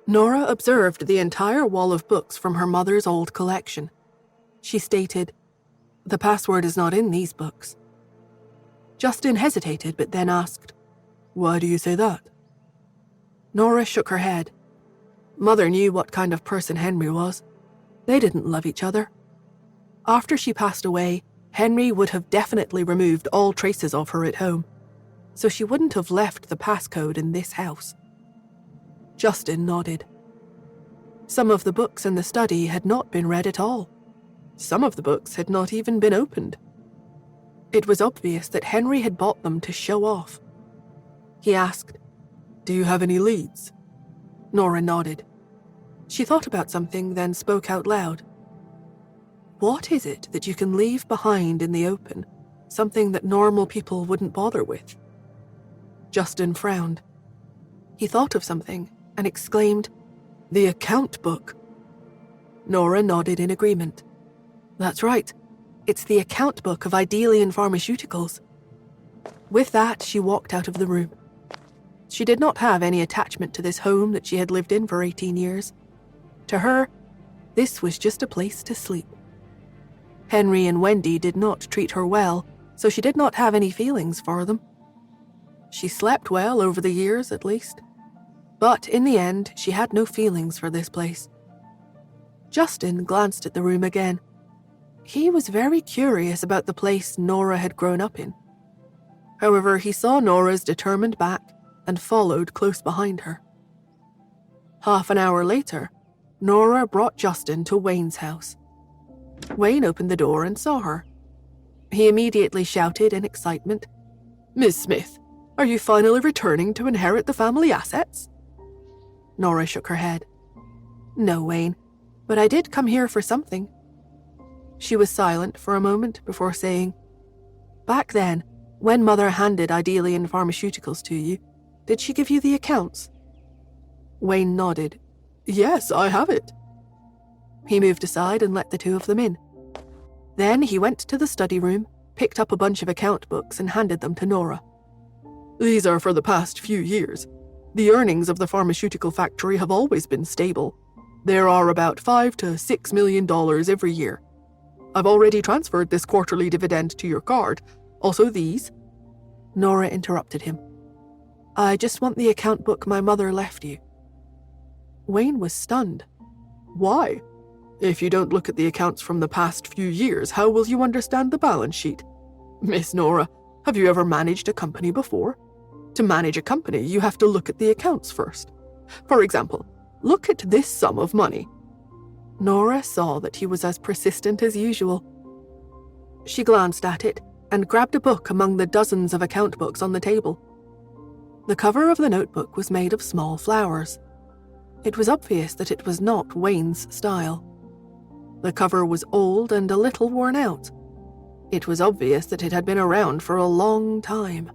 Nora observed the entire wall of books from her mother's old collection. She stated, "The password is not in these books." Justin hesitated but then asked, "Why do you say that?" Nora shook her head. Mother knew what kind of person Henry was. They didn't love each other. After she passed away, Henry would have definitely removed all traces of her at home, so she wouldn't have left the passcode in this house. Justin nodded. Some of the books in the study had not been read at all. Some of the books had not even been opened. It was obvious that Henry had bought them to show off. He asked, "Do you have any leads?" Nora nodded. She thought about something, then spoke out loud. "What is it that you can leave behind in the open, something that normal people wouldn't bother with?" Justin frowned. He thought of something and exclaimed, "The account book." Nora nodded in agreement. "That's right. It's the account book of Idelian Pharmaceuticals." With that, she walked out of the room. She did not have any attachment to this home that she had lived in for 18 years. To her, this was just a place to sleep. Henry and Wendy did not treat her well, so she did not have any feelings for them. She slept well over the years, at least. But in the end, she had no feelings for this place. Justin glanced at the room again. He was very curious about the place Nora had grown up in. However, he saw Nora's determined back and followed close behind her. Half an hour later, Nora brought Justin to Wayne's house. Wayne opened the door and saw her. He immediately shouted in excitement, "Miss Smith, are you finally returning to inherit the family assets?" Nora shook her head. "No, Wayne, but I did come here for something." She was silent for a moment before saying, "Back then, when Mother handed Idelian Pharmaceuticals to you, did she give you the accounts?" Wayne nodded. "Yes, I have it." He moved aside and let the two of them in. Then he went to the study room, picked up a bunch of account books and handed them to Nora. "These are for the past few years. The earnings of the pharmaceutical factory have always been stable. There are about $5 to $6 million every year. I've already transferred this quarterly dividend to your card. Also these." Nora interrupted him. "I just want the account book my mother left you." Wayne was stunned. "Why? If you don't look at the accounts from the past few years, how will you understand the balance sheet? Miss Nora, have you ever managed a company before? To manage a company, you have to look at the accounts first. For example, look at this sum of money." Nora saw that he was as persistent as usual. She glanced at it and grabbed a book among the dozens of account books on the table. The cover of the notebook was made of small flowers. It was obvious that it was not Wayne's style. The cover was old and a little worn out. It was obvious that it had been around for a long time.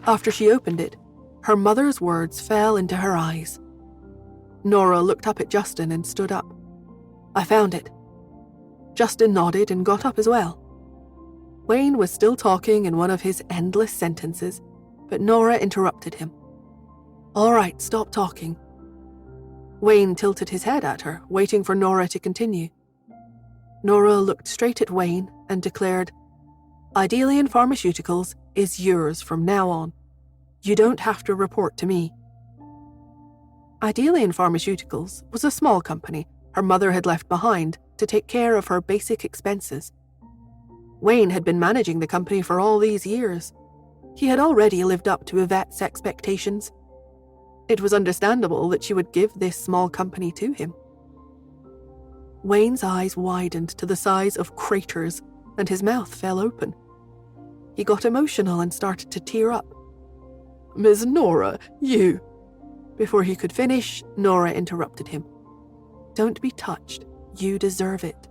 After she opened it, her mother's words fell into her eyes. Nora looked up at Justin and stood up. "I found it." Justin nodded and got up as well. Wayne was still talking in one of his endless sentences, but Nora interrupted him. "All right, stop talking." Wayne tilted his head at her, waiting for Nora to continue. Nora looked straight at Wayne and declared, "Idelian Pharmaceuticals is yours from now on. You don't have to report to me." Idelian Pharmaceuticals was a small company her mother had left behind to take care of her basic expenses. Wayne had been managing the company for all these years. He had already lived up to Yvette's expectations. It was understandable that she would give this small company to him. Wayne's eyes widened to the size of craters and his mouth fell open. He got emotional and started to tear up. "Miss Nora, you—" Before he could finish, Nora interrupted him. "Don't be touched. You deserve it."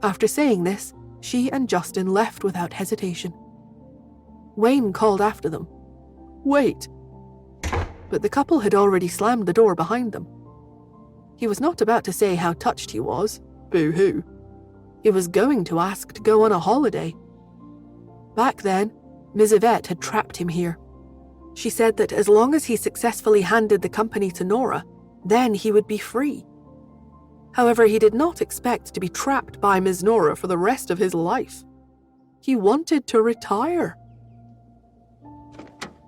After saying this, she and Justin left without hesitation. Wayne called after them, "Wait!" But the couple had already slammed the door behind them. He was not about to say how touched he was, boo-hoo. He was going to ask to go on a holiday. Back then, Ms. Yvette had trapped him here. She said that as long as he successfully handed the company to Nora, then he would be free. However, he did not expect to be trapped by Ms. Nora for the rest of his life. He wanted to retire.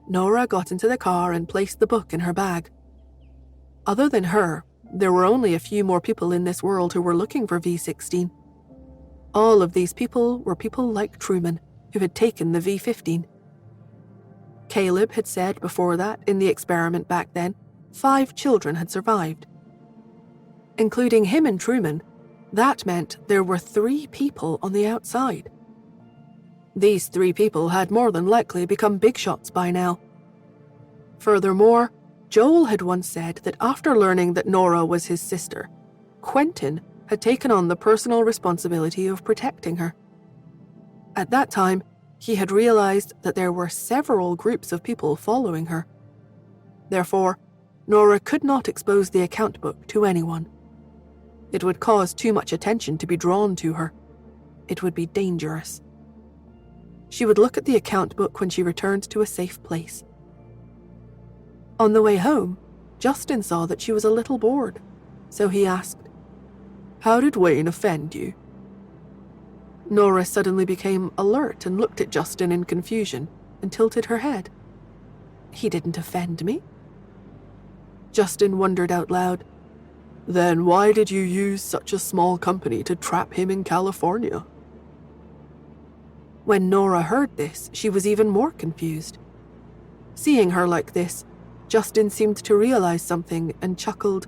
Nora got into the car and placed the book in her bag. Other than her, there were only a few more people in this world who were looking for V16. All of these people were people like Truman, who had taken the V15. Caleb had said before that, in the experiment back then, 5 children had survived. Including him and Truman, that meant there were 3 people on the outside. These 3 people had more than likely become big shots by now. Furthermore, Joel had once said that after learning that Nora was his sister, Quentin had taken on the personal responsibility of protecting her. At that time, he had realized that there were several groups of people following her. Therefore, Nora could not expose the account book to anyone. It would cause too much attention to be drawn to her. It would be dangerous. She would look at the account book when she returned to a safe place. On the way home, Justin saw that she was a little bored, so he asked, "How did Wayne offend you?" Nora suddenly became alert and looked at Justin in confusion and tilted her head. "He didn't offend me." Justin wondered out loud, "Then why did you use such a small company to trap him in California?" When Nora heard this, she was even more confused. Seeing her like this, Justin seemed to realize something and chuckled.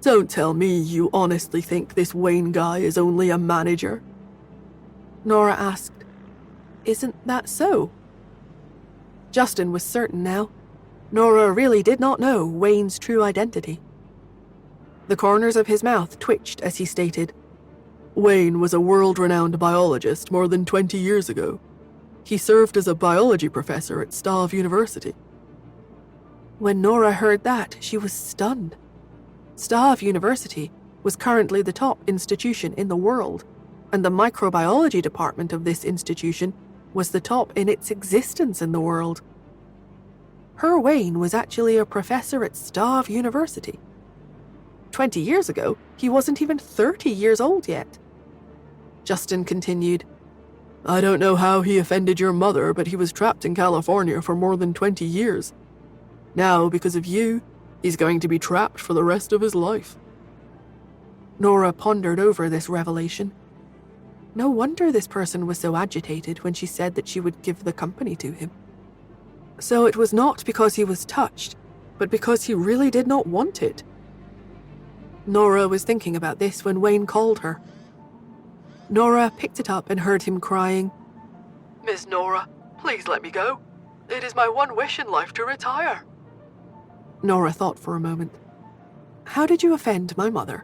"Don't tell me you honestly think this Wayne guy is only a manager." Nora asked, "Isn't that so?" Justin was certain now. Nora really did not know Wayne's true identity. The corners of his mouth twitched as he stated, "Wayne was a world-renowned biologist more than 20 years ago. He served as a biology professor at Stav University." When Nora heard that, she was stunned. Stav University was currently the top institution in the world, and the microbiology department of this institution was the top in its existence in the world. Her Wayne was actually a professor at Stav University. 20 years ago, he wasn't even 30 years old yet. Justin continued, "I don't know how he offended your mother, but he was trapped in California for more than 20 years. Now, because of you, he's going to be trapped for the rest of his life." Nora pondered over this revelation. No wonder this person was so agitated when she said that she would give the company to him. So it was not because he was touched, but because he really did not want it. Nora was thinking about this when Wayne called her. Nora picked it up and heard him crying, "Miss Nora, please let me go. It is my one wish in life to retire." Nora thought for a moment. "How did you offend my mother?"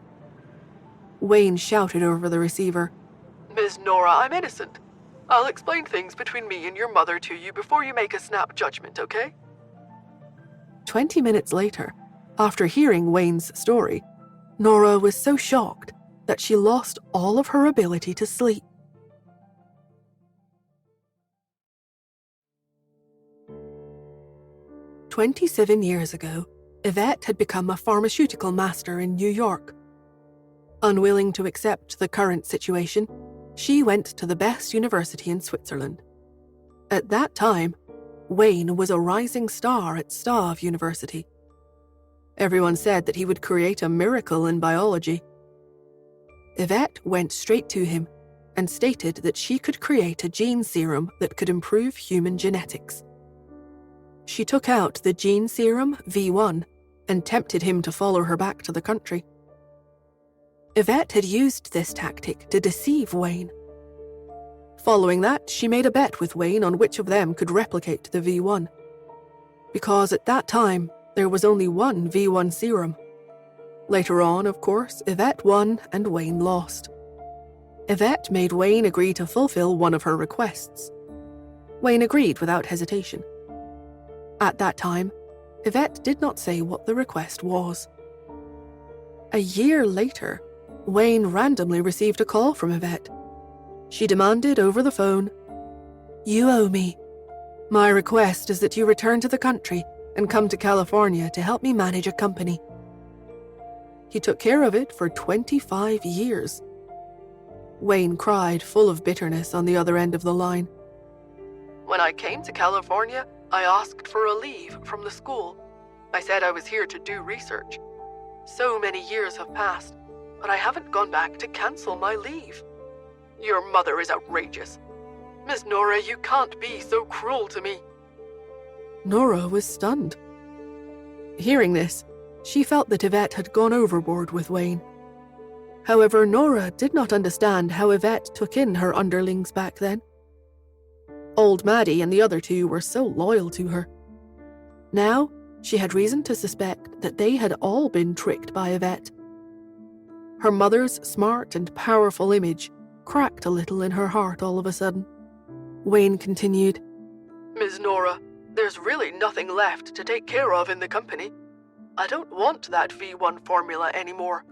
Wayne shouted over the receiver, "Miss Nora, I'm innocent. I'll explain things between me and your mother to you before you make a snap judgment, okay?" 20 minutes later, after hearing Wayne's story, Nora was so shocked that she lost all of her ability to sleep. 27 years ago, Yvette had become a pharmaceutical master in New York. Unwilling to accept the current situation, she went to the best university in Switzerland. At that time, Wayne was a rising star at Stav University. Everyone said that he would create a miracle in biology. Yvette went straight to him and stated that she could create a gene serum that could improve human genetics. She took out the gene serum V1 and tempted him to follow her back to the country. Yvette had used this tactic to deceive Wayne. Following that, she made a bet with Wayne on which of them could replicate the V1. Because at that time, there was only one V1 serum. Later on, of course, Yvette won and Wayne lost. Yvette made Wayne agree to fulfill one of her requests. Wayne agreed without hesitation. At that time, Yvette did not say what the request was. A year later, Wayne randomly received a call from Yvette. She demanded over the phone, "You owe me. My request is that you return to the country and come to California to help me manage a company. He took care of it for 25 years. Wayne cried, full of bitterness on the other end of the line. When I came to California, I asked for a leave from the school. I said I was here to do research. So many years have passed, but I haven't gone back to cancel my leave. Your mother is outrageous. Miss Nora, you can't be so cruel to me. Nora was stunned. Hearing this, she felt that Yvette had gone overboard with Wayne. However, Nora did not understand how Yvette took in her underlings back then. Old Maddie and the other two were so loyal to her. Now, she had reason to suspect that they had all been tricked by Yvette. Her mother's smart and powerful image cracked a little in her heart all of a sudden. Wayne continued, Miss Nora, there's really nothing left to take care of in the company. I don't want that V1 formula anymore.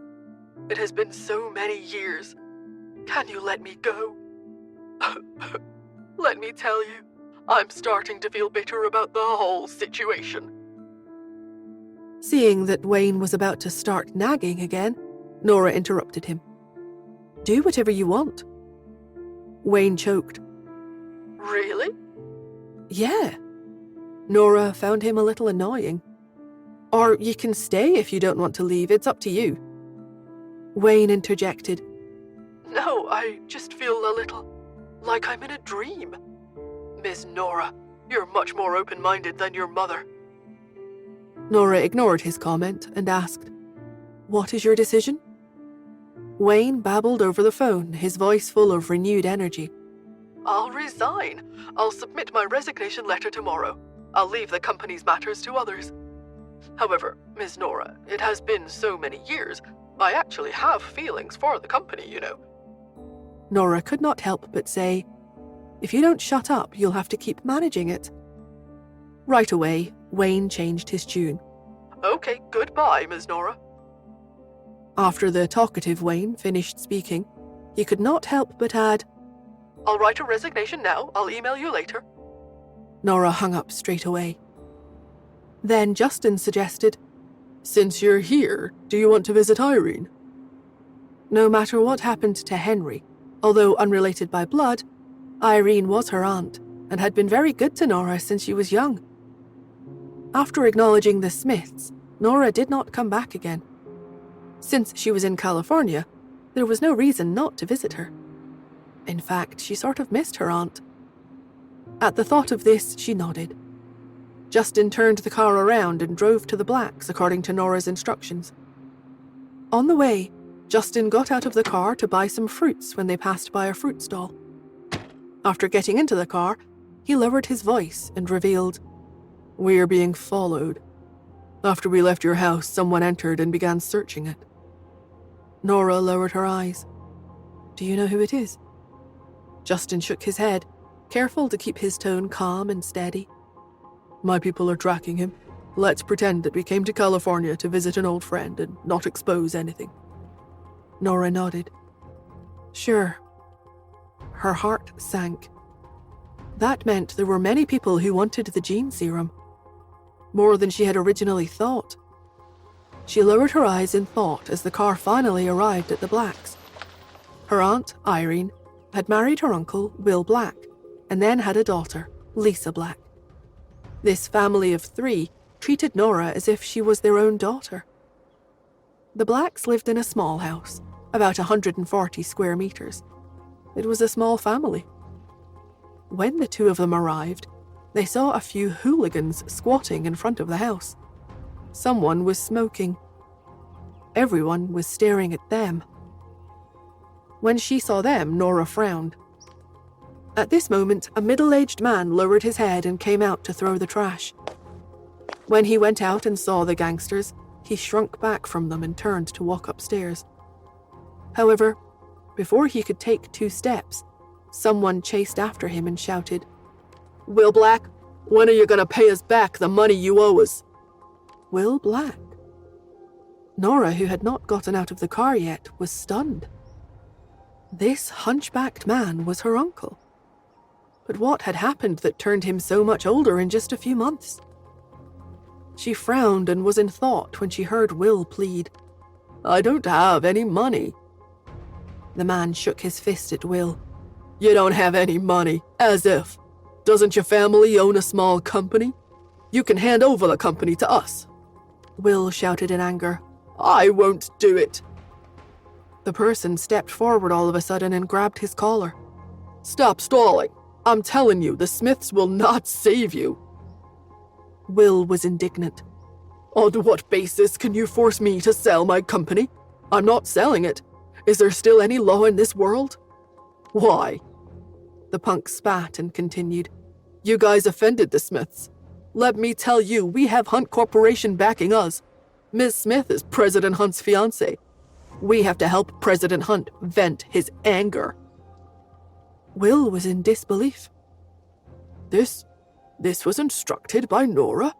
It has been so many years. Can you let me go? Let me tell you, I'm starting to feel bitter about the whole situation. Seeing that Wayne was about to start nagging again, Nora interrupted him. Do whatever you want. Wayne choked. Really? Yeah. Nora found him a little annoying. Or you can stay if you don't want to leave, it's up to you. Wayne interjected. No, I just feel a little like I'm in a dream. Miss Nora, you're much more open-minded than your mother. Nora ignored his comment and asked, What is your decision? Wayne babbled over the phone, his voice full of renewed energy. I'll resign. I'll submit my resignation letter tomorrow. I'll leave the company's matters to others. However, Miss Nora, it has been so many years, I actually have feelings for the company, you know. Nora could not help but say, If you don't shut up, you'll have to keep managing it. Right away, Wayne changed his tune. Okay, goodbye, Miss Nora. After the talkative Wayne finished speaking, he could not help but add, I'll write a resignation now. I'll email you later. Nora hung up straight away. Then Justin suggested, Since you're here, do you want to visit Irene? No matter what happened to Henry, although unrelated by blood, Irene was her aunt and had been very good to Nora since she was young. After acknowledging the Smiths, Nora did not come back again. Since she was in California, there was no reason not to visit her. In fact, she sort of missed her aunt. At the thought of this, she nodded. Justin turned the car around and drove to the Blacks according to Nora's instructions. On the way, Justin got out of the car to buy some fruits when they passed by a fruit stall. After getting into the car, he lowered his voice and revealed, We're being followed. After we left your house, someone entered and began searching it. Nora lowered her eyes. Do you know who it is? Justin shook his head, careful to keep his tone calm and steady. My people are tracking him. Let's pretend that we came to California to visit an old friend and not expose anything. Nora nodded. Sure. Her heart sank. That meant there were many people who wanted the gene serum. More than she had originally thought. She lowered her eyes in thought as the car finally arrived at the Blacks. Her aunt, Irene, had married her uncle, Will Black, and then had a daughter, Lisa Black. This family of 3 treated Nora as if she was their own daughter. The Blacks lived in a small house, about 140 square meters. It was a small family. When the 2 of them arrived, they saw a few hooligans squatting in front of the house. Someone was smoking. Everyone was staring at them. When she saw them, Nora frowned. At this moment, a middle-aged man lowered his head and came out to throw the trash. When he went out and saw the gangsters, he shrunk back from them and turned to walk upstairs. However, before he could take 2 steps, someone chased after him and shouted, Will Black, when are you going to pay us back the money you owe us? Will Black? Nora, who had not gotten out of the car yet, was stunned. This hunchbacked man was her uncle. But what had happened that turned him so much older in just a few months? She frowned and was in thought when she heard Will plead, "I don't have any money." The man shook his fist at Will. "You don't have any money? As if. Doesn't your family own a small company? You can hand over the company to us." Will shouted in anger, "I won't do it." The person stepped forward all of a sudden and grabbed his collar. "Stop stalling. I'm telling you, the Smiths will not save you." Will was indignant. "On what basis can you force me to sell my company? I'm not selling it. Is there still any law in this world?" "Why?" The punk spat and continued, "You guys offended the Smiths. Let me tell you, we have Hunt Corporation backing us. Ms. Smith is President Hunt's fiancée. We have to help President Hunt vent his anger." Will was in disbelief. This was instructed by Nora?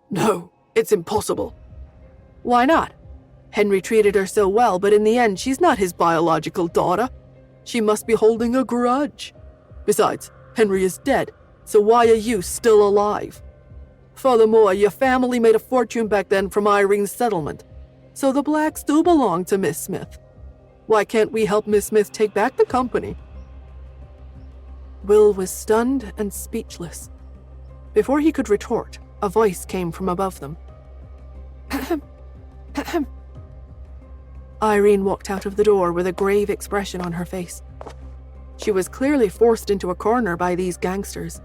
No, it's impossible." "Why not? Henry treated her so well, but in the end, she's not his biological daughter. She must be holding a grudge. Besides, Henry is dead, so why are you still alive? Furthermore, your family made a fortune back then from Irene's settlement, so the blacks do belong to Miss Smith. Why can't we help Miss Smith take back the company?" Will was stunned and speechless. Before he could retort, a voice came from above them. Irene walked out of the door with a grave expression on her face. She was clearly forced into a corner by these gangsters.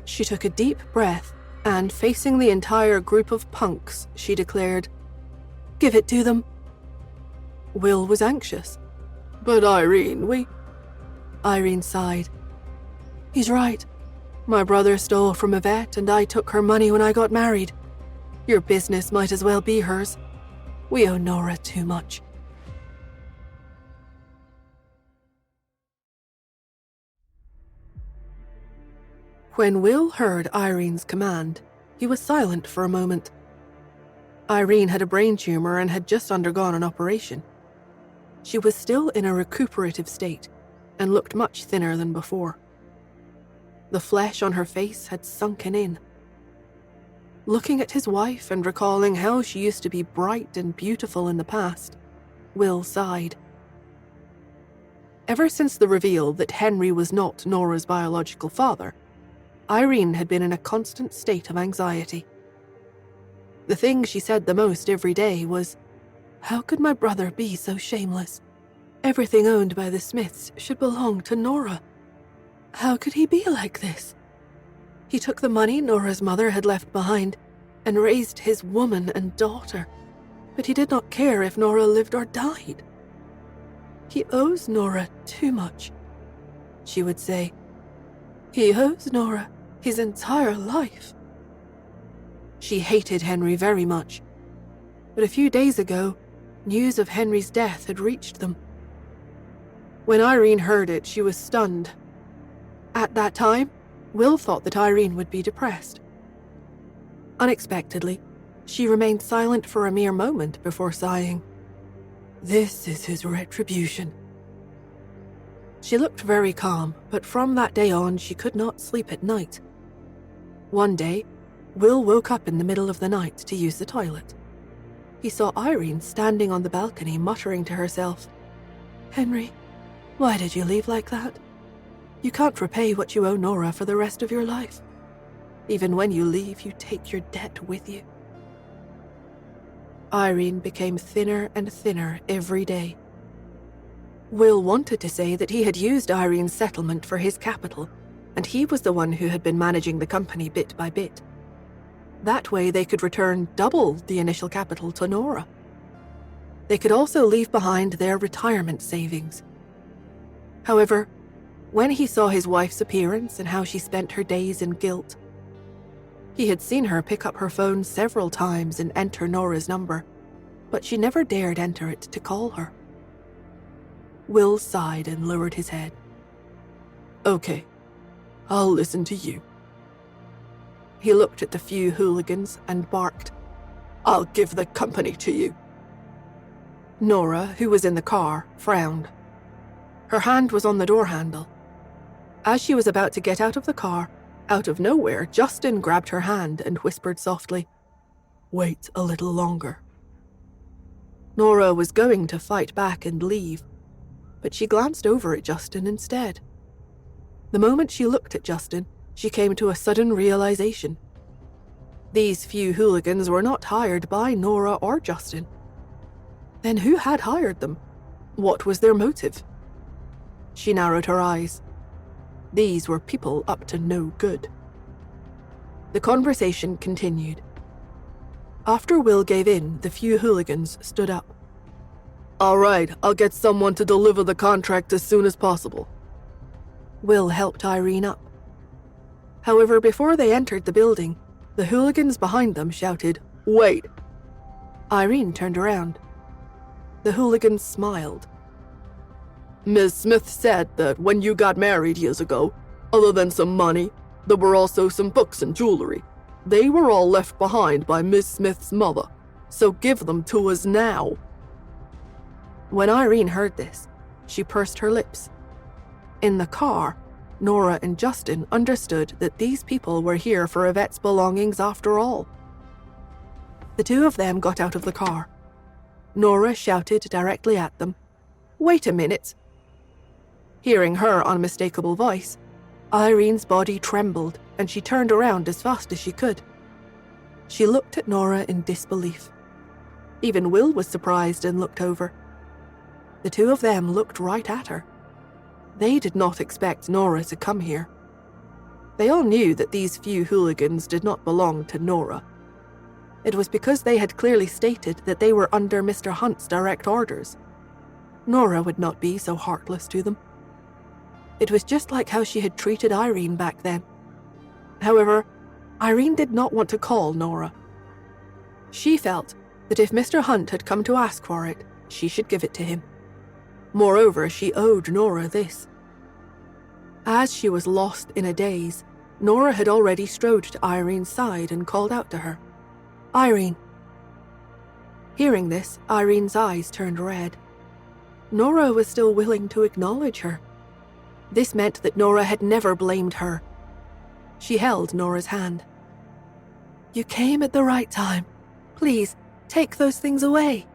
She took a deep breath and, facing the entire group of punks, she declared, "Give it to them." Will was anxious. "But Irene, Irene sighed. "He's right. My brother stole from Yvette and I took her money when I got married. Your business might as well be hers. We owe Nora too much." When Will heard Irene's command, he was silent for a moment. Irene had a brain tumor and had just undergone an operation. She was still in a recuperative state and looked much thinner than before. The flesh on her face had sunken in. Looking at his wife and recalling how she used to be bright and beautiful in the past, Will sighed. Ever since the reveal that Henry was not Nora's biological father, Irene had been in a constant state of anxiety. The thing she said the most every day was, "How could my brother be so shameless? Everything owned by the Smiths should belong to Nora. How could he be like this? He took the money Nora's mother had left behind and raised his woman and daughter, but he did not care if Nora lived or died. He owes Nora too much," she would say. "He owes Nora his entire life." She hated Henry very much, but a few days ago, news of Henry's death had reached them. When Irene heard it, she was stunned. At that time, Will thought that Irene would be depressed. Unexpectedly, she remained silent for a mere moment before sighing. "This is his retribution." She looked very calm, but from that day on she could not sleep at night. One day, Will woke up in the middle of the night to use the toilet. He saw Irene standing on the balcony muttering to herself, "Henry, why did you leave like that? You can't repay what you owe Nora for the rest of your life. Even when you leave, you take your debt with you." Irene became thinner and thinner every day. Will wanted to say that he had used Irene's settlement for his capital, and he was the one who had been managing the company bit by bit. That way they could return double the initial capital to Nora. They could also leave behind their retirement savings. However, when he saw his wife's appearance and how she spent her days in guilt, he had seen her pick up her phone several times and enter Nora's number, but she never dared enter it to call her. Will sighed and lowered his head. "Okay, I'll listen to you." He looked at the few hooligans and barked, "I'll give the company to you." Nora, who was in the car, frowned. Her hand was on the door handle. As she was about to get out of the car, out of nowhere, Justin grabbed her hand and whispered softly, "Wait a little longer." Nora was going to fight back and leave, but she glanced over at Justin instead. The moment she looked at Justin, she came to a sudden realization. These few hooligans were not hired by Nora or Justin. Then who had hired them? What was their motive? She narrowed her eyes. These were people up to no good. The conversation continued. After Will gave in, the few hooligans stood up. "All right, I'll get someone to deliver the contract as soon as possible." Will helped Irene up. However, before they entered the building, the hooligans behind them shouted, "Wait!" Irene turned around. The hooligans smiled. "Ms. Smith said that when you got married years ago, other than some money, there were also some books and jewelry. They were all left behind by Miss Smith's mother, so give them to us now." When Irene heard this, she pursed her lips. In the car, Nora and Justin understood that these people were here for Yvette's belongings after all. The two of them got out of the car. Nora shouted directly at them, "Wait a minute." Hearing her unmistakable voice, Irene's body trembled and she turned around as fast as she could. She looked at Nora in disbelief. Even Will was surprised and looked over. The two of them looked right at her. They did not expect Nora to come here. They all knew that these few hooligans did not belong to Nora. It was because they had clearly stated that they were under Mr. Hunt's direct orders. Nora would not be so heartless to them. It was just like how she had treated Irene back then. However, Irene did not want to call Nora. She felt that if Mr. Hunt had come to ask for it, she should give it to him. Moreover, she owed Nora this. As she was lost in a daze, Nora had already strode to Irene's side and called out to her, "Irene." Hearing this, Irene's eyes turned red. Nora was still willing to acknowledge her. This meant that Nora had never blamed her. She held Nora's hand. "You came at the right time. Please, take those things away."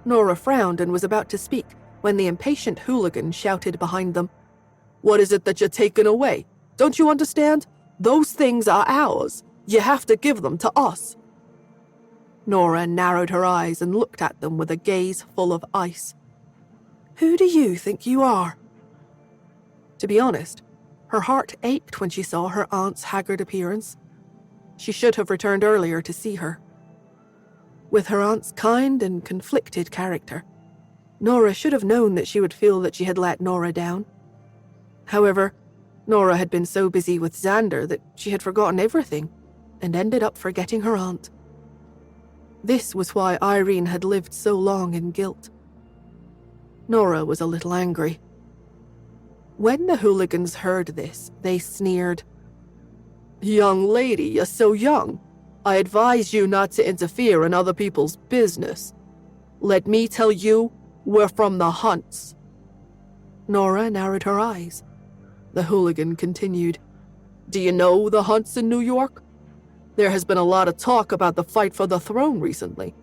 Nora frowned and was about to speak when the impatient hooligan shouted behind them, "What is it that you're taking away? Don't you understand? Those things are ours. You have to give them to us." Nora narrowed her eyes and looked at them with a gaze full of ice. "Who do you think you are?" To be honest, her heart ached when she saw her aunt's haggard appearance. She should have returned earlier to see her. With her aunt's kind and conflicted character, Nora should have known that she would feel that she had let Nora down. However, Nora had been so busy with Xander that she had forgotten everything and ended up forgetting her aunt. This was why Irene had lived so long in guilt. Nora was a little angry. When the hooligans heard this, they sneered. "Young lady, you're so young. I advise you not to interfere in other people's business. Let me tell you, we're from the Hunts." Nora narrowed her eyes. The hooligan continued, "Do you know the Hunts in New York? There has been a lot of talk about the fight for the throne recently.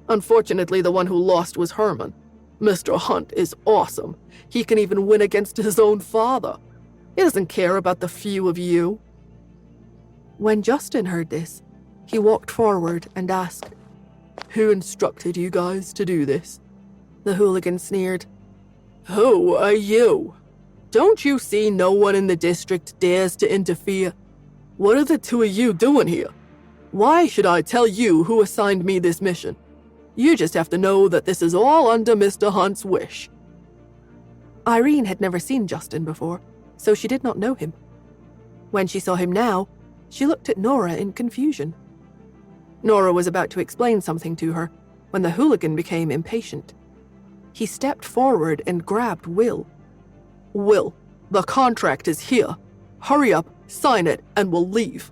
Unfortunately, the one who lost was Herman. Mr. Hunt is awesome. He can even win against his own father. He doesn't care about the few of you." When Justin heard this, he walked forward and asked, "Who instructed you guys to do this?" The hooligan sneered, "Who are you? Don't you see no one in the district dares to interfere? What are the two of you doing here? Why should I tell you who assigned me this mission? You just have to know that this is all under Mr. Hunt's wish." Irene had never seen Justin before, so she did not know him. When she saw him now, she looked at Nora in confusion. Nora was about to explain something to her when the hooligan became impatient. He stepped forward and grabbed Will. "Will, the contract is here. Hurry up, sign it, and we'll leave."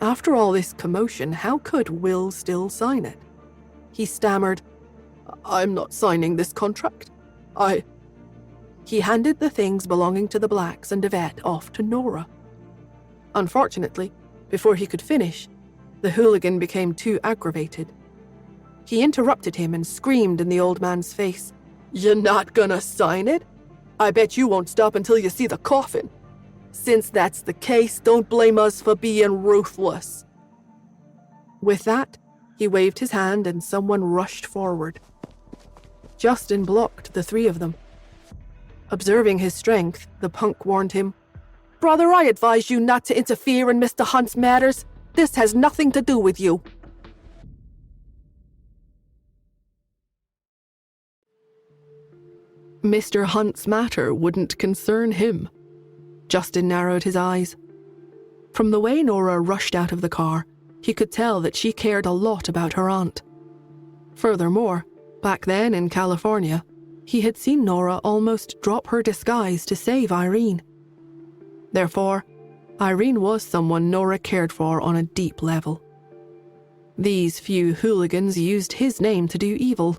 After all this commotion, how could Will still sign it? He stammered, "I'm not signing this contract. he handed the things belonging to the blacks and Yvette off to Nora. Unfortunately, before he could finish, the hooligan became too aggravated. He interrupted him and screamed in the old man's face, "You're not gonna sign it? I bet you won't stop until you see the coffin. Since that's the case, don't blame us for being ruthless." With that, he waved his hand and someone rushed forward. Justin blocked the three of them. Observing his strength, the punk warned him, "Brother, I advise you not to interfere in Mr. Hunt's matters. This has nothing to do with you." Mr. Hunt's matter wouldn't concern him. Justin narrowed his eyes. From the way Nora rushed out of the car, he could tell that she cared a lot about her aunt. Furthermore, back then in California, he had seen Nora almost drop her disguise to save Irene. Therefore, Irene was someone Nora cared for on a deep level. These few hooligans used his name to do evil.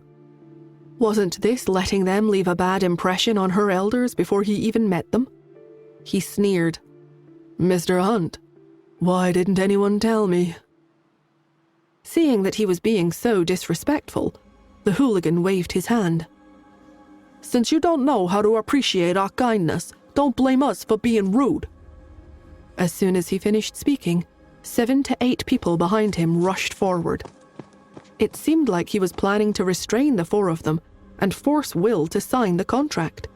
Wasn't this letting them leave a bad impression on her elders before he even met them? He sneered. "Mr. Hunt, why didn't anyone tell me?" Seeing that he was being so disrespectful, the hooligan waved his hand. "Since you don't know how to appreciate our kindness, don't blame us for being rude." As soon as he finished speaking, 7 to 8 people behind him rushed forward. It seemed like he was planning to restrain the 4 of them and force Will to sign the contract.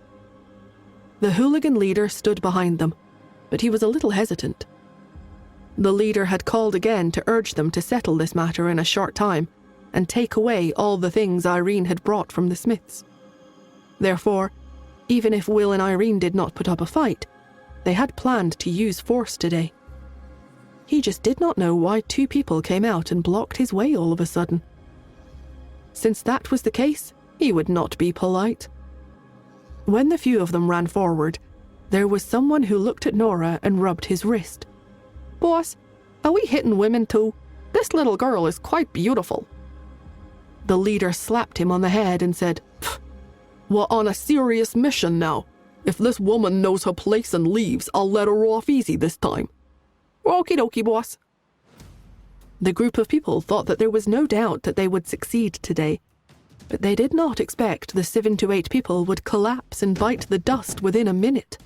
The hooligan leader stood behind them, but he was a little hesitant. The leader had called again to urge them to settle this matter in a short time and take away all the things Irene had brought from the Smiths. Therefore, even if Will and Irene did not put up a fight, they had planned to use force today. He just did not know why 2 people came out and blocked his way all of a sudden. Since that was the case, he would not be polite. When the few of them ran forward, there was someone who looked at Nora and rubbed his wrist. "Boss, are we hitting women too? This little girl is quite beautiful." The leader slapped him on the head and said, "We're on a serious mission now. If this woman knows her place and leaves, I'll let her off easy this time." "Okie dokie, boss." The group of people thought that there was no doubt that they would succeed today, but they did not expect the 7 to 8 people would collapse and bite the dust within a minute.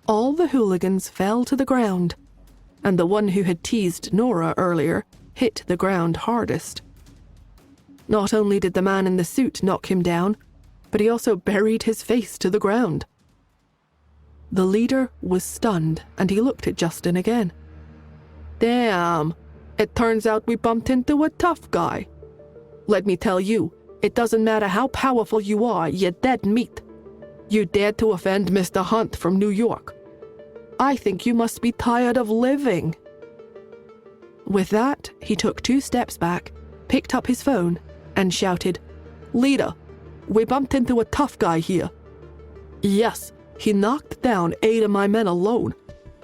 All the hooligans fell to the ground, and the one who had teased Nora earlier hit the ground hardest. Not only did the man in the suit knock him down, but he also buried his face to the ground. The leader was stunned, and he looked at Justin again. "Damn, it turns out we bumped into a tough guy. Let me tell you, it doesn't matter how powerful you are, you're dead meat. You dared to offend Mr. Hunt from New York. I think you must be tired of living." With that, he took 2 steps back, picked up his phone, and shouted, "Leader, we bumped into a tough guy here. Yes, he knocked down 8 of my men alone.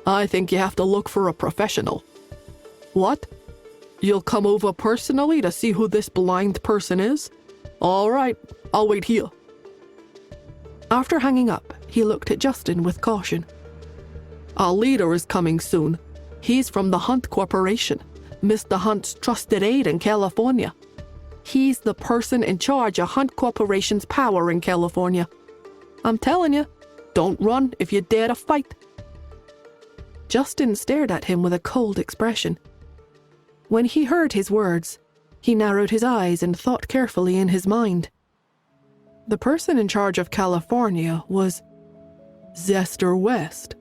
I think you have to look for a professional." "What? You'll come over personally to see who this blind person is? All right, I'll wait here." After hanging up, he looked at Justin with caution. "Our leader is coming soon. He's from the Hunt Corporation, Mr. Hunt's trusted aide in California. He's the person in charge of Hunt Corporation's power in California. I'm telling you, don't run if you dare to fight." Justin stared at him with a cold expression. When he heard his words, he narrowed his eyes and thought carefully in his mind. The person in charge of California was Zester West.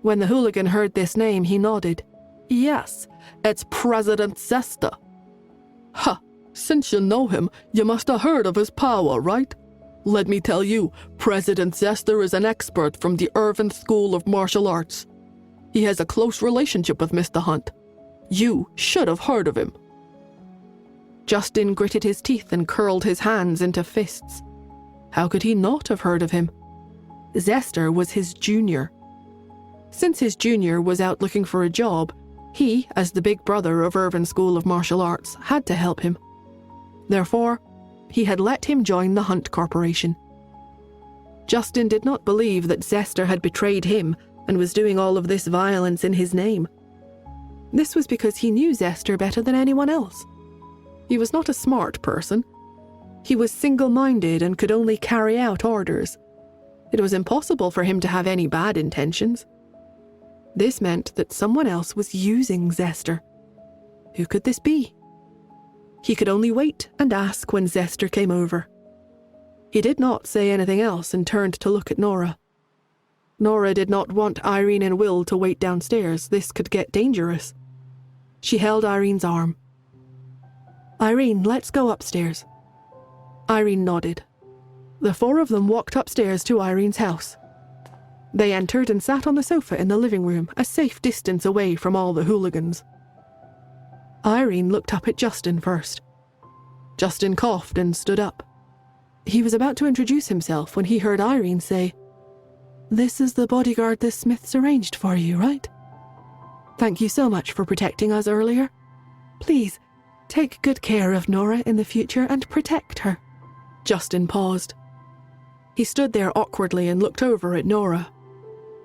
When the hooligan heard this name, he nodded. "Yes, it's President Zester." "Ha, since you know him, you must have heard of his power, right? Let me tell you, President Zester is an expert from the Irvin School of Martial Arts. He has a close relationship with Mr. Hunt. You should have heard of him." Justin gritted his teeth and curled his hands into fists. How could he not have heard of him? Zester was his junior. Since his junior was out looking for a job, he, as the big brother of Irvin School of Martial Arts, had to help him. Therefore, he had let him join the Hunt Corporation. Justin did not believe that Zester had betrayed him and was doing all of this violence in his name. This was because he knew Zester better than anyone else. He was not a smart person. He was single-minded and could only carry out orders. It was impossible for him to have any bad intentions. This meant that someone else was using Zester. Who could this be? He could only wait and ask when Zester came over. He did not say anything else and turned to look at Nora. Nora did not want Irene and Will to wait downstairs. This could get dangerous. She held Irene's arm. "Irene, let's go upstairs." Irene nodded. The four of them walked upstairs to Irene's house. They entered and sat on the sofa in the living room, a safe distance away from all the hooligans. Irene looked up at Justin first. Justin coughed and stood up. He was about to introduce himself when he heard Irene say, "This is the bodyguard the Smiths arranged for you, right? Thank you so much for protecting us earlier. Please, take good care of Nora in the future and protect her." Justin paused. He stood there awkwardly and looked over at Nora.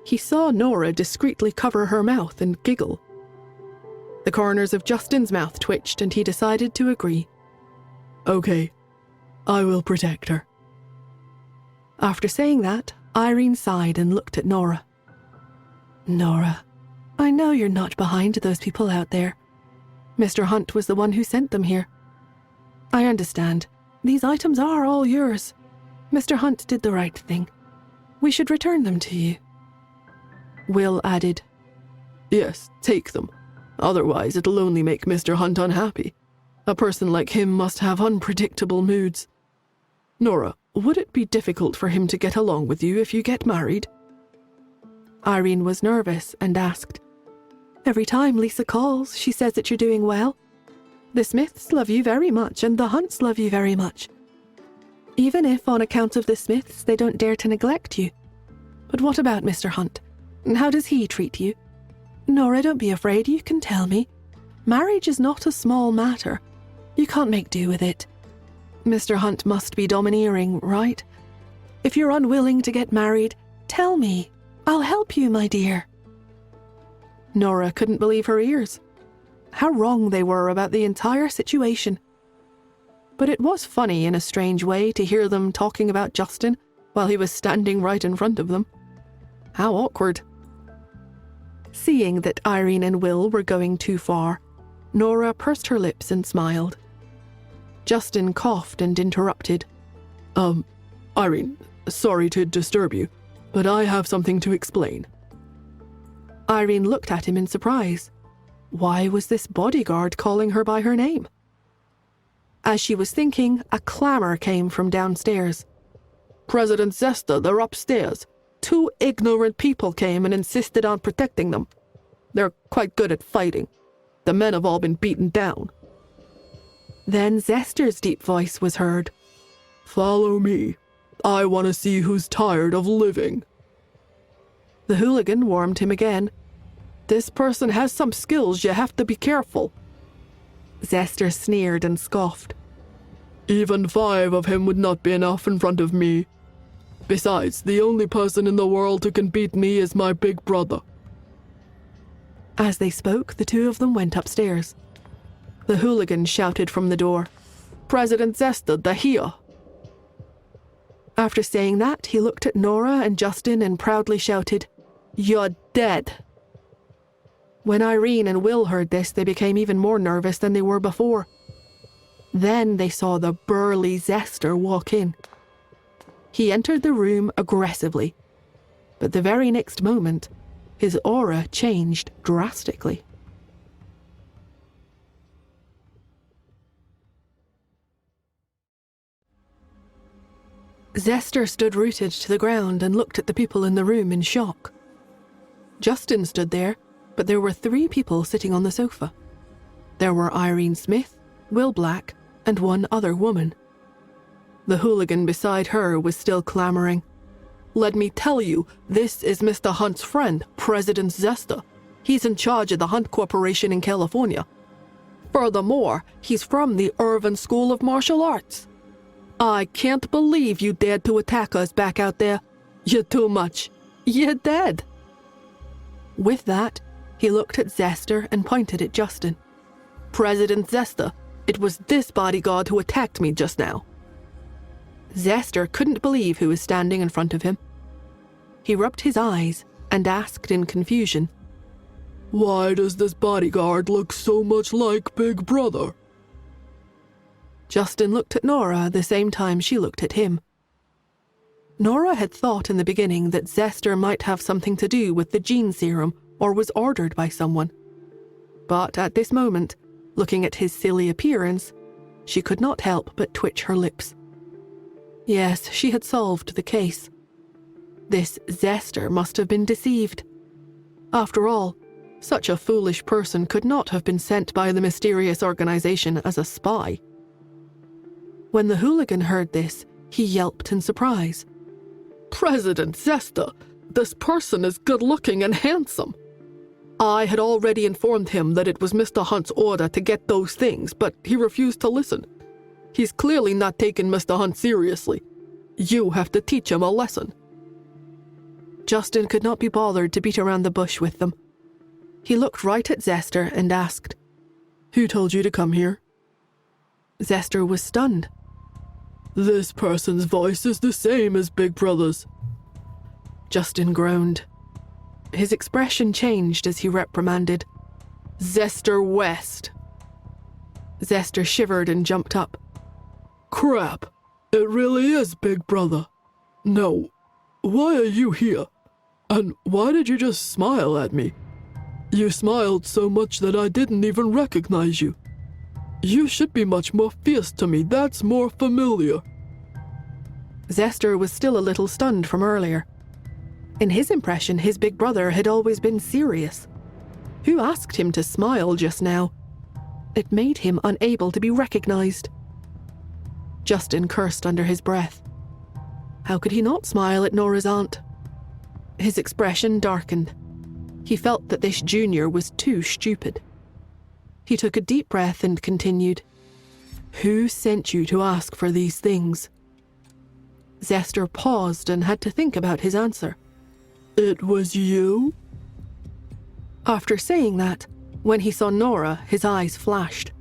He saw Nora discreetly cover her mouth and giggle. The corners of Justin's mouth twitched and he decided to agree. "Okay, I will protect her." After saying that, Irene sighed and looked at Nora. "Nora, I know you're not behind those people out there. Mr. Hunt was the one who sent them here. I understand. These items are all yours. Mr. Hunt did the right thing. We should return them to you." Will added, "Yes, take them. Otherwise it'll only make Mr. Hunt unhappy. A person like him must have unpredictable moods. Nora, would it be difficult for him to get along with you if you get married?" Irene was nervous and asked, "Every time Lisa calls, she says that you're doing well. The Smiths love you very much and the Hunts love you very much. Even if on account of the Smiths they don't dare to neglect you. But what about Mr. Hunt? How does he treat you? Nora, don't be afraid, you can tell me. Marriage is not a small matter. You can't make do with it. Mr. Hunt must be domineering, right? If you're unwilling to get married, tell me. I'll help you, my dear." Nora couldn't believe her ears. How wrong they were about the entire situation. But it was funny in a strange way to hear them talking about Justin while he was standing right in front of them. How awkward. Seeing that Irene and Will were going too far, Nora pursed her lips and smiled. Justin coughed and interrupted. Irene, sorry to disturb you, but I have something to explain." Irene looked at him in surprise. Why was this bodyguard calling her by her name? As she was thinking, a clamor came from downstairs. "President Zesta, they're upstairs. 2 ignorant people came and insisted on protecting them. They're quite good at fighting. The men have all been beaten down." Then Zester's deep voice was heard. "Follow me. I want to see who's tired of living." The hooligan warned him again. "This person has some skills, you have to be careful." Zester sneered and scoffed. "Even 5 of him would not be enough in front of me. Besides, the only person in the world who can beat me is my big brother." As they spoke, the 2 of them went upstairs. The hooligan shouted from the door, "President Zesta, they're here." After saying that, he looked at Nora and Justin and proudly shouted, "You're dead." When Irene and Will heard this, they became even more nervous than they were before. Then they saw the burly Zester walk in. He entered the room aggressively, but the very next moment, his aura changed drastically. Zester stood rooted to the ground and looked at the people in the room in shock. Justin stood there, but there were 3 people sitting on the sofa. There were Irene Smith, Will Black, and 1 other woman. The hooligan beside her was still clamoring. "Let me tell you, this is Mr. Hunt's friend, President Zesta. He's in charge of the Hunt Corporation in California. Furthermore, he's from the Irvin School of Martial Arts. I can't believe you dared to attack us back out there. You're too much. You're dead. With that, he looked at Zester and pointed at Justin. President Zester, it was this bodyguard who attacked me just now. Zester couldn't believe who was standing in front of him. He rubbed his eyes and asked in confusion, Why does this bodyguard look so much like Big Brother? Justin looked at Nora the same time she looked at him. Nora had thought in the beginning that Zester might have something to do with the gene serum or was ordered by someone. But at this moment, looking at his silly appearance, she could not help but twitch her lips. Yes, she had solved the case. This Zester must have been deceived. After all, such a foolish person could not have been sent by the mysterious organization as a spy. When the hooligan heard this, he yelped in surprise. President Zester, this person is good-looking and handsome. I had already informed him that it was Mr. Hunt's order to get those things, but he refused to listen. He's clearly not taking Mr. Hunt seriously. You have to teach him a lesson. Justin could not be bothered to beat around the bush with them. He looked right at Zester and asked, Who told you to come here? Zester was stunned. This person's voice is the same as Big Brother's. Justin groaned. His expression changed as he reprimanded, Zester West. Zester shivered and jumped up. Crap, it really is Big Brother. No, why are you here? And why did you just smile at me? You smiled so much that I didn't even recognize you. You should be much more fierce to me, that's more familiar. Zester was still a little stunned from earlier. In his impression, his big brother had always been serious. Who asked him to smile just now? It made him unable to be recognized. Justin cursed under his breath. How could he not smile at Nora's aunt? His expression darkened. He felt that this junior was too stupid. He took a deep breath and continued, Who sent you to ask for these things? Zester paused and had to think about his answer. It was you? After saying that, when he saw Nora, his eyes flashed.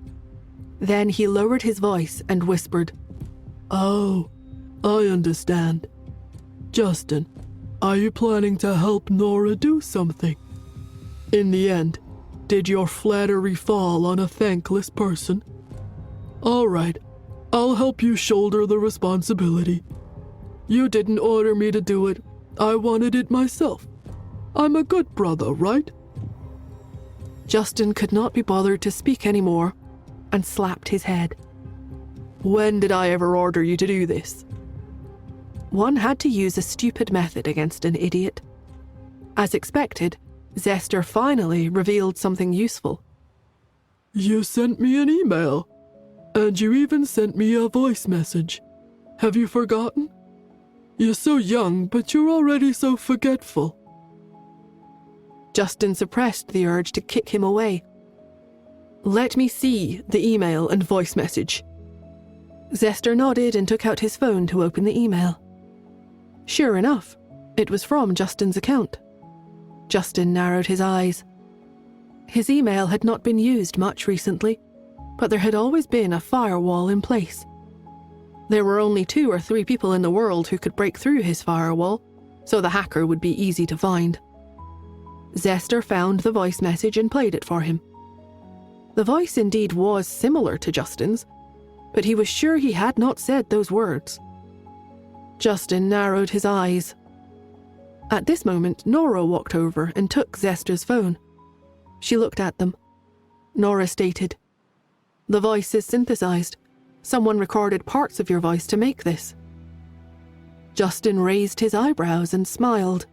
Then he lowered his voice and whispered, Oh, I understand. Justin, are you planning to help Nora do something? In the end, did your flattery fall on a thankless person? All right, I'll help you shoulder the responsibility. You didn't order me to do it. I wanted it myself. I'm a good brother, right? Justin could not be bothered to speak anymore and slapped his head. When did I ever order you to do this? One had to use a stupid method against an idiot. As expected, Zester finally revealed something useful. You sent me an email, and you even sent me a voice message. Have you forgotten? You're so young, but you're already so forgetful. Justin suppressed the urge to kick him away. Let me see the email and voice message. Zester nodded and took out his phone to open the email. Sure enough, it was from Justin's account. Justin narrowed his eyes. His email had not been used much recently, but there had always been a firewall in place. There were only 2 or 3 people in the world who could break through his firewall, so the hacker would be easy to find. Zester found the voice message and played it for him. The voice indeed was similar to Justin's, but he was sure he had not said those words. Justin narrowed his eyes. At this moment, Nora walked over and took Zester's phone. She looked at them. Nora stated, The voice is synthesized. Someone recorded parts of your voice to make this. Justin raised his eyebrows and smiled.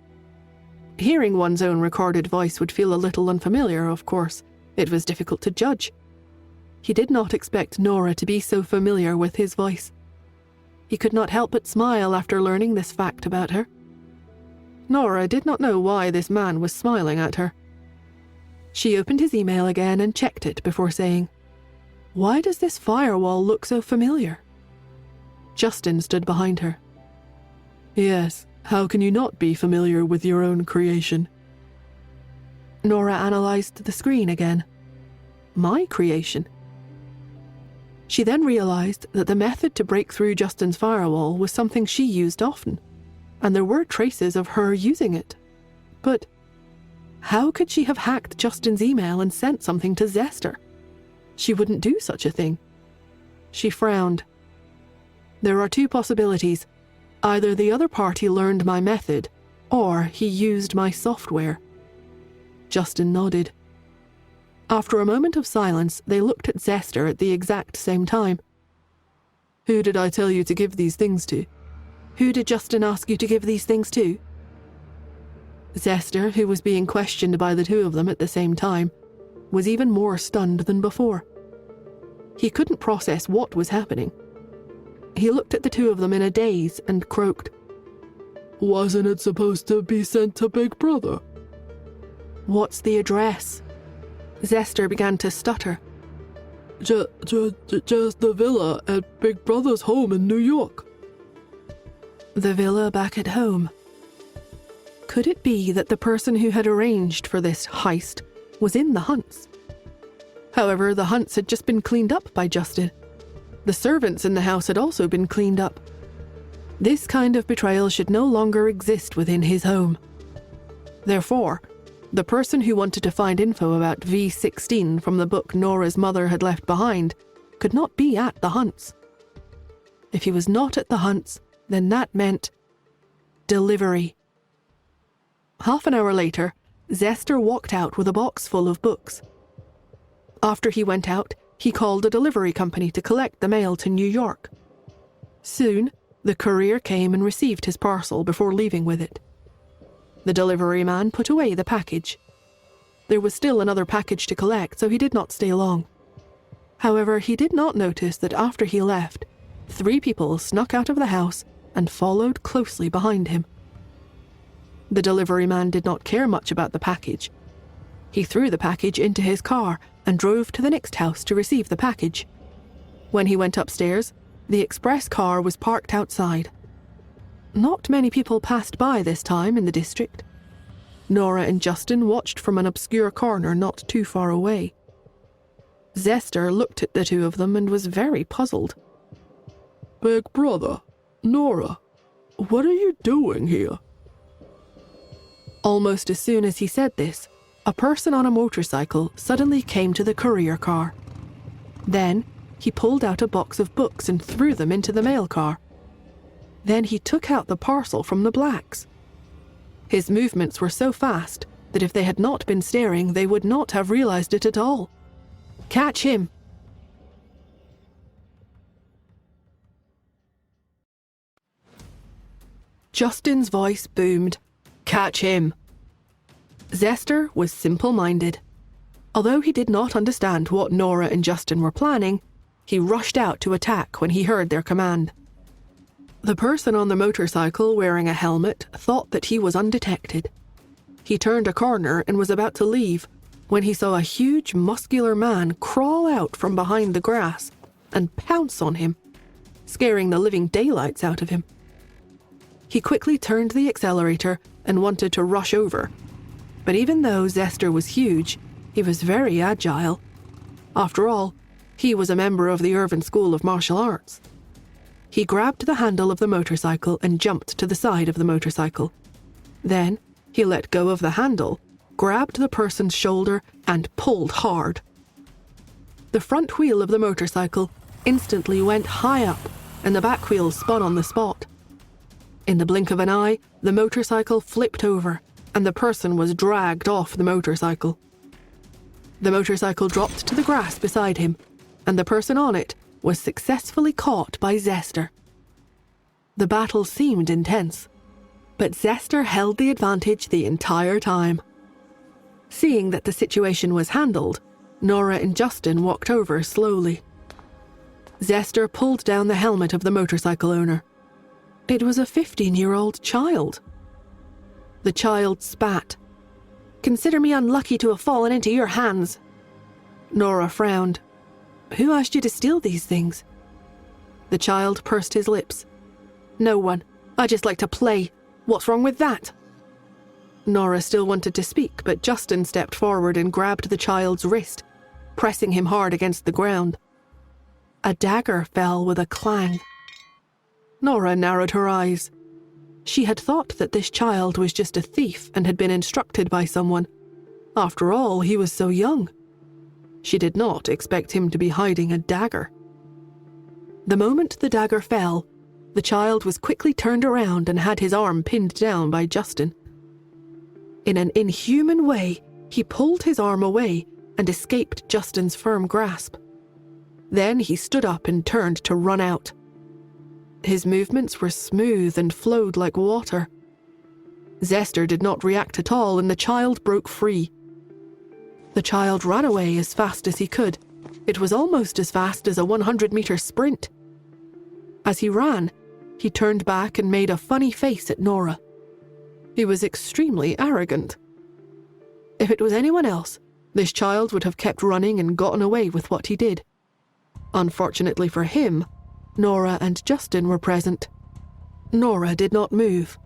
Hearing one's own recorded voice would feel a little unfamiliar, of course. It was difficult to judge. He did not expect Nora to be so familiar with his voice. He could not help but smile after learning this fact about her. Nora did not know why this man was smiling at her. She opened his email again and checked it before saying, Why does this firewall look so familiar? Justin stood behind her. Yes, How can you not be familiar with your own creation? Nora analysed the screen again. My creation? She then realised that the method to break through Justin's firewall was something she used often, and there were traces of her using it. But how could she have hacked Justin's email and sent something to Zester? She wouldn't do such a thing. She frowned. There are two possibilities. Either the other party learned my method, or he used my software. Justin nodded. After a moment of silence, they looked at Zester at the exact same time. Who did I tell you to give these things to? Who did Justin ask you to give these things to? Zester, who was being questioned by the two of them at the same time, was even more stunned than before. He couldn't process what was happening. He looked at the two of them in a daze and croaked, Wasn't it supposed to be sent to Big Brother? What's the address? Zester began to stutter. Just the villa at Big Brother's home in New York. The villa back at home. Could it be that the person who had arranged for this heist was in the Hunts? However, the Hunts had just been cleaned up by Justin. The servants in the house had also been cleaned up. This kind of betrayal should no longer exist within his home. Therefore, the person who wanted to find info about V16 from the book Nora's mother had left behind could not be at the Hunts. If he was not at the Hunts, then that meant delivery. Half an hour later, Zester walked out with a box full of books. After he went out, he called a delivery company to collect the mail to New York. Soon, the courier came and received his parcel before leaving with it. The delivery man put away the package. There was still another package to collect, so he did not stay long. However, he did not notice that after he left, 3 people snuck out of the house and followed closely behind him. The delivery man did not care much about the package. He threw the package into his car and drove to the next house to receive the package. When he went upstairs, the express car was parked outside. Not many people passed by this time in the district. Nora and Justin watched from an obscure corner not too far away. Zester looked at the two of them and was very puzzled. Big Brother, Nora, what are you doing here? Almost as soon as he said this, a person on a motorcycle suddenly came to the courier car. Then, he pulled out a box of books and threw them into the mail car. Then he took out the parcel from the blacks. His movements were so fast that if they had not been staring, they would not have realized it at all. Catch him! Justin's voice boomed. Catch him! Zester was simple-minded. Although he did not understand what Nora and Justin were planning, he rushed out to attack when he heard their command. The person on the motorcycle wearing a helmet thought that he was undetected. He turned a corner and was about to leave when he saw a huge, muscular man crawl out from behind the grass and pounce on him, scaring the living daylights out of him. He quickly turned the accelerator and wanted to rush over. But even though Zester was huge, he was very agile. After all, he was a member of the Irvine School of Martial Arts. He grabbed the handle of the motorcycle and jumped to the side of the motorcycle. Then, he let go of the handle, grabbed the person's shoulder, and pulled hard. The front wheel of the motorcycle instantly went high up, and the back wheel spun on the spot. In the blink of an eye, the motorcycle flipped over, and the person was dragged off the motorcycle. The motorcycle dropped to the grass beside him, and the person on it was successfully caught by Zester. The battle seemed intense, but Zester held the advantage the entire time. Seeing that the situation was handled, Nora and Justin walked over slowly. Zester pulled down the helmet of the motorcycle owner. It was a 15-year-old child. The child spat. Consider me unlucky to have fallen into your hands. Nora frowned. Who asked you to steal these things? The child pursed his lips. No one. I just like to play. What's wrong with that?" Nora still wanted to speak, but Justin stepped forward and grabbed the child's wrist, pressing him hard against the ground. A dagger fell with a clang. Nora narrowed her eyes. She had thought that this child was just a thief and had been instructed by someone. After all, he was so young. She did not expect him to be hiding a dagger. The moment the dagger fell, the child was quickly turned around and had his arm pinned down by Justin. In an inhuman way, he pulled his arm away and escaped Justin's firm grasp. Then he stood up and turned to run out. His movements were smooth and flowed like water. Zester did not react at all, and the child broke free. The child ran away as fast as he could. It was almost as fast as a 100-meter sprint. As he ran, he turned back and made a funny face at Nora. He was extremely arrogant. If it was anyone else, this child would have kept running and gotten away with what he did. Unfortunately for him, Nora and Justin were present. Nora did not move.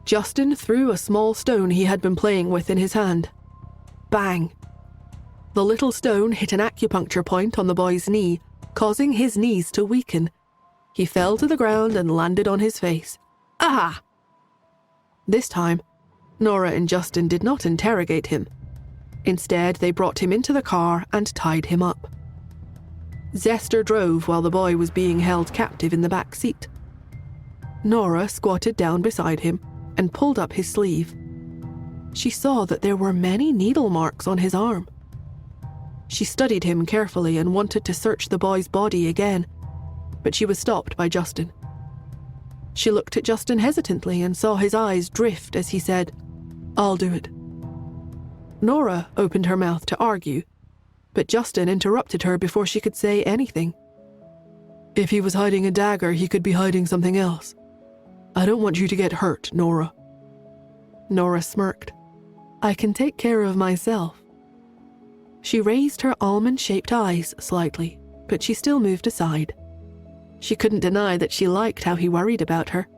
Justin threw a small stone he had been playing with in his hand. Bang! The little stone hit an acupuncture point on the boy's knee, causing his knees to weaken. He fell to the ground and landed on his face. Ah! This time, Nora and Justin did not interrogate him. Instead, they brought him into the car and tied him up. Zester drove while the boy was being held captive in the back seat. Nora squatted down beside him and pulled up his sleeve. She saw that there were many needle marks on his arm. She studied him carefully and wanted to search the boy's body again, but she was stopped by Justin. She looked at Justin hesitantly and saw his eyes drift as he said, "I'll do it." Nora opened her mouth to argue, but Justin interrupted her before she could say anything. "If he was hiding a dagger, he could be hiding something else. I don't want you to get hurt, Nora." Nora smirked. "I can take care of myself." She raised her almond-shaped eyes slightly, but she still moved aside. She couldn't deny that she liked how he worried about her.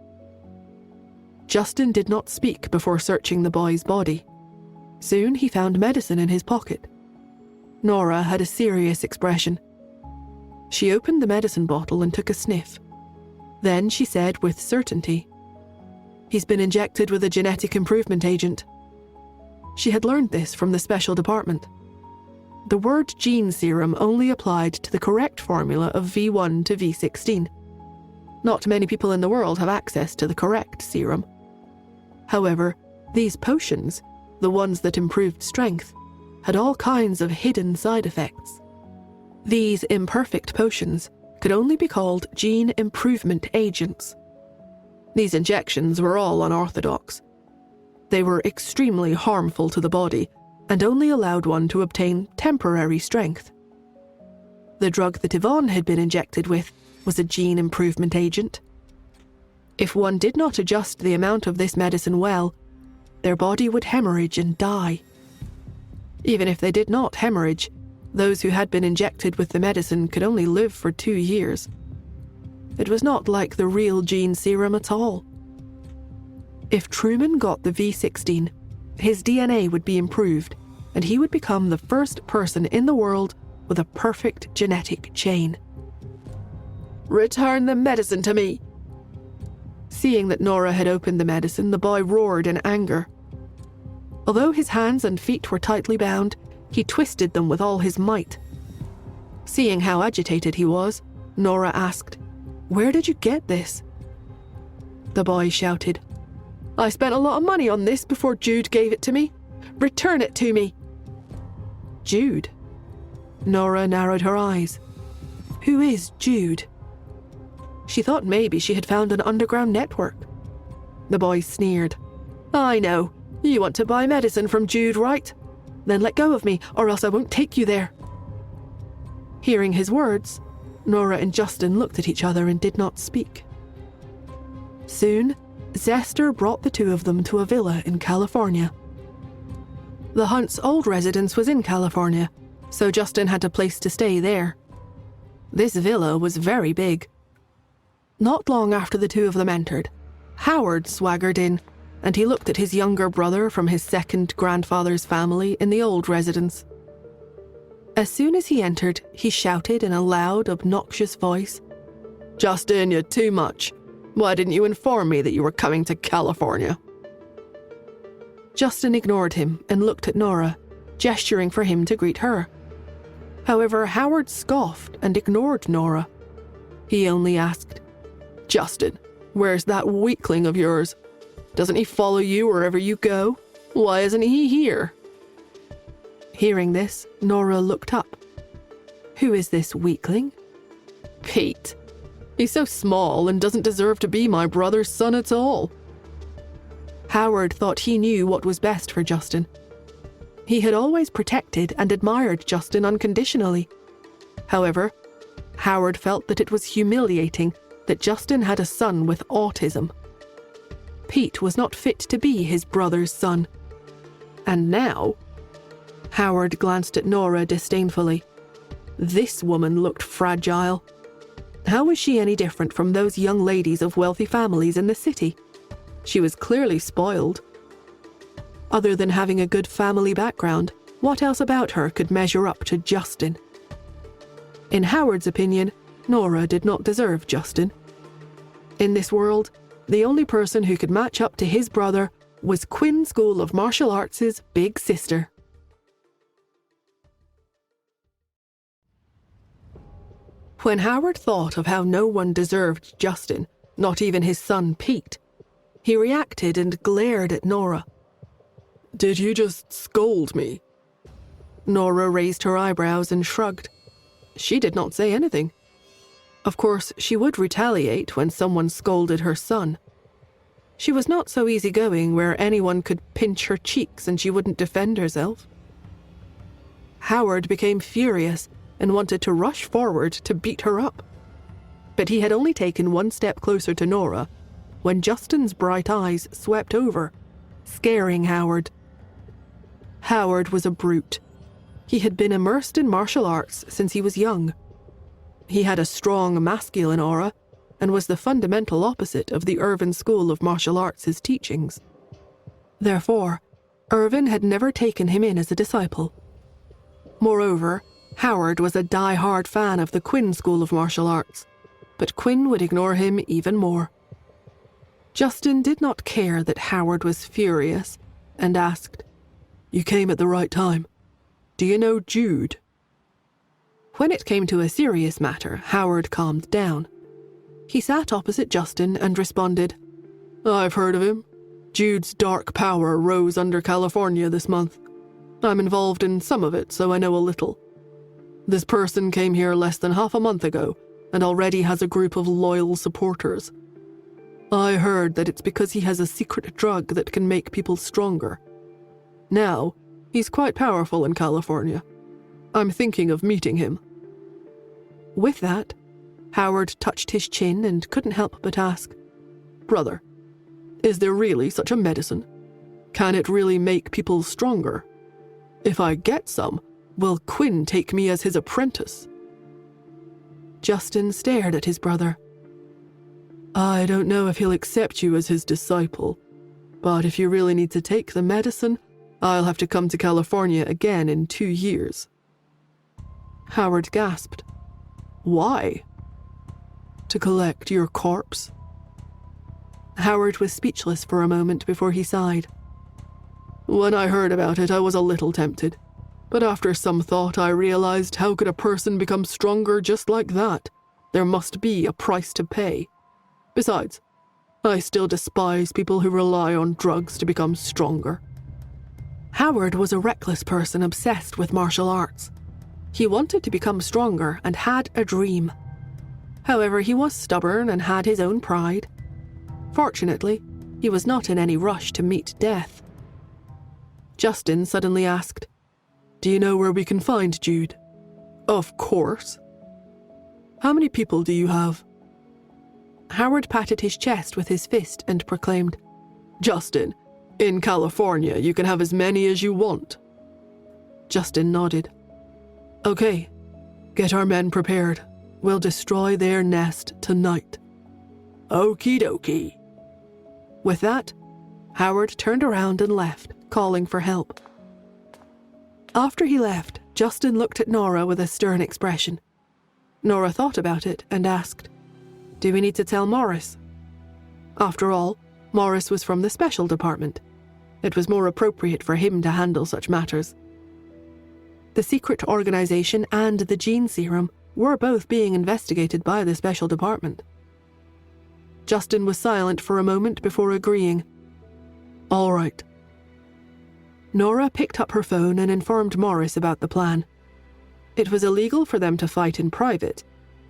Justin did not speak before searching the boy's body. Soon he found medicine in his pocket. Nora had a serious expression. She opened the medicine bottle and took a sniff. Then she said with certainty, "He's been injected with a genetic improvement agent." She had learned this from the special department. The word gene serum only applied to the correct formula of V1 to V16. Not many people in the world have access to the correct serum. However, these potions, the ones that improved strength, had all kinds of hidden side effects. These imperfect potions could only be called gene improvement agents. These injections were all unorthodox. They were extremely harmful to the body and only allowed one to obtain temporary strength. The drug that Yvonne had been injected with was a gene improvement agent. If one did not adjust the amount of this medicine well, their body would hemorrhage and die. Even if they did not hemorrhage, those who had been injected with the medicine could only live for 2 years. It was not like the real gene serum at all. If Truman got the V16, his DNA would be improved, and he would become the first person in the world with a perfect genetic chain. "Return the medicine to me!" Seeing that Nora had opened the medicine, the boy roared in anger. Although his hands and feet were tightly bound, he twisted them with all his might. Seeing how agitated he was, Nora asked, "Where did you get this?" The boy shouted, "I spent a lot of money on this before Jude gave it to me. Return it to me." Jude? Nora narrowed her eyes. Who is Jude? She thought maybe she had found an underground network. The boy sneered. "I know. You want to buy medicine from Jude, right? Then let go of me, or else I won't take you there." Hearing his words, Nora and Justin looked at each other and did not speak. Soon, Zester brought the two of them to a villa in California. The Hunt's old residence was in California, so Justin had a place to stay there. This villa was very big. Not long after the two of them entered, Howard swaggered in, and he looked at his younger brother from his second grandfather's family in the old residence. As soon as he entered, he shouted in a loud, obnoxious voice, "Justin, you're too much. Why didn't you inform me that you were coming to California?" Justin ignored him and looked at Nora, gesturing for him to greet her. However, Howard scoffed and ignored Nora. He only asked, "Justin, where's that weakling of yours? Doesn't he follow you wherever you go? Why isn't he here?" Hearing this, Nora looked up. Who is this weakling? Pete. He's so small and doesn't deserve to be my brother's son at all. Howard thought he knew what was best for Justin. He had always protected and admired Justin unconditionally. However, Howard felt that it was humiliating that Justin had a son with autism. Pete was not fit to be his brother's son. And now, Howard glanced at Nora disdainfully. This woman looked fragile. How was she any different from those young ladies of wealthy families in the city? She was clearly spoiled. Other than having a good family background, what else about her could measure up to Justin? In Howard's opinion, Nora did not deserve Justin. In this world, the only person who could match up to his brother was Quinn School of Martial Arts' big sister. When Howard thought of how no one deserved Justin, not even his son Pete, he reacted and glared at Nora. "Did you just scold me?" Nora raised her eyebrows and shrugged. She did not say anything. Of course, she would retaliate when someone scolded her son. She was not so easygoing where anyone could pinch her cheeks and she wouldn't defend herself. Howard became furious and wanted to rush forward to beat her up. But he had only taken one step closer to Nora when Justin's bright eyes swept over, scaring Howard. Howard was a brute. He had been immersed in martial arts since he was young. He had a strong masculine aura and was the fundamental opposite of the Irvin School of Martial Arts' teachings. Therefore, Irvin had never taken him in as a disciple. Moreover, Howard was a die-hard fan of the Quinn School of Martial Arts, but Quinn would ignore him even more. Justin did not care that Howard was furious and asked, "You came at the right time. Do you know Jude?" When it came to a serious matter, Howard calmed down. He sat opposite Justin and responded, "I've heard of him. Jude's dark power rose under California this month. I'm involved in some of it, so I know a little. This person came here less than half a month ago and already has a group of loyal supporters. I heard that it's because he has a secret drug that can make people stronger. Now, he's quite powerful in California. I'm thinking of meeting him." With that, Howard touched his chin and couldn't help but ask, "Brother, is there really such a medicine? Can it really make people stronger? If I get some, will Quinn take me as his apprentice?" Justin stared at his brother. "I don't know if he'll accept you as his disciple, but if you really need to take the medicine, I'll have to come to California again in 2 years." Howard gasped. "Why?" "To collect your corpse." Howard was speechless for a moment before he sighed. "When I heard about it, I was a little tempted. But after some thought, I realized how could a person become stronger just like that? There must be a price to pay. Besides, I still despise people who rely on drugs to become stronger." Howard was a reckless person obsessed with martial arts. He wanted to become stronger and had a dream. However, he was stubborn and had his own pride. Fortunately, he was not in any rush to meet death. Justin suddenly asked, "Do you know where we can find Jude?" "Of course." "How many people do you have?" Howard patted his chest with his fist and proclaimed, "Justin, in California you can have as many as you want." Justin nodded. "Okay, get our men prepared. We'll destroy their nest tonight." "Okie dokie." With that, Howard turned around and left, calling for help. After he left, Justin looked at Nora with a stern expression. Nora thought about it and asked, "Do we need to tell Morris?" After all, Morris was from the special department. It was more appropriate for him to handle such matters. The secret organization and the gene serum were both being investigated by the special department. Justin was silent for a moment before agreeing. "All right." Nora picked up her phone and informed Morris about the plan. It was illegal for them to fight in private,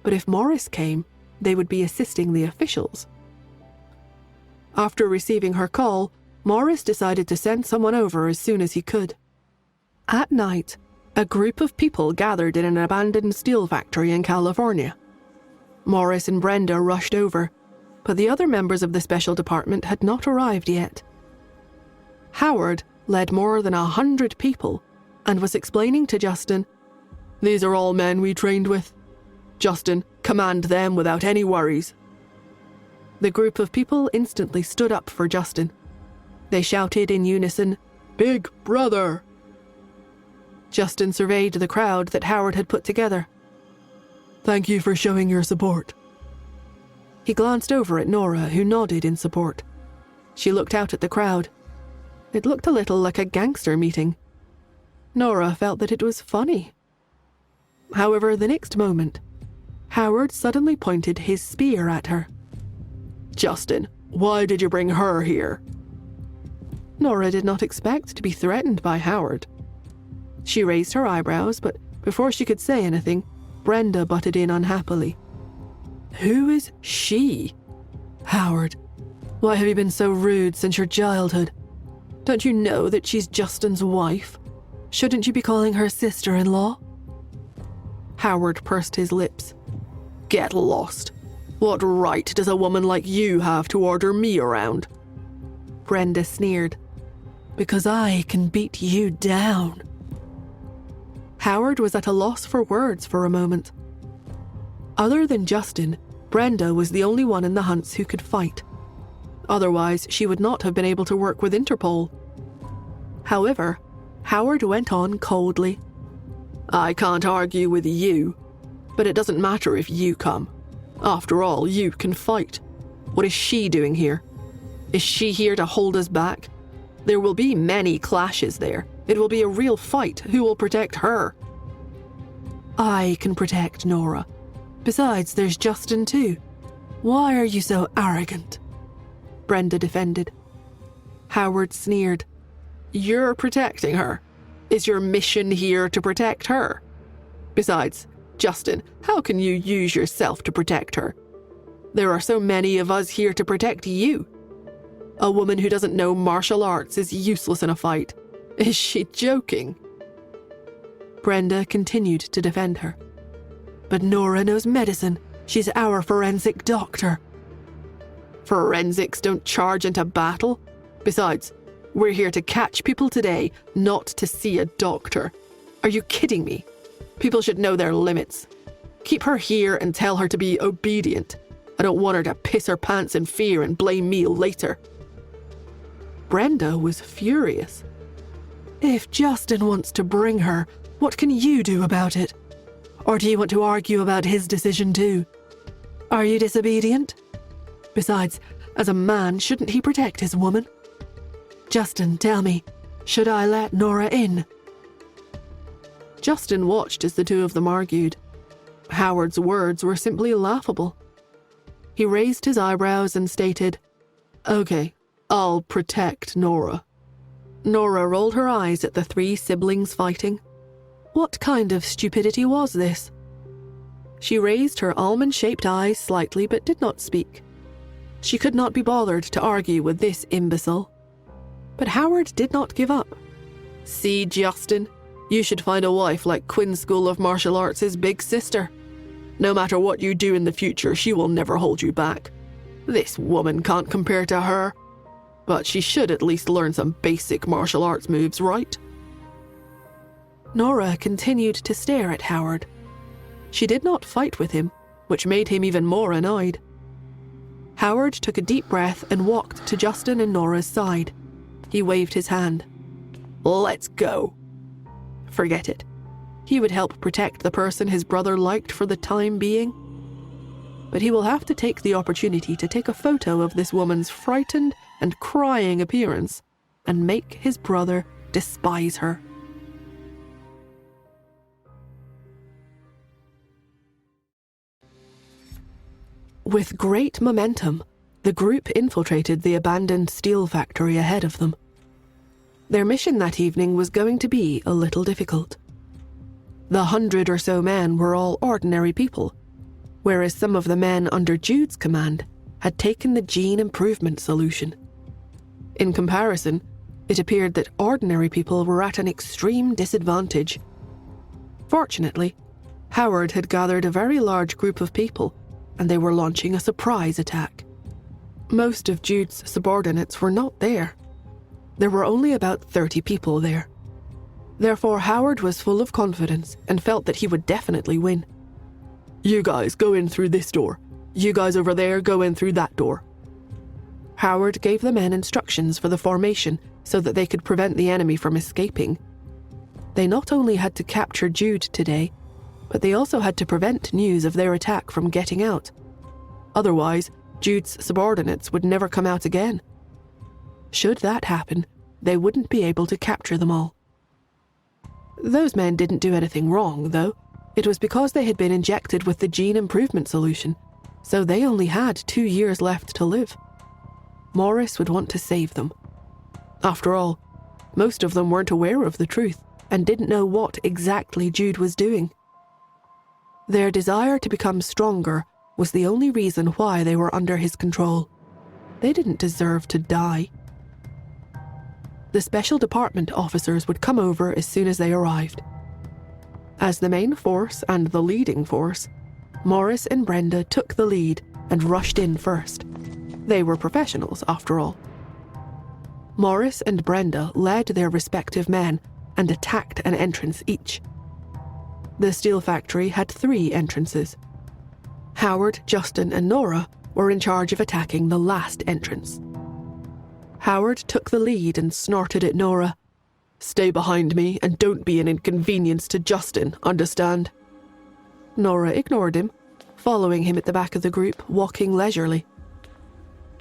but if Morris came, they would be assisting the officials. After receiving her call, Morris decided to send someone over as soon as he could. At night, a group of people gathered in an abandoned steel factory in California. Morris and Brenda rushed over, but the other members of the special department had not arrived yet. Howard led more than 100 people and was explaining to Justin, "These are all men we trained with. Justin, command them without any worries." The group of people instantly stood up for Justin. They shouted in unison, "Big Brother!" Justin surveyed the crowd that Howard had put together. "Thank you for showing your support." He glanced over at Nora, who nodded in support. She looked out at the crowd. It looked a little like a gangster meeting. Nora felt that it was funny. However, the next moment, Howard suddenly pointed his spear at her. "Justin, why did you bring her here?" Nora did not expect to be threatened by Howard. She raised her eyebrows, but before she could say anything, Brenda butted in unhappily. "Who is she?" "Howard, why have you been so rude since your childhood? Don't you know that she's Justin's wife? Shouldn't you be calling her sister-in-law?" Howard pursed his lips. "Get lost. What right does a woman like you have to order me around?" Brenda sneered. "Because I can beat you down." Howard was at a loss for words for a moment. Other than Justin, Brenda was the only one in the Hunts who could fight. Otherwise, she would not have been able to work with Interpol. However, Howard went on coldly. "I can't argue with you, but it doesn't matter if you come. After all, you can fight. What is she doing here? Is she here to hold us back? There will be many clashes there. It will be a real fight. Who will protect her?" "I can protect Nora. Besides, there's Justin too. Why are you so arrogant?" Brenda defended. Howard sneered. "You're protecting her? Is your mission here to protect her? Besides, Justin, how can you use yourself to protect her? There are so many of us here to protect you. A woman who doesn't know martial arts is useless in a fight. Is she joking?" Brenda continued to defend her. "But Nora knows medicine. She's our forensic doctor." "Forensics don't charge into battle. Besides, we're here to catch people today, not to see a doctor. Are you kidding me? People should know their limits. Keep her here and tell her to be obedient. I don't want her to piss her pants in fear and blame me later." Brenda was furious. "If Justin wants to bring her, what can you do about it? Or do you want to argue about his decision too? Are you disobedient? Besides, as a man, shouldn't he protect his woman? Justin, tell me, should I let Nora in?" Justin watched as the two of them argued. Howard's words were simply laughable. He raised his eyebrows and stated, "Okay, I'll protect Nora." Nora rolled her eyes at the three siblings fighting. What kind of stupidity was this? She raised her almond-shaped eyes slightly but did not speak. She could not be bothered to argue with this imbecile. But Howard did not give up. "See, Justin, you should find a wife like Quinn's School of Martial Arts' big sister. No matter what you do in the future, she will never hold you back. This woman can't compare to her. But she should at least learn some basic martial arts moves, right?" Nora continued to stare at Howard. She did not fight with him, which made him even more annoyed. Howard took a deep breath and walked to Justin and Nora's side. He waved his hand. "Let's go." Forget it. He would help protect the person his brother liked for the time being. But he will have to take the opportunity to take a photo of this woman's frightened and crying appearance and make his brother despise her. With great momentum, the group infiltrated the abandoned steel factory ahead of them. Their mission that evening was going to be a little difficult. The 100 or so men were all ordinary people, whereas some of the men under Jude's command had taken the gene improvement solution. In comparison, it appeared that ordinary people were at an extreme disadvantage. Fortunately, Howard had gathered a very large group of people, and they were launching a surprise attack. Most of Jude's subordinates were not there. There were only about 30 people there. Therefore, Howard was full of confidence and felt that he would definitely win. "You guys go in through this door. You guys over there go in through that door." Howard gave the men instructions for the formation so that they could prevent the enemy from escaping. They not only had to capture Jude today, but they also had to prevent news of their attack from getting out. Otherwise, Jude's subordinates would never come out again. Should that happen, they wouldn't be able to capture them all. Those men didn't do anything wrong, though. It was because they had been injected with the gene improvement solution, so they only had 2 years left to live. Morris would want to save them. After all, most of them weren't aware of the truth and didn't know what exactly Jude was doing. Their desire to become stronger was the only reason why they were under his control. They didn't deserve to die. The special department officers would come over as soon as they arrived. As the main force and the leading force, Morris and Brenda took the lead and rushed in first. They were professionals, after all. Morris and Brenda led their respective men and attacked an entrance each. The steel factory had 3 entrances. Howard, Justin, and Nora were in charge of attacking the last entrance. Howard took the lead and snorted at Nora. "Stay behind me and don't be an inconvenience to Justin, understand?" Nora ignored him, following him at the back of the group, walking leisurely.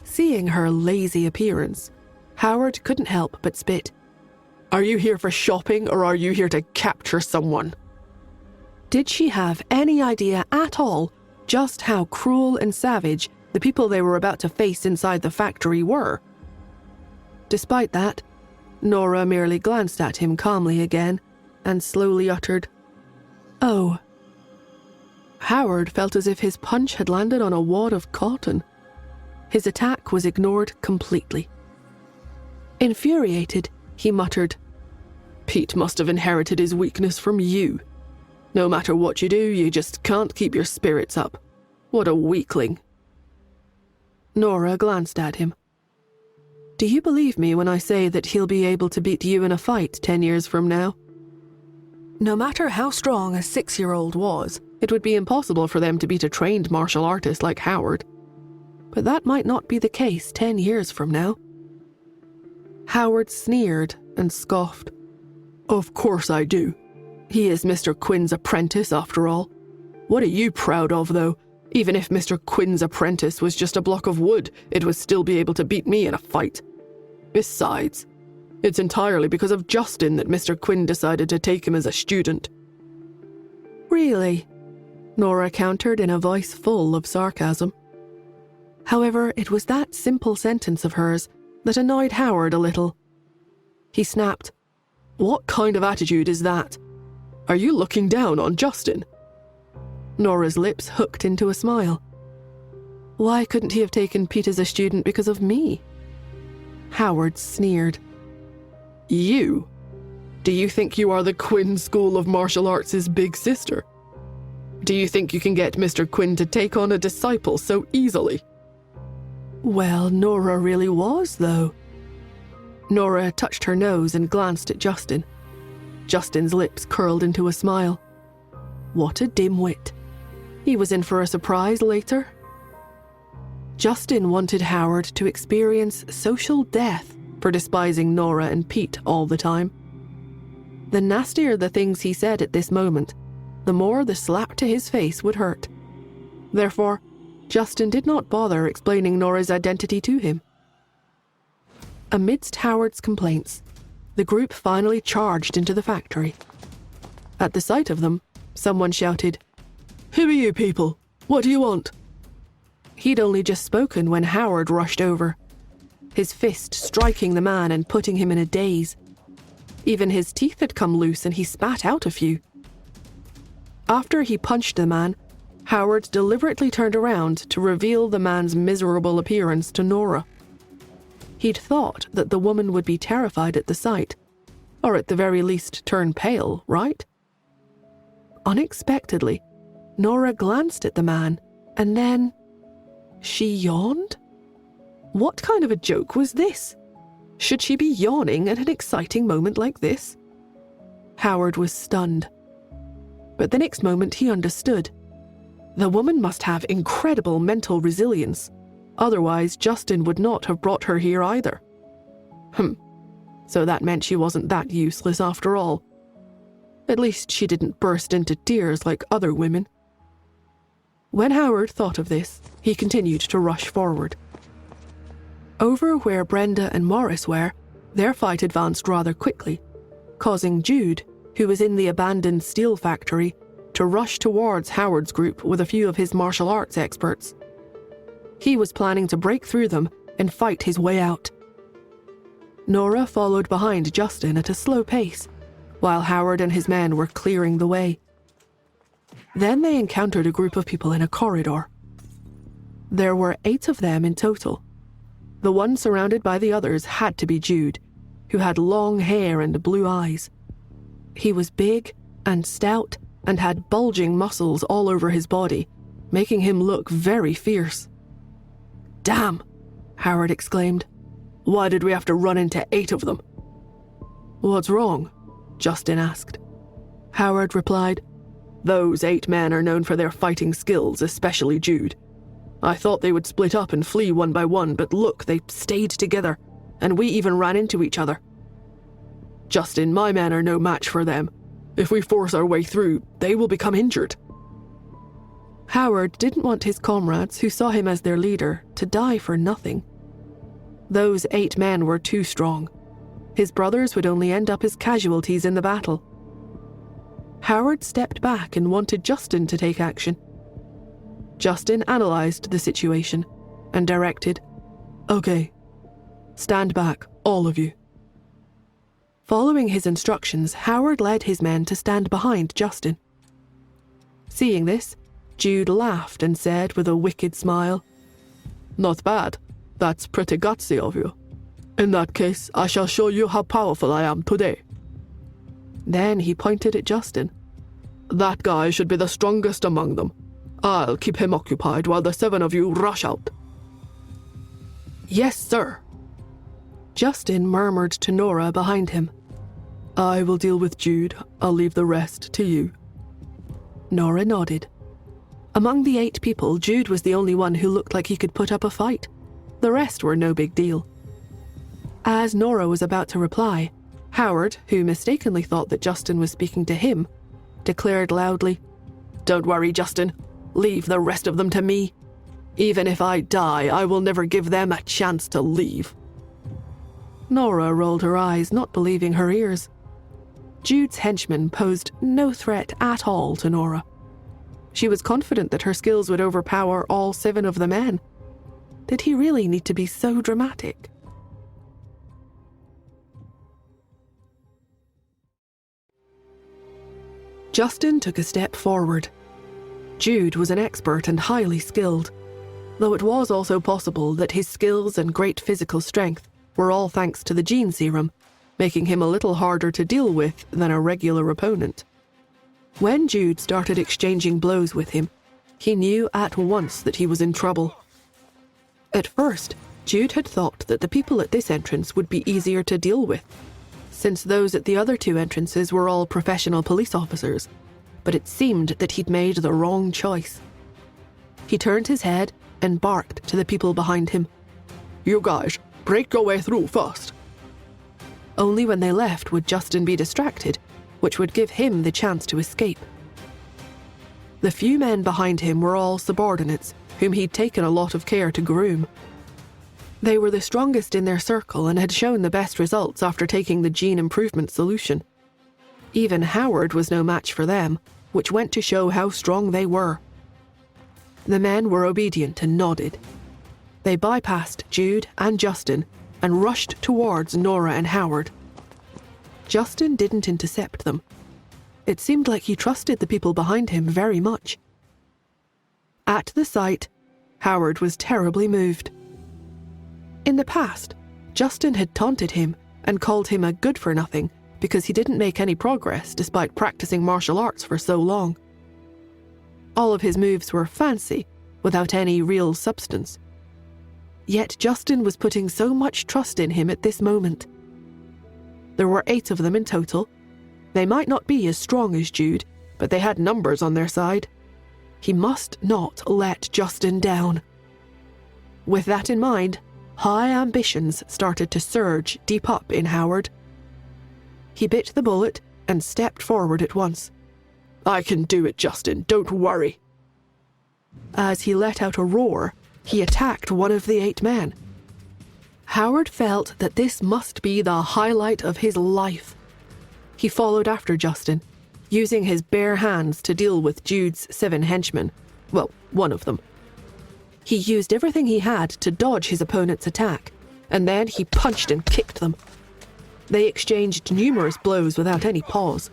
Seeing her lazy appearance, Howard couldn't help but spit. "Are you here for shopping or are you here to capture someone?" Did she have any idea at all just how cruel and savage the people they were about to face inside the factory were? Despite that, Nora merely glanced at him calmly again and slowly uttered, "Oh." Howard felt as if his punch had landed on a wad of cotton. His attack was ignored completely. Infuriated, he muttered, "Pete must have inherited his weakness from you. No matter what you do, you just can't keep your spirits up. What a weakling." Nora glanced at him. "Do you believe me when I say that he'll be able to beat you in a fight 10 years from now?" No matter how strong a 6-year-old was, it would be impossible for them to beat a trained martial artist like Howard. But that might not be the case 10 years from now. Howard sneered and scoffed. "Of course I do. He is Mr. Quinn's apprentice, after all. What are you proud of, though? Even if Mr. Quinn's apprentice was just a block of wood, it would still be able to beat me in a fight. Besides, it's entirely because of Justin that Mr. Quinn decided to take him as a student." "Really?" Nora countered in a voice full of sarcasm. However, it was that simple sentence of hers that annoyed Howard a little. He snapped, "What kind of attitude is that? Are you looking down on Justin?" Nora's lips hooked into a smile. "Why couldn't he have taken Pete as a student because of me?" Howard sneered. "You? Do you think you are the Quinn School of Martial Arts' big sister? Do you think you can get Mr. Quinn to take on a disciple so easily?" Well, Nora really was, though. Nora touched her nose and glanced at Justin. Justin's lips curled into a smile. What a dimwit. He was in for a surprise later. Justin wanted Howard to experience social death for despising Nora and Pete all the time. The nastier the things he said at this moment, the more the slap to his face would hurt. Therefore, Justin did not bother explaining Nora's identity to him. Amidst Howard's complaints, the group finally charged into the factory. At the sight of them, someone shouted, "Who are you people? What do you want?" He'd only just spoken when Howard rushed over, his fist striking the man and putting him in a daze. Even his teeth had come loose and he spat out a few. After he punched the man, Howard deliberately turned around to reveal the man's miserable appearance to Nora. He'd thought that the woman would be terrified at the sight, or at the very least turn pale, right? Unexpectedly, Nora glanced at the man, and then she yawned? What kind of a joke was this? Should she be yawning at an exciting moment like this? Howard was stunned. But the next moment he understood. The woman must have incredible mental resilience. Otherwise, Justin would not have brought her here either. So that meant she wasn't that useless after all. At least she didn't burst into tears like other women. When Howard thought of this, he continued to rush forward. Over where Brenda and Morris were, their fight advanced rather quickly, causing Jude, who was in the abandoned steel factory, to rush towards Howard's group with a few of his martial arts experts. He was planning to break through them and fight his way out. Nora followed behind Justin at a slow pace, while Howard and his men were clearing the way. Then they encountered a group of people in a corridor. There were 8 of them in total. The one surrounded by the others had to be Jude, who had long hair and blue eyes. He was big and stout and had bulging muscles all over his body, making him look very fierce. "Damn!" Howard exclaimed. "Why did we have to run into 8 of them?" "What's wrong?" Justin asked. Howard replied, "Those 8 men are known for their fighting skills, especially Jude. I thought they would split up and flee one by one, but look, they stayed together, and we even ran into each other. Justin, my men are no match for them. If we force our way through, they will become injured." Howard didn't want his comrades, who saw him as their leader, to die for nothing. Those 8 men were too strong. His brothers would only end up as casualties in the battle. Howard stepped back and wanted Justin to take action. Justin analyzed the situation and directed, "Okay, stand back, all of you." Following his instructions, Howard led his men to stand behind Justin. Seeing this, Jude laughed and said with a wicked smile, "Not bad. That's pretty gutsy of you. In that case, I shall show you how powerful I am today." Then he pointed at Justin. "That guy should be the strongest among them. I'll keep him occupied while the 7 of you rush out." "Yes, sir." Justin murmured to Nora behind him, "I will deal with Jude. I'll leave the rest to you." Nora nodded. Among the 8 people, Jude was the only one who looked like he could put up a fight. The rest were no big deal. As Nora was about to reply, Howard, who mistakenly thought that Justin was speaking to him, declared loudly, "Don't worry, Justin. Leave the rest of them to me. Even if I die, I will never give them a chance to leave." Nora rolled her eyes, not believing her ears. Jude's henchmen posed no threat at all to Nora. She was confident that her skills would overpower all 7 of the men. Did he really need to be so dramatic? Justin took a step forward. Jude was an expert and highly skilled, though it was also possible that his skills and great physical strength were all thanks to the gene serum, making him a little harder to deal with than a regular opponent. When Jude started exchanging blows with him, he knew at once that he was in trouble. At first, Jude had thought that the people at this entrance would be easier to deal with, since those at the other 2 entrances were all professional police officers, but it seemed that he'd made the wrong choice. He turned his head and barked to the people behind him. "You guys, break your way through first." Only when they left would Justin be distracted, which would give him the chance to escape. The few men behind him were all subordinates, whom he'd taken a lot of care to groom. They were the strongest in their circle and had shown the best results after taking the gene improvement solution. Even Howard was no match for them, which went to show how strong they were. The men were obedient and nodded. They bypassed Jude and Justin and rushed towards Nora and Howard. Justin didn't intercept them. It seemed like he trusted the people behind him very much. At the sight, Howard was terribly moved. In the past, Justin had taunted him and called him a good-for-nothing because he didn't make any progress despite practicing martial arts for so long. All of his moves were fancy, without any real substance. Yet Justin was putting so much trust in him at this moment. There were 8 of them in total. They might not be as strong as Jude, but they had numbers on their side. He must not let Justin down. With that in mind, high ambitions started to surge deep up in Howard. He bit the bullet and stepped forward at once. "I can do it, Justin, don't worry." As he let out a roar, he attacked one of the 8 men. Howard felt that this must be the highlight of his life. He followed after Justin, using his bare hands to deal with Jude's 7 henchmen. Well, one of them. He used everything he had to dodge his opponent's attack, and then he punched and kicked them. They exchanged numerous blows without any pause.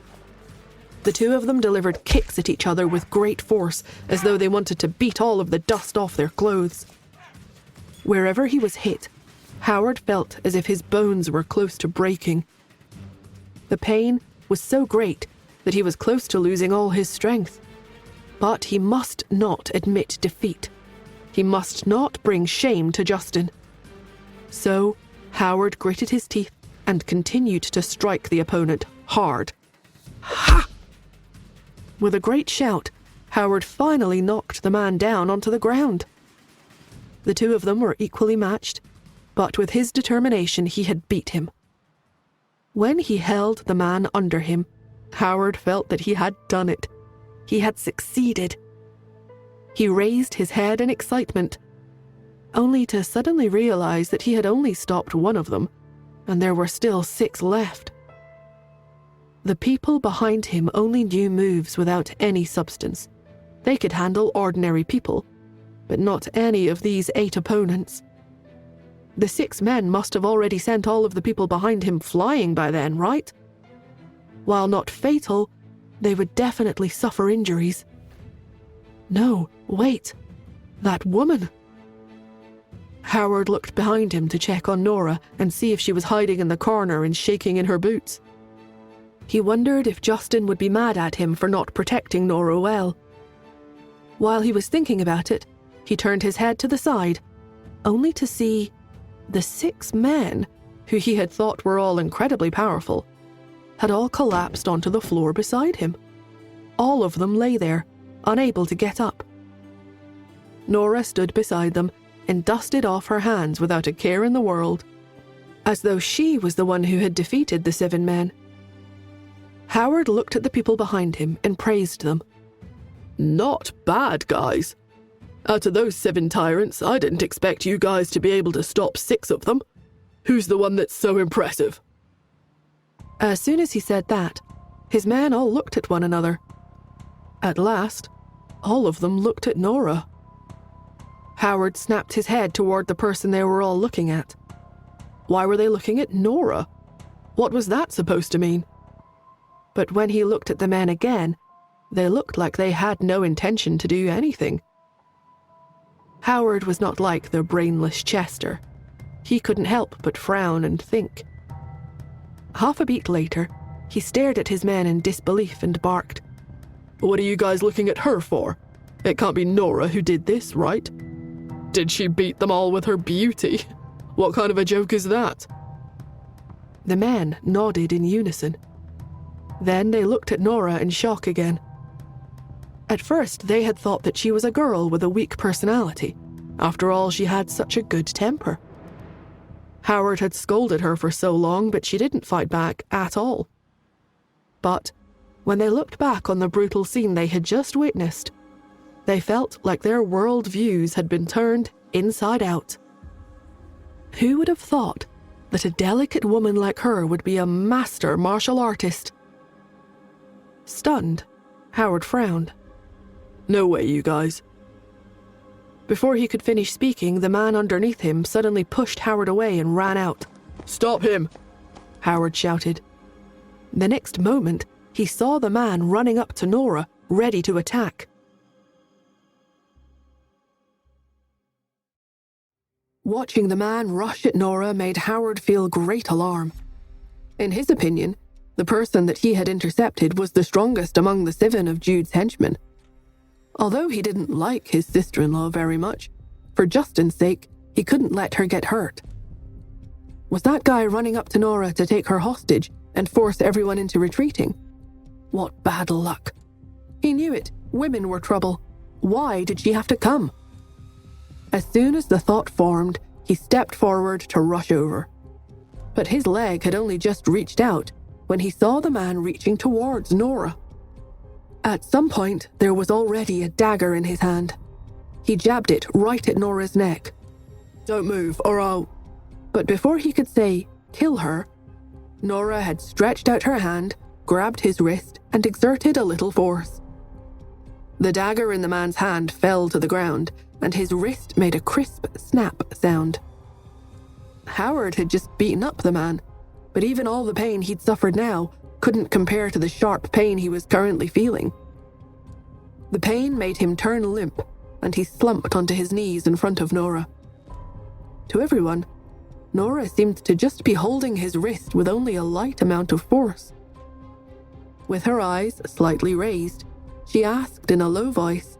The 2 of them delivered kicks at each other with great force, as though they wanted to beat all of the dust off their clothes. Wherever he was hit, Howard felt as if his bones were close to breaking. The pain was so great that he was close to losing all his strength. But he must not admit defeat. He must not bring shame to Justin. So, Howard gritted his teeth and continued to strike the opponent hard. Ha! With a great shout, Howard finally knocked the man down onto the ground. The 2 of them were equally matched, but with his determination he had beat him. When he held the man under him, Howard felt that he had done it. He had succeeded. He raised his head in excitement, only to suddenly realize that he had only stopped one of them, and there were still 6 left. The people behind him only knew moves without any substance. They could handle ordinary people, but not any of these 8 opponents. The 6 men must have already sent all of the people behind him flying by then, right? While not fatal, they would definitely suffer injuries. No, wait. That woman. Howard looked behind him to check on Nora and see if she was hiding in the corner and shaking in her boots. He wondered if Justin would be mad at him for not protecting Nora well. While he was thinking about it, he turned his head to the side, only to see the 6 men, who he had thought were all incredibly powerful, had all collapsed onto the floor beside him. All of them lay there, unable to get up. Nora stood beside them and dusted off her hands without a care in the world, as though she was the one who had defeated the 7 men. Howard looked at the people behind him and praised them. "Not bad, guys. Out of those 7 tyrants, I didn't expect you guys to be able to stop 6 of them. Who's the one that's so impressive?" As soon as he said that, his men all looked at one another. At last, all of them looked at Nora. Howard snapped his head toward the person they were all looking at. Why were they looking at Nora? What was that supposed to mean? But when he looked at the men again, they looked like they had no intention to do anything. Howard was not like the brainless Chester. He couldn't help but frown and think. Half a beat later, he stared at his men in disbelief and barked. "What are you guys looking at her for? It can't be Nora who did this, right? Did she beat them all with her beauty? What kind of a joke is that?" The men nodded in unison. Then they looked at Nora in shock again. At first, they had thought that she was a girl with a weak personality, After all, she had such a good temper. Howard had scolded her for so long, but she didn't fight back at all. But when they looked back on the brutal scene they had just witnessed, they felt like their world views had been turned inside out. Who would have thought that a delicate woman like her would be a master martial artist? Stunned, Howard frowned. "No way, you guys." Before he could finish speaking, the man underneath him suddenly pushed Howard away and ran out. "Stop him!" Howard shouted. The next moment, he saw the man running up to Nora, ready to attack. Watching the man rush at Nora made Howard feel great alarm. In his opinion, the person that he had intercepted was the strongest among the 7 of Jude's henchmen. Although he didn't like his sister-in-law very much, for Justin's sake, he couldn't let her get hurt. Was that guy running up to Nora to take her hostage and force everyone into retreating? What bad luck. He knew it. Women were trouble. Why did she have to come? As soon as the thought formed, he stepped forward to rush over. But his leg had only just reached out when he saw the man reaching towards Nora. At some point, there was already a dagger in his hand. He jabbed it right at Nora's neck. "Don't move, or I'll..." But before he could say, "kill her," Nora had stretched out her hand, grabbed his wrist, and exerted a little force. The dagger in the man's hand fell to the ground, and his wrist made a crisp snap sound. Howard had just beaten up the man, but even all the pain he'd suffered now couldn't compare to the sharp pain he was currently feeling. The pain made him turn limp, and he slumped onto his knees in front of Nora. To everyone, Nora seemed to just be holding his wrist with only a light amount of force. With her eyes slightly raised, she asked in a low voice,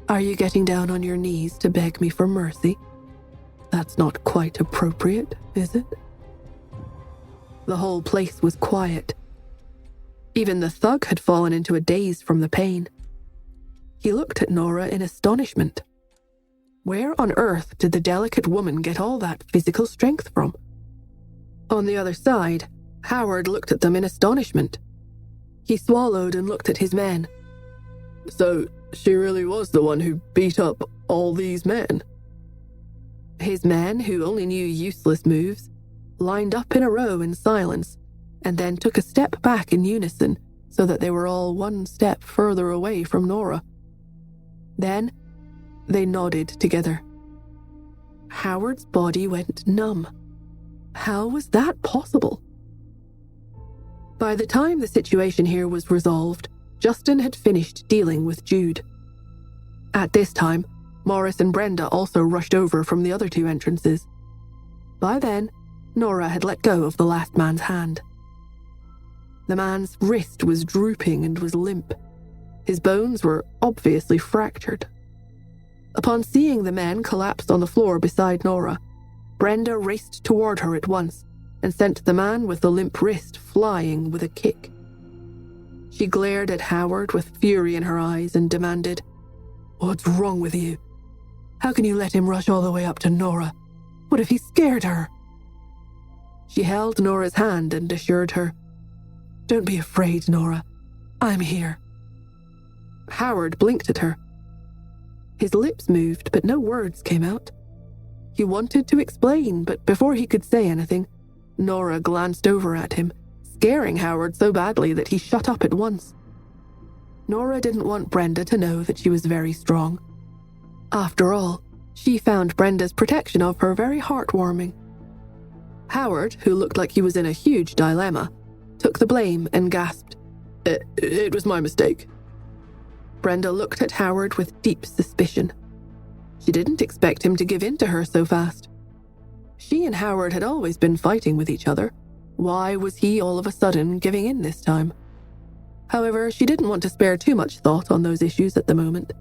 "Are you getting down on your knees to beg me for mercy? That's not quite appropriate, is it?" The whole place was quiet. Even the thug had fallen into a daze from the pain. He looked at Nora in astonishment. Where on earth did the delicate woman get all that physical strength from? On the other side, Howard looked at them in astonishment. He swallowed and looked at his men. "So, she really was the one who beat up all these men?" His men, who only knew useless moves, lined up in a row in silence, and then took a step back in unison so that they were all one step further away from Nora. Then, they nodded together. Howard's body went numb. How was that possible? By the time the situation here was resolved, Justin had finished dealing with Jude. At this time, Morris and Brenda also rushed over from the other 2 entrances. By then, Nora had let go of the last man's hand. The man's wrist was drooping and was limp. His bones were obviously fractured. Upon seeing the men collapsed on the floor beside Nora, Brenda raced toward her at once and sent the man with the limp wrist flying with a kick. She glared at Howard with fury in her eyes and demanded, "What's wrong with you? How can you let him rush all the way up to Nora? What if he scared her?" She held Nora's hand and assured her, "Don't be afraid, Nora. I'm here." Howard blinked at her. His lips moved, but no words came out. He wanted to explain, but before he could say anything, Nora glanced over at him, scaring Howard so badly that he shut up at once. Nora didn't want Brenda to know that she was very strong. After all, she found Brenda's protection of her very heartwarming. Howard, who looked like he was in a huge dilemma, took the blame and gasped, It was my mistake." Brenda looked at Howard with deep suspicion. She didn't expect him to give in to her so fast. She and Howard had always been fighting with each other. Why was he all of a sudden giving in this time? However, she didn't want to spare too much thought on those issues at the moment.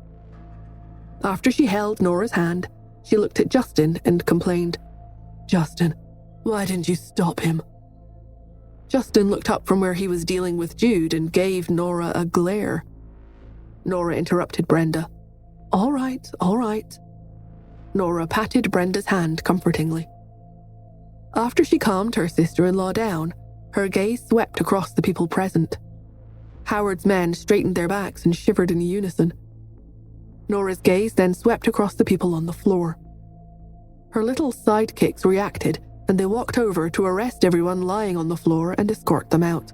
After she held Nora's hand, she looked at Justin and complained, "Justin, why didn't you stop him?" Justin looked up from where he was dealing with Jude and gave Nora a glare. Nora interrupted Brenda. All right. Nora patted Brenda's hand comfortingly. After she calmed her sister-in-law down, her gaze swept across the people present. Howard's men straightened their backs and shivered in unison. Nora's gaze then swept across the people on the floor. Her little sidekicks reacted, and they walked over to arrest everyone lying on the floor and escort them out.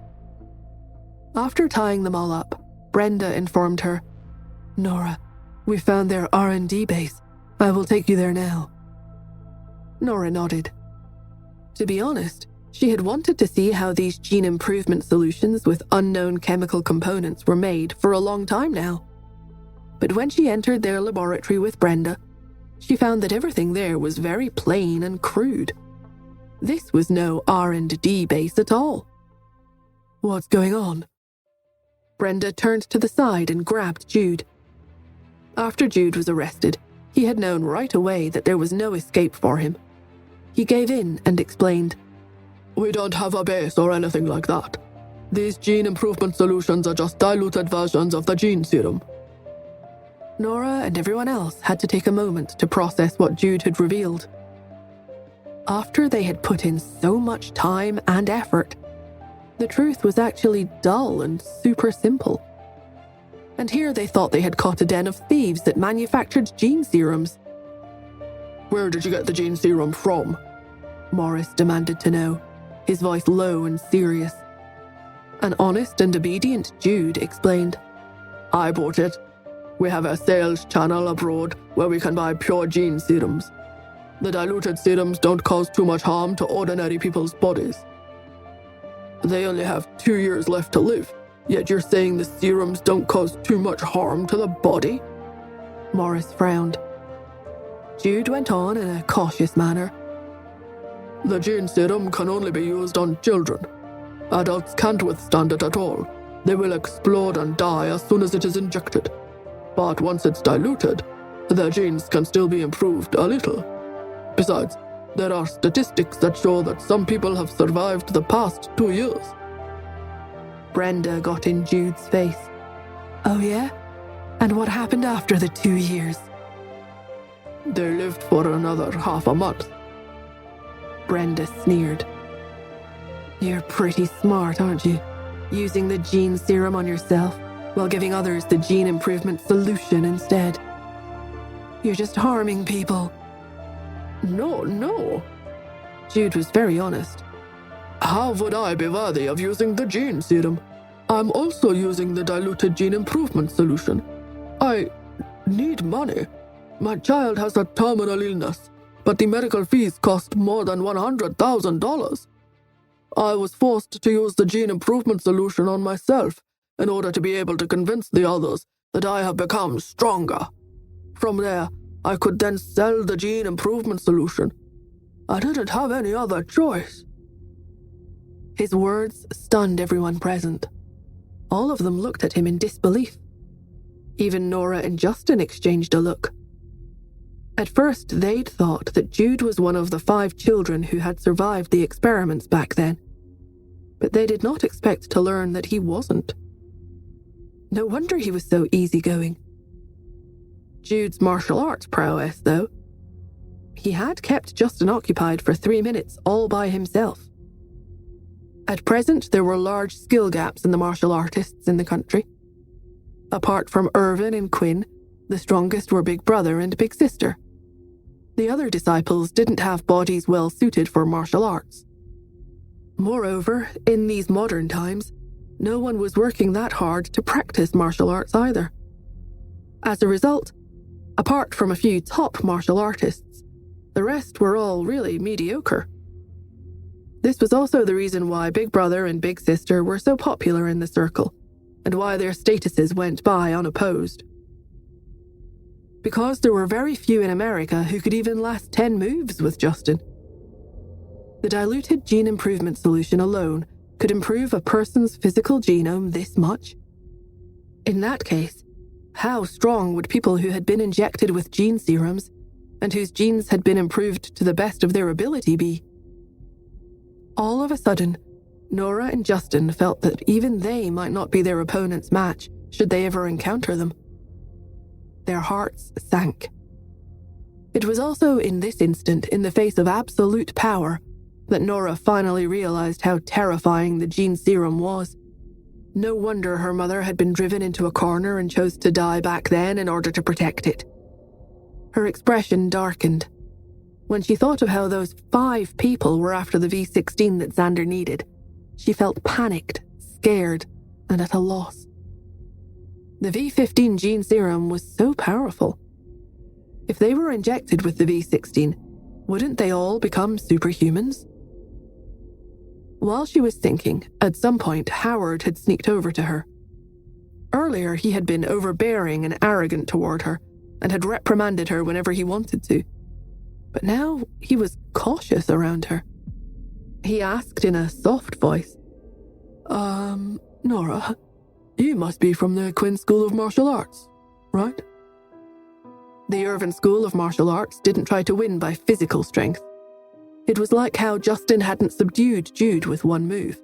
After tying them all up, Brenda informed her, "Nora, we found their R&D base. I will take you there now." Nora nodded. To be honest, she had wanted to see how these gene improvement solutions with unknown chemical components were made for a long time now. But when she entered their laboratory with Brenda, she found that everything there was very plain and crude. This was no R&D base at all. "What's going on?" Brenda turned to the side and grabbed Jude. After Jude was arrested, he had known right away that there was no escape for him. He gave in and explained, "We don't have a base or anything like that. These gene improvement solutions are just diluted versions of the gene serum." Nora and everyone else had to take a moment to process what Jude had revealed. After they had put in so much time and effort, the truth was actually dull and super simple. And here they thought they had caught a den of thieves that manufactured gene serums. "Where did you get the gene serum from?" Morris demanded to know, his voice low and serious. An honest and obedient Jude explained, "I bought it. We have a sales channel abroad where we can buy pure gene serums. The diluted serums don't cause too much harm to ordinary people's bodies." "They only have 2 years left to live, yet you're saying the serums don't cause too much harm to the body?" Morris frowned. Jude went on in a cautious manner. "The gene serum can only be used on children. Adults can't withstand it at all. They will explode and die as soon as it is injected. But once it's diluted, the genes can still be improved a little. Besides, there are statistics that show that some people have survived the past 2 years. Brenda got in Jude's face. "Oh yeah? And what happened after the 2 years?" "They lived for another half a month." Brenda sneered. "You're pretty smart, aren't you? Using the gene serum on yourself while giving others the gene improvement solution instead. You're just harming people." No. Jude was very honest. "How would I be worthy of using the gene serum? I'm also using the diluted gene improvement solution. I need money. My child has a terminal illness, but the medical fees cost more than $100,000. I was forced to use the gene improvement solution on myself in order to be able to convince the others that I have become stronger. From there, I could then sell the gene improvement solution. I didn't have any other choice." His words stunned everyone present. All of them looked at him in disbelief. Even Nora and Justin exchanged a look. At first, they'd thought that Jude was one of the 5 children who had survived the experiments back then. But they did not expect to learn that he wasn't. No wonder he was so easygoing. Jude's martial arts prowess, though. He had kept Justin occupied for 3 minutes all by himself. At present, there were large skill gaps in the martial artists in the country. Apart from Irvin and Quinn, the strongest were Big Brother and Big Sister. The other disciples didn't have bodies well suited for martial arts. Moreover, in these modern times, no one was working that hard to practice martial arts either. As a result, apart from a few top martial artists, the rest were all really mediocre. This was also the reason why Big Brother and Big Sister were so popular in the circle, and why their statuses went by unopposed. Because there were very few in America who could even last 10 moves with Justin. The diluted gene improvement solution alone could improve a person's physical genome this much. In that case, how strong would people who had been injected with gene serums and whose genes had been improved to the best of their ability be? All of a sudden, Nora and Justin felt that even they might not be their opponent's match should they ever encounter them. Their hearts sank. It was also in this instant, in the face of absolute power, that Nora finally realized how terrifying the gene serum was. No wonder her mother had been driven into a corner and chose to die back then in order to protect it. Her expression darkened. When she thought of how those 5 people were after the V16 that Xander needed, she felt panicked, scared, and at a loss. The V15 gene serum was so powerful. If they were injected with the V16, wouldn't they all become superhumans? While she was thinking, at some point Howard had sneaked over to her. Earlier, he had been overbearing and arrogant toward her, and had reprimanded her whenever he wanted to. But now he was cautious around her. He asked in a soft voice, Nora, you must be from the Quinn School of Martial Arts, right? The Irvin School of Martial Arts didn't try to win by physical strength. It was like how Justin hadn't subdued Jude with one move.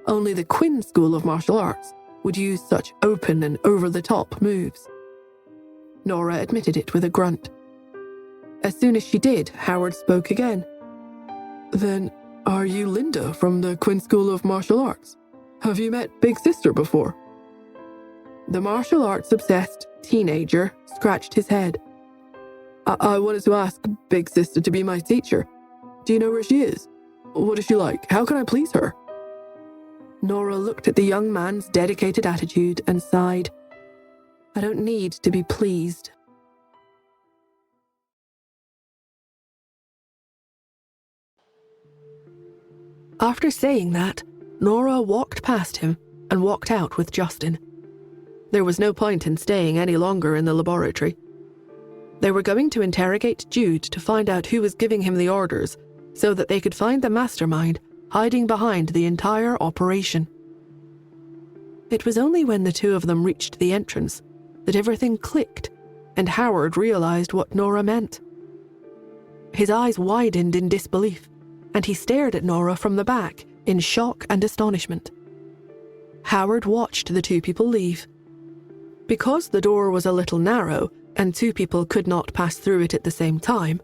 Only the Quinn School of Martial Arts would use such open and over-the-top moves. Nora admitted it with a grunt. As soon as she did, Howard spoke again. Then, are you Linda from the Quinn School of Martial Arts? Have you met Big Sister before? The martial arts-obsessed teenager scratched his head. I wanted to ask Big Sister to be my teacher. Do you know where she is? What is she like? How can I please her? Nora looked at the young man's dedicated attitude and sighed. I don't need to be pleased. After saying that, Nora walked past him and walked out with Justin. There was no point in staying any longer in the laboratory. They were going to interrogate Jude to find out who was giving him the orders so that they could find the mastermind hiding behind the entire operation. It was only when the two of them reached the entrance that everything clicked and Howard realized what Nora meant. His eyes widened in disbelief, and he stared at Nora from the back in shock and astonishment. Howard watched the 2 people leave. Because the door was a little narrow and 2 people could not pass through it at the same time,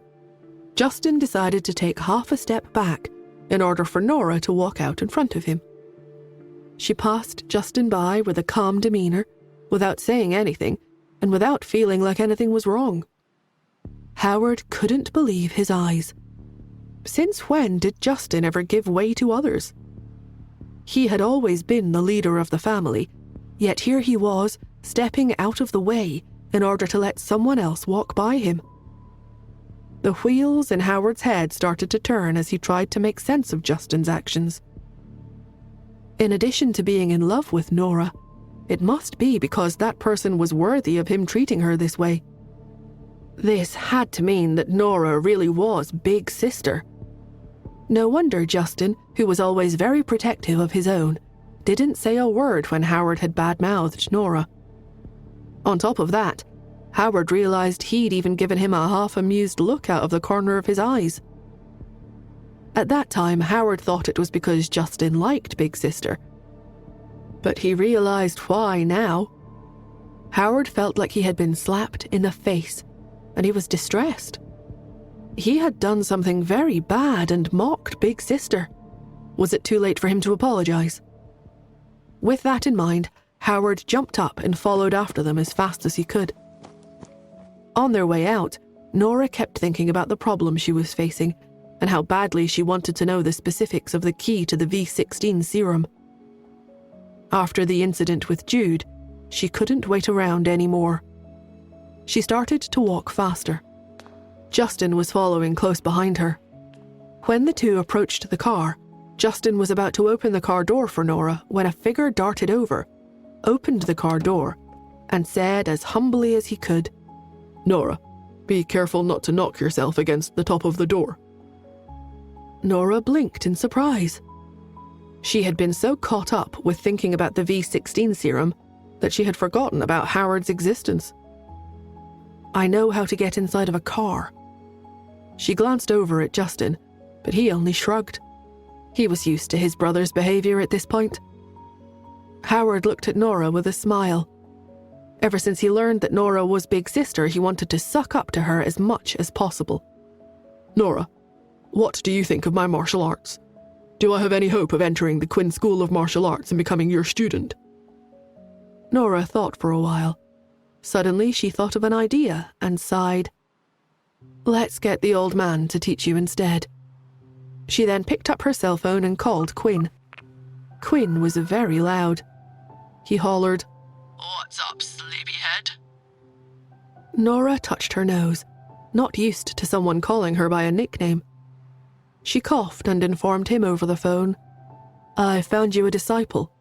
Justin decided to take half a step back in order for Nora to walk out in front of him. She passed Justin by with a calm demeanor, without saying anything, and without feeling like anything was wrong. Howard couldn't believe his eyes. Since when did Justin ever give way to others? He had always been the leader of the family, yet here he was, stepping out of the way in order to let someone else walk by him. The wheels in Howard's head started to turn as he tried to make sense of Justin's actions. In addition to being in love with Nora, it must be because that person was worthy of him treating her this way. This had to mean that Nora really was Big Sister. No wonder Justin, who was always very protective of his own, didn't say a word when Howard had bad-mouthed Nora. On top of that, Howard realized he'd even given him a half-amused look out of the corner of his eyes. At that time, Howard thought it was because Justin liked Big Sister. But he realized why now. Howard felt like he had been slapped in the face, and he was distressed. He had done something very bad and mocked Big Sister. Was it too late for him to apologize? With that in mind, Howard jumped up and followed after them as fast as he could. On their way out, Nora kept thinking about the problem she was facing and how badly she wanted to know the specifics of the key to the V16 serum. After the incident with Jude, she couldn't wait around anymore. She started to walk faster. Justin was following close behind her. When the two approached the car, Justin was about to open the car door for Nora when a figure darted over, opened the car door, and said as humbly as he could, "Nora, be careful not to knock yourself against the top of the door." Nora blinked in surprise. She had been so caught up with thinking about the V16 serum that she had forgotten about Howard's existence. "I know how to get inside of a car." She glanced over at Justin, but he only shrugged. He was used to his brother's behavior at this point. Howard looked at Nora with a smile. Ever since he learned that Nora was big sister, he wanted to suck up to her as much as possible. Nora, what do you think of my martial arts? Do I have any hope of entering the Quinn School of Martial Arts and becoming your student? Nora thought for a while. Suddenly she thought of an idea and sighed. Let's get the old man to teach you instead. She then picked up her cell phone and called Quinn. Quinn was very loud. He hollered, What's up, sleepyhead? Nora touched her nose, not used to someone calling her by a nickname. She coughed and informed him over the phone. I found you a disciple.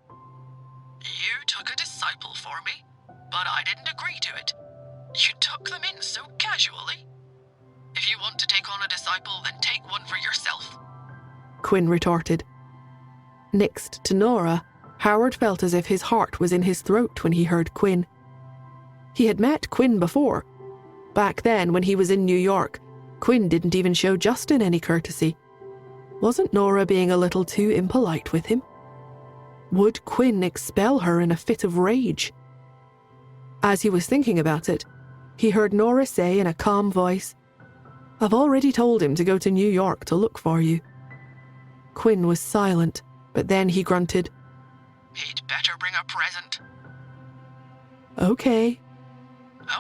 You took a disciple for me, but I didn't agree to it. You took them in so casually. If you want to take on a disciple, then take one for yourself, Quinn retorted. Next to Nora, Howard felt as if his heart was in his throat when he heard Quinn. He had met Quinn before. Back then, when he was in New York, Quinn didn't even show Justin any courtesy. Wasn't Nora being a little too impolite with him? Would Quinn expel her in a fit of rage? As he was thinking about it, he heard Nora say in a calm voice, I've already told him to go to New York to look for you. Quinn was silent, but then he grunted, He'd better bring a present. Okay.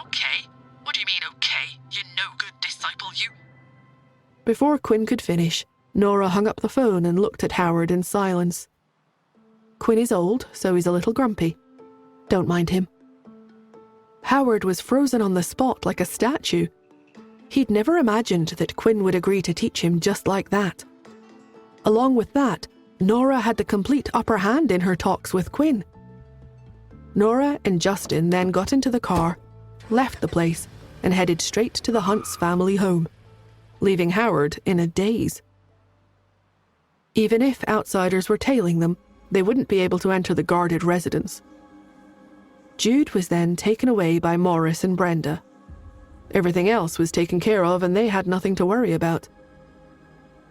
Okay? What do you mean, okay? You no-good disciple, you? Before Quinn could finish, Nora hung up the phone and looked at Howard in silence. Quinn is old, so he's a little grumpy. Don't mind him. Howard was frozen on the spot like a statue. He'd never imagined that Quinn would agree to teach him just like that. Along with that, Nora had the complete upper hand in her talks with Quinn. Nora and Justin then got into the car, left the place, and headed straight to the Hunts family home, leaving Howard in a daze. Even if outsiders were tailing them, they wouldn't be able to enter the guarded residence. Jude was then taken away by Morris and Brenda. Everything else was taken care of and they had nothing to worry about.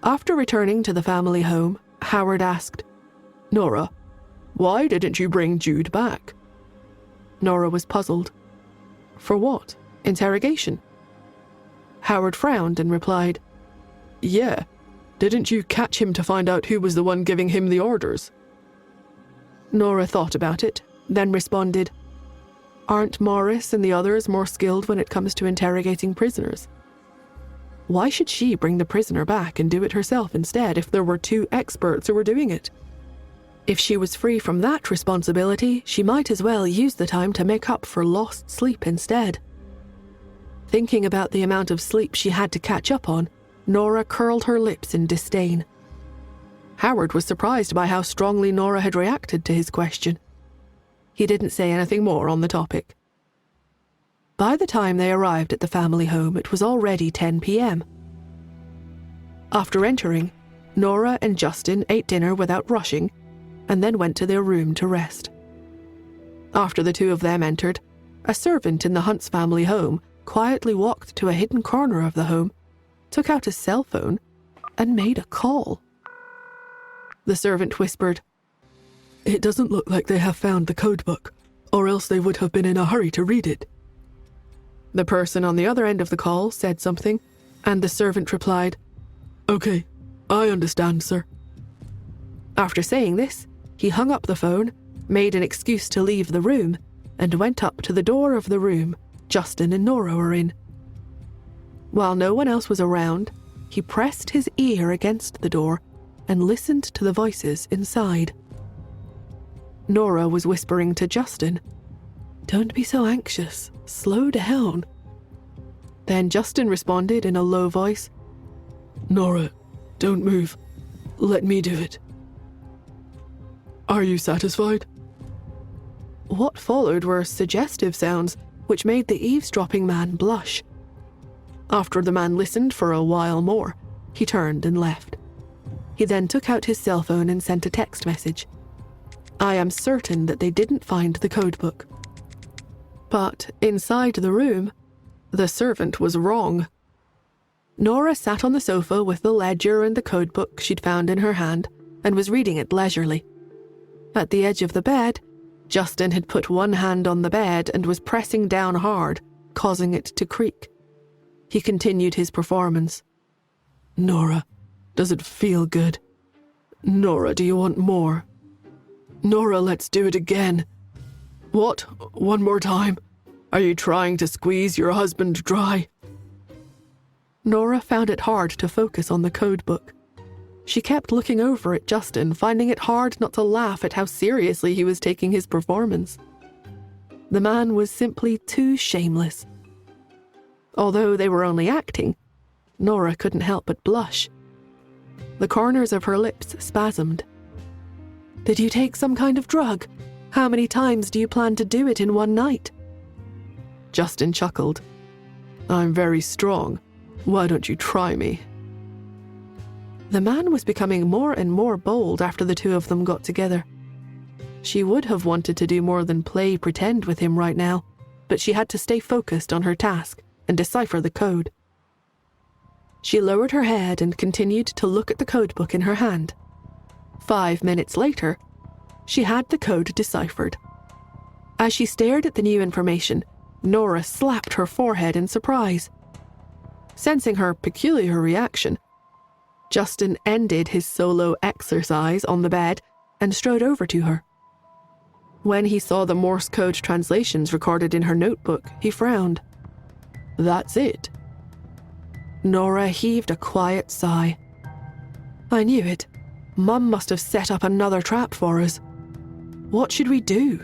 After returning to the family home, Howard asked, Nora, why didn't you bring Jude back? Nora was puzzled. For what? Interrogation? Howard frowned and replied, Yeah, didn't you catch him to find out who was the one giving him the orders? Nora thought about it, then responded, Aren't Morris and the others more skilled when it comes to interrogating prisoners? Why should she bring the prisoner back and do it herself instead if there were two experts who were doing it? If she was free from that responsibility, she might as well use the time to make up for lost sleep instead. Thinking about the amount of sleep she had to catch up on, Nora curled her lips in disdain. Howard was surprised by how strongly Nora had reacted to his question. He didn't say anything more on the topic. By the time they arrived at the family home, it was already 10 p.m. After entering, Nora and Justin ate dinner without rushing and then went to their room to rest. After the two of them entered, a servant in the Hunts family home quietly walked to a hidden corner of the home, took out his cell phone, and made a call. The servant whispered, It doesn't look like they have found the code book, or else they would have been in a hurry to read it. The person on the other end of the call said something, and the servant replied, Okay, I understand, sir. After saying this, he hung up the phone, made an excuse to leave the room, and went up to the door of the room Justin and Nora were in. While no one else was around, he pressed his ear against the door and listened to the voices inside. Nora was whispering to Justin, Don't be so anxious. Slow down. Then Justin responded in a low voice, Nora, don't move. Let me do it. Are you satisfied? What followed were suggestive sounds which made the eavesdropping man blush. After the man listened for a while more, he turned and left. He then took out his cell phone and sent a text message. I am certain that they didn't find the code book. But inside the room, the servant was wrong. Nora sat on the sofa with the ledger and the code book she'd found in her hand and was reading it leisurely. At the edge of the bed, Justin had put one hand on the bed and was pressing down hard, causing it to creak. He continued his performance. "Nora, does it feel good? Nora, do you want more? Nora, let's do it again. What? One more time? Are you trying to squeeze your husband dry?" Nora found it hard to focus on the code book. She kept looking over at Justin, finding it hard not to laugh at how seriously he was taking his performance. The man was simply too shameless. Although they were only acting, Nora couldn't help but blush. The corners of her lips spasmed. "Did you take some kind of drug? How many times do you plan to do it in one night?" Justin chuckled. "I'm very strong. Why don't you try me?" The man was becoming more and more bold after the two of them got together. She would have wanted to do more than play pretend with him right now, but she had to stay focused on her task and decipher the code. She lowered her head and continued to look at the code book in her hand. 5 minutes later, she had the code deciphered. As she stared at the new information, Nora slapped her forehead in surprise. Sensing her peculiar reaction, Justin ended his solo exercise on the bed and strode over to her. When he saw the Morse code translations recorded in her notebook, he frowned. "That's it." Nora heaved a quiet sigh. "I knew it. Mum must have set up another trap for us. What should we do?"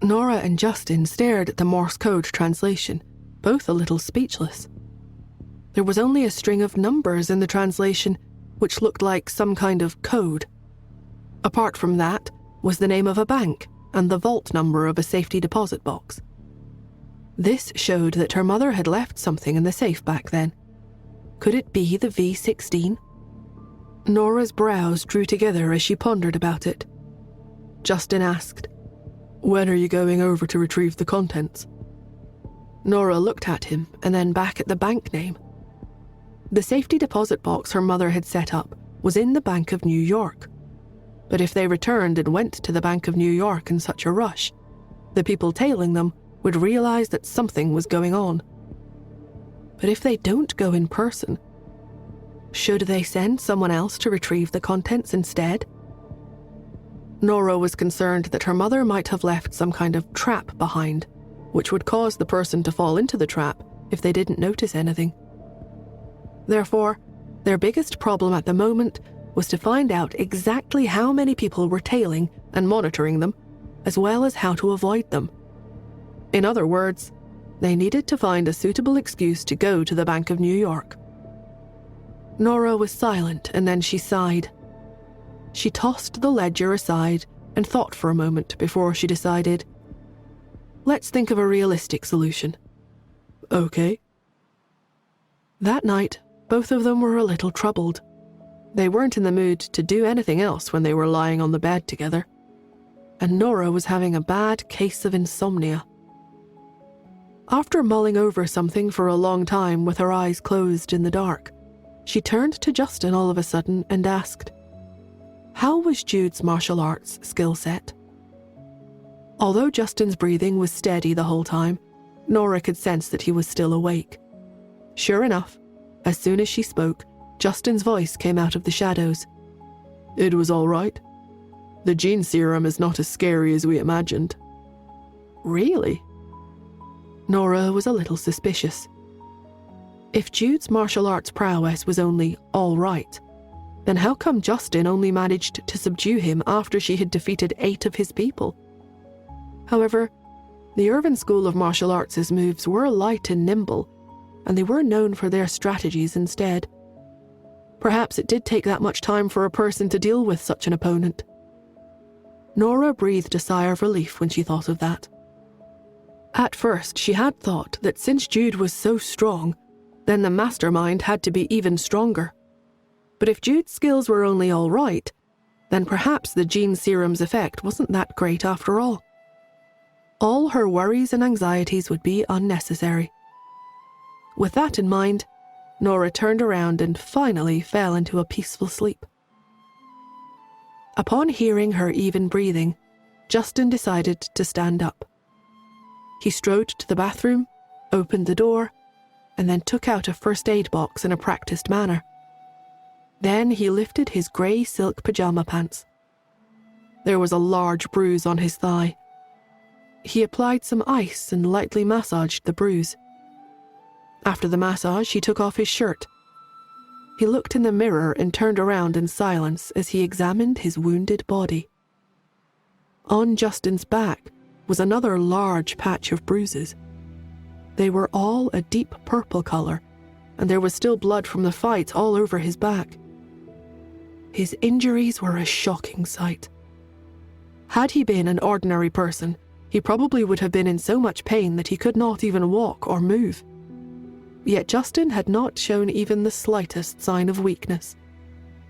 Nora and Justin stared at the Morse code translation, both a little speechless. There was only a string of numbers in the translation, which looked like some kind of code. Apart from that was the name of a bank and the vault number of a safety deposit box. This showed that her mother had left something in the safe back then. Could it be the V16? Nora's brows drew together as she pondered about it. Justin asked, "When are you going over to retrieve the contents?" Nora looked at him and then back at the bank name. The safety deposit box her mother had set up was in the Bank of New York. But if they returned and went to the Bank of New York in such a rush, the people tailing them would realize that something was going on. But if they don't go in person, should they send someone else to retrieve the contents instead? Nora was concerned that her mother might have left some kind of trap behind, which would cause the person to fall into the trap if they didn't notice anything. Therefore, their biggest problem at the moment was to find out exactly how many people were tailing and monitoring them, as well as how to avoid them. In other words, they needed to find a suitable excuse to go to the Bank of New York. Nora was silent, and then she sighed. She tossed the ledger aside and thought for a moment before she decided, "Let's think of a realistic solution." "Okay." That night, both of them were a little troubled. They weren't in the mood to do anything else when they were lying on the bed together, and Nora was having a bad case of insomnia. After mulling over something for a long time with her eyes closed in the dark, she turned to Justin all of a sudden and asked, "How was Jude's martial arts skill set?" Although Justin's breathing was steady the whole time, Nora could sense that he was still awake. Sure enough, as soon as she spoke, Justin's voice came out of the shadows. "It was all right. The gene serum is not as scary as we imagined." "Really?" Nora was a little suspicious. If Jude's martial arts prowess was only all right, then how come Justin only managed to subdue him after she had defeated 8 of his people? However, the Irvin School of Martial Arts' moves were light and nimble, and they were known for their strategies instead. Perhaps it did take that much time for a person to deal with such an opponent. Nora breathed a sigh of relief when she thought of that. At first, she had thought that since Jude was so strong, then the mastermind had to be even stronger. But if Jude's skills were only all right, then perhaps the gene serum's effect wasn't that great after all. All her worries and anxieties would be unnecessary. With that in mind, Nora turned around and finally fell into a peaceful sleep. Upon hearing her even breathing, Justin decided to stand up. He strode to the bathroom, opened the door, and then took out a first aid box in a practiced manner. Then he lifted his grey silk pajama pants. There was a large bruise on his thigh. He applied some ice and lightly massaged the bruise. After the massage, he took off his shirt. He looked in the mirror and turned around in silence as he examined his wounded body. On Justin's back was another large patch of bruises. They were all a deep purple color, and there was still blood from the fight all over his back. His injuries were a shocking sight. Had he been an ordinary person, he probably would have been in so much pain that he could not even walk or move. Yet Justin had not shown even the slightest sign of weakness.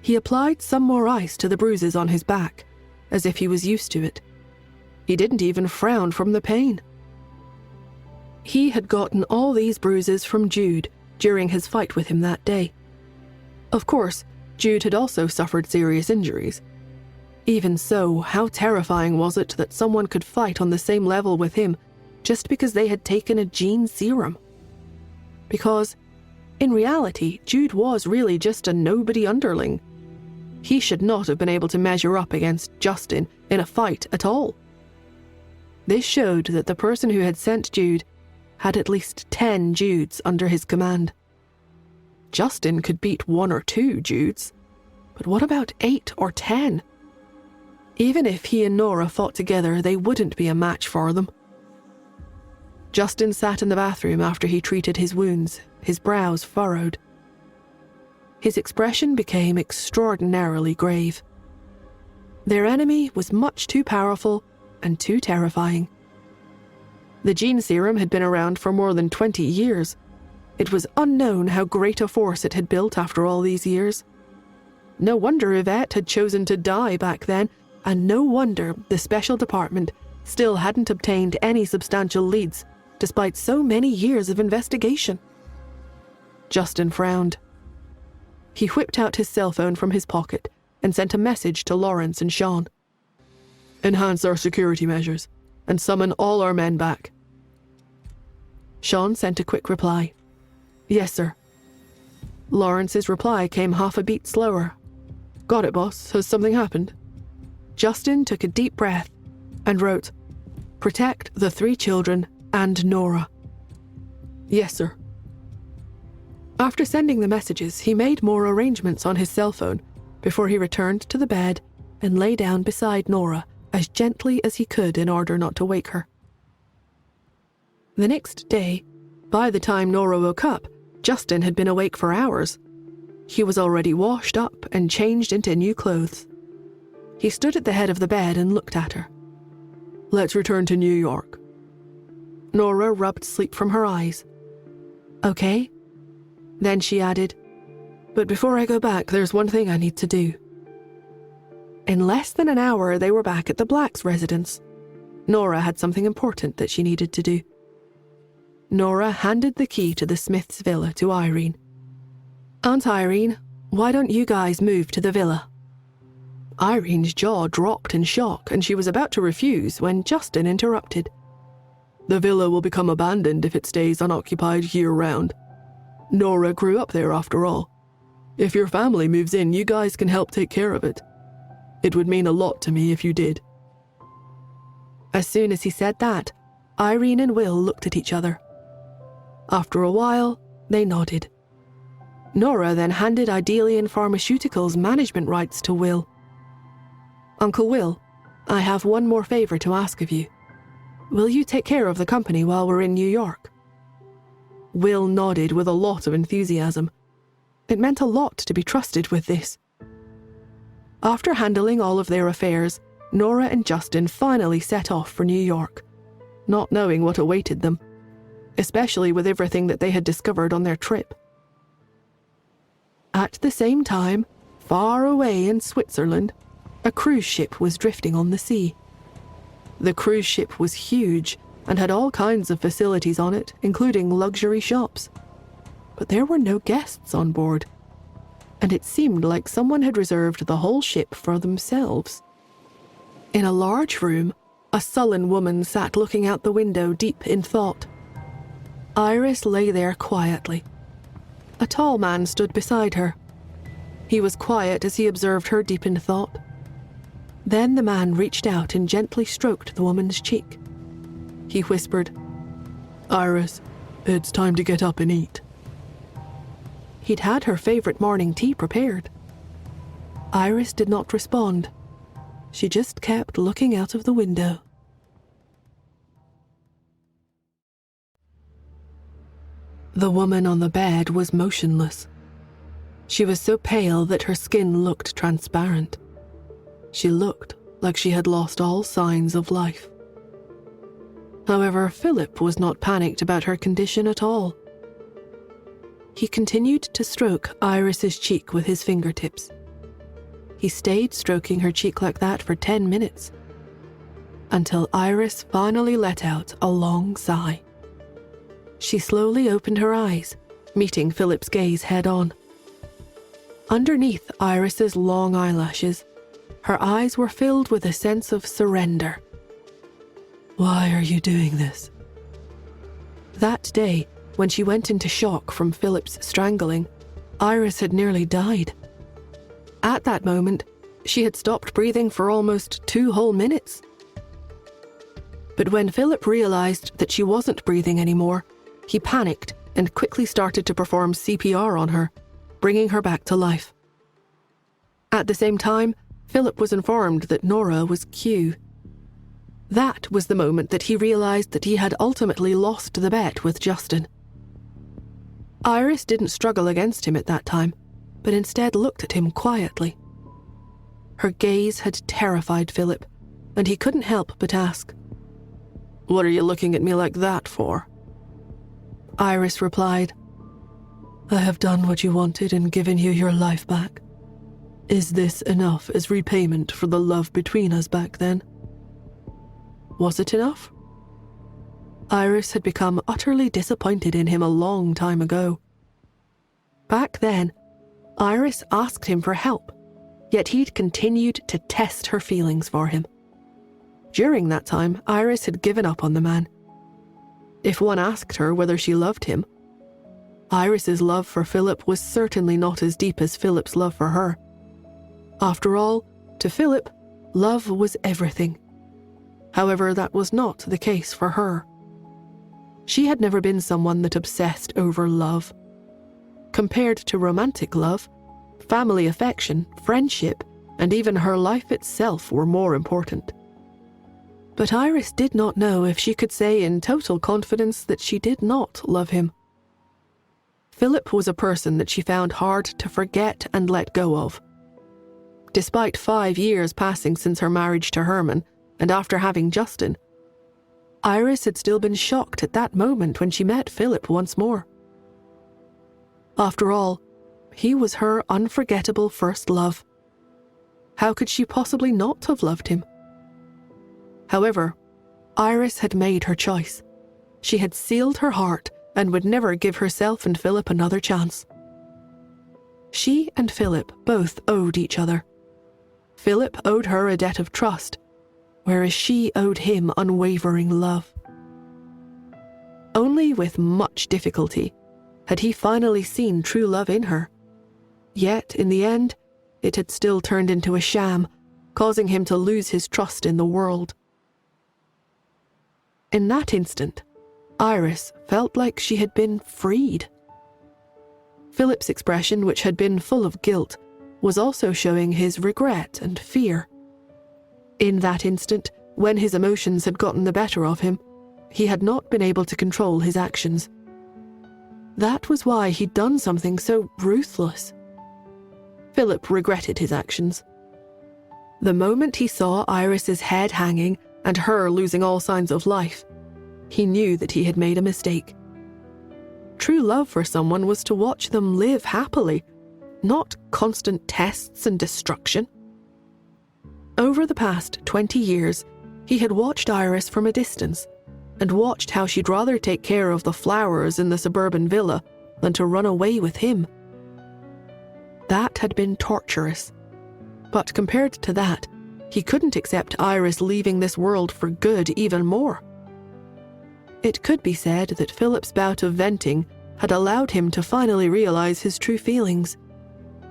He applied some more ice to the bruises on his back, as if he was used to it. He didn't even frown from the pain. He had gotten all these bruises from Jude during his fight with him that day. Of course, Jude had also suffered serious injuries. Even so, how terrifying was it that someone could fight on the same level with him just because they had taken a gene serum? Because, in reality, Jude was really just a nobody underling. He should not have been able to measure up against Justin in a fight at all. This showed that the person who had sent Jude had at least 10 Judes under his command. Justin could beat 1 or 2 Judes, but what about 8 or 10? Even if he and Nora fought together, they wouldn't be a match for them. Justin sat in the bathroom after he treated his wounds, his brows furrowed. His expression became extraordinarily grave. Their enemy was much too powerful and too terrifying. The gene serum had been around for more than 20 years. It was unknown how great a force it had built after all these years. No wonder Yvette had chosen to die back then, and no wonder the special department still hadn't obtained any substantial leads, despite so many years of investigation. Justin frowned. He whipped out his cell phone from his pocket and sent a message to Lawrence and Sean. "Enhance our security measures and summon all our men back." Sean sent a quick reply. "Yes, sir." Lawrence's reply came half a beat slower. "Got it, boss. Has something happened?" Justin took a deep breath and wrote, "Protect the 3 children and Nora." "Yes, sir." After sending the messages, he made more arrangements on his cell phone before he returned to the bed and lay down beside Nora as gently as he could in order not to wake her. The next day, by the time Nora woke up, Justin had been awake for hours. He was already washed up and changed into new clothes. He stood at the head of the bed and looked at her. "Let's return to New York." Nora rubbed sleep from her eyes. "Okay." Then she added, "But before I go back, there's one thing I need to do." In less than an hour, they were back at the Blacks' residence. Nora had something important that she needed to do. Nora handed the key to the Smiths' villa to Irene. "Aunt Irene, why don't you guys move to the villa?" Irene's jaw dropped in shock, and she was about to refuse when Justin interrupted. "The villa will become abandoned if it stays unoccupied year-round. Nora grew up there after all. If your family moves in, you guys can help take care of it. It would mean a lot to me if you did." As soon as he said that, Irene and Will looked at each other. After a while, they nodded. Nora then handed Idelian Pharmaceuticals' management rights to Will. "Uncle Will, I have one more favor to ask of you. Will you take care of the company while we're in New York?" Will nodded with a lot of enthusiasm. It meant a lot to be trusted with this. After handling all of their affairs, Nora and Justin finally set off for New York, not knowing what awaited them, especially with everything that they had discovered on their trip. At the same time, far away in Switzerland, a cruise ship was drifting on the sea. The cruise ship was huge and had all kinds of facilities on it, including luxury shops. but there were no guests on board, and it seemed like someone had reserved the whole ship for themselves. In a large room, a sullen woman sat looking out the window, deep in thought. Iris lay there quietly. A tall man stood beside her. He was quiet as he observed her deep in thought. Then the man reached out and gently stroked the woman's cheek. He whispered, "Iris, it's time to get up and eat." He'd had her favorite morning tea prepared. Iris did not respond. She just kept looking out of the window. The woman on the bed was motionless. She was so pale that her skin looked transparent. She looked like she had lost all signs of life. However, Philip was not panicked about her condition at all. He continued to stroke Iris's cheek with his fingertips. He stayed stroking her cheek like that for 10 minutes, until Iris finally let out a long sigh. She slowly opened her eyes, meeting Philip's gaze head-on. Underneath Iris's long eyelashes, her eyes were filled with a sense of surrender. "Why are you doing this?" That day, when she went into shock from Philip's strangling, Iris had nearly died. At that moment, she had stopped breathing for almost 2 whole minutes. But when Philip realized that she wasn't breathing anymore, he panicked and quickly started to perform CPR on her, bringing her back to life. At the same time, Philip was informed that Nora was Q. That was the moment that he realized that he had ultimately lost the bet with Justin. Iris didn't struggle against him at that time, but instead looked at him quietly. Her gaze had terrified Philip, and he couldn't help but ask, "What are you looking at me like that for?" Iris replied, "I have done what you wanted and given you your life back. Is this enough as repayment for the love between us back then?" Was it enough? Iris had become utterly disappointed in him a long time ago. Back then, Iris asked him for help, yet he'd continued to test her feelings for him. During that time, Iris had given up on the man. If one asked her whether she loved him, Iris's love for Philip was certainly not as deep as Philip's love for her. After all, to Philip, love was everything. However, that was not the case for her. She had never been someone that obsessed over love. Compared to romantic love, family affection, friendship, and even her life itself were more important. But Iris did not know if she could say in total confidence that she did not love him. Philip was a person that she found hard to forget and let go of. Despite 5 years passing since her marriage to Herman, and after having Justin, Iris had still been shocked at that moment when she met Philip once more. After all, he was her unforgettable first love. How could she possibly not have loved him? However, Iris had made her choice. She had sealed her heart and would never give herself and Philip another chance. She and Philip both owed each other. Philip owed her a debt of trust, whereas she owed him unwavering love. Only with much difficulty had he finally seen true love in her. Yet, in the end, it had still turned into a sham, causing him to lose his trust in the world. In that instant, Iris felt like she had been freed. Philip's expression, which had been full of guilt, was also showing his regret and fear. In that instant, when his emotions had gotten the better of him, he had not been able to control his actions. That was why he'd done something so ruthless. Philip regretted his actions. The moment he saw Iris's head hanging and her losing all signs of life, he knew that he had made a mistake. True love for someone was to watch them live happily, not constant tests and destruction. Over the past 20 years, he had watched Iris from a distance and watched how she'd rather take care of the flowers in the suburban villa than to run away with him. That had been torturous. But compared to that, he couldn't accept Iris leaving this world for good even more. It could be said that Philip's bout of venting had allowed him to finally realize his true feelings.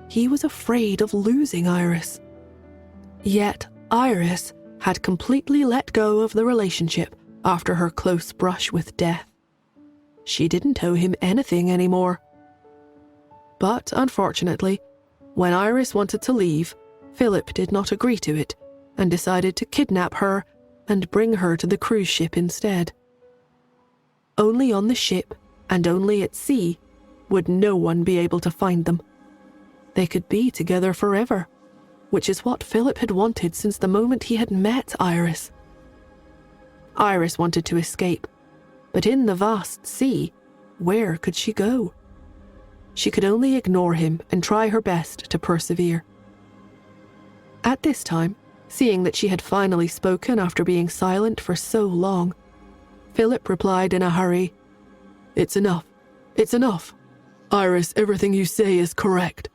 He was afraid of losing Iris. Yet Iris had completely let go of the relationship after her close brush with death. She didn't owe him anything anymore. But unfortunately, when Iris wanted to leave, Philip did not agree to it and decided to kidnap her and bring her to the cruise ship instead. Only on the ship and only at sea would no one be able to find them. They could be together forever, which is what Philip had wanted since the moment he had met Iris. Iris wanted to escape, but in the vast sea, where could she go? She could only ignore him and try her best to persevere. At this time, seeing that she had finally spoken after being silent for so long, Philip replied in a hurry, "It's enough. It's enough. Iris, everything you say is correct.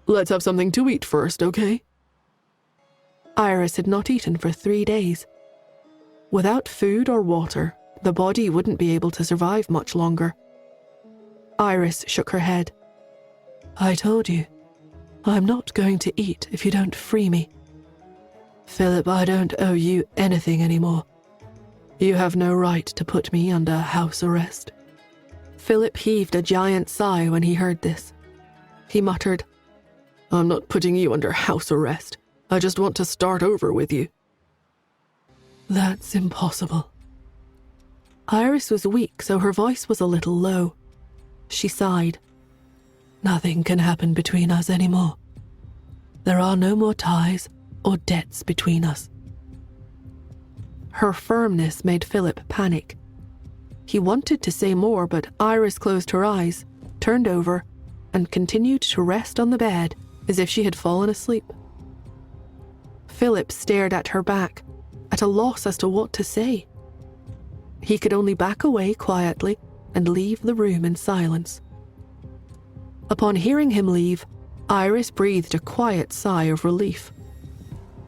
Let's have something to eat first, okay?" Iris had not eaten for 3 days. Without food or water, the body wouldn't be able to survive much longer. Iris shook her head. "I told you, I'm not going to eat if you don't free me. Philip, I don't owe you anything anymore. You have no right to put me under house arrest." Philip heaved a giant sigh when he heard this. He muttered, "I'm not putting you under house arrest. I just want to start over with you." "That's impossible." Iris was weak, so her voice was a little low. She sighed. "Nothing can happen between us anymore. There are no more ties or debts between us." Her firmness made Philip panic. He wanted to say more, but Iris closed her eyes, turned over, and continued to rest on the bed as if she had fallen asleep. Philip stared at her back, at a loss as to what to say. He could only back away quietly and leave the room in silence. Upon hearing him leave, Iris breathed a quiet sigh of relief.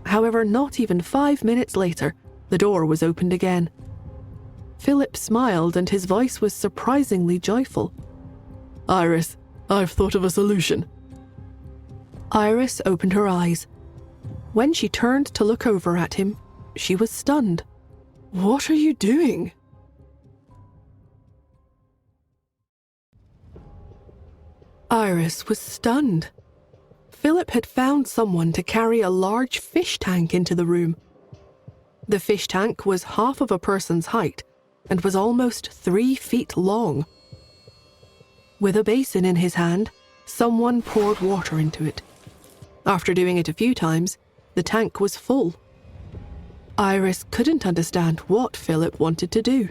However, not even 5 minutes later, the door was opened again. Philip smiled and his voice was surprisingly joyful. "Iris, I've thought of a solution." Iris opened her eyes. When she turned to look over at him, she was stunned. "What are you doing?" Iris was stunned. Philip had found someone to carry a large fish tank into the room. The fish tank was half of a person's height and was almost 3 feet long. With a basin in his hand, someone poured water into it. After doing it a few times, the tank was full. Iris couldn't understand what Philip wanted to do.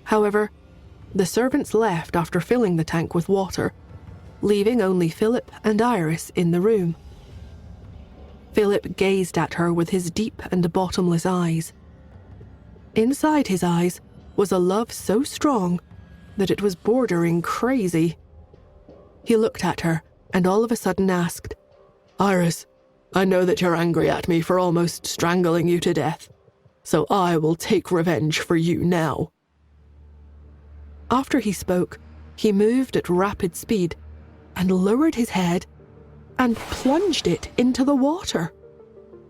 However, the servants left after filling the tank with water, leaving only Philip and Iris in the room. Philip gazed at her with his deep and bottomless eyes. Inside his eyes was a love so strong that it was bordering crazy. He looked at her and all of a sudden asked, "Iris, I know that you're angry at me for almost strangling you to death, so I will take revenge for you now." After he spoke, he moved at rapid speed and lowered his head and plunged it into the water.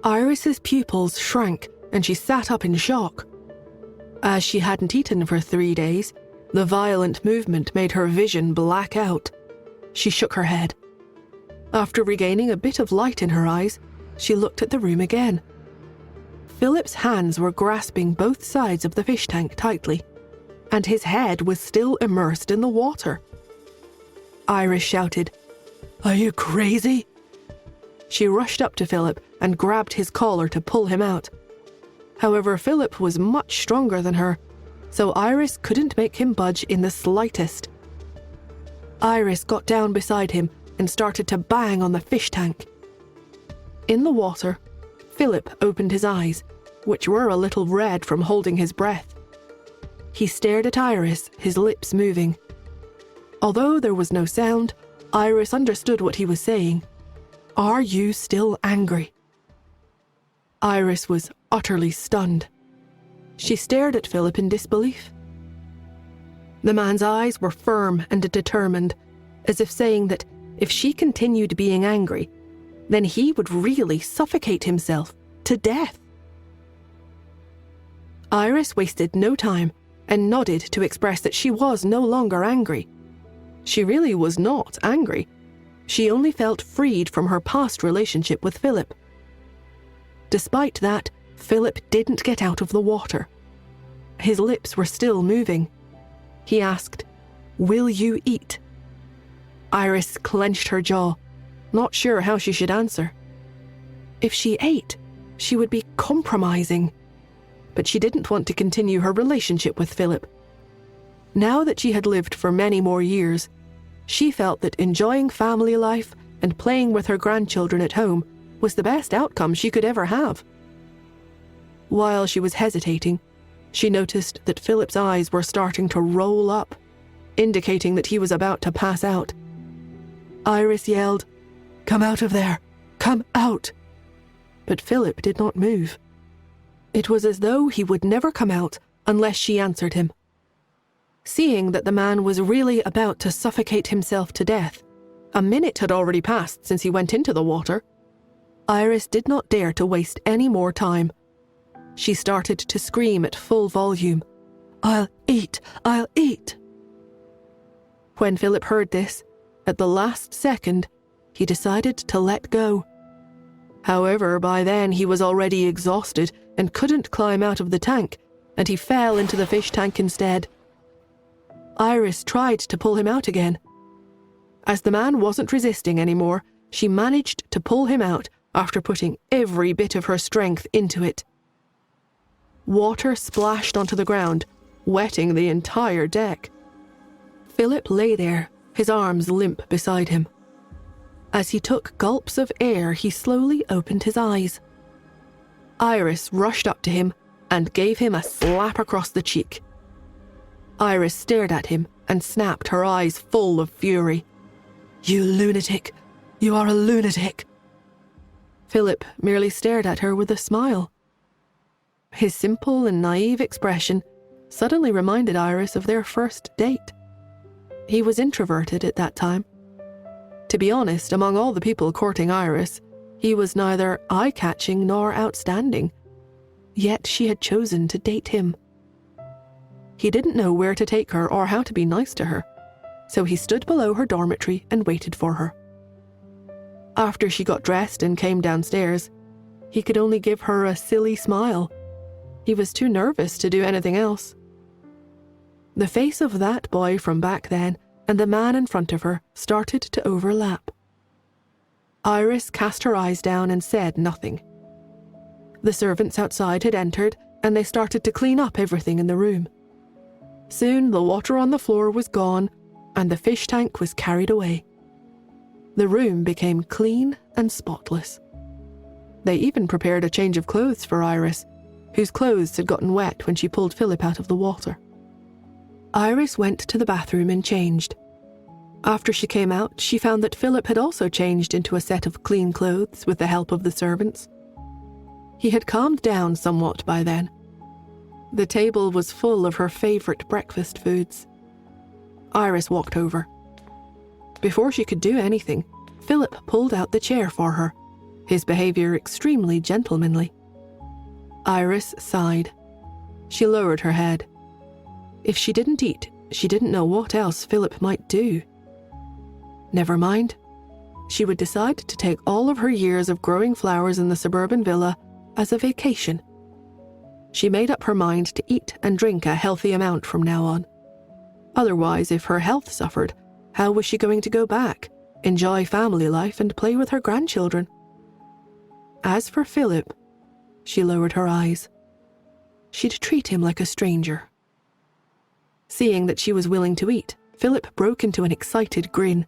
Iris's pupils shrank and she sat up in shock. As she hadn't eaten for 3 days, the violent movement made her vision black out. She shook her head. After regaining a bit of light in her eyes, she looked at the room again. Philip's hands were grasping both sides of the fish tank tightly, and his head was still immersed in the water. Iris shouted, "Are you crazy?" She rushed up to Philip and grabbed his collar to pull him out. However, Philip was much stronger than her, so Iris couldn't make him budge in the slightest. Iris got down beside him and started to bang on the fish tank. In the water, Philip opened his eyes, which were a little red from holding his breath. He stared at Iris, his lips moving. Although there was no sound, Iris understood what he was saying. "Are you still angry?" Iris was utterly stunned. She stared at Philip in disbelief. The man's eyes were firm and determined, as if saying that if she continued being angry, then he would really suffocate himself to death. Iris wasted no time and nodded to express that she was no longer angry. She really was not angry. She only felt freed from her past relationship with Philip. Despite that, Philip didn't get out of the water. His lips were still moving. He asked, "Will you eat?" Iris clenched her jaw, not sure how she should answer. If she ate, she would be compromising. But she didn't want to continue her relationship with Philip. Now that she had lived for many more years, she felt that enjoying family life and playing with her grandchildren at home was the best outcome she could ever have. While she was hesitating, she noticed that Philip's eyes were starting to roll up, indicating that he was about to pass out. Iris yelled, "Come out of there! Come out!" But Philip did not move. It was as though he would never come out unless she answered him. Seeing that the man was really about to suffocate himself to death, a minute had already passed since he went into the water, Iris did not dare to waste any more time. She started to scream at full volume, "I'll eat! I'll eat!" When Philip heard this, at the last second, he decided to let go. However, by then he was already exhausted and couldn't climb out of the tank, and he fell into the fish tank instead. Iris tried to pull him out again. As the man wasn't resisting anymore, she managed to pull him out after putting every bit of her strength into it. Water splashed onto the ground, wetting the entire deck. Philip lay there, his arms limp beside him. As he took gulps of air, he slowly opened his eyes. Iris rushed up to him and gave him a slap across the cheek. Iris stared at him and snapped, her eyes full of fury. "You lunatic! You are a lunatic!" Philip merely stared at her with a smile. His simple and naive expression suddenly reminded Iris of their first date. He was introverted at that time. To be honest, among all the people courting Iris, he was neither eye-catching nor outstanding. Yet she had chosen to date him. He didn't know where to take her or how to be nice to her, so he stood below her dormitory and waited for her. After she got dressed and came downstairs, he could only give her a silly smile. He was too nervous to do anything else. The face of that boy from back then and the man in front of her started to overlap. Iris cast her eyes down and said nothing. The servants outside had entered, and they started to clean up everything in the room. Soon the water on the floor was gone, and the fish tank was carried away. The room became clean and spotless. They even prepared a change of clothes for Iris, whose clothes had gotten wet when she pulled Philip out of the water. Iris went to the bathroom and changed. After she came out, she found that Philip had also changed into a set of clean clothes with the help of the servants. He had calmed down somewhat by then. The table was full of her favourite breakfast foods. Iris walked over. Before she could do anything, Philip pulled out the chair for her, his behaviour extremely gentlemanly. Iris sighed. She lowered her head. If she didn't eat, she didn't know what else Philip might do. Never mind. She would decide to take all of her years of growing flowers in the suburban villa as a vacation. She made up her mind to eat and drink a healthy amount from now on. Otherwise, if her health suffered, how was she going to go back, enjoy family life and play with her grandchildren? As for Philip, she lowered her eyes. She'd treat him like a stranger. Seeing that she was willing to eat, Philip broke into an excited grin.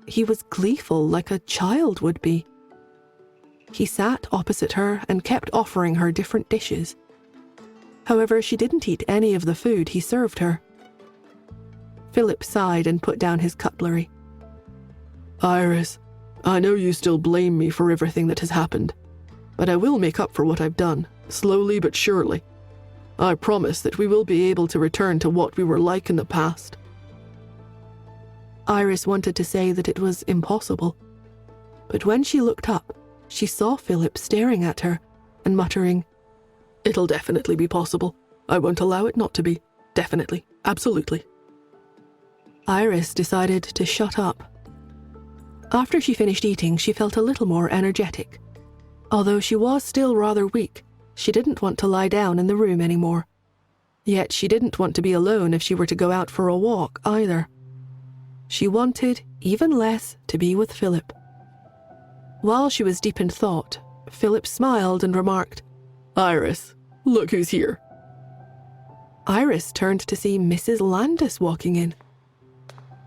He was gleeful like a child would be. He sat opposite her and kept offering her different dishes. However, she didn't eat any of the food he served her. Philip sighed and put down his cutlery. Iris, I know you still blame me for everything that has happened, but I will make up for what I've done, slowly but surely. I promise that we will be able to return to what we were like in the past. Iris wanted to say that it was impossible, but when she looked up, she saw Philip staring at her and muttering, It'll definitely be possible. I won't allow it not to be. Definitely. Absolutely. Iris decided to shut up. After she finished eating, she felt a little more energetic. Although she was still rather weak, she didn't want to lie down in the room anymore. Yet she didn't want to be alone if she were to go out for a walk either. She wanted, even less, to be with Philip. While she was deep in thought, Philip smiled and remarked, Iris, look who's here. Iris turned to see Mrs. Landis walking in.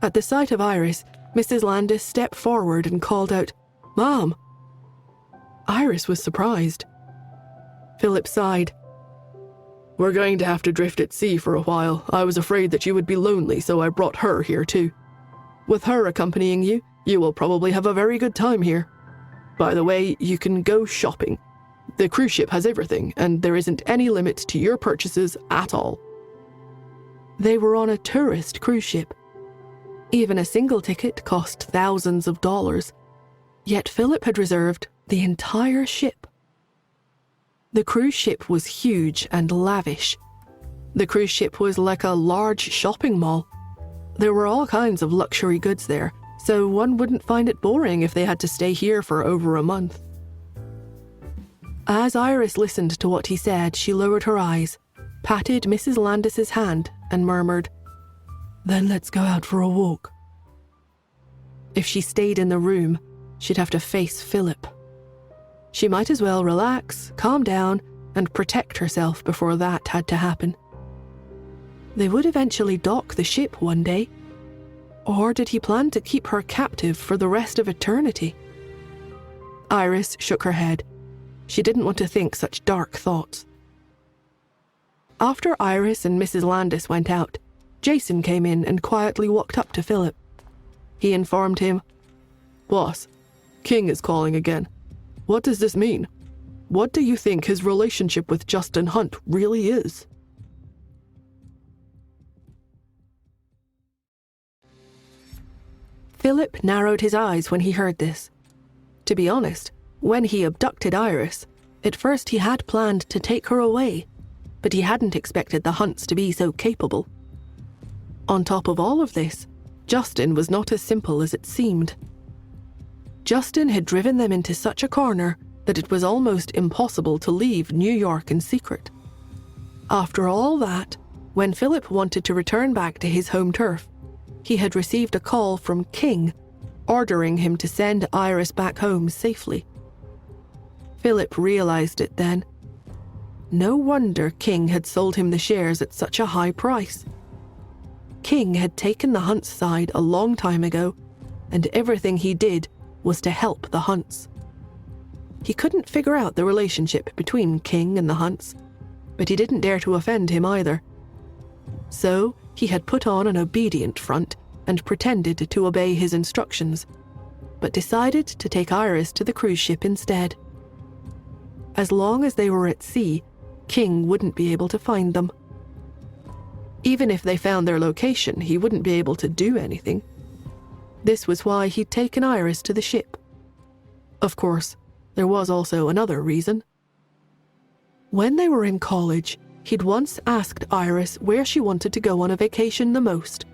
At the sight of Iris, Mrs. Landis stepped forward and called out, Mom. Iris was surprised. Philip sighed. We're going to have to drift at sea for a while. I was afraid that you would be lonely, so I brought her here too. With her accompanying you, you will probably have a very good time here. By the way, you can go shopping. The cruise ship has everything, and there isn't any limit to your purchases at all. They were on a tourist cruise ship. Even a single ticket cost thousands of dollars, yet Philip had reserved the entire ship. The cruise ship was huge and lavish. The cruise ship was like a large shopping mall. There were all kinds of luxury goods there, so one wouldn't find it boring if they had to stay here for over a month. As Iris listened to what he said, she lowered her eyes, patted Mrs. Landis's hand, and murmured, Then let's go out for a walk. If she stayed in the room, she'd have to face Philip. She might as well relax, calm down, and protect herself before that had to happen. They would eventually dock the ship one day. Or did he plan to keep her captive for the rest of eternity? Iris shook her head. She didn't want to think such dark thoughts. After Iris and Mrs. Landis went out, Jason came in and quietly walked up to Philip. He informed him, Boss, King is calling again. What does this mean? What do you think his relationship with Justin Hunt really is? Philip narrowed his eyes when he heard this. To be honest, when he abducted Iris, at first he had planned to take her away, but he hadn't expected the Hunts to be so capable. On top of all of this, Justin was not as simple as it seemed. Justin had driven them into such a corner that it was almost impossible to leave New York in secret. After all that, when Philip wanted to return back to his home turf, he had received a call from King, ordering him to send Iris back home safely. Philip realized it then. No wonder King had sold him the shares at such a high price. King had taken the Hunts' side a long time ago, and everything he did was to help the Hunts. He couldn't figure out the relationship between King and the Hunts, but he didn't dare to offend him either. So he had put on an obedient front and pretended to obey his instructions, but decided to take Iris to the cruise ship instead. As long as they were at sea, King wouldn't be able to find them. Even if they found their location, he wouldn't be able to do anything. This was why he'd taken Iris to the ship. Of course, there was also another reason. When they were in college, he'd once asked Iris where she wanted to go on a vacation the most.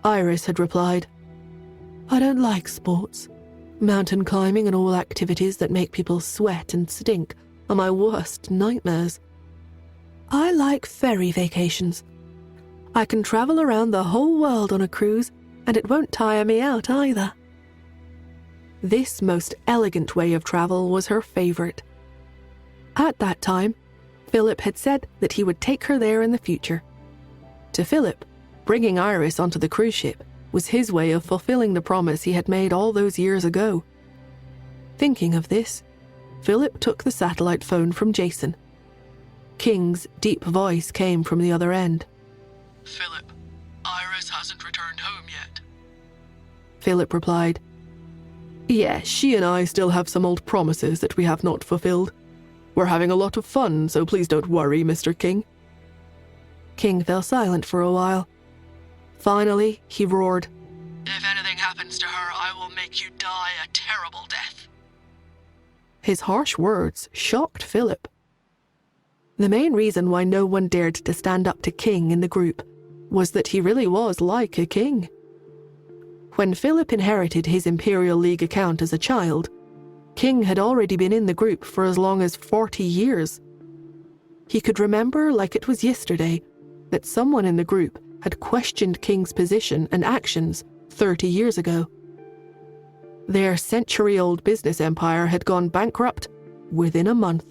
Iris had replied, I don't like sports. Mountain climbing and all activities that make people sweat and stink are my worst nightmares. I like ferry vacations. I can travel around the whole world on a cruise, and it won't tire me out either. This most elegant way of travel was her favorite. At that time, Philip had said that he would take her there in the future. To Philip, bringing Iris onto the cruise ship was his way of fulfilling the promise he had made all those years ago. Thinking of this, Philip took the satellite phone from Jason. King's deep voice came from the other end. Philip, Iris hasn't hasn't returned home yet. Philip replied. Yes, she and I still have some old promises that we have not fulfilled. We're having a lot of fun, so please don't worry, Mr. King. King fell silent for a while. Finally, he roared. If anything happens to her, I will make you die a terrible death. His harsh words shocked Philip. The main reason why no one dared to stand up to King in the group was that he really was like a king. When Philip inherited his Imperial League account as a child, King had already been in the group for as long as 40 years. He could remember like it was yesterday that someone in the group had questioned King's position and actions 30 years ago. Their century-old business empire had gone bankrupt within a month.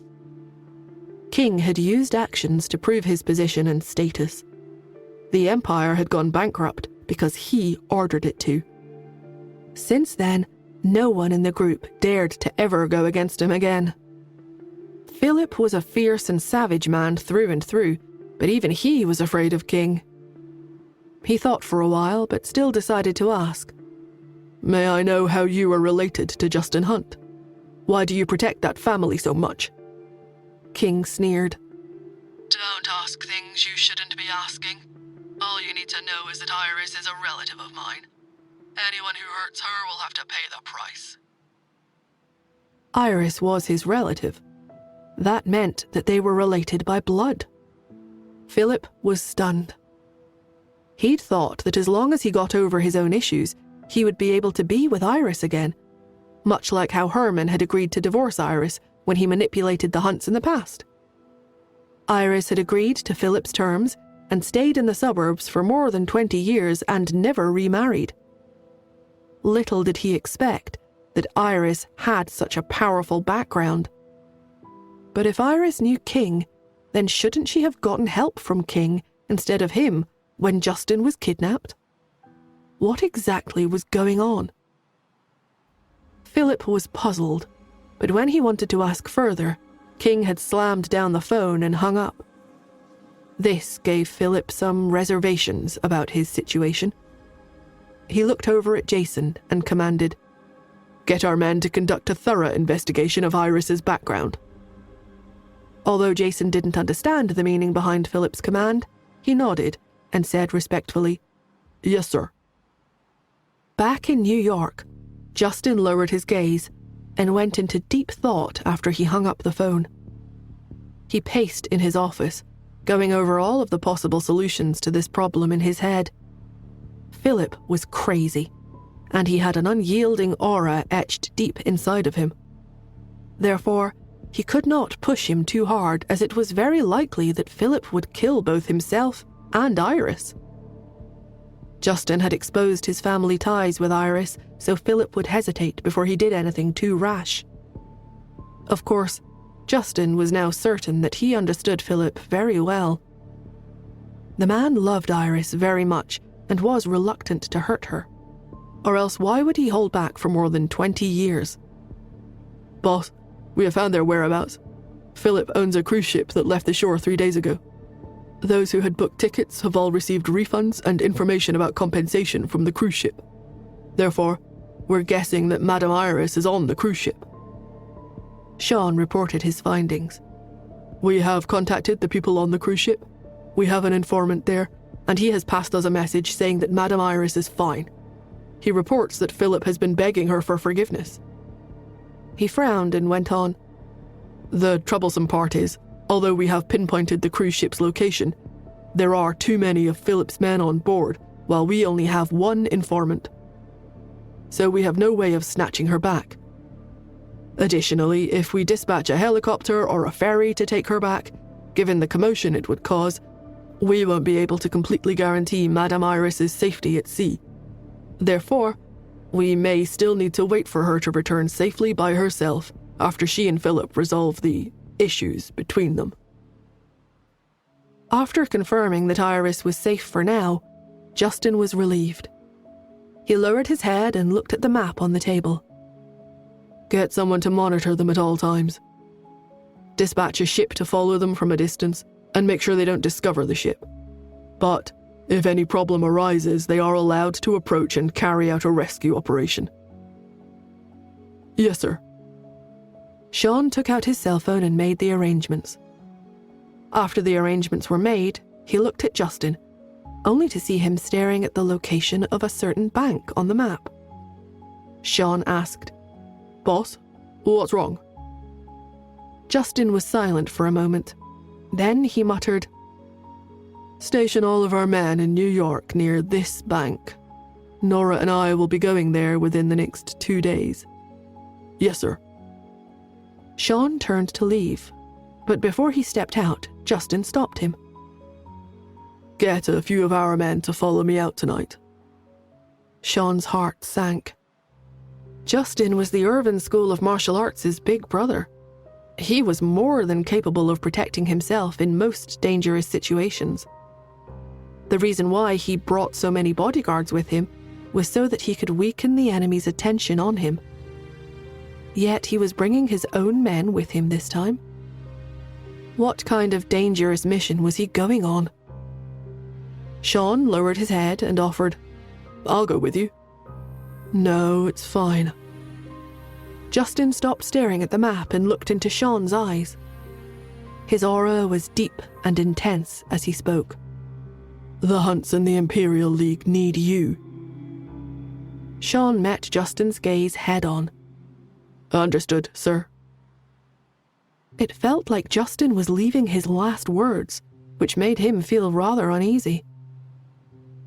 King had used actions to prove his position and status. The empire had gone bankrupt because he ordered it to. Since then, no one in the group dared to ever go against him again. Philip was a fierce and savage man through and through, but even he was afraid of King. He thought for a while, but still decided to ask, May I know how you are related to Justin Hunt? Why do you protect that family so much? King sneered. Don't ask things you shouldn't be asking. All you need to know is that Iris is a relative of mine. Anyone who hurts her will have to pay the price. Iris was his relative. That meant that they were related by blood. Philip was stunned. He'd thought that as long as he got over his own issues, he would be able to be with Iris again, much like how Herman had agreed to divorce Iris when he manipulated the Hunts in the past. Iris had agreed to Philip's terms and stayed in the suburbs for more than 20 years and never remarried. Little did he expect that Iris had such a powerful background. But if Iris knew King, then shouldn't she have gotten help from King instead of him when Justin was kidnapped? What exactly was going on? Philip was puzzled, but when he wanted to ask further, King had slammed down the phone and hung up. This gave Philip some reservations about his situation. He looked over at Jason and commanded, Get our men to conduct a thorough investigation of Iris's background. Although Jason didn't understand the meaning behind Philip's command, he nodded and said respectfully, Yes, sir. Back in New York, Justin lowered his gaze and went into deep thought after he hung up the phone. He paced in his office, going over all of the possible solutions to this problem in his head. Philip was crazy, and he had an unyielding aura etched deep inside of him. Therefore, he could not push him too hard, as it was very likely that Philip would kill both himself and Iris. Justin had exposed his family ties with Iris, so Philip would hesitate before he did anything too rash. Of course, Justin was now certain that he understood Philip very well. The man loved Iris very much and was reluctant to hurt her. Or else why would he hold back for more than 20 years? Boss, we have found their whereabouts. Philip owns a cruise ship that left the shore 3 days ago. Those who had booked tickets have all received refunds and information about compensation from the cruise ship. Therefore, we're guessing that Madame Iris is on the cruise ship. Sean reported his findings. We have contacted the people on the cruise ship. We have an informant there, and he has passed us a message saying that Madame Iris is fine. He reports that Philip has been begging her for forgiveness. He frowned and went on. The troublesome part is, although we have pinpointed the cruise ship's location, there are too many of Philip's men on board, while we only have one informant. So we have no way of snatching her back. Additionally, if we dispatch a helicopter or a ferry to take her back, given the commotion it would cause, we won't be able to completely guarantee Madame Iris's safety at sea. Therefore, we may still need to wait for her to return safely by herself after she and Philip resolve the issues between them. After confirming that Iris was safe for now, Justin was relieved. He lowered his head and looked at the map on the table. Get someone to monitor them at all times. Dispatch a ship to follow them from a distance and make sure they don't discover the ship. But If any problem arises, they are allowed to approach and carry out a rescue operation. Yes, sir. Sean took out his cell phone and made the arrangements. After the arrangements were made, he looked at Justin, only to see him staring at the location of a certain bank on the map. Sean asked, "Boss, what's wrong?" Justin was silent for a moment. Then he muttered, "Station all of our men in New York near this bank. Nora and I will be going there within the next 2 days." "Yes, sir." Sean turned to leave, but before he stepped out, Justin stopped him. "Get a few of our men to follow me out tonight." Sean's heart sank. Justin was the Irvin School of Martial Arts' big brother. He was more than capable of protecting himself in most dangerous situations. The reason why he brought so many bodyguards with him was so that he could weaken the enemy's attention on him. Yet he was bringing his own men with him this time. What kind of dangerous mission was he going on? Sean lowered his head and offered, "I'll go with you." "No, it's fine." Justin stopped staring at the map and looked into Sean's eyes. His aura was deep and intense as he spoke. "The Hunts and the Imperial League need you." Sean met Justin's gaze head-on. "Understood, sir." It felt like Justin was leaving his last words, which made him feel rather uneasy.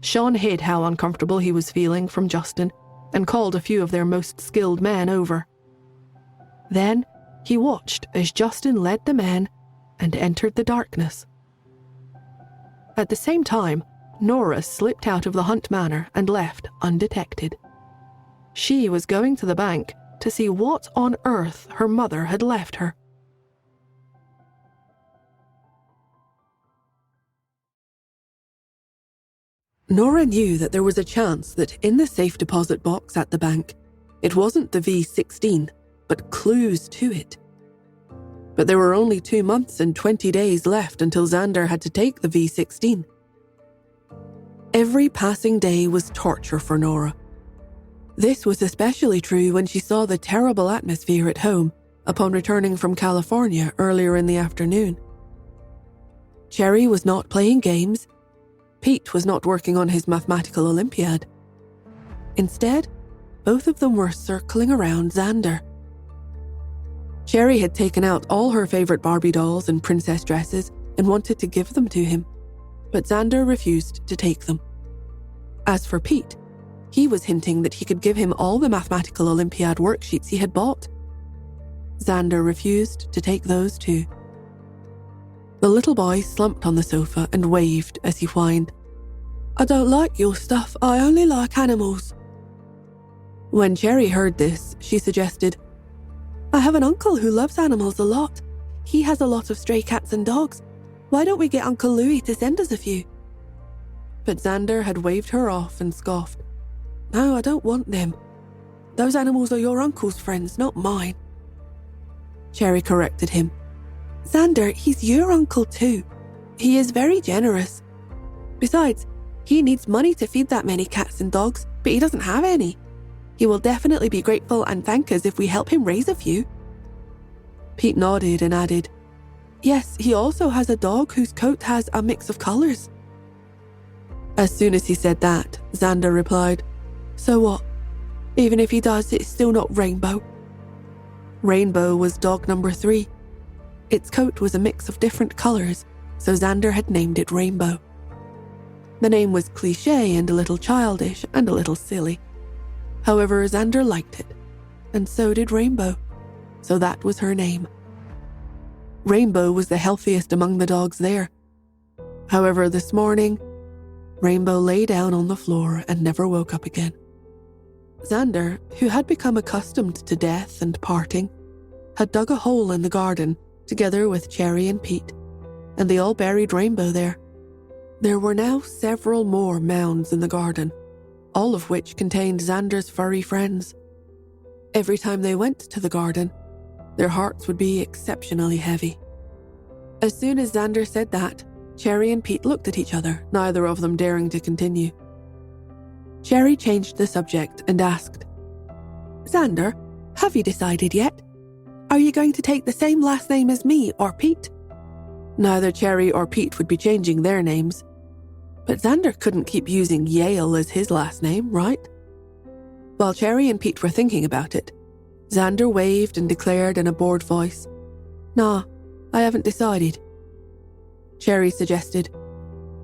Sean hid how uncomfortable he was feeling from Justin and called a few of their most skilled men over. Then he watched as Justin led the men and entered the darkness. At the same time, Nora slipped out of the Hunt Manor and left undetected. She was going to the bank to see what on earth her mother had left her. Nora knew that there was a chance that in the safe deposit box at the bank, it wasn't the V16, but clues to it. But there were only 2 months and 20 days left until Xander had to take the V16. Every passing day was torture for Nora. This was especially true when she saw the terrible atmosphere at home upon returning from California earlier in the afternoon. Cherry was not playing games. Pete was not working on his mathematical Olympiad. Instead, both of them were circling around Xander. Cherry had taken out all her favorite Barbie dolls and princess dresses and wanted to give them to him, but Xander refused to take them. As for Pete, he was hinting that he could give him all the mathematical Olympiad worksheets he had bought. Xander refused to take those too. The little boy slumped on the sofa and waved as he whined, "I don't like your stuff, I only like animals." When Cherry heard this, she suggested, "I have an uncle who loves animals a lot. He has a lot of stray cats and dogs. Why don't we get Uncle Louis to send us a few?" But Xander had waved her off and scoffed. "No, I don't want them. Those animals are your uncle's friends, not mine." Cherry corrected him. "Xander, he's your uncle too. He is very generous. Besides, he needs money to feed that many cats and dogs, but he doesn't have any. He will definitely be grateful and thank us if we help him raise a few." Pete nodded and added, "Yes, he also has a dog whose coat has a mix of colors." As soon as he said that, Xander replied, "So what? Even if he does, it's still not Rainbow." Rainbow was dog number 3. Its coat was a mix of different colors, so Xander had named it Rainbow. The name was cliché and a little childish and a little silly. However, Xander liked it, and so did Rainbow, so that was her name. Rainbow was the healthiest among the dogs there. However, this morning, Rainbow lay down on the floor and never woke up again. Xander, who had become accustomed to death and parting, had dug a hole in the garden together with Cherry and Pete, and they all buried Rainbow there. There were now several more mounds in the garden, all of which contained Xander's furry friends. Every time they went to the garden, their hearts would be exceptionally heavy. As soon as Xander said that, Cherry and Pete looked at each other, neither of them daring to continue. Cherry changed the subject and asked, "Xander, have you decided yet? Are you going to take the same last name as me or Pete?" Neither Cherry or Pete would be changing their names. But Xander couldn't keep using Yale as his last name, right? While Cherry and Pete were thinking about it, Xander waved and declared in a bored voice, "Nah, I haven't decided." Cherry suggested,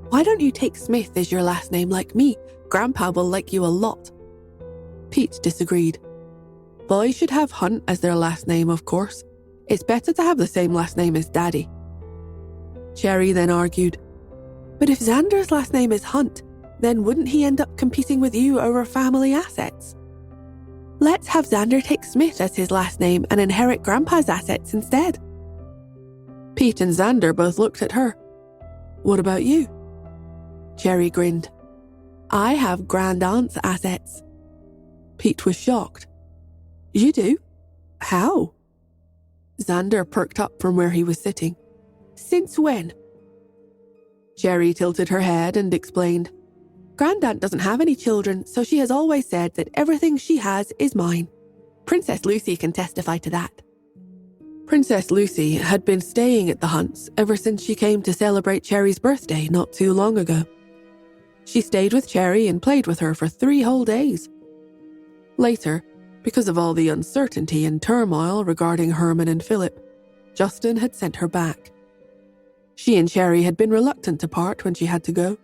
"Why don't you take Smith as your last name like me? Grandpa will like you a lot." Pete disagreed. Boys should have Hunt as their last name, of course. It's better to have the same last name as Daddy. Cherry then argued, "But if Xander's last name is Hunt, then wouldn't he end up competing with you over family assets? Let's have Xander take Smith as his last name and inherit Grandpa's assets instead." Pete and Xander both looked at her. "What about you?" Cherry grinned. "I have Grandaunt's assets." Pete was shocked. "You do? How?" Xander perked up from where he was sitting. "Since when?" Cherry tilted her head and explained, "Grandaunt doesn't have any children, so she has always said that everything she has is mine. Princess Lucy can testify to that." Princess Lucy had been staying at the Hunts ever since she came to celebrate Cherry's birthday not too long ago. She stayed with Cherry and played with her for 3 whole days. Later, because of all the uncertainty and turmoil regarding Herman and Philip, Justin had sent her back. She and Cherry had been reluctant to part when she had to go.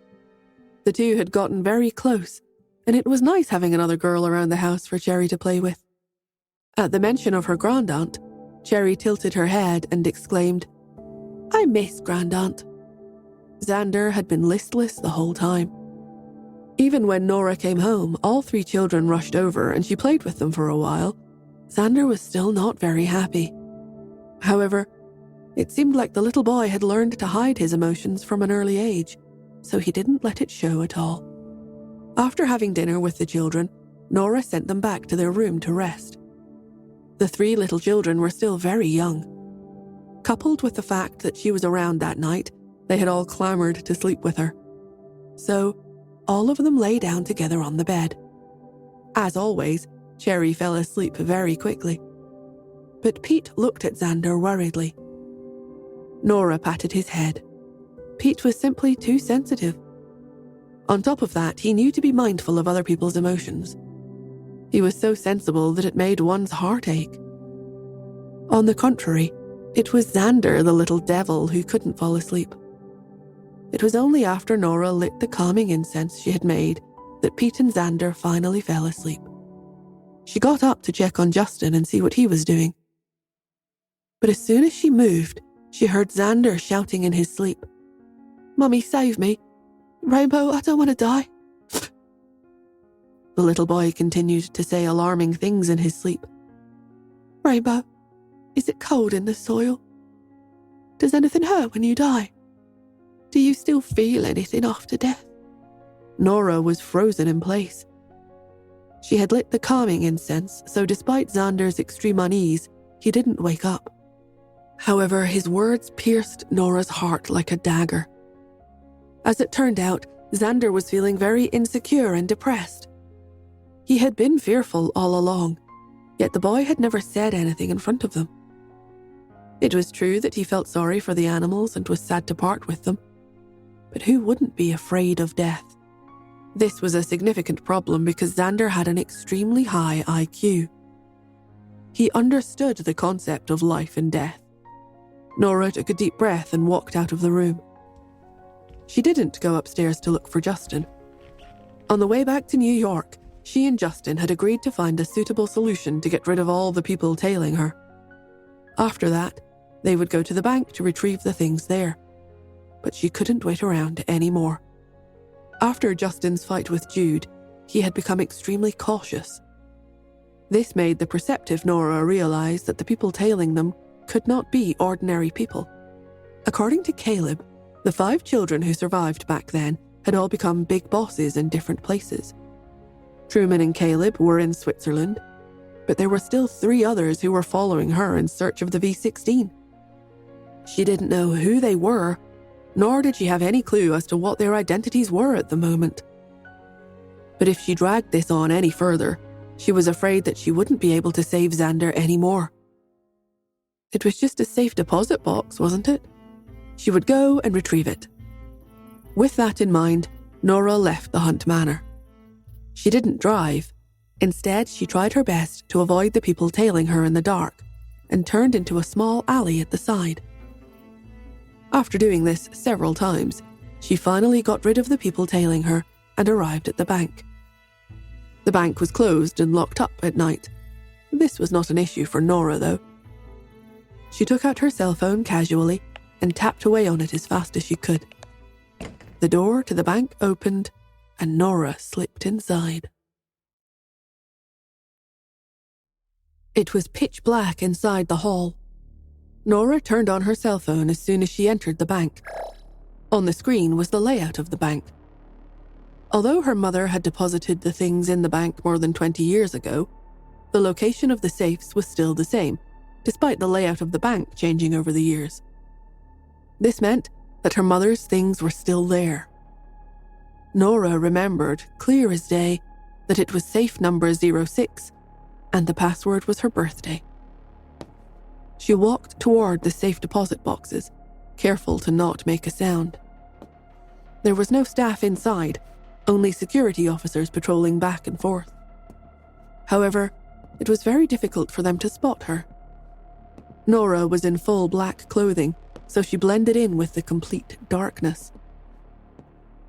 The two had gotten very close, and it was nice having another girl around the house for Cherry to play with. At the mention of her grandaunt, Cherry tilted her head and exclaimed, "I miss Grandaunt." Xander had been listless the whole time. Even when Nora came home, all 3 children rushed over and she played with them for a while. Xander was still not very happy. However, it seemed like the little boy had learned to hide his emotions from an early age, so he didn't let it show at all. After having dinner with the children, Nora sent them back to their room to rest. The 3 little children were still very young. Coupled with the fact that she was around that night, they had all clamored to sleep with her. So, all of them lay down together on the bed. As always, Cherry fell asleep very quickly. But Pete looked at Xander worriedly. Nora patted his head. Pete was simply too sensitive. On top of that, he knew to be mindful of other people's emotions. He was so sensible that it made one's heart ache. On the contrary, it was Xander, the little devil, who couldn't fall asleep. It was only after Nora lit the calming incense she had made that Pete and Xander finally fell asleep. She got up to check on Justin and see what he was doing. But as soon as she moved, she heard Xander shouting in his sleep, "Mummy, save me. Rainbow, I don't want to die." The little boy continued to say alarming things in his sleep. "Rainbow, is it cold in the soil? Does anything hurt when you die? Do you still feel anything after death?" Nora was frozen in place. She had lit the calming incense, so despite Xander's extreme unease, he didn't wake up. However, his words pierced Nora's heart like a dagger. As it turned out, Xander was feeling very insecure and depressed. He had been fearful all along, yet the boy had never said anything in front of them. It was true that he felt sorry for the animals and was sad to part with them. But who wouldn't be afraid of death? This was a significant problem because Xander had an extremely high IQ. He understood the concept of life and death. Nora took a deep breath and walked out of the room. She didn't go upstairs to look for Justin. On the way back to New York, she and Justin had agreed to find a suitable solution to get rid of all the people tailing her. After that, they would go to the bank to retrieve the things there. But she couldn't wait around anymore. After Justin's fight with Jude, he had become extremely cautious. This made the perceptive Nora realize that the people tailing them could not be ordinary people. According to Caleb, the 5 children who survived back then had all become big bosses in different places. Truman and Caleb were in Switzerland, but there were still 3 others who were following her in search of the V-16. She didn't know who they were, nor did she have any clue as to what their identities were at the moment. But if she dragged this on any further, she was afraid that she wouldn't be able to save Xander anymore. It was just a safe deposit box, wasn't it? She would go and retrieve it. With that in mind, Nora left the Hunt Manor. She didn't drive. Instead, she tried her best to avoid the people tailing her in the dark and turned into a small alley at the side. After doing this several times, she finally got rid of the people tailing her and arrived at the bank. The bank was closed and locked up at night. This was not an issue for Nora, though. She took out her cell phone casually and tapped away on it as fast as she could. The door to the bank opened and Nora slipped inside. It was pitch black inside the hall. Nora turned on her cell phone as soon as she entered the bank. On the screen was the layout of the bank. Although her mother had deposited the things in the bank more than 20 years ago, the location of the safes was still the same, despite the layout of the bank changing over the years. This meant that her mother's things were still there. Nora remembered, clear as day, that it was safe number 06, and the password was her birthday. She walked toward the safe deposit boxes, careful to not make a sound. There was no staff inside, only security officers patrolling back and forth. However, it was very difficult for them to spot her. Nora was in full black clothing, so she blended in with the complete darkness.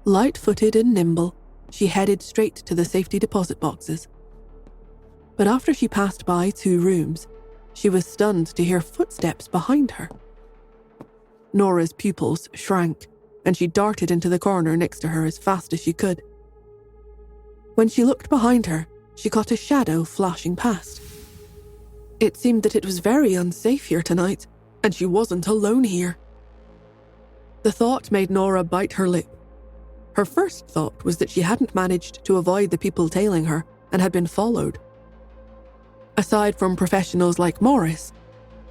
Light-footed and nimble, she headed straight to the safety deposit boxes. But after she passed by 2 rooms, she was stunned to hear footsteps behind her. Nora's pupils shrank, and she darted into the corner next to her as fast as she could. When she looked behind her, she caught a shadow flashing past. It seemed that it was very unsafe here tonight, and she wasn't alone here. The thought made Nora bite her lip. Her first thought was that she hadn't managed to avoid the people tailing her and had been followed. Aside from professionals like Morris,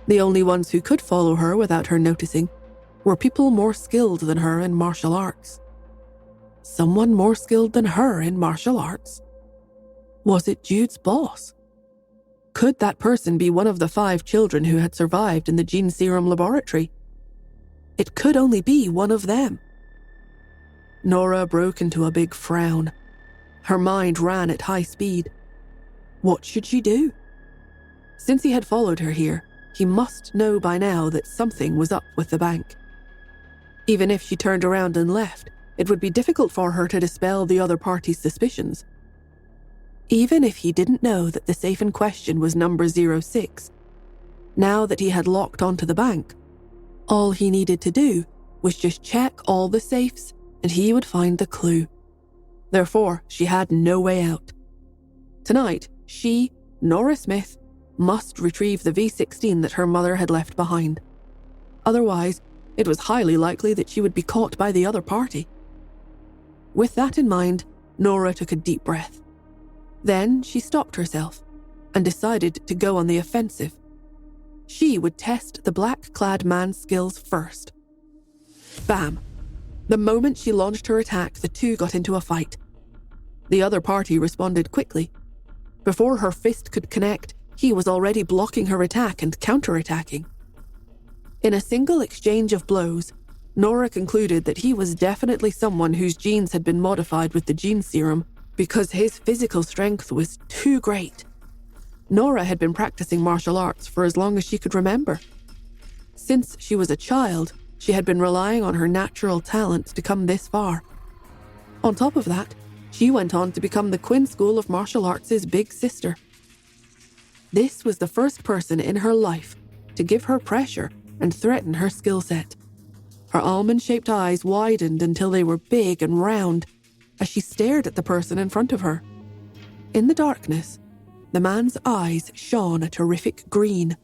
the only ones who could follow her without her noticing were people more skilled than her in martial arts. Someone more skilled than her in martial arts? Was it Jude's boss? Could that person be one of the 5 children who had survived in the gene serum laboratory? It could only be one of them. Nora broke into a big frown. Her mind ran at high speed. What should she do? Since he had followed her here, he must know by now that something was up with the bank. Even if she turned around and left, it would be difficult for her to dispel the other party's suspicions. Even if he didn't know that the safe in question was number 06, now that he had locked onto the bank, all he needed to do was just check all the safes and he would find the clue. Therefore, she had no way out. Tonight, she, Nora Smith, must retrieve the V16 that her mother had left behind. Otherwise, it was highly likely that she would be caught by the other party. With that in mind, Nora took a deep breath. Then she stopped herself and decided to go on the offensive. She would test the black-clad man's skills first. Bam! The moment she launched her attack, the two got into a fight. The other party responded quickly. Before her fist could connect, he was already blocking her attack and counterattacking. In a single exchange of blows, Nora concluded that he was definitely someone whose genes had been modified with the gene serum because his physical strength was too great. Nora had been practicing martial arts for as long as she could remember. Since she was a child, she had been relying on her natural talents to come this far. On top of that, she went on to become the Quinn School of Martial Arts' big sister. This was the first person in her life to give her pressure and threaten her skill set. Her almond-shaped eyes widened until they were big and round as she stared at the person in front of her. In the darkness, the man's eyes shone a terrific green.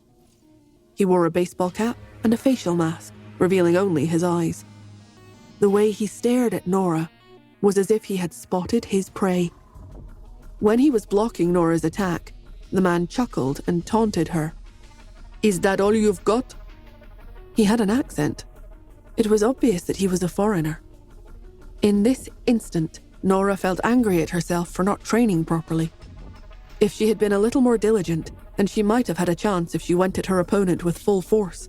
He wore a baseball cap and a facial mask, revealing only his eyes. The way he stared at Nora was as if he had spotted his prey. When he was blocking Nora's attack, the man chuckled and taunted her. "Is that all you've got?" He had an accent. It was obvious that he was a foreigner. In this instant, Nora felt angry at herself for not training properly. If she had been a little more diligent, then she might have had a chance if she went at her opponent with full force.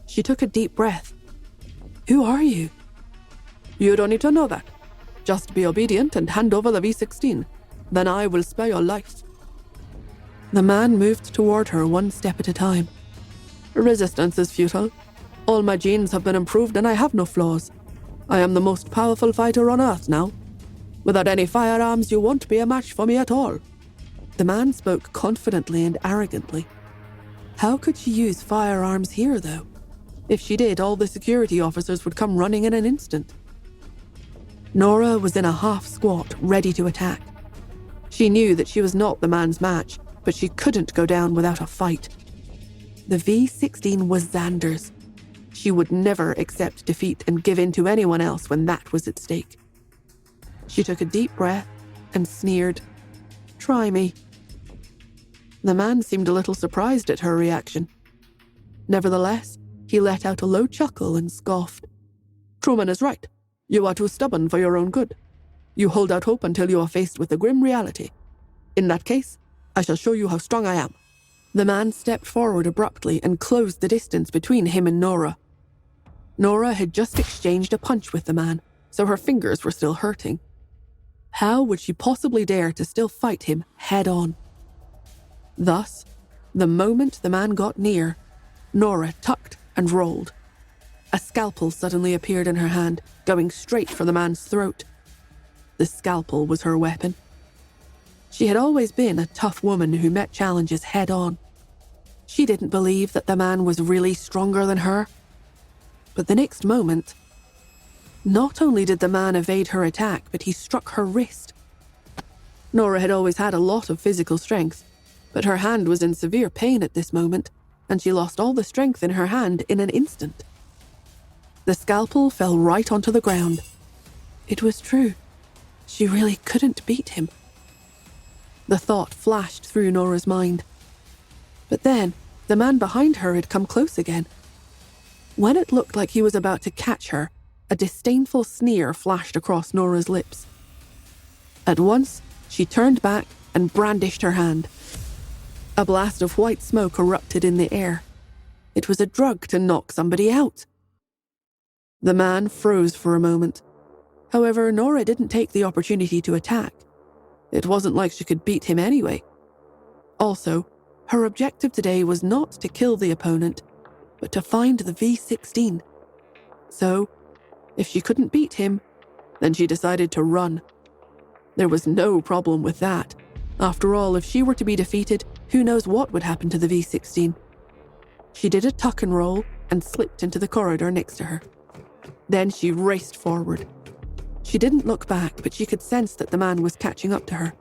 She took a deep breath. "Who are you?" "You don't need to know that. Just be obedient and hand over the V16. Then I will spare your life." The man moved toward her one step at a time. "Resistance is futile. All my genes have been improved and I have no flaws. I am the most powerful fighter on Earth now. Without any firearms, you won't be a match for me at all." The man spoke confidently and arrogantly. How could she use firearms here, though? If she did, all the security officers would come running in an instant. Nora was in a half squat, ready to attack. She knew that she was not the man's match, but she couldn't go down without a fight. The V16 was Xander's. She would never accept defeat and give in to anyone else when that was at stake. She took a deep breath and sneered, "Try me." The man seemed a little surprised at her reaction. Nevertheless, he let out a low chuckle and scoffed. "Truman is right. You are too stubborn for your own good. You hold out hope until you are faced with the grim reality. In that case, I shall show you how strong I am." The man stepped forward abruptly and closed the distance between him and Nora. Nora had just exchanged a punch with the man, so her fingers were still hurting. How would she possibly dare to still fight him head on? Thus, the moment the man got near, Nora tucked and rolled. A scalpel suddenly appeared in her hand, going straight for the man's throat. The scalpel was her weapon. She had always been a tough woman who met challenges head on. She didn't believe that the man was really stronger than her. But the next moment, not only did the man evade her attack, but he struck her wrist. Nora had always had a lot of physical strength, but her hand was in severe pain at this moment, and she lost all the strength in her hand in an instant. The scalpel fell right onto the ground. It was true. She really couldn't beat him. The thought flashed through Nora's mind. But then, the man behind her had come close again. When it looked like he was about to catch her, a disdainful sneer flashed across Nora's lips. At once, she turned back and brandished her hand. A blast of white smoke erupted in the air. It was a drug to knock somebody out. The man froze for a moment. However, Nora didn't take the opportunity to attack. It wasn't like she could beat him anyway. Also, her objective today was not to kill the opponent, but to find the V16. So, if she couldn't beat him, then she decided to run. There was no problem with that. After all, if she were to be defeated, who knows what would happen to the V16? She did a tuck and roll and slipped into the corridor next to her. Then she raced forward. She didn't look back, but she could sense that the man was catching up to her.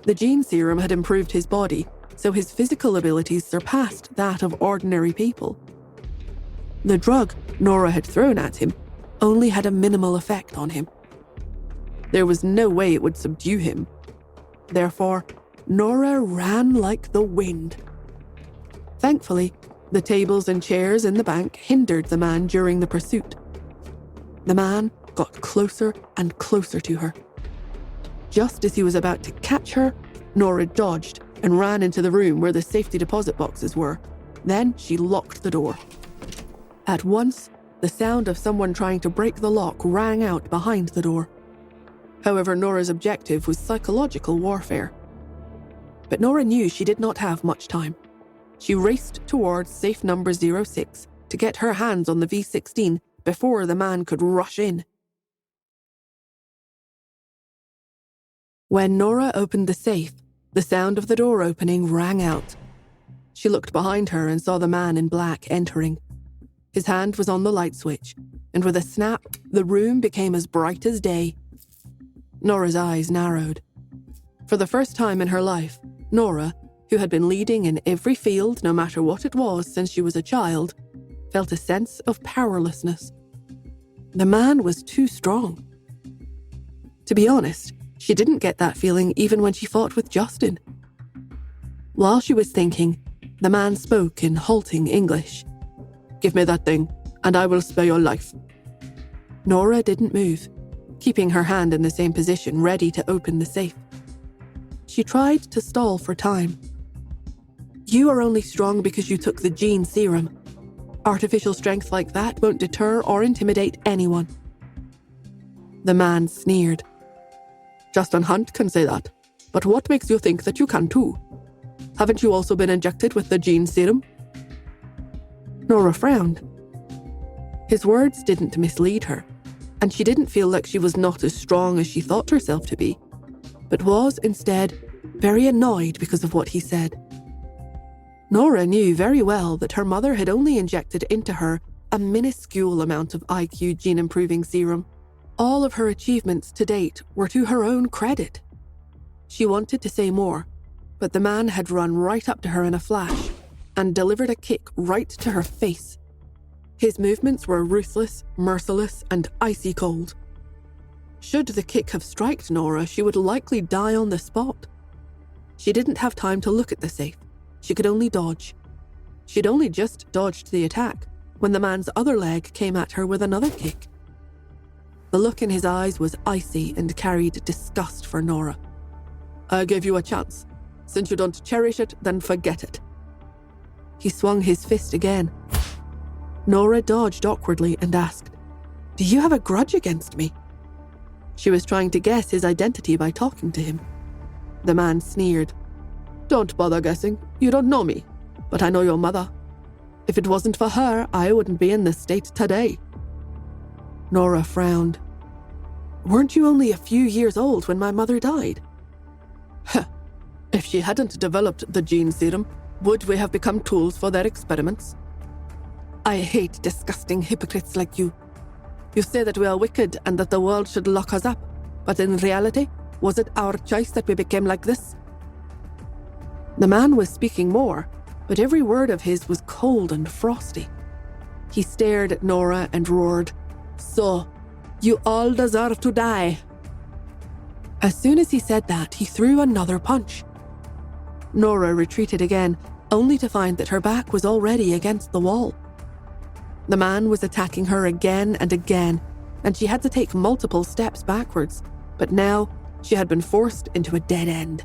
The gene serum had improved his body, so his physical abilities surpassed that of ordinary people. The drug Nora had thrown at him only had a minimal effect on him. There was no way it would subdue him. Therefore, Nora ran like the wind. Thankfully, the tables and chairs in the bank hindered the man during the pursuit. The man got closer and closer to her. Just as he was about to catch her, Nora dodged and ran into the room where the safety deposit boxes were. Then she locked the door. At once, the sound of someone trying to break the lock rang out behind the door. However, Nora's objective was psychological warfare. But Nora knew she did not have much time. She raced towards safe number 06 to get her hands on the V16 before the man could rush in. When Nora opened the safe, the sound of the door opening rang out. She looked behind her and saw the man in black entering. His hand was on the light switch, and with a snap, the room became as bright as day. Nora's eyes narrowed. For the first time in her life, Nora, who had been leading in every field, no matter what it was, since she was a child, felt a sense of powerlessness. The man was too strong. To be honest, she didn't get that feeling even when she fought with Justin. While she was thinking, the man spoke in halting English. "Give me that thing. and I will spare your life." Nora didn't move, keeping her hand in the same position, ready to open the safe. She tried to stall for time. "You are only strong because you took the gene serum. Artificial strength like that won't deter or intimidate anyone." The man sneered. "Justin Hunt can say that, but what makes you think that you can too? Haven't you also been injected with the gene serum?" Nora frowned. His words didn't mislead her, and she didn't feel like she was not as strong as she thought herself to be, but was instead very annoyed because of what he said. Nora knew very well that her mother had only injected into her a minuscule amount of IQ gene-improving serum. All of her achievements to date were to her own credit. She wanted to say more, but the man had run right up to her in a flash and delivered a kick right to her face. His movements were ruthless, merciless, and icy cold. Should the kick have struck Nora, she would likely die on the spot. She didn't have time to look at the safe. She could only dodge. She'd only just dodged the attack when the man's other leg came at her with another kick. The look in his eyes was icy and carried disgust for Nora. "I gave you a chance. Since you don't cherish it, then forget it." He swung his fist again. Nora dodged awkwardly and asked, "Do you have a grudge against me?" She was trying to guess his identity by talking to him. The man sneered. "Don't bother guessing. You don't know me, but I know your mother. If it wasn't for her, I wouldn't be in this state today." Nora frowned. "Weren't you only a few years old when my mother died?" "If she hadn't developed the gene serum, would we have become tools for their experiments? I hate disgusting hypocrites like you. You say that we are wicked and that the world should lock us up, but in reality, was it our choice that we became like this?" The man was speaking more, but every word of his was cold and frosty. He stared at Nora and roared, "So, you all deserve to die." As soon as he said that, he threw another punch. Nora retreated again, only to find that her back was already against the wall. The man was attacking her again and again, and she had to take multiple steps backwards, but now she had been forced into a dead end.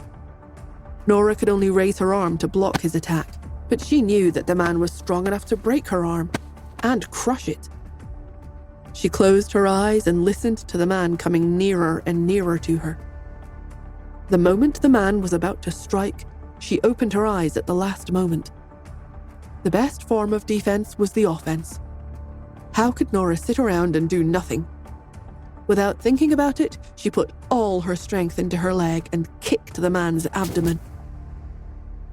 Nora could only raise her arm to block his attack, but she knew that the man was strong enough to break her arm and crush it. She closed her eyes and listened to the man coming nearer and nearer to her. The moment the man was about to strike, she opened her eyes at the last moment. The best form of defense was the offense. How could Nora sit around and do nothing? Without thinking about it, she put all her strength into her leg and kicked the man's abdomen.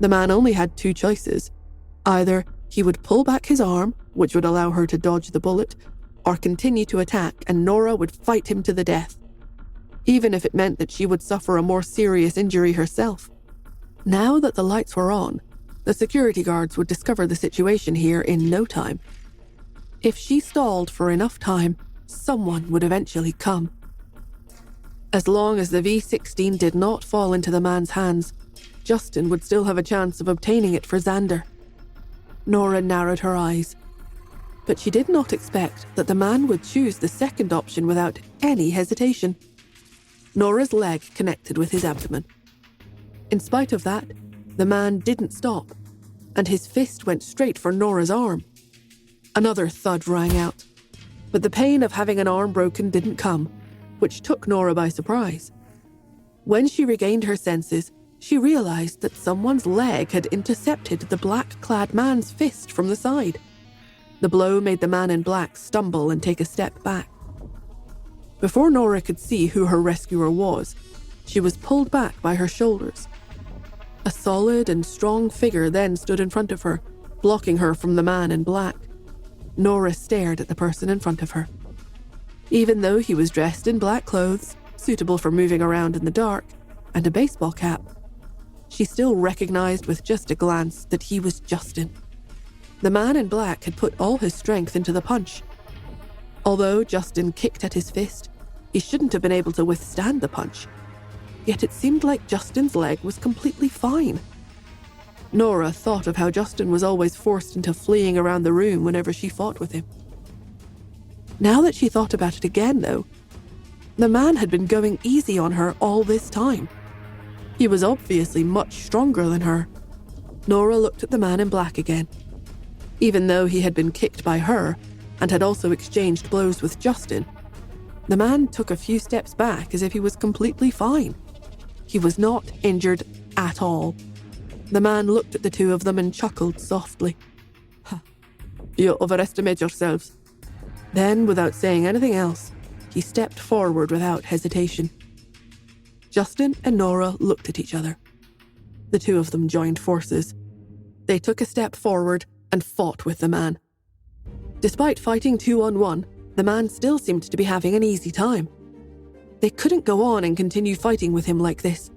The man only had two choices. Either he would pull back his arm, which would allow her to dodge the bullet, or continue to attack and Nora would fight him to the death, even if it meant that she would suffer a more serious injury herself. Now that the lights were on, the security guards would discover the situation here in no time. If she stalled for enough time, someone would eventually come. As long as the V16 did not fall into the man's hands, Justin would still have a chance of obtaining it for Xander. Nora narrowed her eyes. But she did not expect that the man would choose the second option without any hesitation. Nora's leg connected with his abdomen. In spite of that, the man didn't stop, and his fist went straight for Nora's arm. Another thud rang out, but the pain of having an arm broken didn't come, which took Nora by surprise. When she regained her senses, she realized that someone's leg had intercepted the black-clad man's fist from the side. The blow made the man in black stumble and take a step back. Before Nora could see who her rescuer was, she was pulled back by her shoulders. A solid and strong figure then stood in front of her, blocking her from the man in black. Nora stared at the person in front of her. Even though he was dressed in black clothes, suitable for moving around in the dark, and a baseball cap, she still recognized with just a glance that he was Justin. The man in black had put all his strength into the punch. Although Justin kicked at his fist, he shouldn't have been able to withstand the punch. Yet it seemed like Justin's leg was completely fine. Nora thought of how Justin was always forced into fleeing around the room whenever she fought with him. Now that she thought about it again, though, the man had been going easy on her all this time. He was obviously much stronger than her. Nora looked at the man in black again. Even though he had been kicked by her and had also exchanged blows with Justin, the man took a few steps back as if he was completely fine. He was not injured at all. The man looked at the two of them and chuckled softly. "You overestimate yourselves." Then, without saying anything else, he stepped forward without hesitation. Justin and Nora looked at each other. The two of them joined forces. They took a step forward and fought with the man. Despite fighting 2-on-1, the man still seemed to be having an easy time. They couldn't go on and continue fighting with him like this.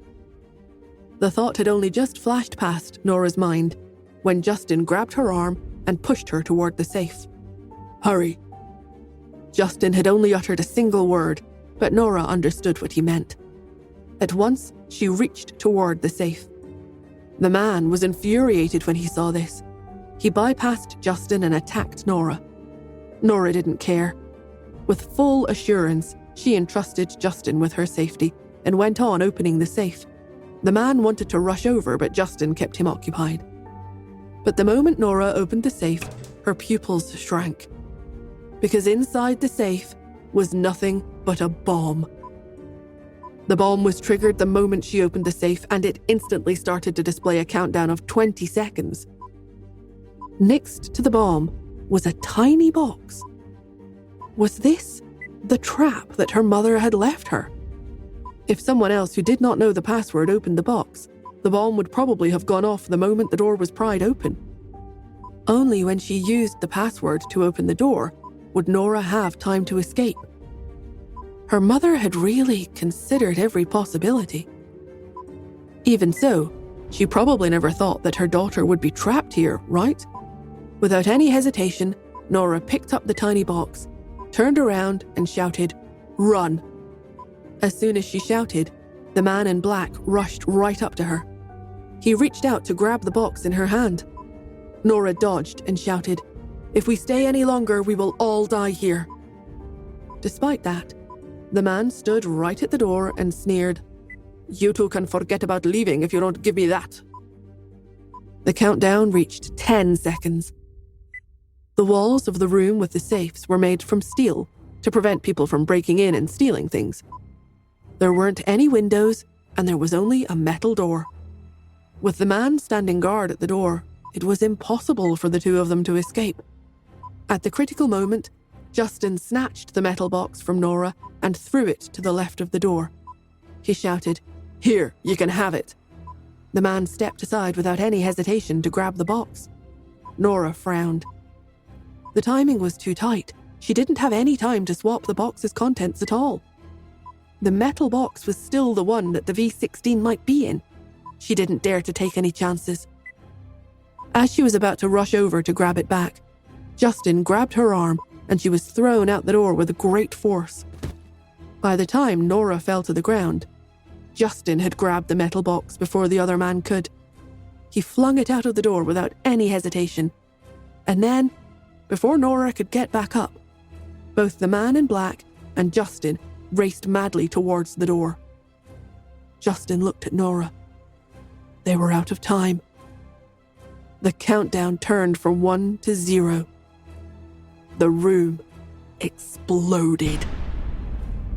The thought had only just flashed past Nora's mind when Justin grabbed her arm and pushed her toward the safe. "Hurry." Justin had only uttered a single word, but Nora understood what he meant. At once, she reached toward the safe. The man was infuriated when he saw this. He bypassed Justin and attacked Nora. Nora didn't care. With full assurance, she entrusted Justin with her safety and went on opening the safe. The man wanted to rush over, but Justin kept him occupied. But the moment Nora opened the safe, her pupils shrank. Because inside the safe was nothing but a bomb. The bomb was triggered the moment she opened the safe, and it instantly started to display a countdown of 20 seconds. Next to the bomb was a tiny box. Was this the trap that her mother had left her? If someone else who did not know the password opened the box, the bomb would probably have gone off the moment the door was pried open. Only when she used the password to open the door would Nora have time to escape. Her mother had really considered every possibility. Even so, she probably never thought that her daughter would be trapped here, right? Without any hesitation, Nora picked up the tiny box, turned around and shouted, "Run!" As soon as she shouted, the man in black rushed right up to her. He reached out to grab the box in her hand. Nora dodged and shouted, "If we stay any longer, we will all die here." Despite that, the man stood right at the door and sneered, "You two can forget about leaving if you don't give me that." The countdown reached 10 seconds. The walls of the room with the safes were made from steel to prevent people from breaking in and stealing things. There weren't any windows, and there was only a metal door. With the man standing guard at the door, it was impossible for the two of them to escape. At the critical moment, Justin snatched the metal box from Nora and threw it to the left of the door. He shouted, "Here, you can have it." The man stepped aside without any hesitation to grab the box. Nora frowned. The timing was too tight. She didn't have any time to swap the box's contents at all. The metal box was still the one that the V16 might be in. She didn't dare to take any chances. As she was about to rush over to grab it back, Justin grabbed her arm and she was thrown out the door with great force. By the time Nora fell to the ground, Justin had grabbed the metal box before the other man could. He flung it out of the door without any hesitation. And then, before Nora could get back up, both the man in black and Justin raced madly towards the door. Justin looked at Nora. They were out of time. The countdown turned from 1 to 0. The room exploded.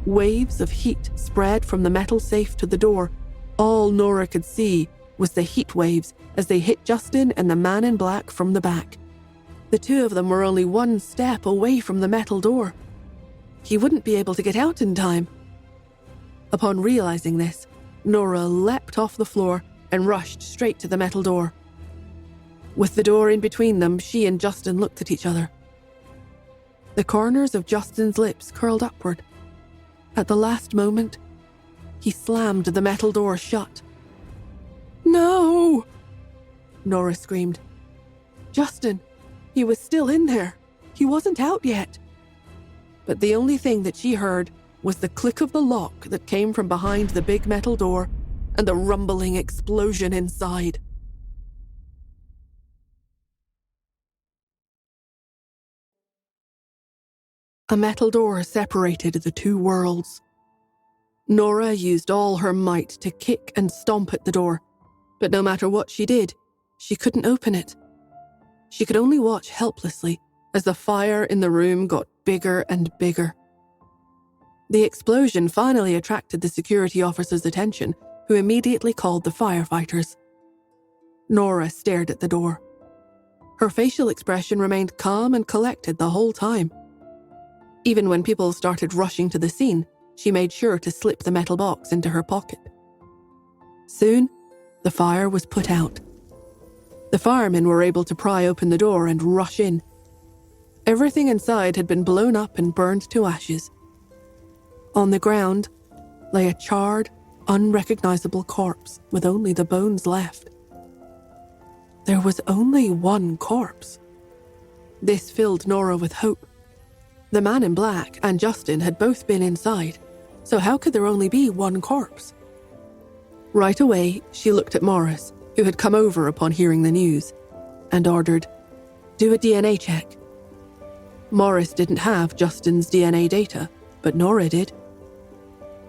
Waves of heat spread from the metal safe to the door. All Nora could see was the heat waves as they hit Justin and the man in black from the back. The two of them were only one step away from the metal door. He wouldn't be able to get out in time. Upon realizing this, Nora leapt off the floor and rushed straight to the metal door. With the door in between them, she and Justin looked at each other. The corners of Justin's lips curled upward. At the last moment, he slammed the metal door shut. "No!" Nora screamed. Justin, he was still in there. He wasn't out yet. But the only thing that she heard was the click of the lock that came from behind the big metal door and the rumbling explosion inside. A metal door separated the two worlds. Nora used all her might to kick and stomp at the door, but no matter what she did, she couldn't open it. She could only watch helplessly as the fire in the room got bigger and bigger. The explosion finally attracted the security officer's attention, who immediately called the firefighters. Nora stared at the door. Her facial expression remained calm and collected the whole time. Even when people started rushing to the scene, she made sure to slip the metal box into her pocket. Soon, the fire was put out. The firemen were able to pry open the door and rush in. Everything inside had been blown up and burned to ashes. On the ground lay a charred, unrecognizable corpse with only the bones left. There was only one corpse. This filled Nora with hope. The man in black and Justin had both been inside, so how could there only be one corpse? Right away, she looked at Morris, who had come over upon hearing the news, and ordered, "Do a DNA check." Morris didn't have Justin's DNA data, but Nora did.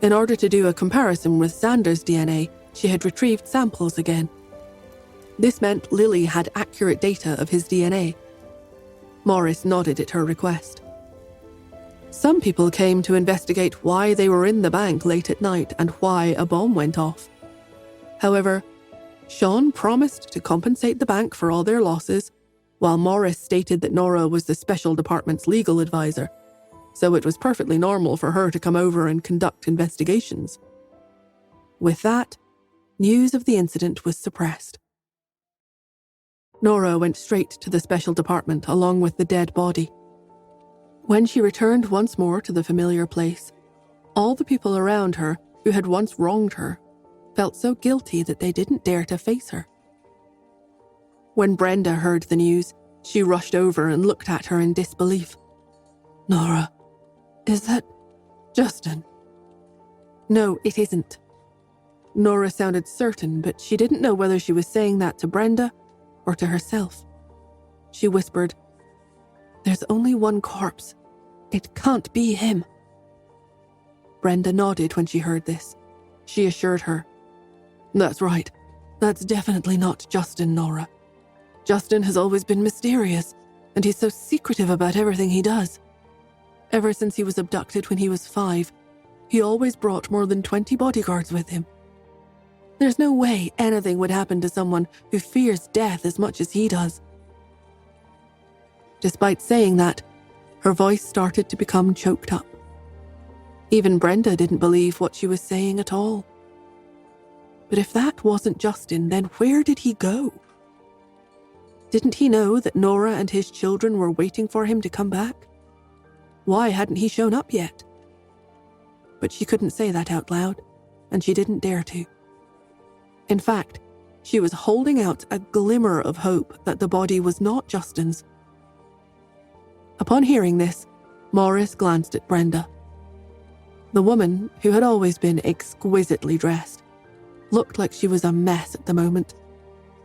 In order to do a comparison with Xander's DNA, she had retrieved samples again. This meant Lily had accurate data of his DNA. Morris nodded at her request. Some people came to investigate why they were in the bank late at night and why a bomb went off. However, Sean promised to compensate the bank for all their losses, while Morris stated that Nora was the special department's legal advisor, so it was perfectly normal for her to come over and conduct investigations. With that, news of the incident was suppressed. Nora went straight to the special department along with the dead body. When she returned once more to the familiar place, all the people around her who had once wronged her felt so guilty that they didn't dare to face her. When Brenda heard the news, she rushed over and looked at her in disbelief. "Nora, is that Justin?" "No, it isn't." Nora sounded certain, but she didn't know whether she was saying that to Brenda or to herself. She whispered, "There's only one corpse. It can't be him." Brenda nodded when she heard this. She assured her, "That's right. That's definitely not Justin, Nora. Justin has always been mysterious, and he's so secretive about everything he does. Ever since he was abducted when he was 5, he always brought more than 20 bodyguards with him. There's no way anything would happen to someone who fears death as much as he does." Despite saying that, her voice started to become choked up. Even Brenda didn't believe what she was saying at all. But if that wasn't Justin, then where did he go? Didn't he know that Nora and his children were waiting for him to come back? Why hadn't he shown up yet? But she couldn't say that out loud, and she didn't dare to. In fact, she was holding out a glimmer of hope that the body was not Justin's. Upon hearing this, Morris glanced at Brenda. The woman, who had always been exquisitely dressed, looked like she was a mess at the moment,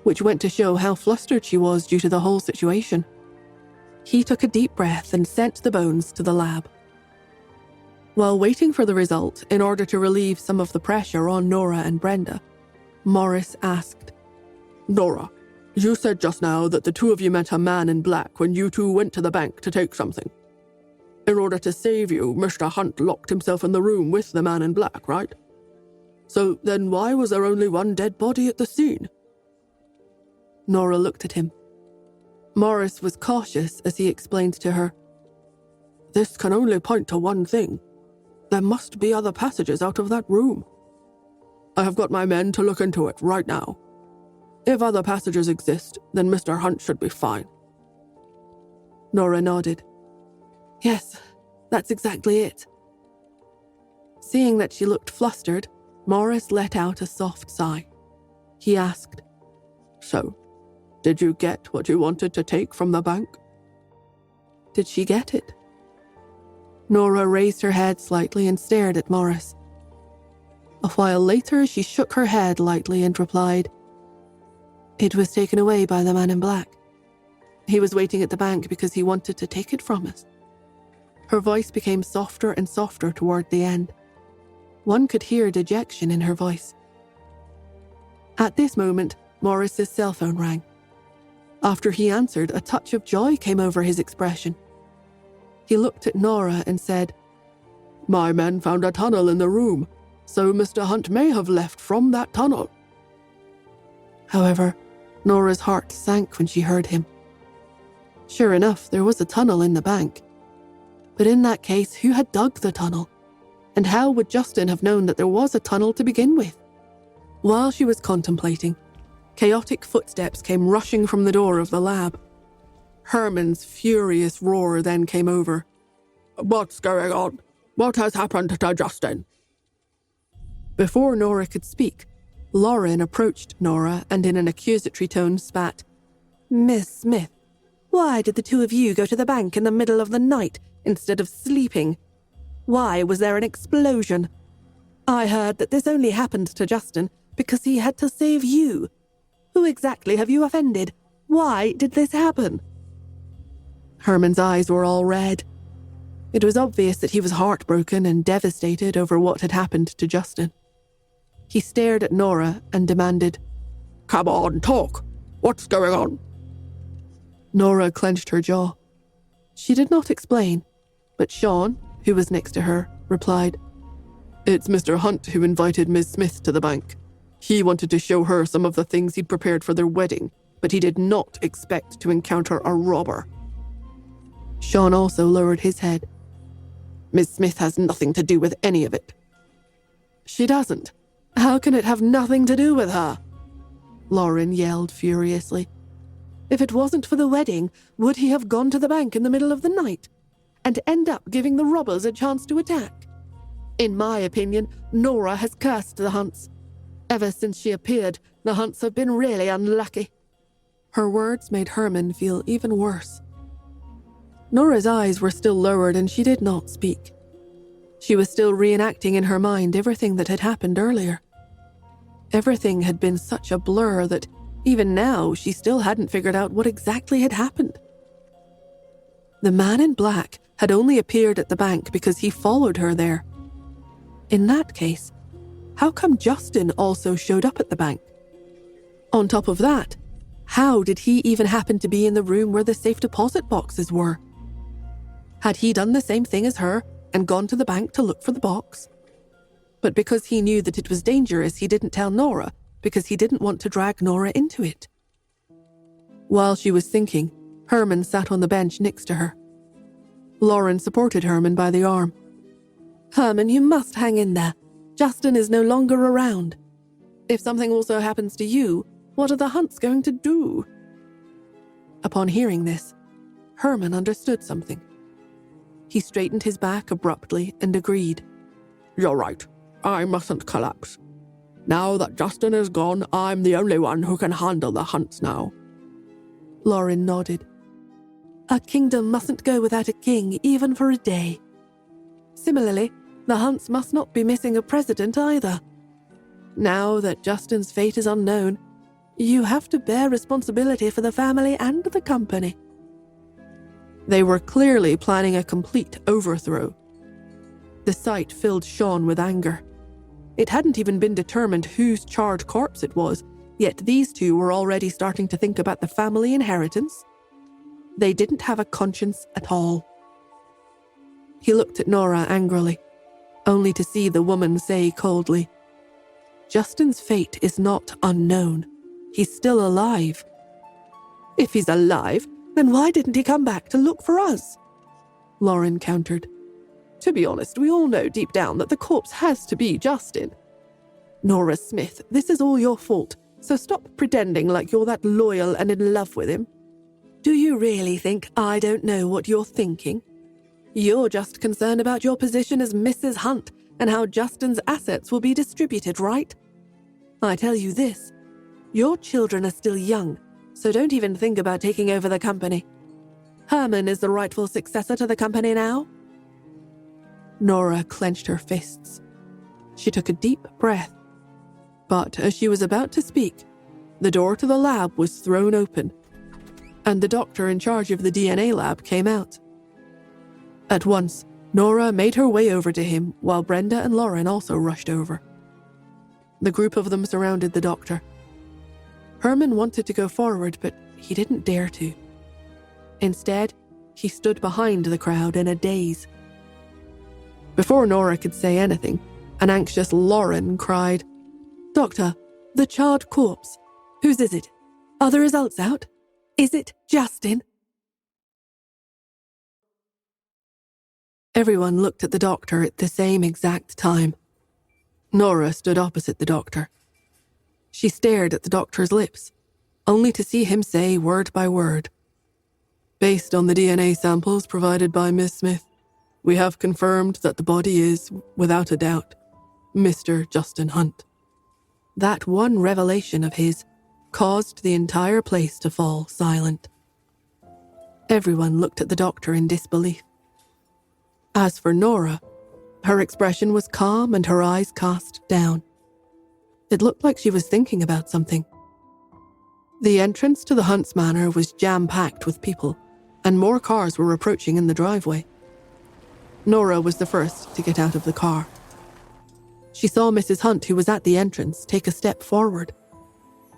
which went to show how flustered she was due to the whole situation. He took a deep breath and sent the bones to the lab. While waiting for the result in order to relieve some of the pressure on Nora and Brenda, Morris asked, "Nora, you said just now that the two of you met a man in black when you two went to the bank to take something. In order to save you, Mr. Hunt locked himself in the room with the man in black, right? So then why was there only one dead body at the scene?" Nora looked at him. Morris was cautious as he explained to her, "This can only point to one thing. There must be other passages out of that room. I have got my men to look into it right now. If other passages exist, then Mr. Hunt should be fine." Nora nodded. "Yes, that's exactly it." Seeing that she looked flustered, Morris let out a soft sigh. He asked, "So, did you get what you wanted to take from the bank?" Did she get it? Nora raised her head slightly and stared at Morris. A while later, she shook her head lightly and replied, "It was taken away by the man in black. He was waiting at the bank because he wanted to take it from us." Her voice became softer and softer toward the end. One could hear dejection in her voice. At this moment, Morris's cell phone rang. After he answered, a touch of joy came over his expression. He looked at Nora and said, "My men found a tunnel in the room, so Mr. Hunt may have left from that tunnel." However, Nora's heart sank when she heard him. Sure enough, there was a tunnel in the bank. But in that case, who had dug the tunnel? And how would Justin have known that there was a tunnel to begin with? While she was contemplating, chaotic footsteps came rushing from the door of the lab. Herman's furious roar then came over. "What's going on? What has happened to Justin?" Before Nora could speak, Lauren approached Nora and in an accusatory tone spat, "Miss Smith, why did the two of you go to the bank in the middle of the night instead of sleeping? Why was there an explosion? I heard that this only happened to Justin because he had to save you. Who exactly have you offended? Why did this happen?" Herman's eyes were all red. It was obvious that he was heartbroken and devastated over what had happened to Justin. He stared at Nora and demanded, "Come on, talk. What's going on?" Nora clenched her jaw. She did not explain, but Sean, who was next to her, replied, "It's Mr. Hunt who invited Miss Smith to the bank. He wanted to show her some of the things he'd prepared for their wedding, but he did not expect to encounter a robber." Sean also lowered his head. "Miss Smith has nothing to do with any of it." "She doesn't. How can it have nothing to do with her?" Lauren yelled furiously. "If it wasn't for the wedding, would he have gone to the bank in the middle of the night and end up giving the robbers a chance to attack? In my opinion, Nora has cursed the Hunts. Ever since she appeared, the Hunts have been really unlucky." Her words made Herman feel even worse. Nora's eyes were still lowered and she did not speak. She was still reenacting in her mind everything that had happened earlier. Everything had been such a blur that even now she still hadn't figured out what exactly had happened. The man in black had only appeared at the bank because he followed her there. In that case, how come Justin also showed up at the bank? On top of that, how did he even happen to be in the room where the safe deposit boxes were? Had he done the same thing as her and gone to the bank to look for the box? But because he knew that it was dangerous, he didn't tell Nora because he didn't want to drag Nora into it. While she was thinking, Herman sat on the bench next to her. Lauren supported Herman by the arm. "Herman, you must hang in there. Justin is no longer around. If something also happens to you, what are the Hunts going to do?" Upon hearing this, Herman understood something. He straightened his back abruptly and agreed. "You're right. I mustn't collapse. Now that Justin is gone, I'm the only one who can handle the Hunts now." Lauren nodded. "A kingdom mustn't go without a king, even for a day. Similarly, the Hunts must not be missing a president either. Now that Justin's fate is unknown, you have to bear responsibility for the family and the company." They were clearly planning a complete overthrow. The sight filled Sean with anger. It hadn't even been determined whose charred corpse it was, yet these two were already starting to think about the family inheritance. They didn't have a conscience at all. He looked at Nora angrily, only to see the woman say coldly, "Justin's fate is not unknown. He's still alive." "If he's alive, then why didn't he come back to look for us?" Lauren countered. "To be honest, we all know deep down that the corpse has to be Justin. Nora Smith, this is all your fault, so stop pretending like you're that loyal and in love with him. Do you really think I don't know what you're thinking? You're just concerned about your position as Mrs. Hunt and how Justin's assets will be distributed, right? I tell you this, your children are still young, so don't even think about taking over the company. Herman is the rightful successor to the company now." Nora clenched her fists. She took a deep breath. But as she was about to speak, the door to the lab was thrown open, and the doctor in charge of the DNA lab came out. At once, Nora made her way over to him while Brenda and Lauren also rushed over. The group of them surrounded the doctor. Herman wanted to go forward, but he didn't dare to. Instead, he stood behind the crowd in a daze. Before Nora could say anything, an anxious Lauren cried, "Doctor, the charred corpse. Whose is it? Are the results out? Is it Justin?" Everyone looked at the doctor at the same exact time. Nora stood opposite the doctor. She stared at the doctor's lips, only to see him say word by word, "Based on the DNA samples provided by Miss Smith, we have confirmed that the body is, without a doubt, Mr. Justin Hunt." That one revelation of his caused the entire place to fall silent. Everyone looked at the doctor in disbelief. As for Nora, her expression was calm and her eyes cast down. It looked like she was thinking about something. The entrance to the Hunt's manor was jam-packed with people, and more cars were approaching in the driveway. Nora was the first to get out of the car. She saw Mrs. Hunt, who was at the entrance, take a step forward.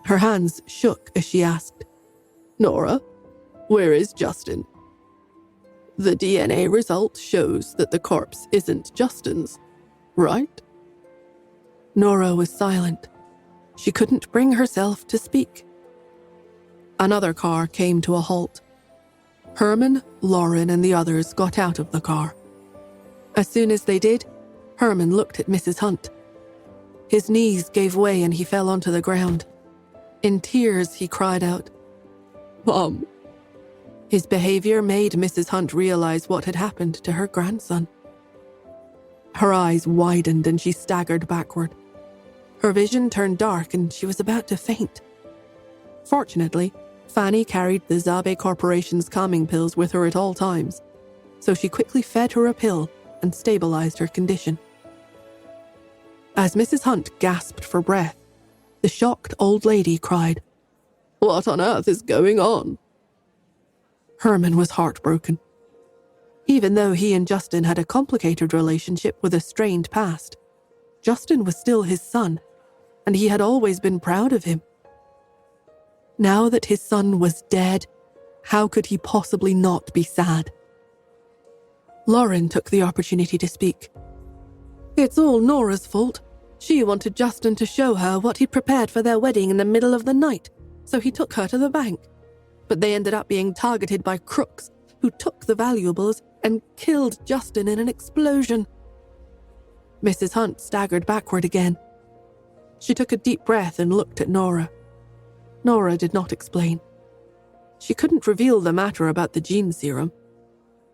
Her hands shook as she asked, "Nora, where is Justin?" "The DNA result shows that the corpse isn't Justin's, right?" Nora was silent. She couldn't bring herself to speak. Another car came to a halt. Herman, Lauren, and the others got out of the car. As soon as they did, Herman looked at Mrs. Hunt. His knees gave way and he fell onto the ground. In tears, he cried out, "Mom." His behavior made Mrs. Hunt realize what had happened to her grandson. Her eyes widened and she staggered backward. Her vision turned dark and she was about to faint. Fortunately, Fanny carried the Zabe Corporation's calming pills with her at all times, so she quickly fed her a pill and stabilized her condition. As Mrs. Hunt gasped for breath, the shocked old lady cried, "What on earth is going on?" Herman was heartbroken. Even though he and Justin had a complicated relationship with a strained past, Justin was still his son, and he had always been proud of him. Now that his son was dead, how could he possibly not be sad? Lauren took the opportunity to speak. "It's all Nora's fault. She wanted Justin to show her what he'd prepared for their wedding in the middle of the night, so he took her to the bank. But they ended up being targeted by crooks who took the valuables and killed Justin in an explosion." Mrs. Hunt staggered backward again. She took a deep breath and looked at Nora. Nora did not explain. She couldn't reveal the matter about the gene serum.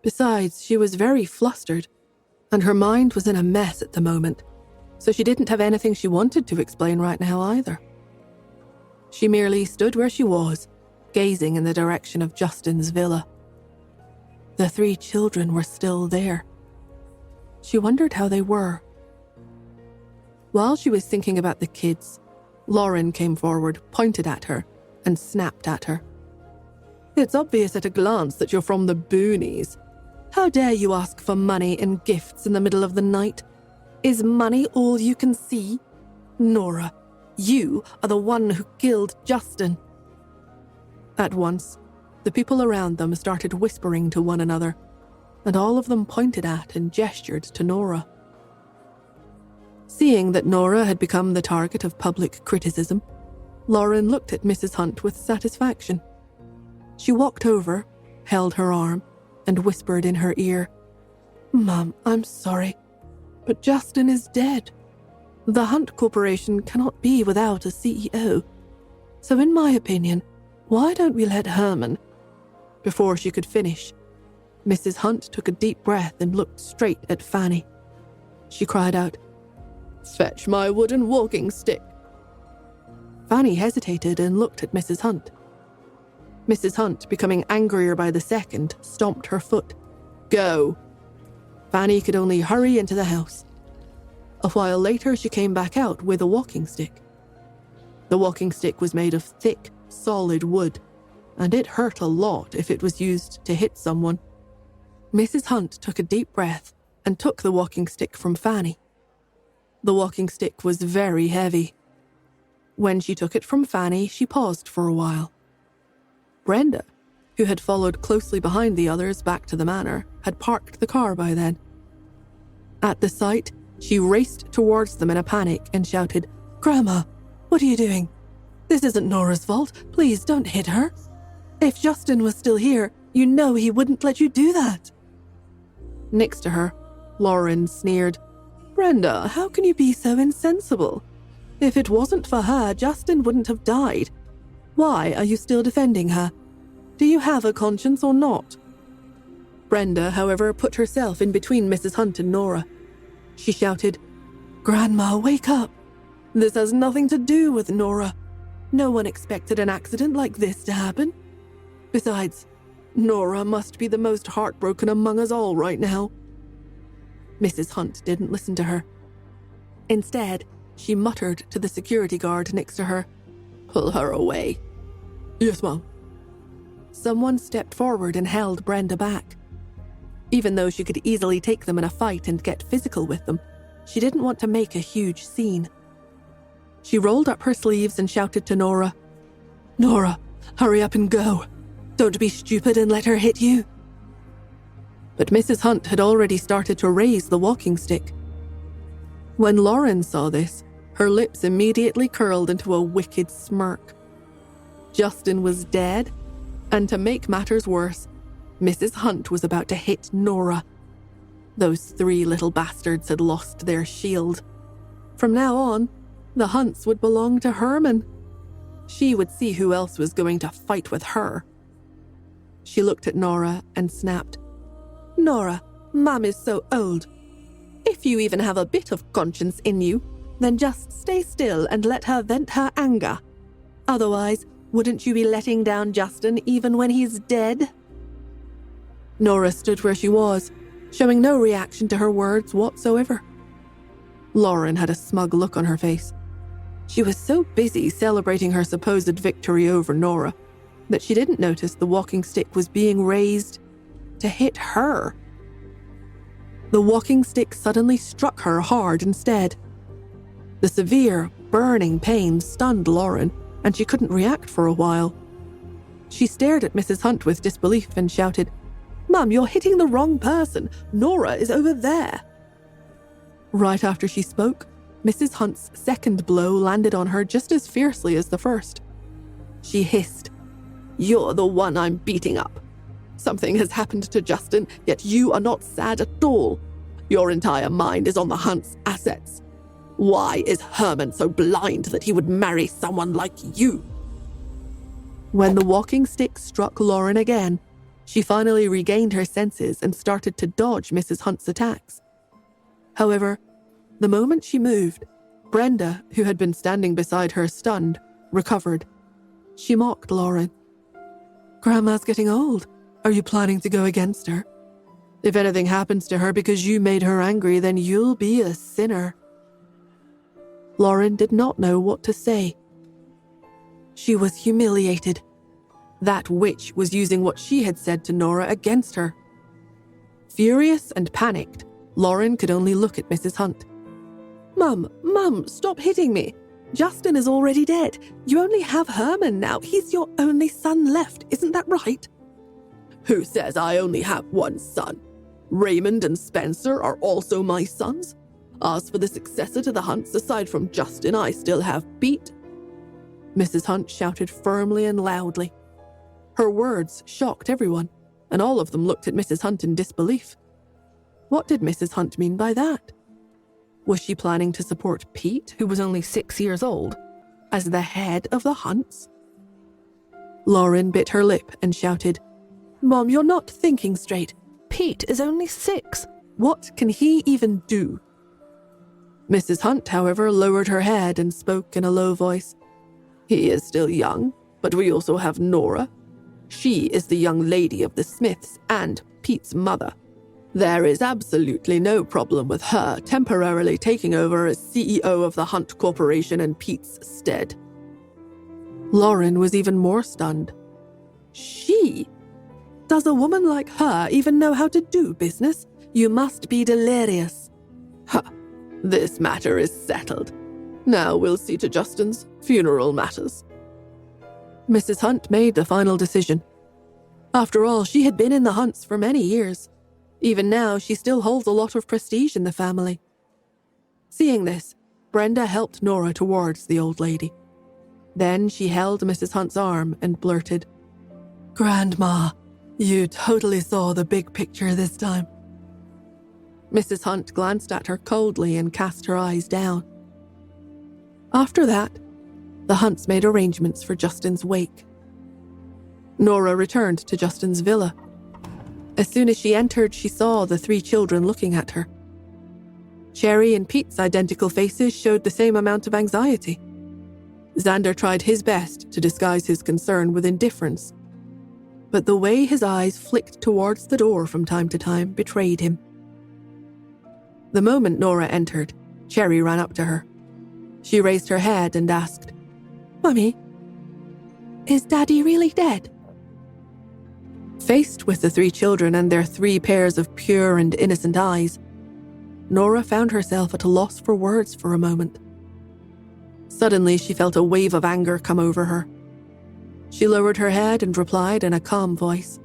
Besides, she was very flustered, and her mind was in a mess at the moment, so she didn't have anything she wanted to explain right now either. She merely stood where she was, gazing in the direction of Justin's villa. The 3 children were still there. She wondered how they were. While she was thinking about the kids, Lauren came forward, pointed at her, and snapped at her. "It's obvious at a glance that you're from the boonies. How dare you ask for money and gifts in the middle of the night? Is money all you can see? Nora, you are the one who killed Justin." At once, the people around them started whispering to one another, and all of them pointed at and gestured to Nora. Seeing that Nora had become the target of public criticism, Lauren looked at Mrs. Hunt with satisfaction. She walked over, held her arm, and whispered in her ear, "Mom, I'm sorry, but Justin is dead. The Hunt Corporation cannot be without a CEO. So in my opinion, why don't we let Herman—" Before she could finish, Mrs. Hunt took a deep breath and looked straight at Fanny. She cried out, "Fetch my wooden walking stick." Fanny hesitated and looked at Mrs. Hunt. Mrs. Hunt, becoming angrier by the second, stomped her foot. "Go!" Fanny could only hurry into the house. A while later, she came back out with a walking stick. The walking stick was made of thick, solid wood, and it hurt a lot if it was used to hit someone. Mrs. Hunt took a deep breath and took the walking stick from Fanny. The walking stick was very heavy. When she took it from Fanny, she paused for a while. Brenda, who had followed closely behind the others back to the manor, had parked the car by then. At the sight, she raced towards them in a panic and shouted, "Grandma, what are you doing? This isn't Nora's fault. Please don't hit her. If Justin was still here, you know he wouldn't let you do that." Next to her, Lauren sneered, "Brenda, how can you be so insensible? If it wasn't for her, Justin wouldn't have died. Why are you still defending her? Do you have a conscience or not?" Brenda, however, put herself in between Mrs. Hunt and Nora. She shouted, "Grandma, wake up. This has nothing to do with Nora. No one expected an accident like this to happen. Besides, Nora must be the most heartbroken among us all right now." Mrs. Hunt didn't listen to her. Instead, she muttered to the security guard next to her, "Pull her away." "Yes, Mom." Someone stepped forward and held Brenda back. Even though she could easily take them in a fight and get physical with them, she didn't want to make a huge scene. She rolled up her sleeves and shouted to Nora, "Nora, hurry up and go. Don't be stupid and let her hit you." But Mrs. Hunt had already started to raise the walking stick. When Lauren saw this, her lips immediately curled into a wicked smirk. Justin was dead, and to make matters worse, Mrs. Hunt was about to hit Nora. Those 3 little bastards had lost their shield. From now on, the Hunts would belong to Herman. She would see who else was going to fight with her. She looked at Nora and snapped, "Nora, Mum is so old. If you even have a bit of conscience in you, then just stay still and let her vent her anger. Otherwise, wouldn't you be letting down Justin even when he's dead?" Nora stood where she was, showing no reaction to her words whatsoever. Lauren had a smug look on her face. She was so busy celebrating her supposed victory over Nora that she didn't notice the walking stick was being raised to hit her. The walking stick suddenly struck her hard instead. The severe, burning pain stunned Lauren, and she couldn't react for a while. She stared at Mrs. Hunt with disbelief and shouted, "Mum, you're hitting the wrong person. Nora is over there." Right after she spoke, Mrs. Hunt's second blow landed on her just as fiercely as the first. She hissed, "You're the one I'm beating up. Something has happened to Justin, yet you are not sad at all. Your entire mind is on the Hunt's assets. Why is Herman so blind that he would marry someone like you?" When the walking stick struck Lauren again, she finally regained her senses and started to dodge Mrs. Hunt's attacks. However, the moment she moved, Brenda, who had been standing beside her stunned, recovered. She mocked Lauren. "Grandma's getting old. Are you planning to go against her? If anything happens to her because you made her angry, then you'll be a sinner." Lauren did not know what to say. She was humiliated. That witch was using what she had said to Nora against her. Furious and panicked, Lauren could only look at Mrs. Hunt. Mum, stop hitting me. Justin is already dead. You only have Herman now. He's your only son left, isn't that right?" "Who says I only have one son? Raymond and Spencer are also my sons. As for the successor to the Hunts, aside from Justin, I still have Pete." Mrs. Hunt shouted firmly and loudly. Her words shocked everyone, and all of them looked at Mrs. Hunt in disbelief. What did Mrs. Hunt mean by that? Was she planning to support Pete, who was only 6 years old, as the head of the Hunts? Lauren bit her lip and shouted, "Mom, you're not thinking straight. Pete is only 6. What can he even do?" Mrs. Hunt, however, lowered her head and spoke in a low voice. "He is still young, but we also have Nora. She is the young lady of the Smiths and Pete's mother. There is absolutely no problem with her temporarily taking over as CEO of the Hunt Corporation in Pete's stead." Lauren was even more stunned. She? Does a woman like her even know how to do business? You must be delirious. Ha! This matter is settled. Now we'll see to Justin's funeral matters. Mrs. Hunt made the final decision. After all, she had been in the Hunts for many years. Even now, she still holds a lot of prestige in the family. Seeing this, Brenda helped Nora towards the old lady. Then she held Mrs. Hunt's arm and blurted, "Grandma, you totally saw the big picture this time." Mrs. Hunt glanced at her coldly and cast her eyes down. After that, the Hunts made arrangements for Justin's wake. Nora returned to Justin's villa. As soon as she entered, she saw the 3 children looking at her. Cherry and Pete's identical faces showed the same amount of anxiety. Xander tried his best to disguise his concern with indifference, but the way his eyes flicked towards the door from time to time betrayed him. The moment Nora entered, Cherry ran up to her. She raised her head and asked, "Mummy, is Daddy really dead?" Faced with the 3 children and their 3 pairs of pure and innocent eyes, Nora found herself at a loss for words for a moment. Suddenly, she felt a wave of anger come over her. She lowered her head and replied in a calm voice,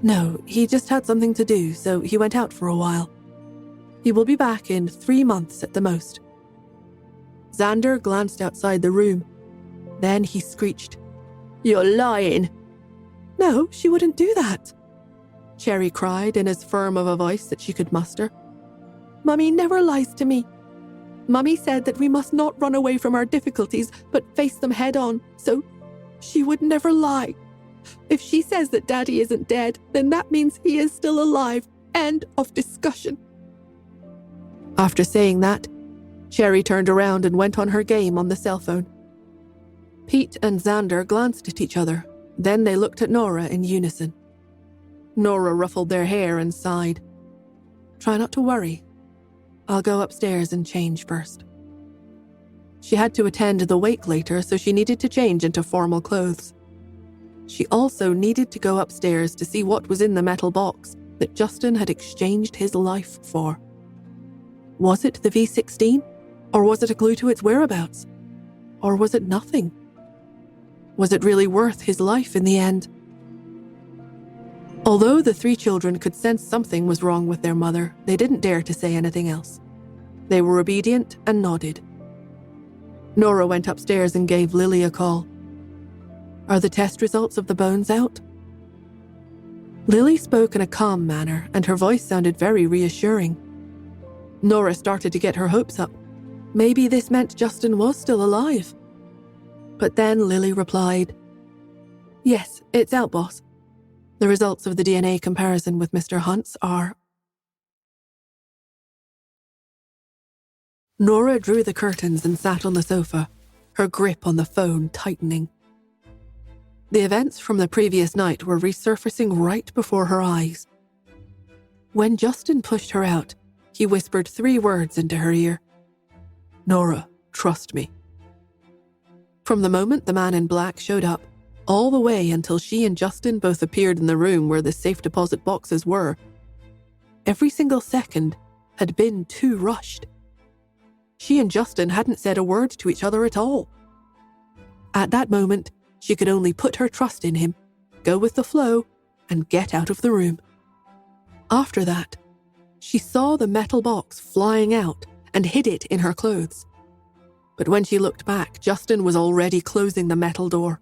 "No, he just had something to do, so he went out for a while. He will be back in 3 months at the most." Xander glanced outside the room. Then he screeched, "You're lying." "No, she wouldn't do that," Cherry cried in as firm of a voice that she could muster. "Mummy never lies to me. Mummy said that we must not run away from our difficulties, but face them head on, so she would never lie. If she says that Daddy isn't dead, then that means he is still alive. End of discussion." After saying that, Cherry turned around and went on her game on the cell phone. Pete and Xander glanced at each other. Then they looked at Nora in unison. Nora ruffled their hair and sighed. "Try not to worry. I'll go upstairs and change first." She had to attend the wake later, so she needed to change into formal clothes. She also needed to go upstairs to see what was in the metal box that Justin had exchanged his life for. Was it the V16? Or was it a clue to its whereabouts? Or was it nothing? Was it really worth his life in the end? Although the 3 children could sense something was wrong with their mother, they didn't dare to say anything else. They were obedient and nodded. Nora went upstairs and gave Lily a call. "Are the test results of the bones out?" Lily spoke in a calm manner, and her voice sounded very reassuring. Nora started to get her hopes up. Maybe this meant Justin was still alive. But then Lily replied, "Yes, it's out, boss. The results of the DNA comparison with Mr. Hunt's are..." Nora drew the curtains and sat on the sofa, her grip on the phone tightening. The events from the previous night were resurfacing right before her eyes. When Justin pushed her out, he whispered 3 words into her ear. "Nora, trust me." From the moment the man in black showed up, all the way until she and Justin both appeared in the room where the safe deposit boxes were, every single second had been too rushed. She and Justin hadn't said a word to each other at all. At that moment, she could only put her trust in him, go with the flow, and get out of the room. After that, she saw the metal box flying out and hid it in her clothes. But when she looked back, Justin was already closing the metal door.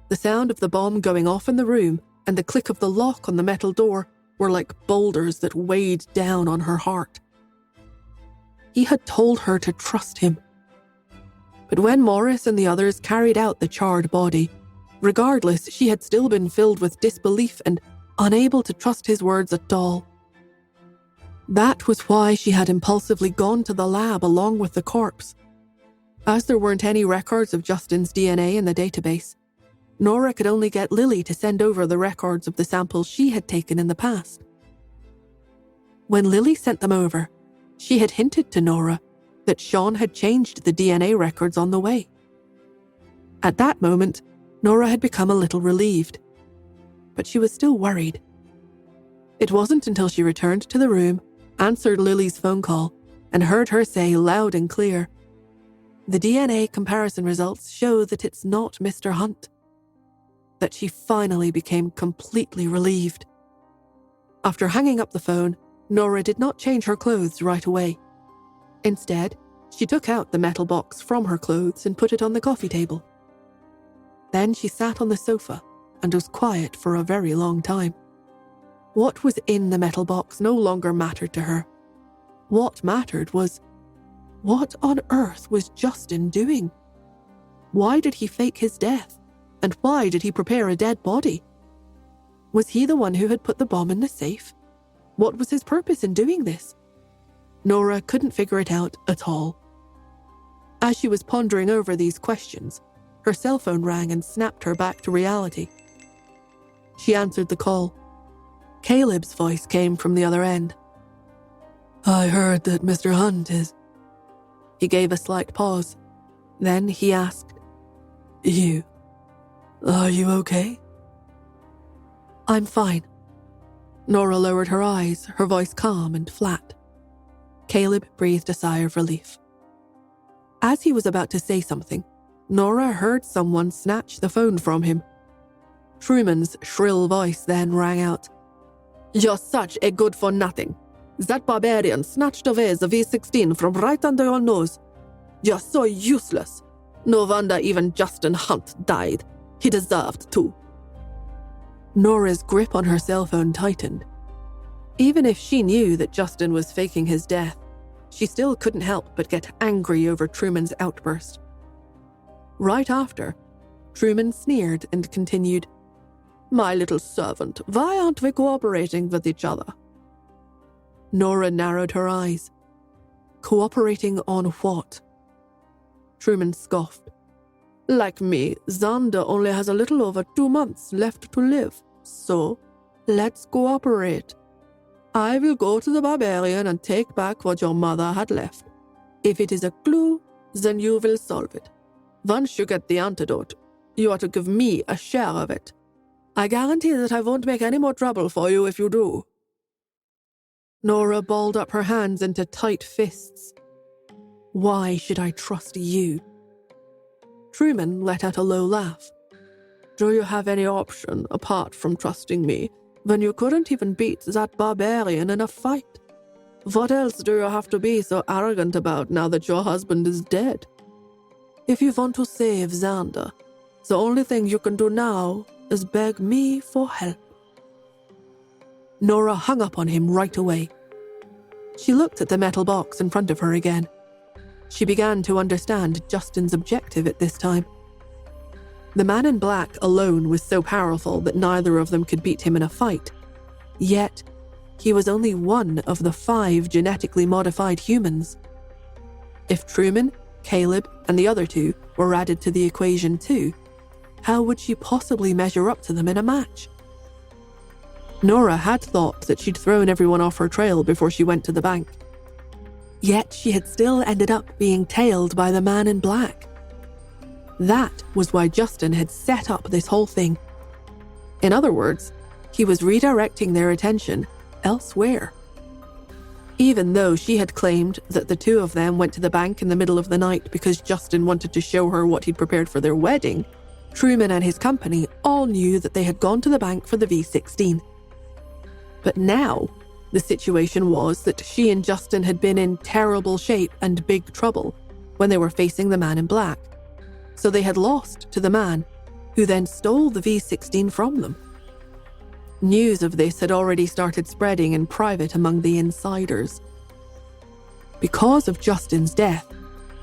The sound of the bomb going off in the room and the click of the lock on the metal door were like boulders that weighed down on her heart. He had told her to trust him. But when Morris and the others carried out the charred body, regardless, she had still been filled with disbelief and unable to trust his words at all. That was why she had impulsively gone to the lab along with the corpse. As there weren't any records of Justin's DNA in the database, Nora could only get Lily to send over the records of the samples she had taken in the past. When Lily sent them over, she had hinted to Nora that Sean had changed the DNA records on the way. At that moment, Nora had become a little relieved. but she was still worried. It wasn't until she returned to the room, answered Lily's phone call, and heard her say loud and clear, "The DNA comparison results show that it's not Mr. Hunt," that she finally became completely relieved. After hanging up the phone, Nora did not change her clothes right away. Instead, she took out the metal box from her clothes and put it on the coffee table. Then she sat on the sofa and was quiet for a very long time. What was in the metal box no longer mattered to her. What mattered was, what on earth was Justin doing? Why did he fake his death? And why did he prepare a dead body? Was he the one who had put the bomb in the safe? What was his purpose in doing this? Nora couldn't figure it out at all. As she was pondering over these questions, her cell phone rang and snapped her back to reality. She answered the call. Caleb's voice came from the other end. "I heard that Mr. Hunt is..." He gave a slight pause. Then he asked, Are you okay?" "I'm fine." Nora lowered her eyes, her voice calm and flat. Caleb breathed a sigh of relief. As he was about to say something, Nora heard someone snatch the phone from him. Truman's shrill voice then rang out. "You're such a good-for-nothing. That barbarian snatched away the V16 from right under your nose. You're so useless. No wonder even Justin Hunt died. He deserved to." Nora's grip on her cell phone tightened. Even if she knew that Justin was faking his death, she still couldn't help but get angry over Truman's outburst. Right after, Truman sneered and continued, "My little servant, why aren't we cooperating with each other?" Nora narrowed her eyes. Cooperating on what? Truman scoffed. "Like me, Xander only has a little over 2 months left to live, so let's cooperate. I will go to the barbarian and take back what your mother had left. If it is a clue, then you will solve it. Once you get the antidote, you are to give me a share of it. I guarantee that I won't make any more trouble for you if you do." Nora balled up her hands into tight fists. "Why should I trust you?" Truman let out a low laugh. "Do you have any option apart from trusting me when you couldn't even beat that barbarian in a fight? What else do you have to be so arrogant about now that your husband is dead? If you want to save Xander, the only thing you can do now is beg me for help." Nora hung up on him right away. She looked at the metal box in front of her again. She began to understand Justin's objective at this time. The man in black alone was so powerful that neither of them could beat him in a fight. Yet, he was only one of the 5 genetically modified humans. If Truman, Caleb, and the other 2 were added to the equation too, how would she possibly measure up to them in a match? Nora had thought that she'd thrown everyone off her trail before she went to the bank. Yet she had still ended up being tailed by the man in black. That was why Justin had set up this whole thing. In other words, he was redirecting their attention elsewhere. Even though she had claimed that the 2 of them went to the bank in the middle of the night because Justin wanted to show her what he'd prepared for their wedding, Truman and his company all knew that they had gone to the bank for the V16. But now, the situation was that she and Justin had been in terrible shape and big trouble when they were facing the man in black. So they had lost to the man, who then stole the V16 from them. News of this had already started spreading in private among the insiders. Because of Justin's death,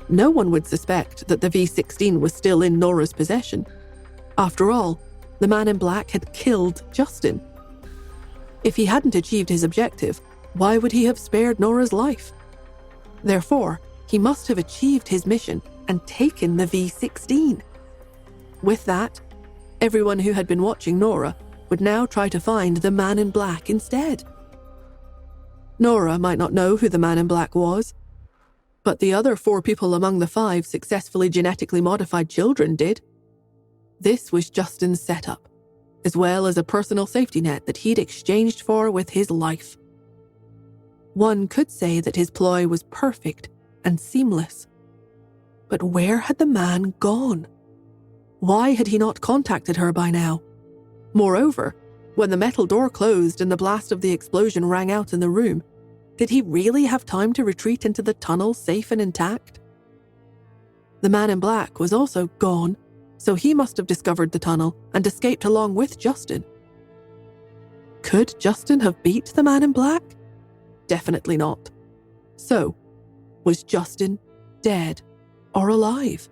no one would suspect that the V16 was still in Nora's possession. After all, the man in black had killed Justin. If he hadn't achieved his objective, why would he have spared Nora's life? Therefore, he must have achieved his mission and taken the V16. With that, everyone who had been watching Nora would now try to find the man in black instead. Nora might not know who the man in black was, but the other 4 people among the 5 successfully genetically modified children did. This was Justin's setup, as well as a personal safety net that he'd exchanged for with his life. One could say that his ploy was perfect and seamless. But where had the man gone? Why had he not contacted her by now? Moreover, when the metal door closed and the blast of the explosion rang out in the room, did he really have time to retreat into the tunnel safe and intact? The man in black was also gone, so he must have discovered the tunnel and escaped along with Justin. Could Justin have beat the man in black? Definitely not. So, was Justin dead or alive?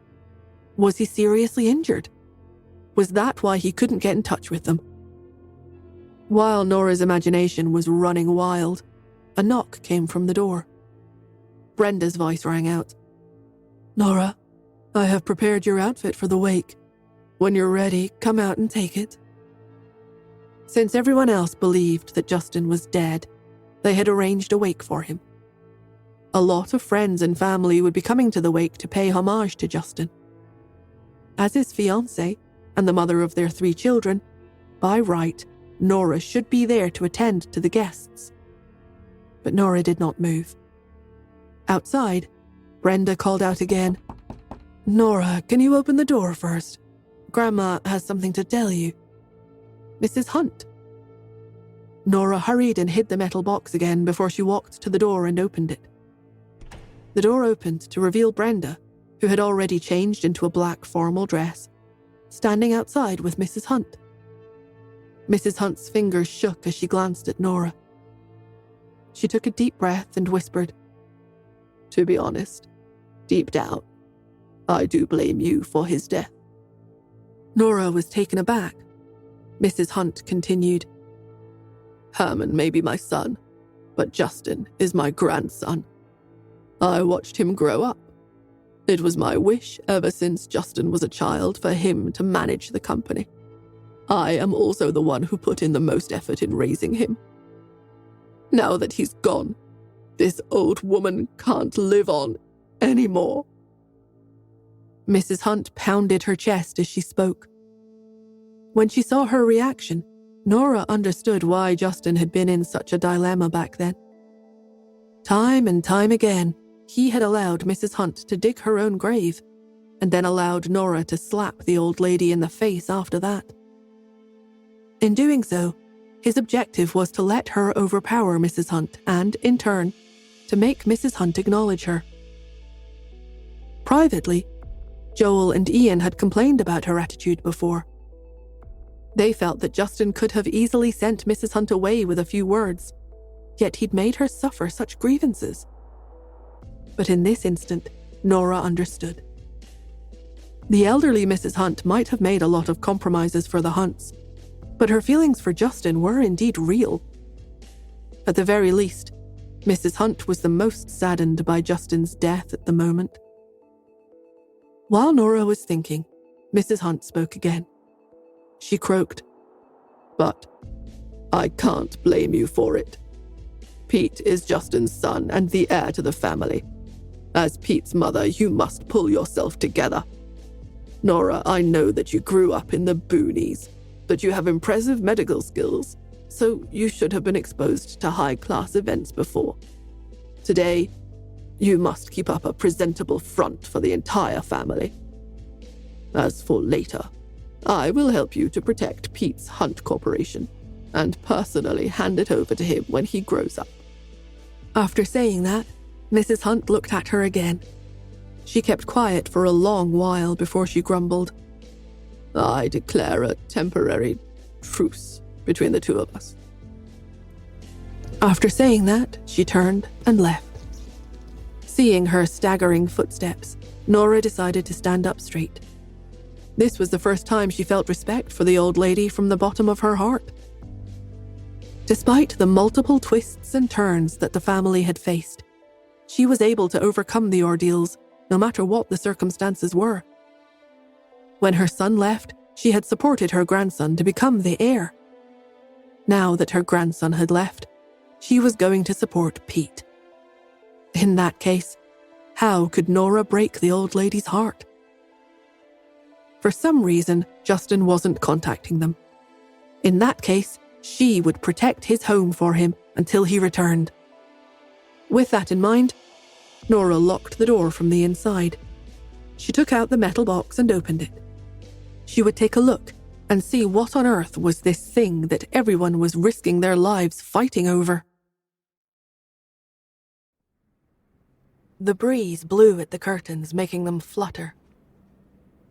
Was he seriously injured? Was that why he couldn't get in touch with them? While Nora's imagination was running wild, a knock came from the door. Brenda's voice rang out. "Nora, I have prepared your outfit for the wake. When you're ready, come out and take it." Since everyone else believed that Justin was dead, they had arranged a wake for him. A lot of friends and family would be coming to the wake to pay homage to Justin. As his fiancée and the mother of their 3 children, by right, Nora should be there to attend to the guests. But Nora did not move. Outside, Brenda called out again, "Nora, can you open the door first? Grandma has something to tell you." "Mrs. Hunt." Nora hurried and hid the metal box again before she walked to the door and opened it. The door opened to reveal Brenda, who had already changed into a black formal dress, standing outside with Mrs. Hunt. Mrs. Hunt's fingers shook as she glanced at Nora. She took a deep breath and whispered, "To be honest, deep down, I do blame you for his death." Nora was taken aback. Mrs. Hunt continued, "Herman may be my son, but Justin is my grandson. I watched him grow up. It was my wish ever since Justin was a child for him to manage the company. I am also the one who put in the most effort in raising him. Now that he's gone, this old woman can't live on anymore." Mrs. Hunt pounded her chest as she spoke. When she saw her reaction, Nora understood why Justin had been in such a dilemma back then. Time and time again, he had allowed Mrs. Hunt to dig her own grave, and then allowed Nora to slap the old lady in the face after that. In doing so, his objective was to let her overpower Mrs. Hunt and, in turn, to make Mrs. Hunt acknowledge her. Privately, Joel and Ian had complained about her attitude before. They felt that Justin could have easily sent Mrs. Hunt away with a few words, yet he'd made her suffer such grievances. But in this instant, Nora understood. The elderly Mrs. Hunt might have made a lot of compromises for the Hunts, but her feelings for Justin were indeed real. At the very least, Mrs. Hunt was the most saddened by Justin's death at the moment. While Nora was thinking, Mrs. Hunt spoke again. She croaked, "But I can't blame you for it. Pete is Justin's son and the heir to the family. As Pete's mother, you must pull yourself together. Nora, I know that you grew up in the boonies, that you have impressive medical skills, so you should have been exposed to high-class events before. Today, you must keep up a presentable front for the entire family. As for later, I will help you to protect Pete's Hunt Corporation and personally hand it over to him when he grows up." After saying that, Mrs. Hunt looked at her again. She kept quiet for a long while before she grumbled, "I declare a temporary truce between the two of us." After saying that, she turned and left. Seeing her staggering footsteps, Nora decided to stand up straight. This was the first time she felt respect for the old lady from the bottom of her heart. Despite the multiple twists and turns that the family had faced, she was able to overcome the ordeals, no matter what the circumstances were. When her son left, she had supported her grandson to become the heir. Now that her grandson had left, she was going to support Pete. In that case, how could Nora break the old lady's heart? For some reason, Justin wasn't contacting them. In that case, she would protect his home for him until he returned. With that in mind, Nora locked the door from the inside. She took out the metal box and opened it. She would take a look and see what on earth was this thing that everyone was risking their lives fighting over. The breeze blew at the curtains, making them flutter.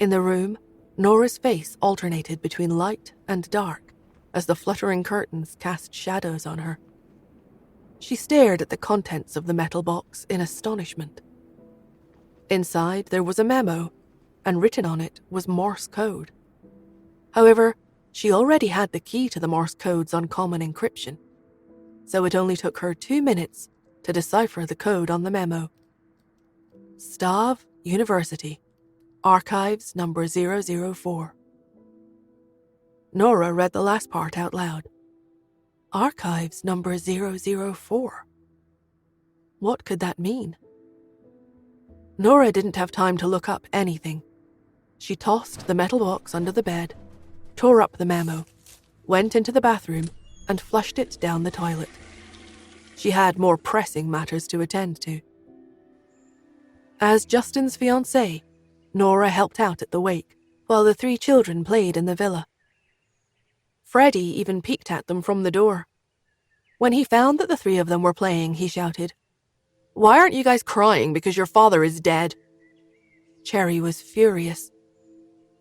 In the room, Nora's face alternated between light and dark as the fluttering curtains cast shadows on her. She stared at the contents of the metal box in astonishment. Inside, there was a memo, and written on it was Morse code. However, she already had the key to the Morse code's uncommon encryption, so it only took her 2 minutes to decipher the code on the memo. Stav University, Archives number 004. Nora read the last part out loud. Archives number 004. What could that mean? Nora didn't have time to look up anything. She tossed the metal box under the bed, tore up the memo, went into the bathroom, and flushed it down the toilet. She had more pressing matters to attend to. As Justin's fiancée, Nora helped out at the wake, while the 3 children played in the villa. Freddie even peeked at them from the door. When he found that the 3 of them were playing, he shouted, "Why aren't you guys crying because your father is dead?" Cherry was furious.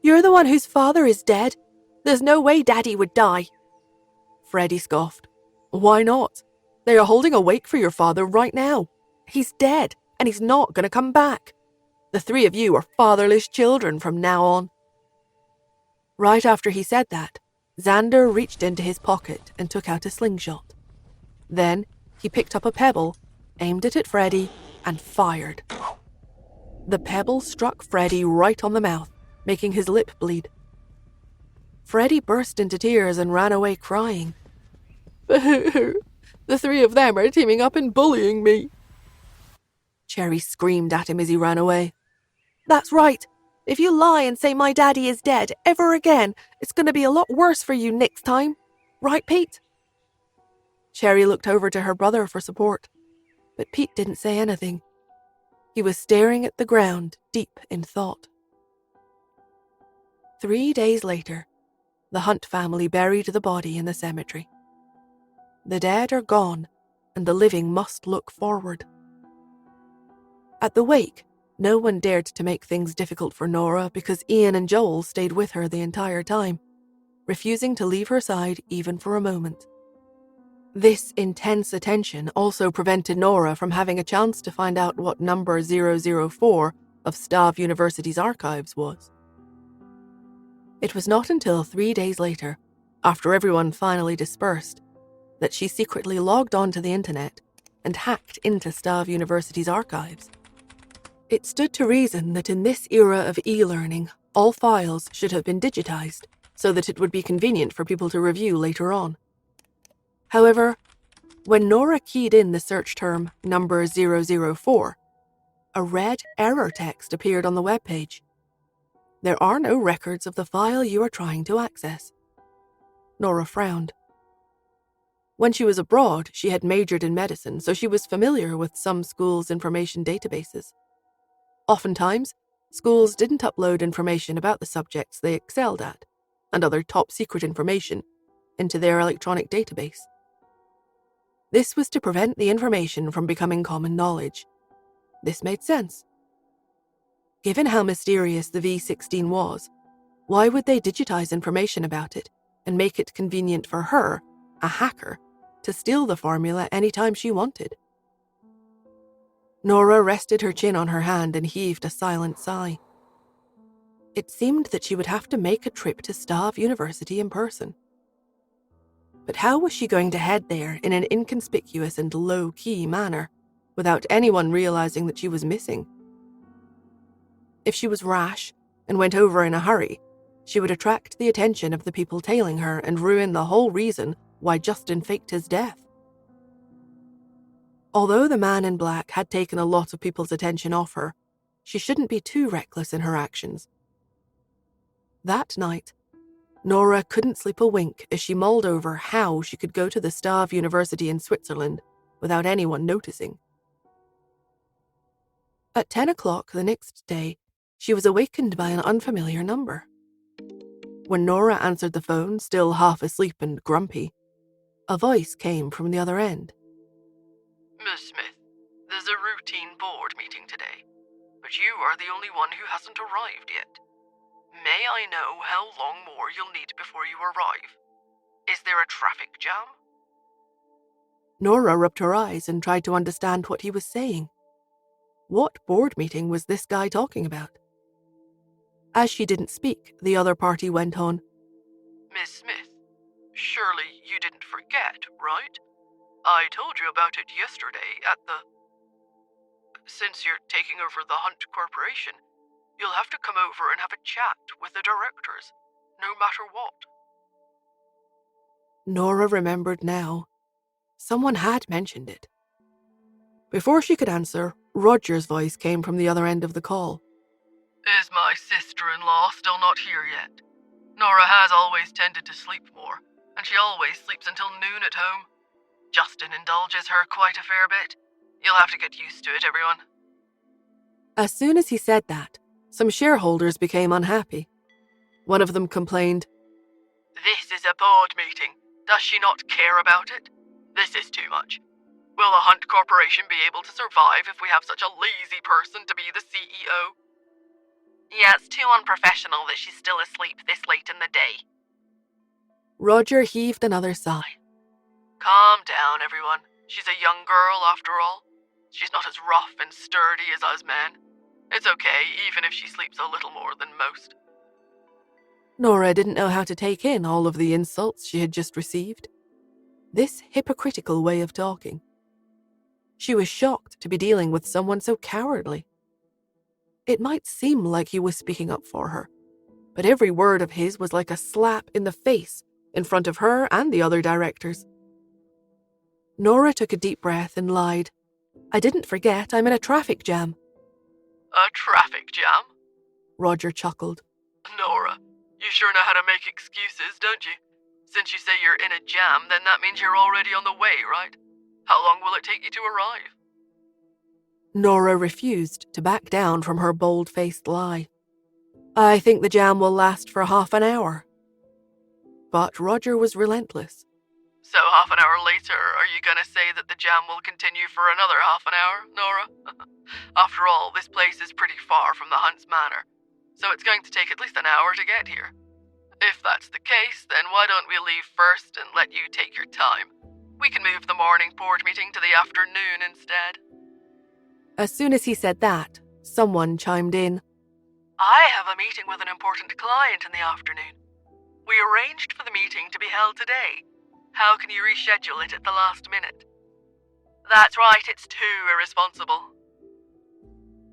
"You're the one whose father is dead. There's no way Daddy would die." Freddie scoffed. "Why not? They are holding a wake for your father right now. He's dead, and he's not going to come back. The 3 of you are fatherless children from now on." Right after he said that, Xander reached into his pocket and took out a slingshot. Then he picked up a pebble, aimed it at Freddie, and fired. The pebble struck Freddie right on the mouth, making his lip bleed. Freddie burst into tears and ran away crying. "Boo! The 3 of them are teaming up and bullying me." Cherry screamed at him as he ran away. "That's right. If you lie and say my daddy is dead ever again, it's going to be a lot worse for you next time. Right, Pete?" Cherry looked over to her brother for support, but Pete didn't say anything. He was staring at the ground, deep in thought. 3 days later, the Hunt family buried the body in the cemetery. The dead are gone, and the living must look forward. At the wake, no one dared to make things difficult for Nora because Ian and Joel stayed with her the entire time, refusing to leave her side even for a moment. This intense attention also prevented Nora from having a chance to find out what number 004 of Stav University's archives was. It was not until 3 days later, after everyone finally dispersed, that she secretly logged onto the internet and hacked into Stav University's archives. It stood to reason that in this era of e-learning, all files should have been digitized so that it would be convenient for people to review later on. However, when Nora keyed in the search term number 004, a red error text appeared on the webpage. There are no records of the file you are trying to access. Nora frowned. When she was abroad, she had majored in medicine, so she was familiar with some schools' information databases. Oftentimes, schools didn't upload information about the subjects they excelled at, and other top-secret information, into their electronic database. This was to prevent the information from becoming common knowledge. This made sense. Given how mysterious the V16 was, why would they digitize information about it and make it convenient for her, a hacker, to steal the formula anytime she wanted? Nora rested her chin on her hand and heaved a silent sigh. It seemed that she would have to make a trip to Stav University in person. But how was she going to head there in an inconspicuous and low-key manner, without anyone realizing that she was missing? If she was rash and went over in a hurry, she would attract the attention of the people tailing her and ruin the whole reason why Justin faked his death. Although the man in black had taken a lot of people's attention off her, she shouldn't be too reckless in her actions. That night, Nora couldn't sleep a wink as she mulled over how she could go to the Stav University in Switzerland without anyone noticing. At 10 o'clock the next day, she was awakened by an unfamiliar number. When Nora answered the phone, still half asleep and grumpy, a voice came from the other end. Miss Smith, there's a routine board meeting today, but you are the only one who hasn't arrived yet. May I know how long more you'll need before you arrive? Is there a traffic jam? Nora rubbed her eyes and tried to understand what he was saying. What board meeting was this guy talking about? As she didn't speak, the other party went on. Miss Smith, surely you didn't forget, right? I told you about it yesterday at the... Since you're taking over the Hunt Corporation, you'll have to come over and have a chat with the directors, no matter what. Nora remembered now. Someone had mentioned it. Before she could answer, Roger's voice came from the other end of the call. Is my sister-in-law still not here yet? Nora has always tended to sleep more, and she always sleeps until noon at home. Justin indulges her quite a fair bit. You'll have to get used to it, everyone. As soon as he said that, some shareholders became unhappy. One of them complained, This is a board meeting. Does she not care about it? This is too much. Will the Hunt Corporation be able to survive if we have such a lazy person to be the CEO? Yeah, it's too unprofessional that she's still asleep this late in the day. Roger heaved another sigh. Calm down, everyone. She's a young girl, after all. She's not as rough and sturdy as us men. It's okay, even if she sleeps a little more than most. Nora didn't know how to take in all of the insults she had just received. This hypocritical way of talking. She was shocked to be dealing with someone so cowardly. It might seem like he was speaking up for her, but every word of his was like a slap in the face in front of her and the other directors. Nora took a deep breath and lied. I didn't forget, I'm in a traffic jam. A traffic jam? Roger chuckled. Nora, you sure know how to make excuses, don't you? Since you say you're in a jam, then that means you're already on the way, right? How long will it take you to arrive? Nora refused to back down from her bold-faced lie. I think the jam will last for half an hour. But Roger was relentless. So half an hour later, are you going to say that the jam will continue for another half an hour, Nora? After all, this place is pretty far from the Hunt's Manor, so it's going to take at least an hour to get here. If that's the case, then why don't we leave first and let you take your time? We can move the morning board meeting to the afternoon instead. As soon as he said that, someone chimed in. I have a meeting with an important client in the afternoon. We arranged for the meeting to be held today. How can you reschedule it at the last minute? That's right, it's too irresponsible.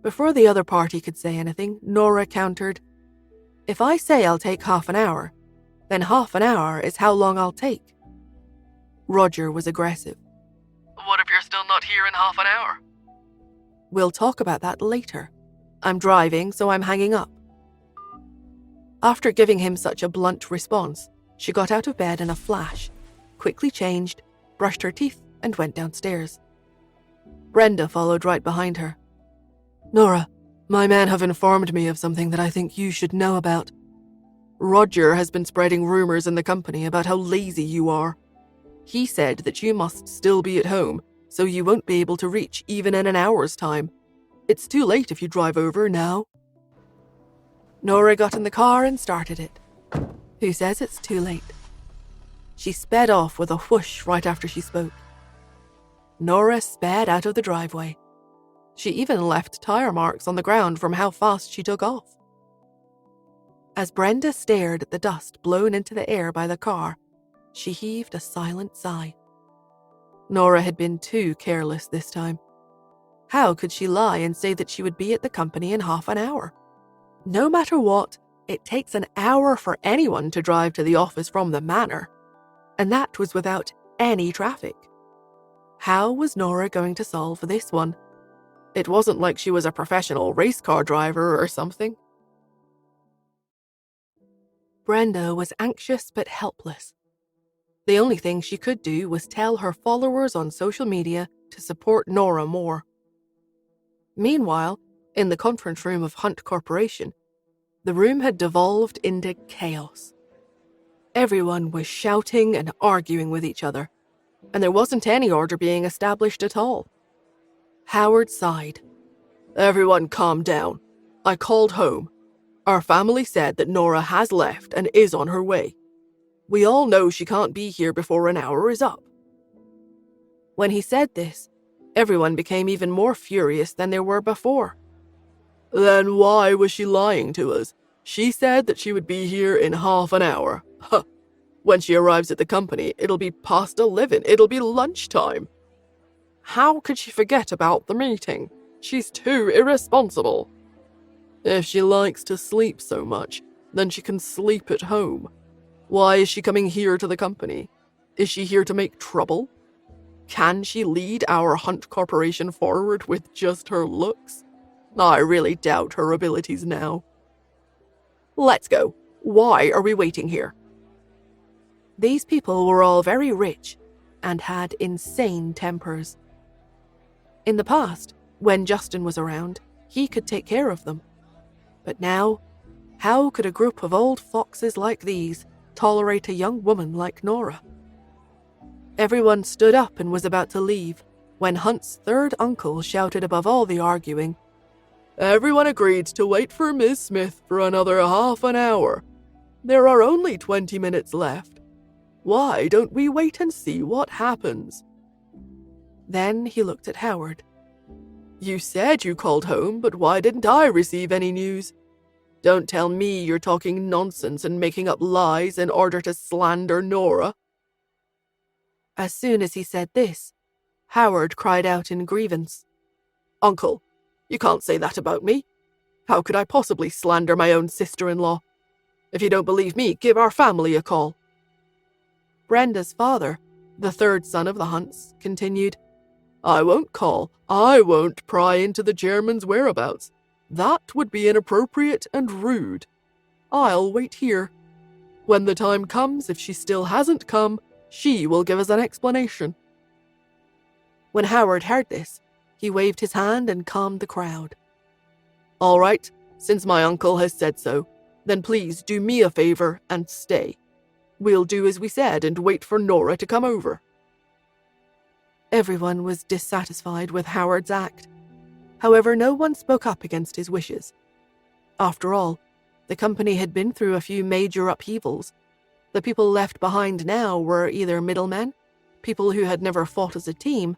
Before the other party could say anything, Nora countered, If I say I'll take half an hour, then half an hour is how long I'll take. Roger was aggressive. What if you're still not here in half an hour? We'll talk about that later. I'm driving, so I'm hanging up. After giving him such a blunt response, she got out of bed in a flash, quickly changed, brushed her teeth, and went downstairs. Brenda followed right behind her. Nora, my men have informed me of something that I think you should know about. Roger has been spreading rumors in the company about how lazy you are. He said that you must still be at home, so you won't be able to reach even in an hour's time. It's too late if you drive over now. Nora got in the car and started it. Who says it's too late? She sped off with a whoosh right after she spoke. Nora sped out of the driveway. She even left tire marks on the ground from how fast she took off. As Brenda stared at the dust blown into the air by the car, she heaved a silent sigh. Nora had been too careless this time. How could she lie and say that she would be at the company in half an hour? No matter what, it takes an hour for anyone to drive to the office from the manor, and that was without any traffic. How was Nora going to solve this one? It wasn't like she was a professional race car driver or something. Brenda was anxious but helpless. The only thing she could do was tell her followers on social media to support Nora more. Meanwhile, in the conference room of Hunt Corporation, the room had devolved into chaos. Everyone was shouting and arguing with each other, and there wasn't any order being established at all. Howard sighed. "Everyone calm down. I called home. Our family said that Nora has left and is on her way. We all know she can't be here before an hour is up." When he said this, everyone became even more furious than they were before. "Then why was she lying to us? She said that she would be here in half an hour. Huh. When she arrives at the company, it'll be past 11. It'll be lunchtime. How could she forget about the meeting? She's too irresponsible. If she likes to sleep so much, then she can sleep at home. Why is she coming here to the company? Is she here to make trouble? Can she lead our Hunt Corporation forward with just her looks? I really doubt her abilities now. Let's go. Why are we waiting here?" These people were all very rich and had insane tempers. In the past, when Justin was around, he could take care of them. But now, how could a group of old foxes like these tolerate a young woman like Nora? Everyone stood up and was about to leave when Hunt's third uncle shouted above all the arguing, "Everyone agreed to wait for Miss Smith for another half an hour. There are only 20 minutes left. Why don't we wait and see what happens?" Then he looked at Howard. "You said you called home, but why didn't I receive any news? Don't tell me you're talking nonsense and making up lies in order to slander Nora." As soon as he said this, Howard cried out in grievance, "Uncle, you can't say that about me. How could I possibly slander my own sister-in-law? If you don't believe me, give our family a call." Brenda's father, the third son of the Hunts, continued, "I won't call. I won't pry into the chairman's whereabouts. That would be inappropriate and rude. I'll wait here. When the time comes, if she still hasn't come, she will give us an explanation." When Howard heard this, he waved his hand and calmed the crowd. "All right, since my uncle has said so, then please do me a favor and stay. We'll do as we said and wait for Nora to come over." Everyone was dissatisfied with Howard's act. However, no one spoke up against his wishes. After all, the company had been through a few major upheavals. The people left behind now were either middlemen, people who had never fought as a team,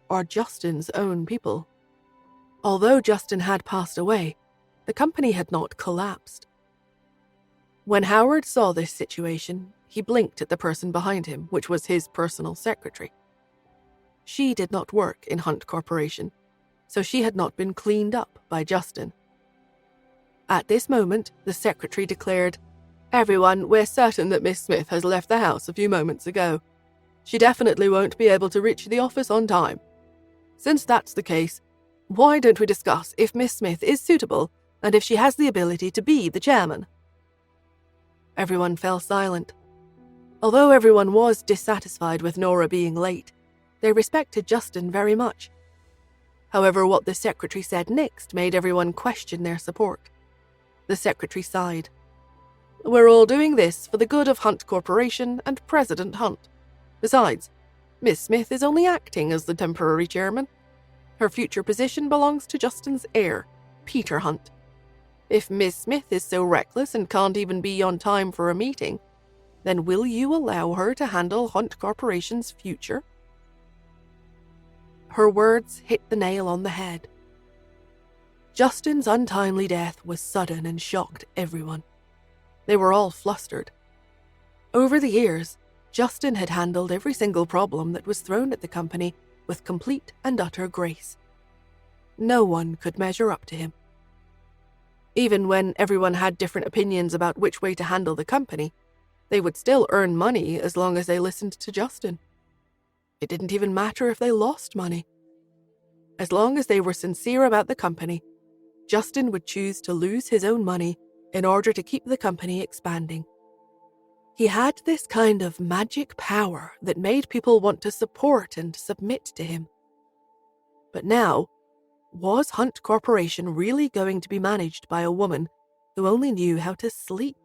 or Justin's own people. Although Justin had passed away, the company had not collapsed. When Howard saw this situation, he blinked at the person behind him, which was his personal secretary. She did not work in Hunt Corporation, so she had not been cleaned up by Justin. At this moment, the secretary declared, "Everyone, we're certain that Miss Smith has left the house a few moments ago. She definitely won't be able to reach the office on time. Since that's the case, why don't we discuss if Miss Smith is suitable and if she has the ability to be the chairman?" Everyone fell silent. Although everyone was dissatisfied with Nora being late, they respected Justin very much. However, what the secretary said next made everyone question their support. The secretary sighed. "We're all doing this for the good of Hunt Corporation and President Hunt. Besides, Miss Smith is only acting as the temporary chairman. Her future position belongs to Justin's heir, Peter Hunt. If Miss Smith is so reckless and can't even be on time for a meeting, then will you allow her to handle Hunt Corporation's future?" Her words hit the nail on the head. Justin's untimely death was sudden and shocked everyone. They were all flustered. Over the years, Justin had handled every single problem that was thrown at the company with complete and utter grace. No one could measure up to him. Even when everyone had different opinions about which way to handle the company, they would still earn money as long as they listened to Justin. It didn't even matter if they lost money. As long as they were sincere about the company, Justin would choose to lose his own money in order to keep the company expanding, He had this kind of magic power that made people want to support and submit to him. But now, was Hunt Corporation really going to be managed by a woman who only knew how to sleep?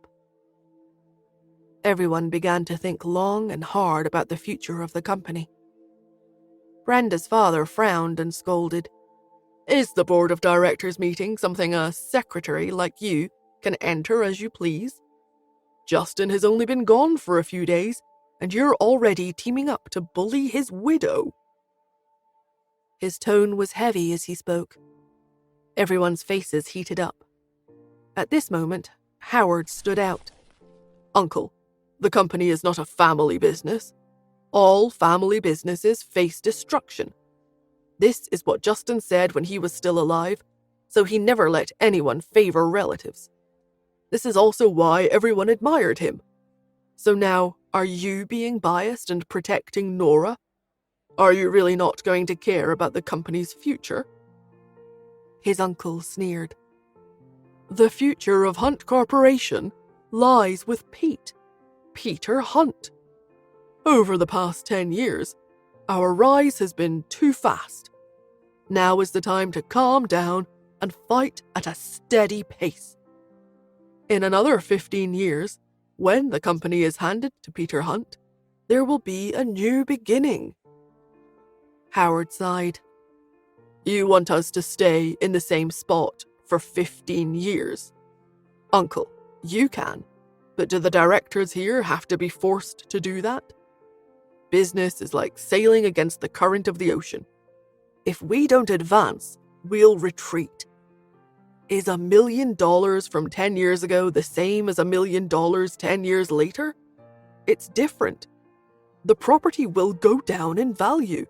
Everyone began to think long and hard about the future of the company. Brenda's father frowned and scolded. "Is the board of directors meeting something a secretary like you can enter as you please? Justin has only been gone for a few days, and you're already teaming up to bully his widow." His tone was heavy as he spoke. Everyone's faces heated up. At this moment, Howard stood out. "Uncle, the company is not a family business. All family businesses face destruction. This is what Justin said when he was still alive, so he never let anyone favor relatives. This is also why everyone admired him. So now, are you being biased and protecting Nora? Are you really not going to care about the company's future?" His uncle sneered. "The future of Hunt Corporation lies with Peter Hunt. Over the past 10 years, our rise has been too fast. Now is the time to calm down and fight at a steady pace. In another 15 years, when the company is handed to Peter Hunt, there will be a new beginning." Howard sighed. "You want us to stay in the same spot for 15 years? Uncle, you can, but do the directors here have to be forced to do that? Business is like sailing against the current of the ocean. If we don't advance, we'll retreat. Is $1 million from 10 years ago the same as $1 million 10 years later? It's different. The property will go down in value.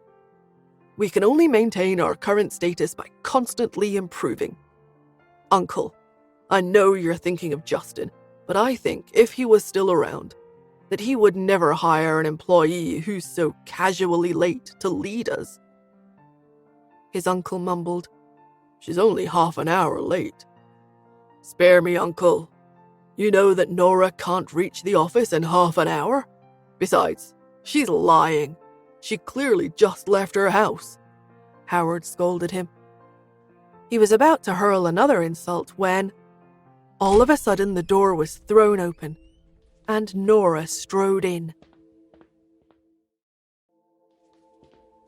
We can only maintain our current status by constantly improving. Uncle, I know you're thinking of Justin, but I think if he was still around, that he would never hire an employee who's so casually late to lead us." His uncle mumbled, "She's only half an hour late." "Spare me, Uncle. You know that Nora can't reach the office in half an hour? Besides, she's lying. She clearly just left her house," Howard scolded him. He was about to hurl another insult when, all of a sudden, the door was thrown open, and Nora strode in.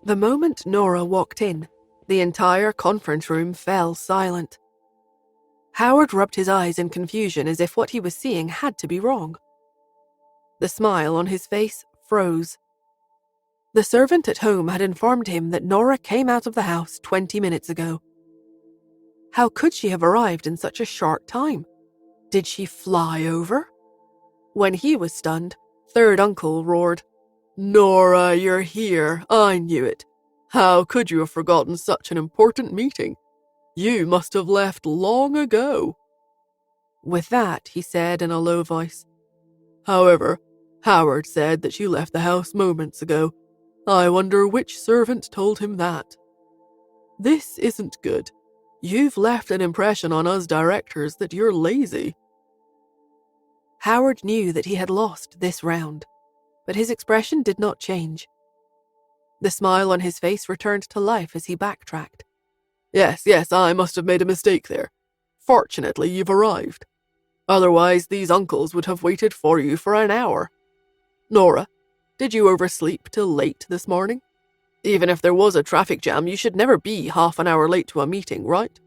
The moment Nora walked in, the entire conference room fell silent. Howard rubbed his eyes in confusion as if what he was seeing had to be wrong. The smile on his face froze. The servant at home had informed him that Nora came out of the house 20 minutes ago. How could she have arrived in such a short time? Did she fly over? When he was stunned, Third Uncle roared, "Nora, you're here. I knew it. How could you have forgotten such an important meeting? You must have left long ago." With that, he said in a low voice, "However, Howard said that you left the house moments ago. I wonder which servant told him that. This isn't good. You've left an impression on us directors that you're lazy." Howard knew that he had lost this round, but his expression did not change. The smile on his face returned to life as he backtracked. Yes, I must have made a mistake there. Fortunately, you've arrived. Otherwise, these uncles would have waited for you for an hour. Nora, did you oversleep till late this morning? Even if there was a traffic jam, you should never be half an hour late to a meeting, right?"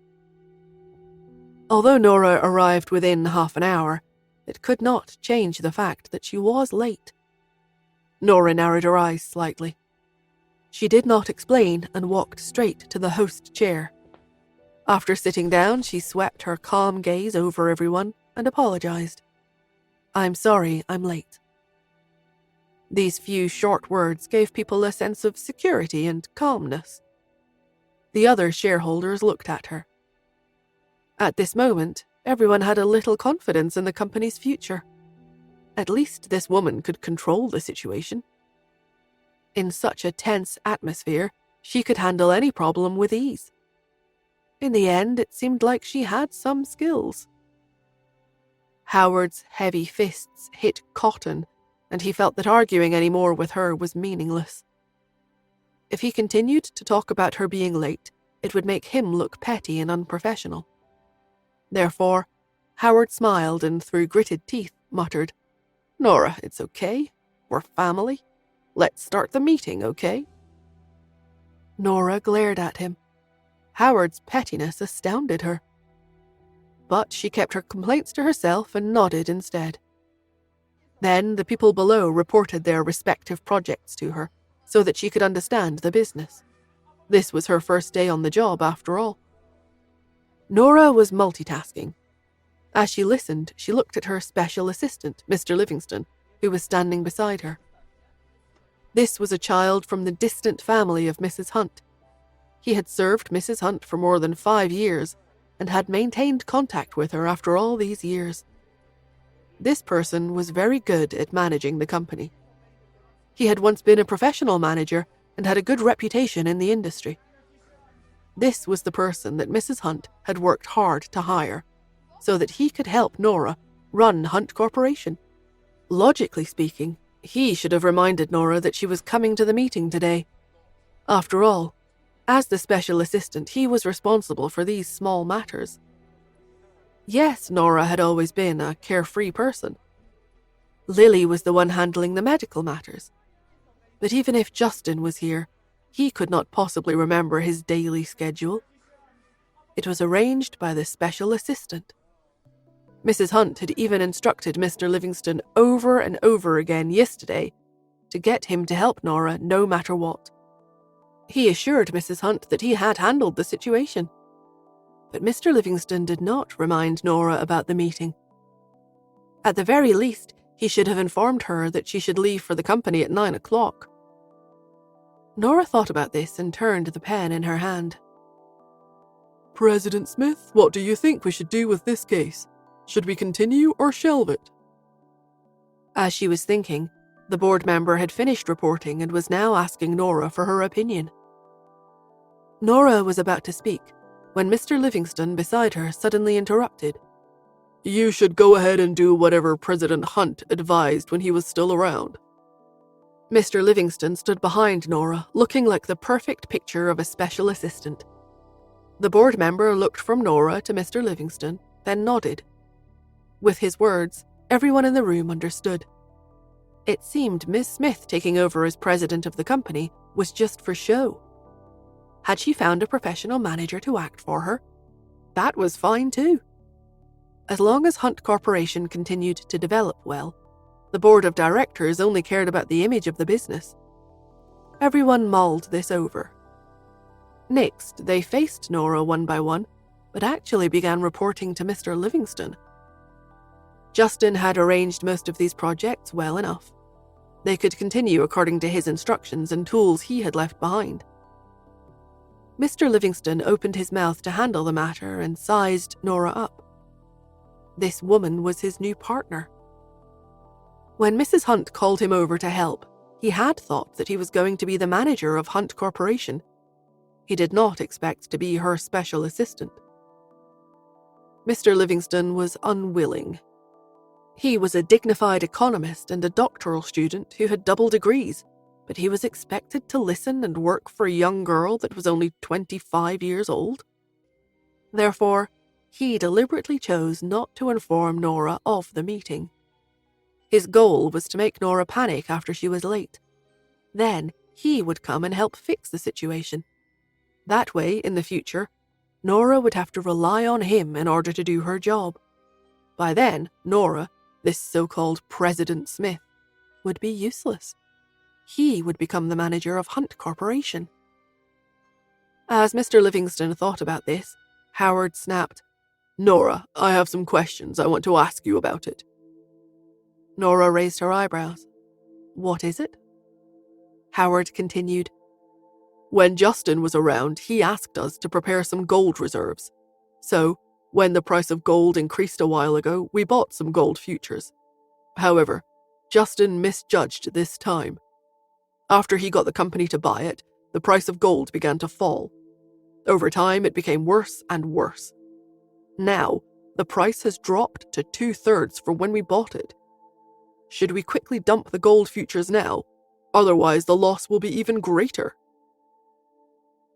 Although Nora arrived within half an hour, it could not change the fact that she was late. Nora narrowed her eyes slightly. She did not explain and walked straight to the host chair. After sitting down, she swept her calm gaze over everyone and apologized. "I'm sorry I'm late." These few short words gave people a sense of security and calmness. The other shareholders looked at her. At this moment, everyone had a little confidence in the company's future. At least this woman could control the situation. In such a tense atmosphere, she could handle any problem with ease. In the end, it seemed like she had some skills. Howard's heavy fists hit cotton and he felt that arguing any more with her was meaningless. If he continued to talk about her being late, it would make him look petty and unprofessional. Therefore, Howard smiled and through gritted teeth muttered, "Nora, it's okay. We're family. Let's start the meeting, okay?" Nora glared at him. Howard's pettiness astounded her. But she kept her complaints to herself and nodded instead. Then the people below reported their respective projects to her, so that she could understand the business. This was her first day on the job, after all. Nora was multitasking. As she listened, she looked at her special assistant, Mr. Livingston, who was standing beside her. This was a child from the distant family of Mrs. Hunt. He had served Mrs. Hunt for more than 5 years and had maintained contact with her after all these years. This person was very good at managing the company. He had once been a professional manager and had a good reputation in the industry. This was the person that Mrs. Hunt had worked hard to hire, so that he could help Nora run Hunt Corporation. Logically speaking, he should have reminded Nora that she was coming to the meeting today. After all, as the special assistant, he was responsible for these small matters. Yes, Nora had always been a carefree person. Lily was the one handling the medical matters. But even if Justin was here, he could not possibly remember his daily schedule. It was arranged by the special assistant. Mrs. Hunt had even instructed Mr. Livingston over and over again yesterday to get him to help Nora no matter what. He assured Mrs. Hunt that he had handled the situation. But Mr. Livingston did not remind Nora about the meeting. At the very least, he should have informed her that she should leave for the company at 9 o'clock. Nora thought about this and turned the pen in her hand. "President Smith, what do you think we should do with this case? Should we continue or shelve it?" As she was thinking, the board member had finished reporting and was now asking Nora for her opinion. Nora was about to speak when Mr. Livingston beside her suddenly interrupted. "You should go ahead and do whatever President Hunt advised when he was still around." Mr. Livingston stood behind Nora, looking like the perfect picture of a special assistant. The board member looked from Nora to Mr. Livingston, then nodded. With his words, everyone in the room understood. It seemed Miss Smith taking over as president of the company was just for show. Had she found a professional manager to act for her? That was fine too. As long as Hunt Corporation continued to develop well, the board of directors only cared about the image of the business. Everyone mulled this over. Next, they faced Nora one by one, but actually began reporting to Mr. Livingston. Justin had arranged most of these projects well enough. They could continue according to his instructions and tools he had left behind. Mr. Livingston opened his mouth to handle the matter and sized Nora up. This woman was his new partner. When Mrs. Hunt called him over to help, he had thought that he was going to be the manager of Hunt Corporation. He did not expect to be her special assistant. Mr. Livingston was unwilling. He was a dignified economist and a doctoral student who had double degrees, but he was expected to listen and work for a young girl that was only 25 years old. Therefore, he deliberately chose not to inform Nora of the meeting. His goal was to make Nora panic after she was late. Then he would come and help fix the situation. That way, in the future, Nora would have to rely on him in order to do her job. By then, Nora, this so-called President Smith, would be useless. He would become the manager of Hunt Corporation. As Mr. Livingston thought about this, Howard snapped, "Nora, I have some questions I want to ask you about it." Nora raised her eyebrows. "What is it?" Howard continued, "When Justin was around, he asked us to prepare some gold reserves. So, when the price of gold increased a while ago, we bought some gold futures. However, Justin misjudged this time. After he got the company to buy it, the price of gold began to fall. Over time, it became worse and worse. Now, the price has dropped to 2/3 from when we bought it. Should we quickly dump the gold futures now? Otherwise the loss will be even greater."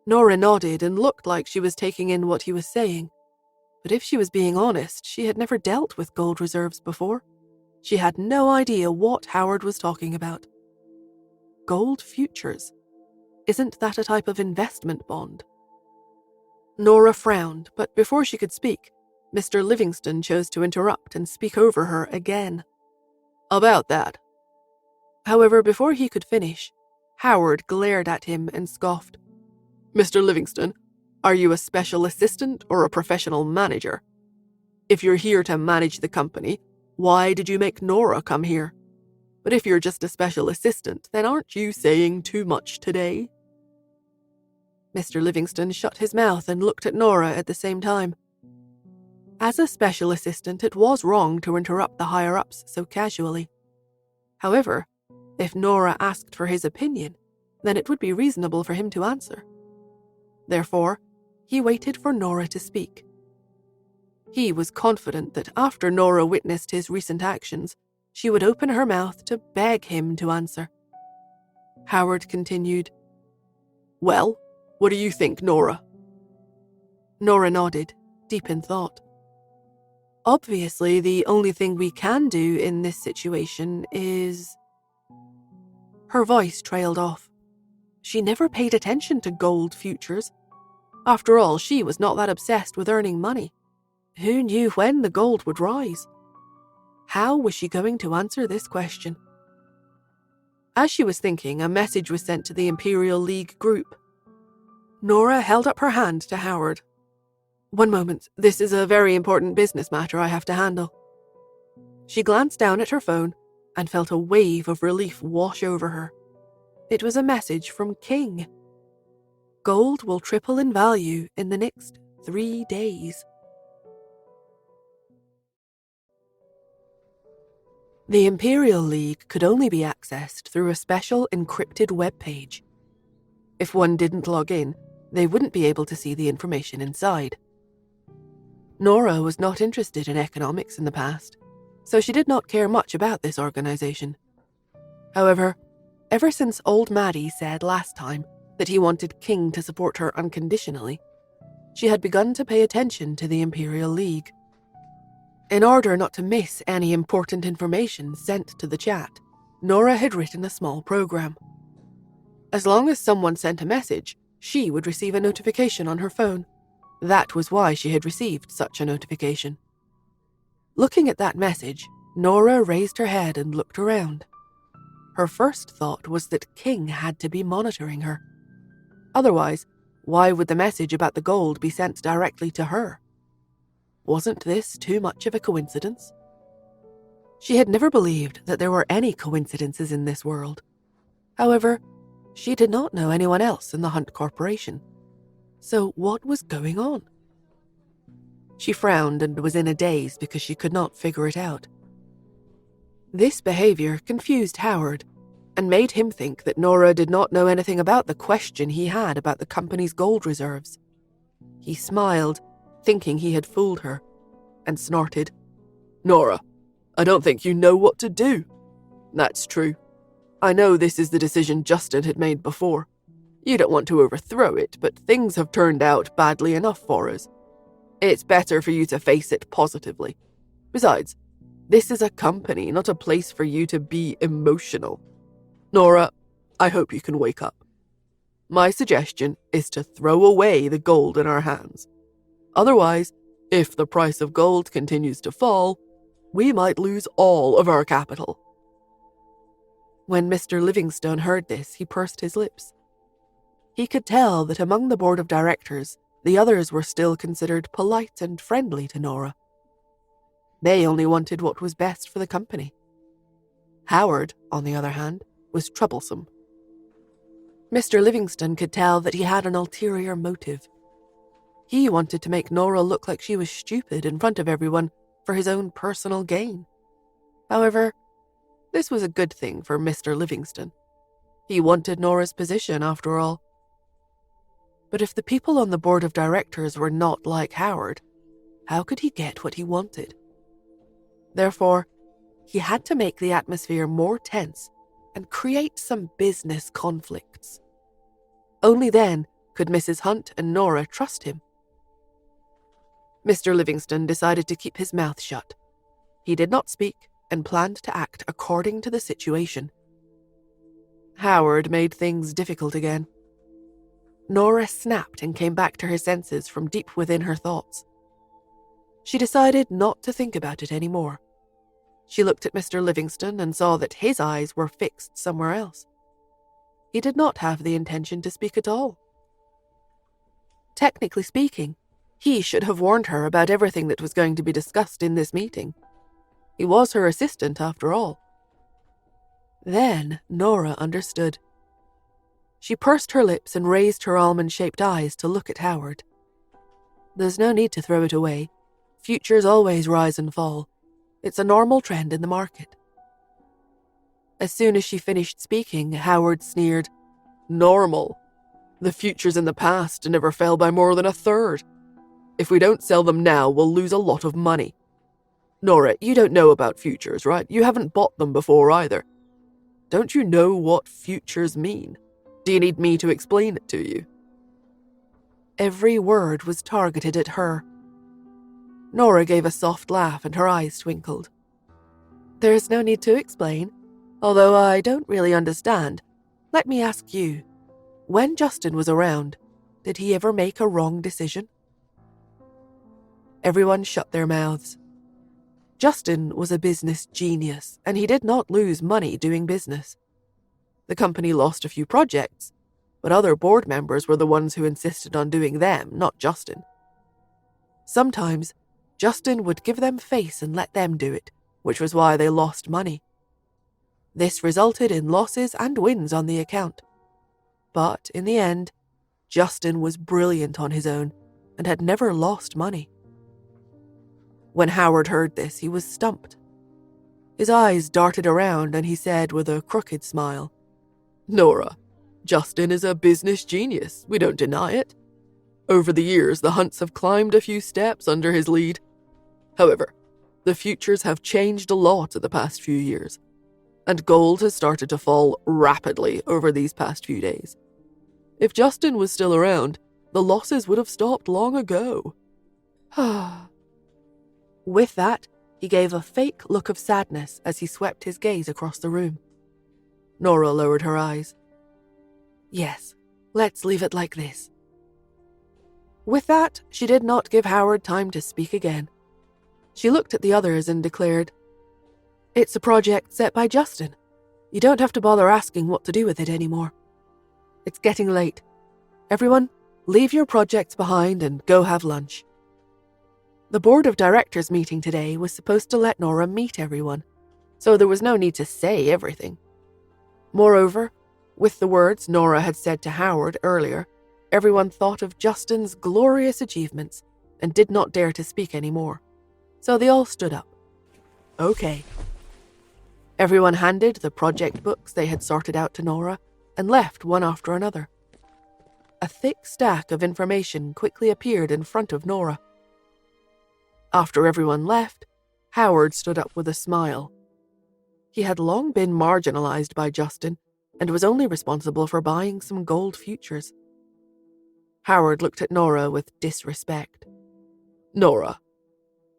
Nora nodded and looked like she was taking in what he was saying. But if she was being honest, she had never dealt with gold reserves before. She had no idea what Howard was talking about. Gold futures? Isn't that a type of investment bond? Nora frowned, but before she could speak, Mr. Livingston chose to interrupt and speak over her again. "About that." However, before he could finish, Howard glared at him and scoffed. "Mr. Livingston, are you a special assistant or a professional manager? If you're here to manage the company, why did you make Nora come here? But if you're just a special assistant, then aren't you saying too much today?" Mr. Livingston shut his mouth and looked at Nora at the same time. As a special assistant, it was wrong to interrupt the higher-ups so casually. However, if Nora asked for his opinion, then it would be reasonable for him to answer. Therefore, he waited for Nora to speak. He was confident that after Nora witnessed his recent actions, she would open her mouth to beg him to answer. Howard continued, "Well, what do you think, Nora?" Nora nodded, deep in thought. Obviously, the only thing we can do in this situation is... Her voice trailed off. She never paid attention to gold futures. After all, she was not that obsessed with earning money. Who knew when the gold would rise? How was she going to answer this question? As she was thinking, a message was sent to the Imperial League group. Nora held up her hand to Howard. "One moment, this is a very important business matter I have to handle." She glanced down at her phone and felt a wave of relief wash over her. It was a message from King. Gold will triple in value in the next 3 days. The Imperial League could only be accessed through a special encrypted web page. If one didn't log in, they wouldn't be able to see the information inside. Nora was not interested in economics in the past, so she did not care much about this organization. However, ever since old Maddie said last time that he wanted King to support her unconditionally, she had begun to pay attention to the Imperial League. In order not to miss any important information sent to the chat, Nora had written a small program. As long as someone sent a message, she would receive a notification on her phone. That was why she had received such a notification. Looking at that message, Nora raised her head and looked around. Her first thought was that King had to be monitoring her. Otherwise, why would the message about the gold be sent directly to her? Wasn't this too much of a coincidence? She had never believed that there were any coincidences in this world. However, she did not know anyone else in the Hunt Corporation. So what was going on? She frowned and was in a daze because she could not figure it out. This behavior confused Howard and made him think that Nora did not know anything about the question he had about the company's gold reserves. He smiled, thinking he had fooled her, and snorted, "Nora, I don't think you know what to do." "That's true. I know this is the decision Justin had made before. You don't want to overthrow it, but things have turned out badly enough for us. It's better for you to face it positively. Besides, this is a company, not a place for you to be emotional. Nora, I hope you can wake up. My suggestion is to throw away the gold in our hands. Otherwise, if the price of gold continues to fall, we might lose all of our capital." When Mr. Livingstone heard this, he pursed his lips. He could tell that among the board of directors, the others were still considered polite and friendly to Nora. They only wanted what was best for the company. Howard, on the other hand, was troublesome. Mr. Livingston could tell that he had an ulterior motive. He wanted to make Nora look like she was stupid in front of everyone for his own personal gain. However, this was a good thing for Mr. Livingston. He wanted Nora's position, after all. But if the people on the board of directors were not like Howard, how could he get what he wanted? Therefore, he had to make the atmosphere more tense and create some business conflicts. Only then could Mrs. Hunt and Nora trust him. Mr. Livingston decided to keep his mouth shut. He did not speak and planned to act according to the situation. Howard made things difficult again. Nora snapped and came back to her senses from deep within her thoughts. She decided not to think about it anymore. She looked at Mr. Livingston and saw that his eyes were fixed somewhere else. He did not have the intention to speak at all. Technically speaking, he should have warned her about everything that was going to be discussed in this meeting. He was her assistant, after all. Then Nora understood. She pursed her lips and raised her almond-shaped eyes to look at Howard. There's no need to throw it away. Futures always rise and fall. It's a normal trend in the market. As soon as she finished speaking, Howard sneered, "Normal? The futures in the past never fell by more than a third. If we don't sell them now, we'll lose a lot of money. Nora, you don't know about futures, right? You haven't bought them before either. Don't you know what futures mean? Do you need me to explain it to you?" Every word was targeted at her. Nora gave a soft laugh and her eyes twinkled. "There's no need to explain. Although I don't really understand, let me ask you, when Justin was around, did he ever make a wrong decision?" Everyone shut their mouths. Justin was a business genius, and he did not lose money doing business. The company lost a few projects, but other board members were the ones who insisted on doing them, not Justin. Sometimes, Justin would give them face and let them do it, which was why they lost money. This resulted in losses and wins on the account. But in the end, Justin was brilliant on his own and had never lost money. When Howard heard this, he was stumped. His eyes darted around and he said with a crooked smile, "Nora, Justin is a business genius. We don't deny it. Over the years, the Hunts have climbed a few steps under his lead. However, the futures have changed a lot in the past few years, and gold has started to fall rapidly over these past few days. If Justin was still around, the losses would have stopped long ago." With that, he gave a fake look of sadness as he swept his gaze across the room. Nora lowered her eyes. "Yes, let's leave it like this." With that, she did not give Howard time to speak again. She looked at the others and declared, "It's a project set by Justin. You don't have to bother asking what to do with it anymore. It's getting late. Everyone, leave your projects behind and go have lunch." The board of directors meeting today was supposed to let Nora meet everyone, so there was no need to say everything. Moreover, with the words Nora had said to Howard earlier, everyone thought of Justin's glorious achievements and did not dare to speak anymore. So they all stood up. Okay. Everyone handed the project books they had sorted out to Nora and left one after another. A thick stack of information quickly appeared in front of Nora. After everyone left, Howard stood up with a smile. He had long been marginalized by Justin and was only responsible for buying some gold futures. Howard looked at Nora with disrespect. "Nora."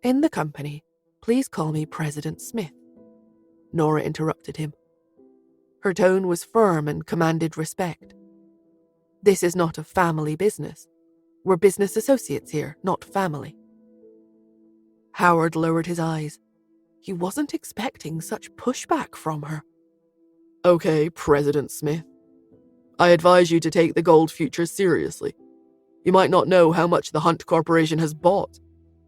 "In the company, please call me President Smith." Nora interrupted him. Her tone was firm and commanded respect. "This is not a family business. We're business associates here, not family." Howard lowered his eyes. He wasn't expecting such pushback from her. "Okay, President Smith. I advise you to take the gold futures seriously. You might not know how much the Hunt Corporation has bought.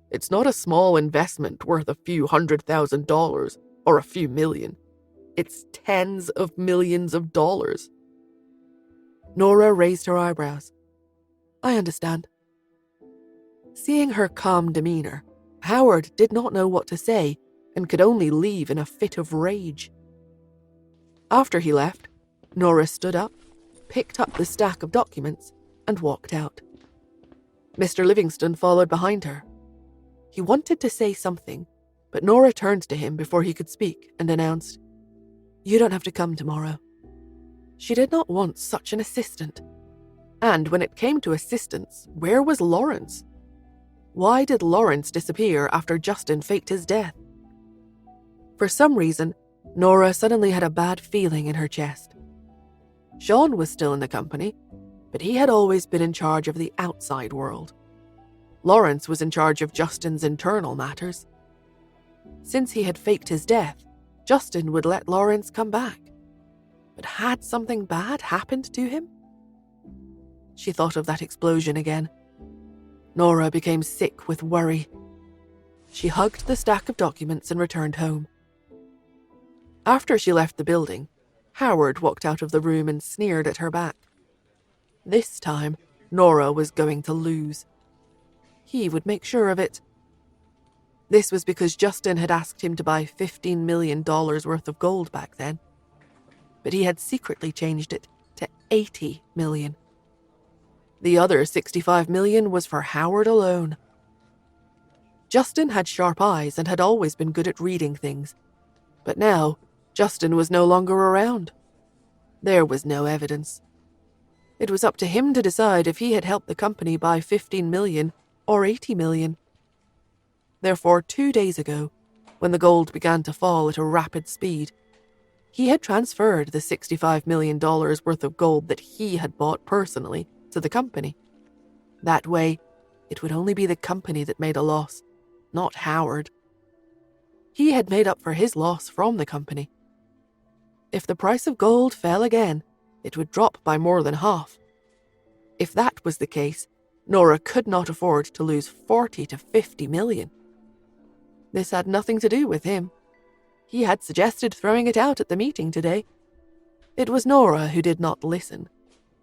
It's not a small investment worth a few $100,000 or a few million. It's tens of millions of dollars." Nora raised her eyebrows. "I understand." Seeing her calm demeanor, Howard did not know what to say and could only leave in a fit of rage. After he left, Nora stood up, picked up the stack of documents, and walked out. Mr. Livingston followed behind her. He wanted to say something, but Nora turned to him before he could speak and announced, "You don't have to come tomorrow." She did not want such an assistant. And when it came to assistants, where was Lawrence? Why did Lawrence disappear after Justin faked his death? For some reason, Nora suddenly had a bad feeling in her chest. Sean was still in the company, but he had always been in charge of the outside world. Lawrence was in charge of Justin's internal matters. Since he had faked his death, Justin would let Lawrence come back. But had something bad happened to him? She thought of that explosion again. Nora became sick with worry. She hugged the stack of documents and returned home. After she left the building, Howard walked out of the room and sneered at her back. This time, Nora was going to lose. He would make sure of it. This was because Justin had asked him to buy $15 million worth of gold back then. But he had secretly changed it to $80 million. The other $65 million was for Howard alone. Justin had sharp eyes and had always been good at reading things. But now, Justin was no longer around. There was no evidence. It was up to him to decide if he had helped the company buy $15 million or $80 million. Therefore, 2 days ago, when the gold began to fall at a rapid speed, he had transferred the $65 million worth of gold that he had bought personally to the company. That way, it would only be the company that made a loss, not Howard. He had made up for his loss from the company. If the price of gold fell again, it would drop by more than half. If that was the case, Nora could not afford to lose 40 to 50 million. This had nothing to do with him. He had suggested throwing it out at the meeting today. It was Nora who did not listen,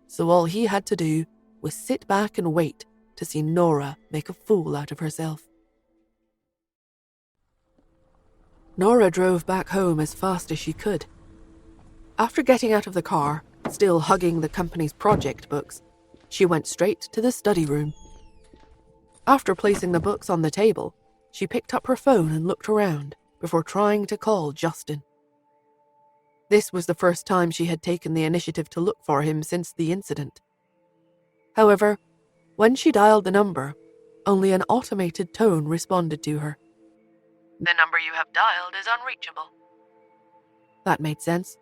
so all he had to do was sit back and wait to see Nora make a fool out of herself. Nora drove back home as fast as she could. After getting out of the car, still hugging the company's project books, she went straight to the study room. After placing the books on the table, she picked up her phone and looked around before trying to call Justin. This was the first time she had taken the initiative to look for him since the incident. However, when she dialed the number, only an automated tone responded to her. "The number you have dialed is unreachable." That made sense.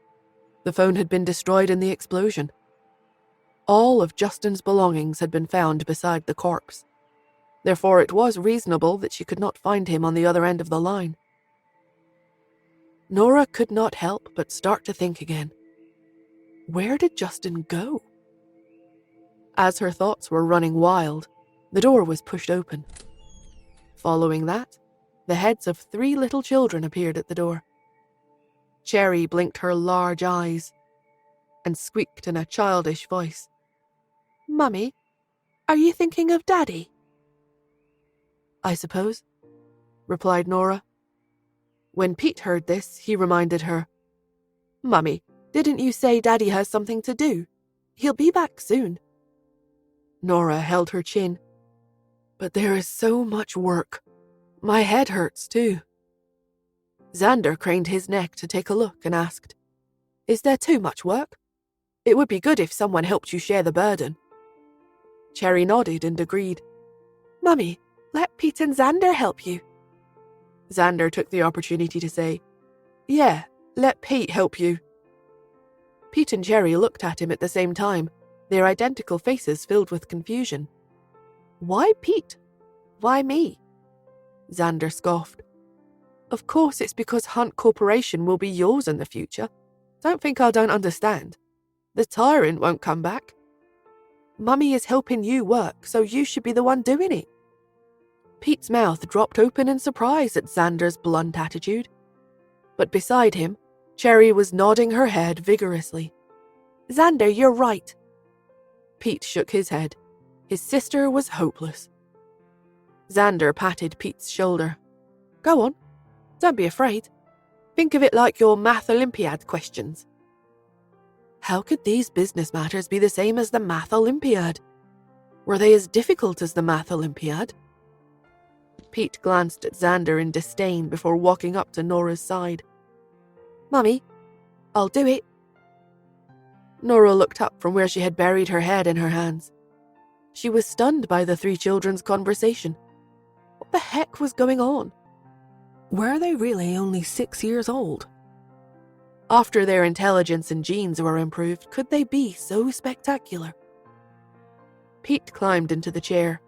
The phone had been destroyed in the explosion. All of Justin's belongings had been found beside the corpse. Therefore, it was reasonable that she could not find him on the other end of the line. Nora could not help but start to think again. Where did Justin go? As her thoughts were running wild, the door was pushed open. Following that, the heads of 3 little children appeared at the door. Cherry blinked her large eyes and squeaked in a childish voice, "Mummy, are you thinking of Daddy?" "I suppose," replied Nora. When Pete heard this, he reminded her, "Mummy, didn't you say Daddy has something to do? He'll be back soon." Nora held her chin. "But there is so much work. My head hurts too." Xander craned his neck to take a look and asked, "Is there too much work? It would be good if someone helped you share the burden." Cherry nodded and agreed. "Mummy, let Pete and Xander help you." Xander took the opportunity to say, "Yeah, let Pete help you." Pete and Cherry looked at him at the same time, their identical faces filled with confusion. "Why Pete? Why me?" Xander scoffed. "Of course it's because Hunt Corporation will be yours in the future. Don't think I don't understand. The tyrant won't come back. Mummy is helping you work, so you should be the one doing it." Pete's mouth dropped open in surprise at Xander's blunt attitude. But beside him, Cherry was nodding her head vigorously. "Xander, you're right." Pete shook his head. His sister was hopeless. Xander patted Pete's shoulder. "Go on. Don't be afraid. Think of it like your Math Olympiad questions." How could these business matters be the same as the Math Olympiad? Were they as difficult as the Math Olympiad? Pete glanced at Xander in disdain before walking up to Nora's side. "Mummy, I'll do it." Nora looked up from where she had buried her head in her hands. She was stunned by the three children's conversation. What the heck was going on? Were they really only 6 years old? After their intelligence and genes were improved, could they be so spectacular? Pete climbed into the chair.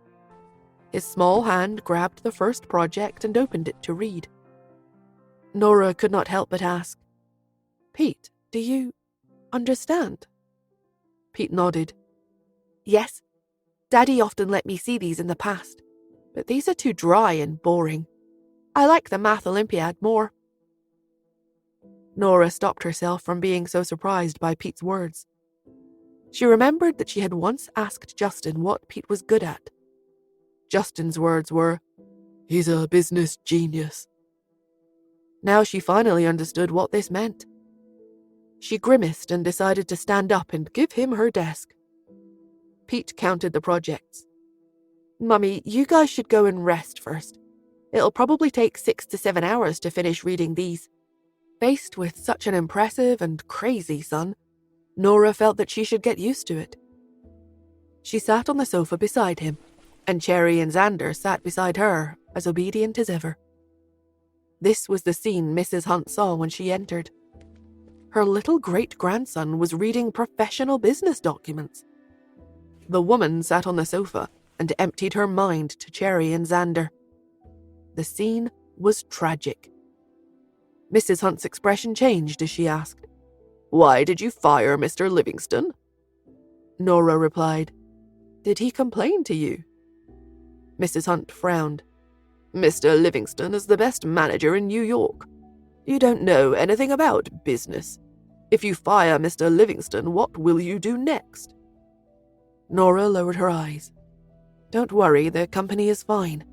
His small hand grabbed the first project and opened it to read. Nora could not help but ask, "Pete, do you understand?" Pete nodded. "Yes. Daddy often let me see these in the past, but these are too dry and boring. I like the Math Olympiad more." Nora stopped herself from being so surprised by Pete's words. She remembered that she had once asked Justin what Pete was good at. Justin's words were, "He's a business genius." Now she finally understood what this meant. She grimaced and decided to stand up and give him her desk. Pete counted the projects. "Mummy, you guys should go and rest first. It'll probably take 6 to 7 hours to finish reading these." Faced with such an impressive and crazy son, Nora felt that she should get used to it. She sat on the sofa beside him, and Cherry and Xander sat beside her, as obedient as ever. This was the scene Mrs. Hunt saw when she entered. Her little great-grandson was reading professional business documents. The woman sat on the sofa and emptied her mind to Cherry and Xander. The scene was tragic. Mrs. Hunt's expression changed as she asked, "Why did you fire Mr. Livingston?" Nora replied, "Did he complain to you?" Mrs. Hunt frowned. "Mr. Livingston is the best manager in New York. You don't know anything about business. If you fire Mr. Livingston, what will you do next?" Nora lowered her eyes. "Don't worry, the company is fine."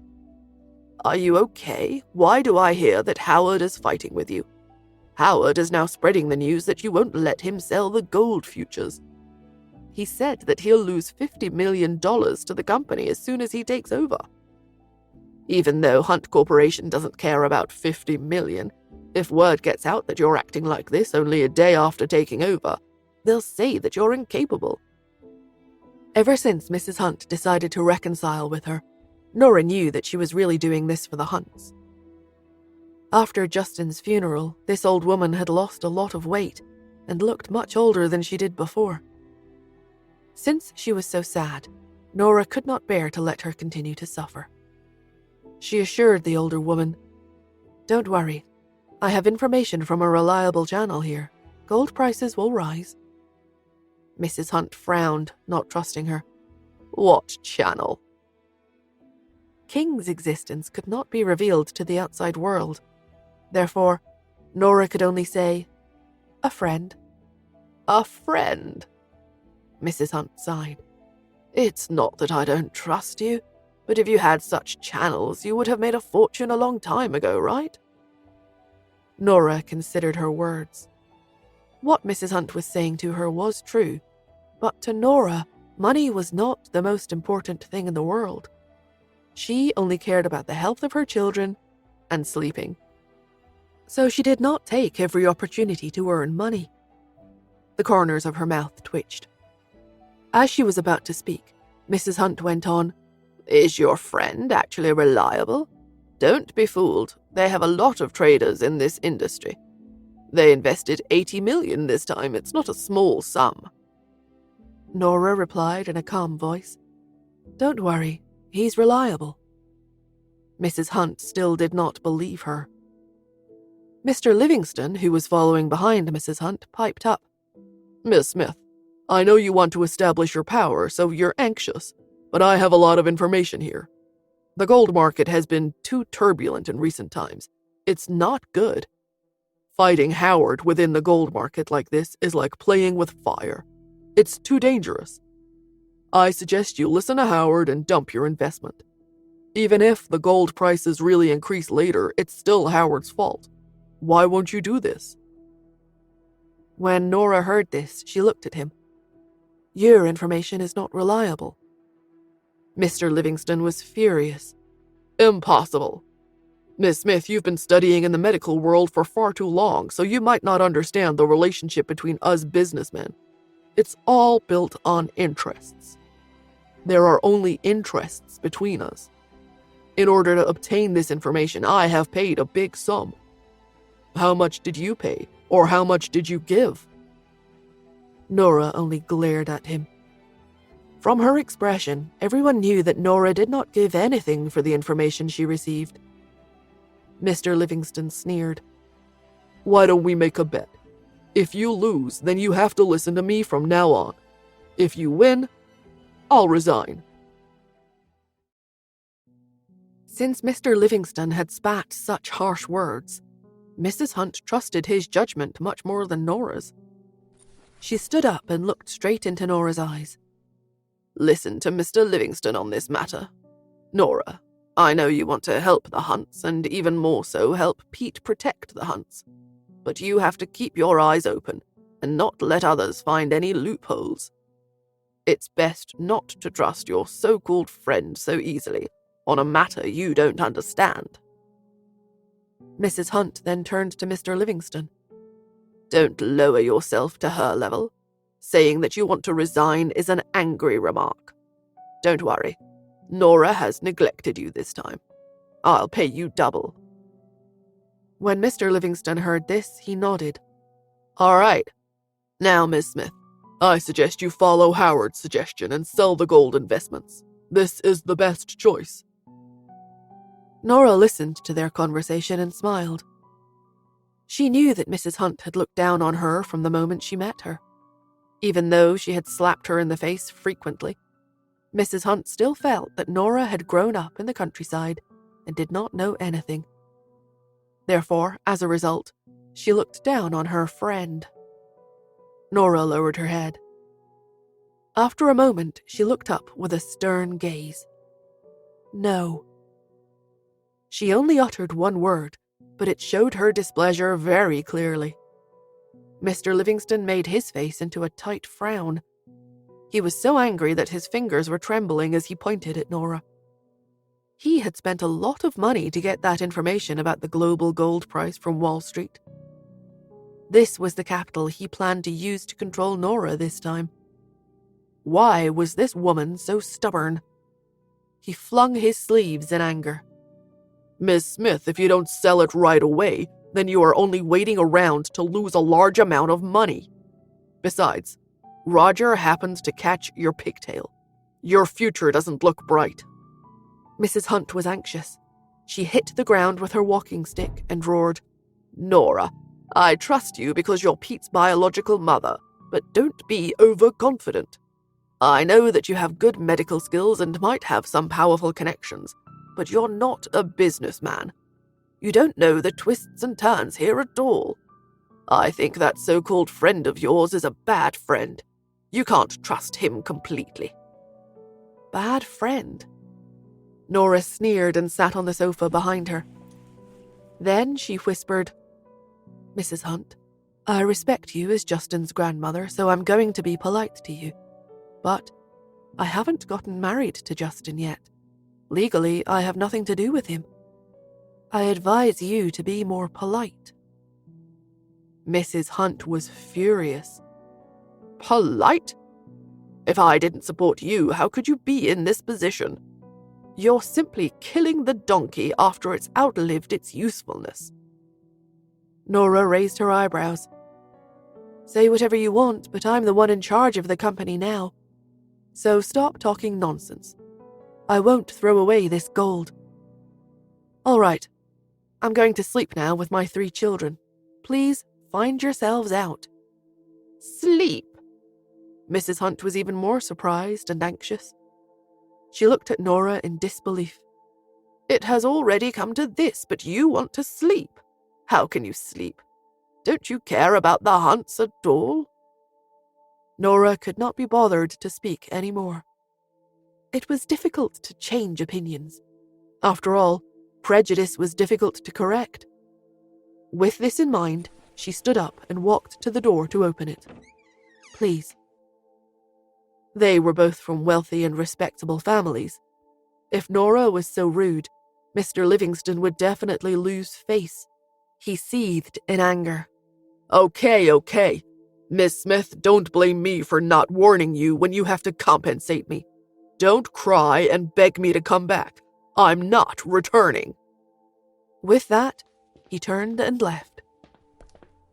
"Are you okay? Why do I hear that Howard is fighting with you? Howard is now spreading the news that you won't let him sell the gold futures. He said that he'll lose $50 million to the company as soon as he takes over. Even though Hunt Corporation doesn't care about $50 million, if word gets out that you're acting like this only a day after taking over, they'll say that you're incapable." Ever since Mrs. Hunt decided to reconcile with her, Nora knew that she was really doing this for the Hunts. After Justin's funeral, this old woman had lost a lot of weight and looked much older than she did before. Since she was so sad, Nora could not bear to let her continue to suffer. She assured the older woman, "Don't worry. I have information from a reliable channel here. Gold prices will rise." Mrs. Hunt frowned, not trusting her. "What channel?" King's existence could not be revealed to the outside world. Therefore, Nora could only say, "A friend." "A friend?" Mrs. Hunt sighed. "It's not that I don't trust you, but if you had such channels, you would have made a fortune a long time ago, right?" Nora considered her words. What Mrs. Hunt was saying to her was true, but to Nora, money was not the most important thing in the world. She only cared about the health of her children and sleeping. So she did not take every opportunity to earn money. The corners of her mouth twitched. As she was about to speak, Mrs. Hunt went on, "Is your friend actually reliable? Don't be fooled. They have a lot of traders in this industry. They invested $80 million this time. It's not a small sum." Nora replied in a calm voice, "Don't worry. He's reliable." Mrs. Hunt still did not believe her. Mr. Livingston, who was following behind Mrs. Hunt, piped up, "Miss Smith, I know you want to establish your power, so you're anxious, but I have a lot of information here. The gold market has been too turbulent in recent times. It's not good. Fighting Howard within the gold market like this is like playing with fire. It's too dangerous. I suggest you listen to Howard and dump your investment. Even if the gold prices really increase later, it's still Howard's fault. Why won't you do this?" When Nora heard this, she looked at him. "Your information is not reliable." Mr. Livingston was furious. Impossible. Miss Smith, you've been studying in the medical world for far too long, so you might not understand the relationship between us businessmen. It's all built on interests. There are only interests between us. In order to obtain this information, I have paid a big sum. How much did you pay, or how much did you give? Nora only glared at him. From her expression, everyone knew that Nora did not give anything for the information she received. Mr. Livingston sneered. Why don't we make a bet? If you lose, then you have to listen to me from now on. If you win, I'll resign. Since Mr. Livingston had spat such harsh words, Mrs. Hunt trusted his judgment much more than Nora's. She stood up and looked straight into Nora's eyes. Listen to Mr. Livingston on this matter. Nora, I know you want to help the Hunts, and even more so help Pete protect the Hunts. But you have to keep your eyes open, and not let others find any loopholes. It's best not to trust your so-called friend so easily on a matter you don't understand. Mrs. Hunt then turned to Mr. Livingston. Don't lower yourself to her level. Saying that you want to resign is an angry remark. Don't worry. Nora has neglected you this time. I'll pay you double. When Mr. Livingston heard this, he nodded. All right. Now, Miss Smith, I suggest you follow Howard's suggestion and sell the gold investments. This is the best choice. Nora listened to their conversation and smiled. She knew that Mrs. Hunt had looked down on her from the moment she met her. Even though she had slapped her in the face frequently, Mrs. Hunt still felt that Nora had grown up in the countryside and did not know anything. Therefore, as a result, she looked down on her friend. Nora lowered her head. After a moment, she looked up with a stern gaze. No. She only uttered one word, but it showed her displeasure very clearly. Mr. Livingston made his face into a tight frown. He was so angry that his fingers were trembling as he pointed at Nora. He had spent a lot of money to get that information about the global gold price from Wall Street. This was the capital he planned to use to control Nora this time. Why was this woman so stubborn? He flung his sleeves in anger. Miss Smith, if you don't sell it right away, then you are only waiting around to lose a large amount of money. Besides, Roger happens to catch your pigtail. Your future doesn't look bright. Mrs. Hunt was anxious. She hit the ground with her walking stick and roared, Nora, I trust you because you're Pete's biological mother, but don't be overconfident. I know that you have good medical skills and might have some powerful connections, but you're not a businessman. You don't know the twists and turns here at all. I think that so-called friend of yours is a bad friend. You can't trust him completely. Bad friend? Nora sneered and sat on the sofa behind her. Then she whispered, Mrs. Hunt, I respect you as Justin's grandmother, so I'm going to be polite to you. But I haven't gotten married to Justin yet. Legally, I have nothing to do with him. I advise you to be more polite. Mrs. Hunt was furious. Polite? If I didn't support you, how could you be in this position? You're simply killing the donkey after it's outlived its usefulness. Nora raised her eyebrows. Say whatever you want, but I'm the one in charge of the company now. So stop talking nonsense. I won't throw away this gold. All right. I'm going to sleep now with my 3 children. Please find yourselves out. Sleep? Mrs. Hunt was even more surprised and anxious. She looked at Nora in disbelief. It has already come to this, but you want to sleep. How can you sleep? Don't you care about the Hunts at all? Nora could not be bothered to speak any more. It was difficult to change opinions. After all, prejudice was difficult to correct. With this in mind, she stood up and walked to the door to open it. Please. They were both from wealthy and respectable families. If Nora was so rude, Mr. Livingston would definitely lose face. He seethed in anger. Okay. Miss Smith, don't blame me for not warning you when you have to compensate me. Don't cry and beg me to come back. I'm not returning. With that, he turned and left.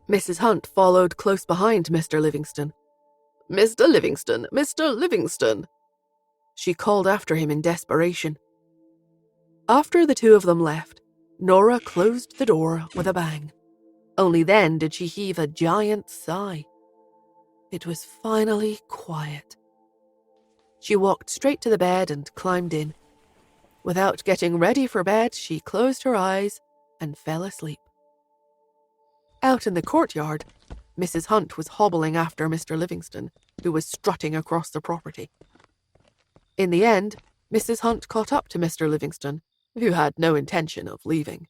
Mrs. Hunt followed close behind Mr. Livingston. Mr. Livingston, Mr. Livingston, she called after him in desperation. After the two of them left, Nora closed the door with a bang. Only then did she heave a giant sigh. It was finally quiet. She walked straight to the bed and climbed in. Without getting ready for bed, she closed her eyes and fell asleep. Out in the courtyard, Mrs. Hunt was hobbling after Mr. Livingston, who was strutting across the property. In the end, Mrs. Hunt caught up to Mr. Livingston, who had no intention of leaving.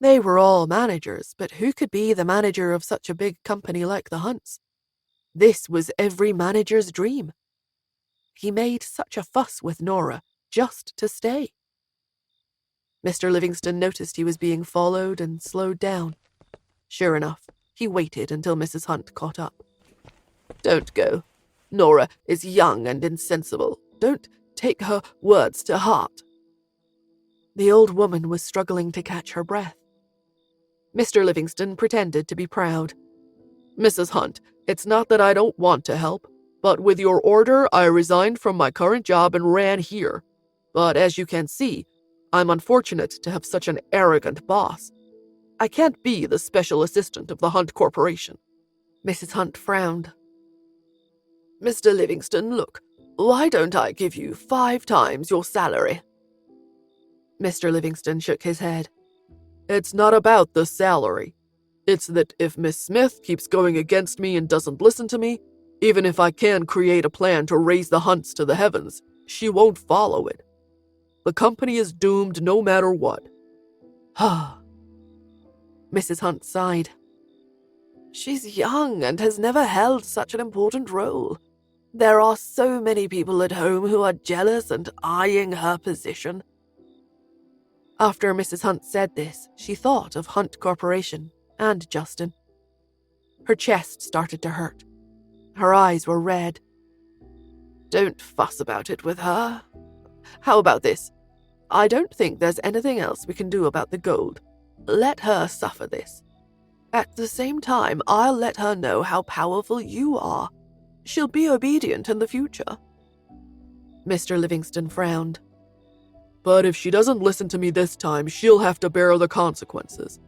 They were all managers, but who could be the manager of such a big company like the Hunts? This was every manager's dream. He made such a fuss with Nora just to stay. Mr. Livingston noticed he was being followed and slowed down. Sure enough, he waited until Mrs. Hunt caught up. Don't go. Nora is young and insensible. Don't take her words to heart. The old woman was struggling to catch her breath. Mr. Livingston pretended to be proud. Mrs. Hunt, it's not that I don't want to help, but with your order, I resigned from my current job and ran here. But as you can see, I'm unfortunate to have such an arrogant boss. I can't be the special assistant of the Hunt Corporation. Mrs. Hunt frowned. Mr. Livingston, look, why don't I give you 5 times your salary? Mr. Livingston shook his head. It's not about the salary. It's that if Miss Smith keeps going against me and doesn't listen to me, even if I can create a plan to raise the Hunts to the heavens, she won't follow it. The company is doomed no matter what. Ah. Mrs. Hunt sighed. She's young and has never held such an important role. There are so many people at home who are jealous and eyeing her position. After Mrs. Hunt said this, she thought of Hunt Corporation and Justin. Her chest started to hurt. Her eyes were red. Don't fuss about it with her. How about this? I don't think there's anything else we can do about the gold. Let her suffer this. At the same time, I'll let her know how powerful you are. She'll be obedient in the future. Mr. Livingston frowned. But if she doesn't listen to me this time, she'll have to bear the consequences.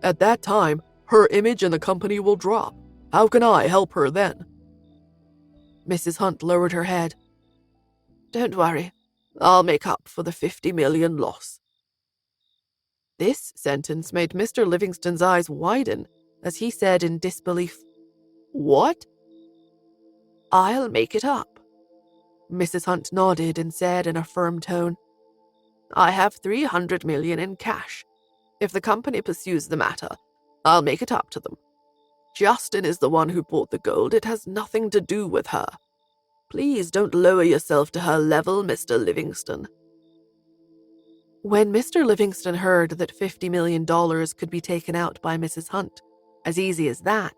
At that time, her image in the company will drop. How can I help her then? Mrs. Hunt lowered her head. Don't worry. I'll make up for the 50 million loss. This sentence made Mr. Livingston's eyes widen as he said in disbelief, What? I'll make it up. Mrs. Hunt nodded and said in a firm tone, I have 300 million in cash. If the company pursues the matter, I'll make it up to them. Justin is the one who bought the gold. It has nothing to do with her. Please don't lower yourself to her level, Mr. Livingston. When Mr. Livingston heard that $50 million could be taken out by Mrs. Hunt, as easy as that,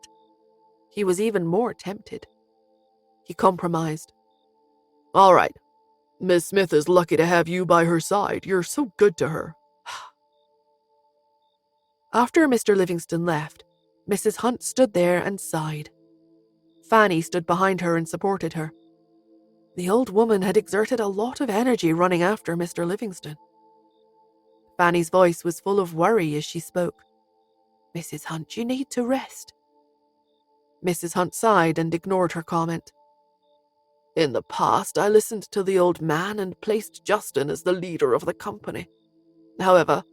he was even more tempted. He compromised. All right. Miss Smith is lucky to have you by her side. You're so good to her. After Mr. Livingston left, Mrs. Hunt stood there and sighed. Fanny stood behind her and supported her. The old woman had exerted a lot of energy running after Mr. Livingston. Fanny's voice was full of worry as she spoke. Mrs. Hunt, you need to rest. Mrs. Hunt sighed and ignored her comment. In the past, I listened to the old man and placed Justin as the leader of the company. However,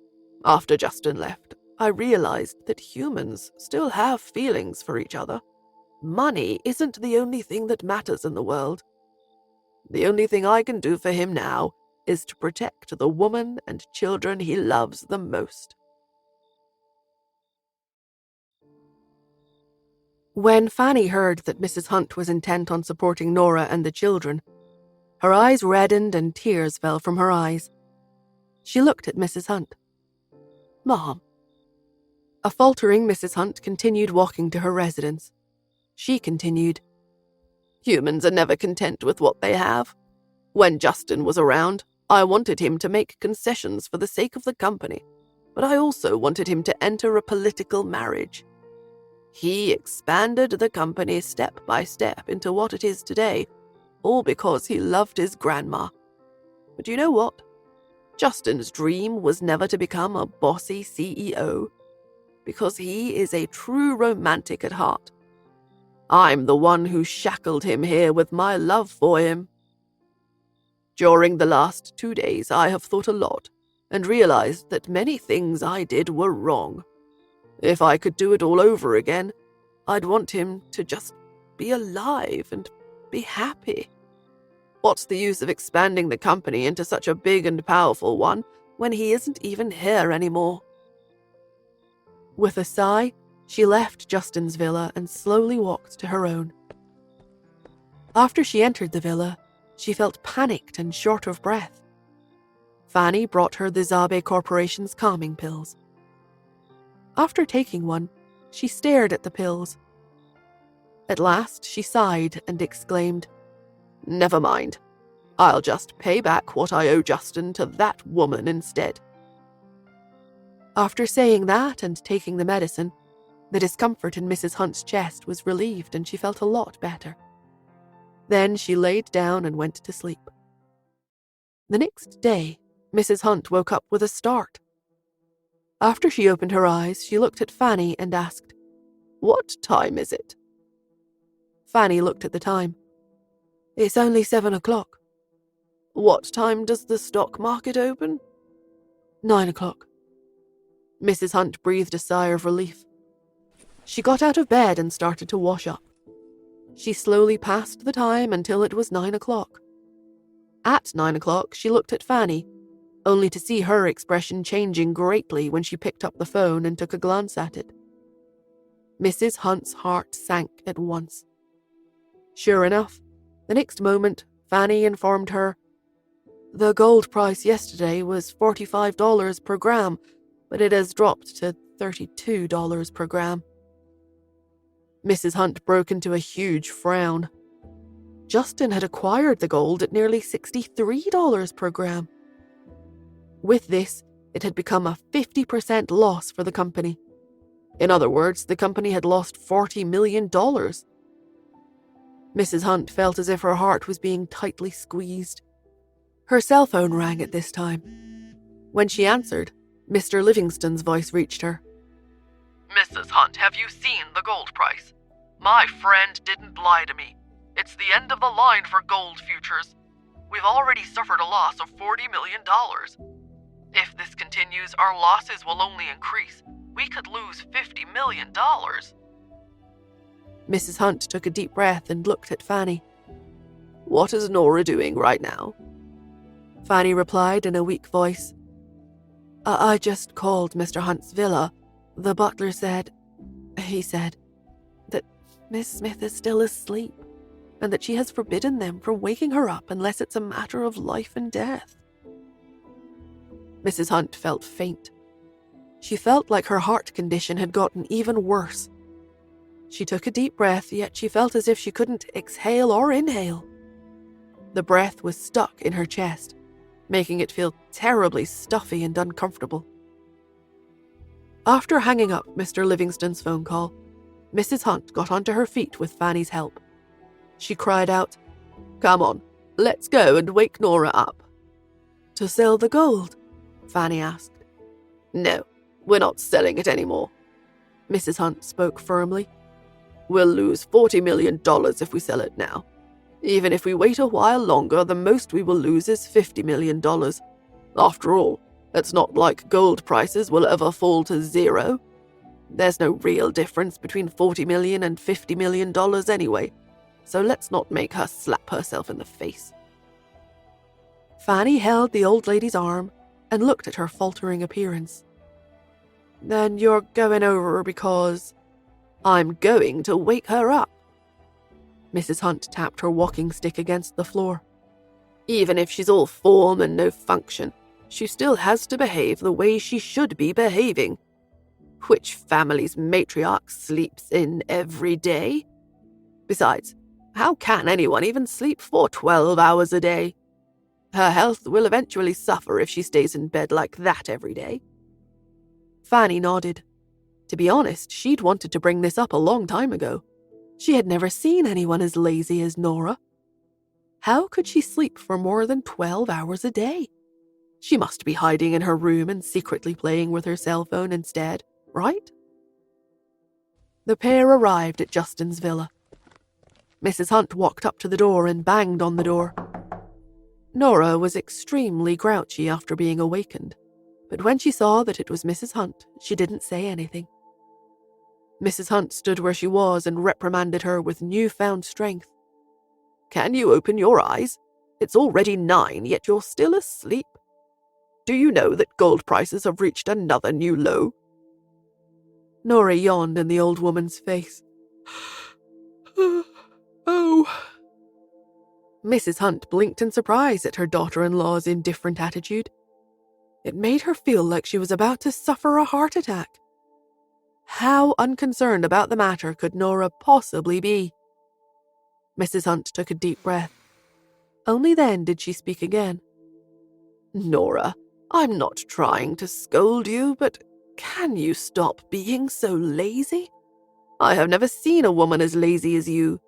after Justin left, I realized that humans still have feelings for each other. Money isn't the only thing that matters in the world. The only thing I can do for him now is to protect the woman and children he loves the most. When Fanny heard that Mrs. Hunt was intent on supporting Nora and the children, her eyes reddened and tears fell from her eyes. She looked at Mrs. Hunt. "Mom." A faltering Mrs. Hunt continued walking to her residence. She continued, "Humans are never content with what they have. When Justin was around, I wanted him to make concessions for the sake of the company, but I also wanted him to enter a political marriage. He expanded the company step by step into what it is today, all because he loved his grandma. But you know what? Justin's dream was never to become a bossy CEO, because he is a true romantic at heart. I'm the one who shackled him here with my love for him. During the last 2 days, I have thought a lot and realized that many things I did were wrong. If I could do it all over again, I'd want him to just be alive and be happy. What's the use of expanding the company into such a big and powerful one when he isn't even here anymore?" With a sigh, she left Justin's villa and slowly walked to her own. After she entered the villa, she felt panicked and short of breath. Fanny brought her the Zabe Corporation's calming pills. After taking one, she stared at the pills. At last, she sighed and exclaimed, "Never mind. I'll just pay back what I owe Justin to that woman instead." After saying that and taking the medicine, the discomfort in Mrs. Hunt's chest was relieved and she felt a lot better. Then she laid down and went to sleep. The next day, Mrs. Hunt woke up with a start. After she opened her eyes, she looked at Fanny and asked, "What time is it?" Fanny looked at the time. "It's only 7 o'clock. "What time does the stock market open?" 9 o'clock. Mrs. Hunt breathed a sigh of relief. She got out of bed and started to wash up. She slowly passed the time until it was 9 o'clock. At 9 o'clock, she looked at Fanny, only to see her expression changing greatly when she picked up the phone and took a glance at it. Mrs. Hunt's heart sank at once. Sure enough, the next moment, Fanny informed her, "The gold price yesterday was $45 per gram, but it has dropped to $32 per gram." Mrs. Hunt broke into a huge frown. Justin had acquired the gold at nearly $63 per gram. With this, it had become a 50% loss for the company. In other words, the company had lost $40 million. Mrs. Hunt felt as if her heart was being tightly squeezed. Her cell phone rang at this time. When she answered, Mr. Livingston's voice reached her. "Mrs. Hunt, have you seen the gold price? My friend didn't lie to me. It's the end of the line for gold futures. We've already suffered a loss of $40 million. If this continues, our losses will only increase. We could lose $50 million. Mrs. Hunt took a deep breath and looked at Fanny. "What is Nora doing right now?" Fanny replied in a weak voice. I just called Mr. Hunt's villa. The butler said, that Miss Smith is still asleep, and that she has forbidden them from waking her up unless it's a matter of life and death." Mrs. Hunt felt faint. She felt like her heart condition had gotten even worse. She took a deep breath, yet she felt as if she couldn't exhale or inhale. The breath was stuck in her chest, making it feel terribly stuffy and uncomfortable. After hanging up Mr. Livingston's phone call, Mrs. Hunt got onto her feet with Fanny's help. She cried out, "Come on, let's go and wake Nora up." "To sell the gold?" Fanny asked. "No, we're not selling it anymore." Mrs. Hunt spoke firmly. "We'll lose $40 million if we sell it now. Even if we wait a while longer, the most we will lose is $50 million. After all, it's not like gold prices will ever fall to zero. There's no real difference between $40 million and $50 million anyway, so let's not make her slap herself in the face." Fanny held the old lady's arm and looked at her faltering appearance. "Then you're going over because—" "I'm going to wake her up." Mrs. Hunt tapped her walking stick against the floor. "Even if she's all form and no function, She still has to behave the way she should be behaving. Which family's matriarch sleeps in every day? Besides, how can anyone even sleep for 12 hours a day? Her health will eventually suffer if she stays in bed like that every day. Fanny nodded. To be honest, she'd wanted to bring this up a long time ago. She had never seen anyone as lazy as Nora. How could she sleep for more than 12 hours a day? She must be hiding in her room and secretly playing with her cell phone instead, right? The pair arrived at Justin's villa. Mrs. Hunt walked up to the door and banged on the door. Nora was extremely grouchy after being awakened, but when she saw that it was Mrs. Hunt, she didn't say anything. Mrs. Hunt stood where she was and reprimanded her with newfound strength. "Can you open your eyes? It's already 9, yet you're still asleep. Do you know that gold prices have reached another new low?" Nora yawned in the old woman's face. "Oh." Mrs. Hunt blinked in surprise at her daughter-in-law's indifferent attitude. It made her feel like she was about to suffer a heart attack. How unconcerned about the matter could Nora possibly be? Mrs. Hunt took a deep breath. Only then did she speak again. "Nora, I'm not trying to scold you, but can you stop being so lazy? I have never seen a woman as lazy as you.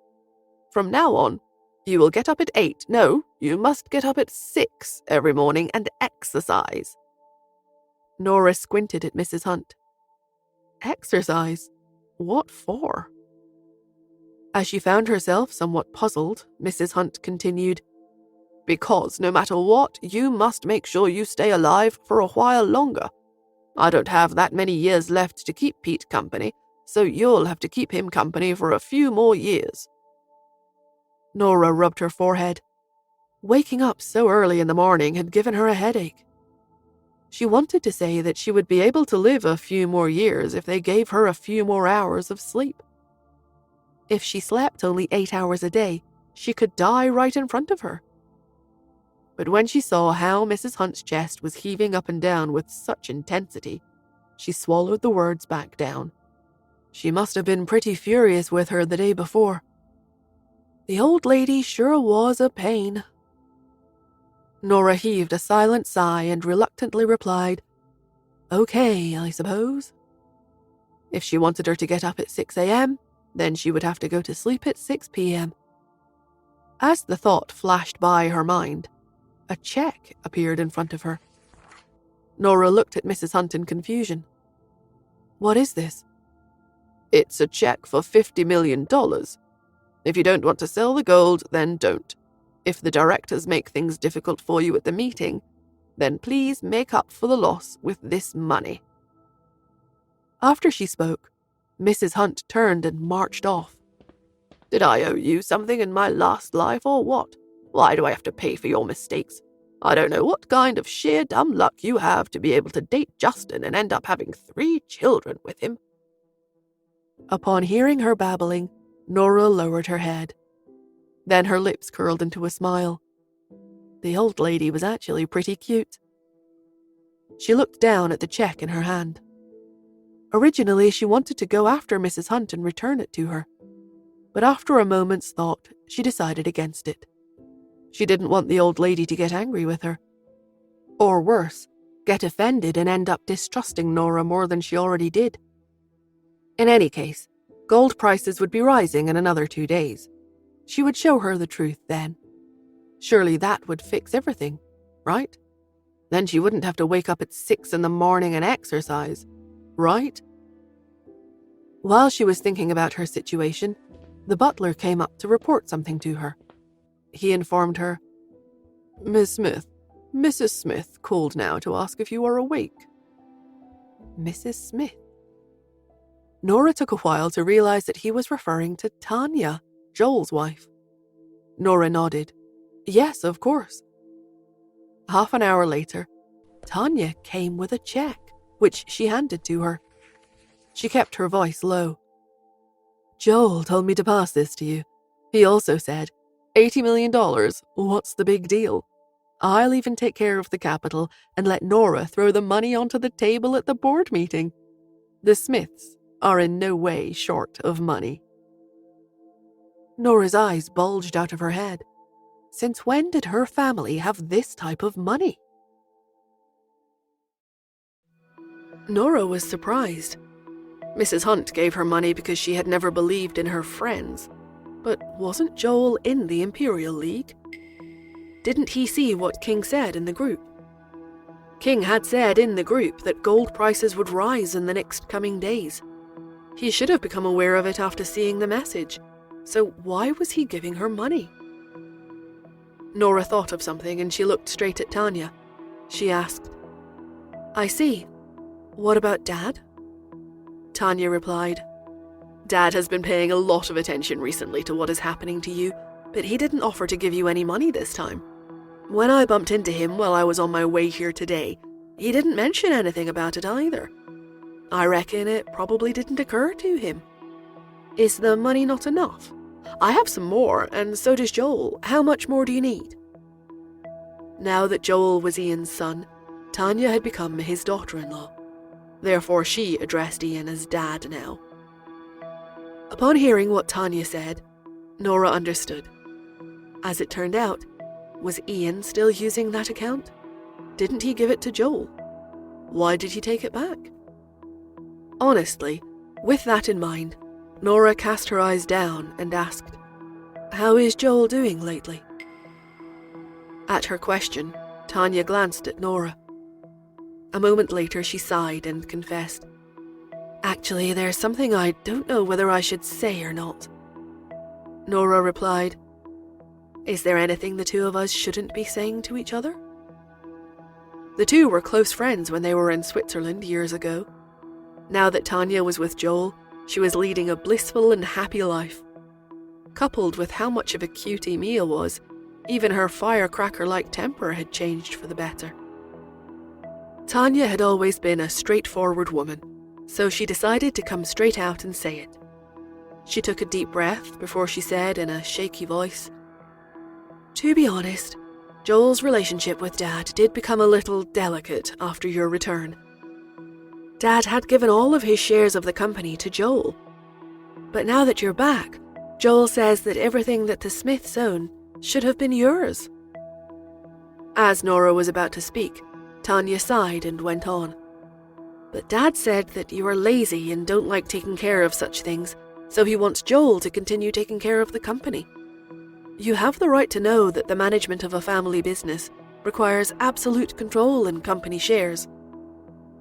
From now on, you will get up at 8. No, you must get up at 6 every morning and exercise." Nora squinted at Mrs. Hunt. Exercise? What for? As she found herself somewhat puzzled, Mrs. Hunt continued, "Because no matter what, you must make sure you stay alive for a while longer. I don't have that many years left to keep Pete company, so you'll have to keep him company for a few more years." Nora rubbed her forehead. Waking up so early in the morning had given her a headache. She wanted to say that she would be able to live a few more years if they gave her a few more hours of sleep. If she slept only 8 hours a day, she could die right in front of her. But when she saw how Mrs. Hunt's chest was heaving up and down with such intensity, she swallowed the words back down. She must have been pretty furious with her the day before. The old lady sure was a pain. Nora heaved a silent sigh and reluctantly replied, "Okay, I suppose." If she wanted her to get up at 6 a.m., then she would have to go to sleep at 6 p.m. As the thought flashed by her mind, a check appeared in front of her. Nora looked at Mrs. Hunt in confusion. "What is this?" "It's a check for $50 million. If you don't want to sell the gold, then don't. If the directors make things difficult for you at the meeting, then please make up for the loss with this money." After she spoke, Mrs. Hunt turned and marched off. "Did I owe you something in my last life or what? Why do I have to pay for your mistakes? I don't know what kind of sheer dumb luck you have to be able to date Justin and end up having 3 children with him." Upon hearing her babbling, Nora lowered her head. Then her lips curled into a smile. The old lady was actually pretty cute. She looked down at the check in her hand. Originally, she wanted to go after Mrs. Hunt and return it to her. But after a moment's thought, she decided against it. She didn't want the old lady to get angry with her. Or worse, get offended and end up distrusting Nora more than she already did. In any case, gold prices would be rising in another 2 days. She would show her the truth then. Surely that would fix everything, right? Then she wouldn't have to wake up at 6 in the morning and exercise, right? While she was thinking about her situation, the butler came up to report something to her. He informed her, "Miss Smith, Mrs. Smith called now to ask if you are awake." Mrs. Smith? Nora took a while to realize that he was referring to Tanya, Joel's wife. Nora nodded. Yes, of course. Half an hour later, Tanya came with a check, which she handed to her. She kept her voice low. "Joel told me to pass this to you. He also said, $80 million, what's the big deal? I'll even take care of the capital and let Nora throw the money onto the table at the board meeting. The Smiths are in no way short of money." Nora's eyes bulged out of her head. Since when did her family have this type of money? Nora was surprised. Mrs. Hunt gave her money because she had never believed in her friends. But wasn't Joel in the Imperial League? Didn't he see what King said in the group? King had said in the group that gold prices would rise in the next coming days. He should have become aware of it after seeing the message. So why was he giving her money? Nora thought of something and she looked straight at Tanya. She asked, "I see. What about Dad?" Tanya replied, "Dad has been paying a lot of attention recently to what is happening to you, but he didn't offer to give you any money this time. When I bumped into him while I was on my way here today, he didn't mention anything about it either. I reckon it probably didn't occur to him. Is the money not enough? I have some more, and so does Joel. How much more do you need?" Now that Joel was Ian's son, Tanya had become his daughter-in-law. Therefore, she addressed Ian as Dad now. Upon hearing what Tanya said, Nora understood. As it turned out, was Ian still using that account? Didn't he give it to Joel? Why did he take it back? Honestly, with that in mind, Nora cast her eyes down and asked, "How is Joel doing lately?" At her question, Tanya glanced at Nora. A moment later, she sighed and confessed, "Actually, there's something I don't know whether I should say or not." Nora replied, "Is there anything the two of us shouldn't be saying to each other?" The two were close friends when they were in Switzerland years ago. Now that Tanya was with Joel, she was leading a blissful and happy life. Coupled with how much of a cutie Mia was, even her firecracker-like temper had changed for the better. Tanya had always been a straightforward woman, so she decided to come straight out and say it. She took a deep breath before she said in a shaky voice, "To be honest, Joel's relationship with Dad did become a little delicate after your return. Dad had given all of his shares of the company to Joel. But now that you're back, Joel says that everything that the Smiths own should have been yours." As Nora was about to speak, Tanya sighed and went on. "But Dad said that you are lazy and don't like taking care of such things, so he wants Joel to continue taking care of the company. You have the right to know that the management of a family business requires absolute control in company shares.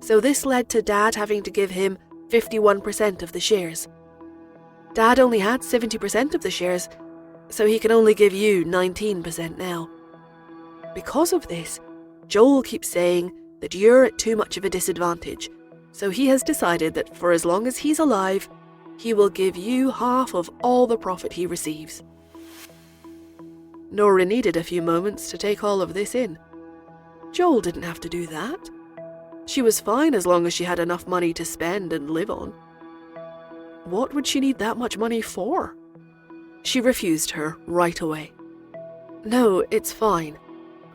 So this led to Dad having to give him 51% of the shares. Dad only had 70% of the shares, so he can only give you 19% now. Because of this, Joel keeps saying that you're at too much of a disadvantage, so he has decided that for as long as he's alive, he will give you half of all the profit he receives." Nora needed a few moments to take all of this in. Joel didn't have to do that. She was fine as long as she had enough money to spend and live on. What would she need that much money for? She refused her right away. "No, it's fine.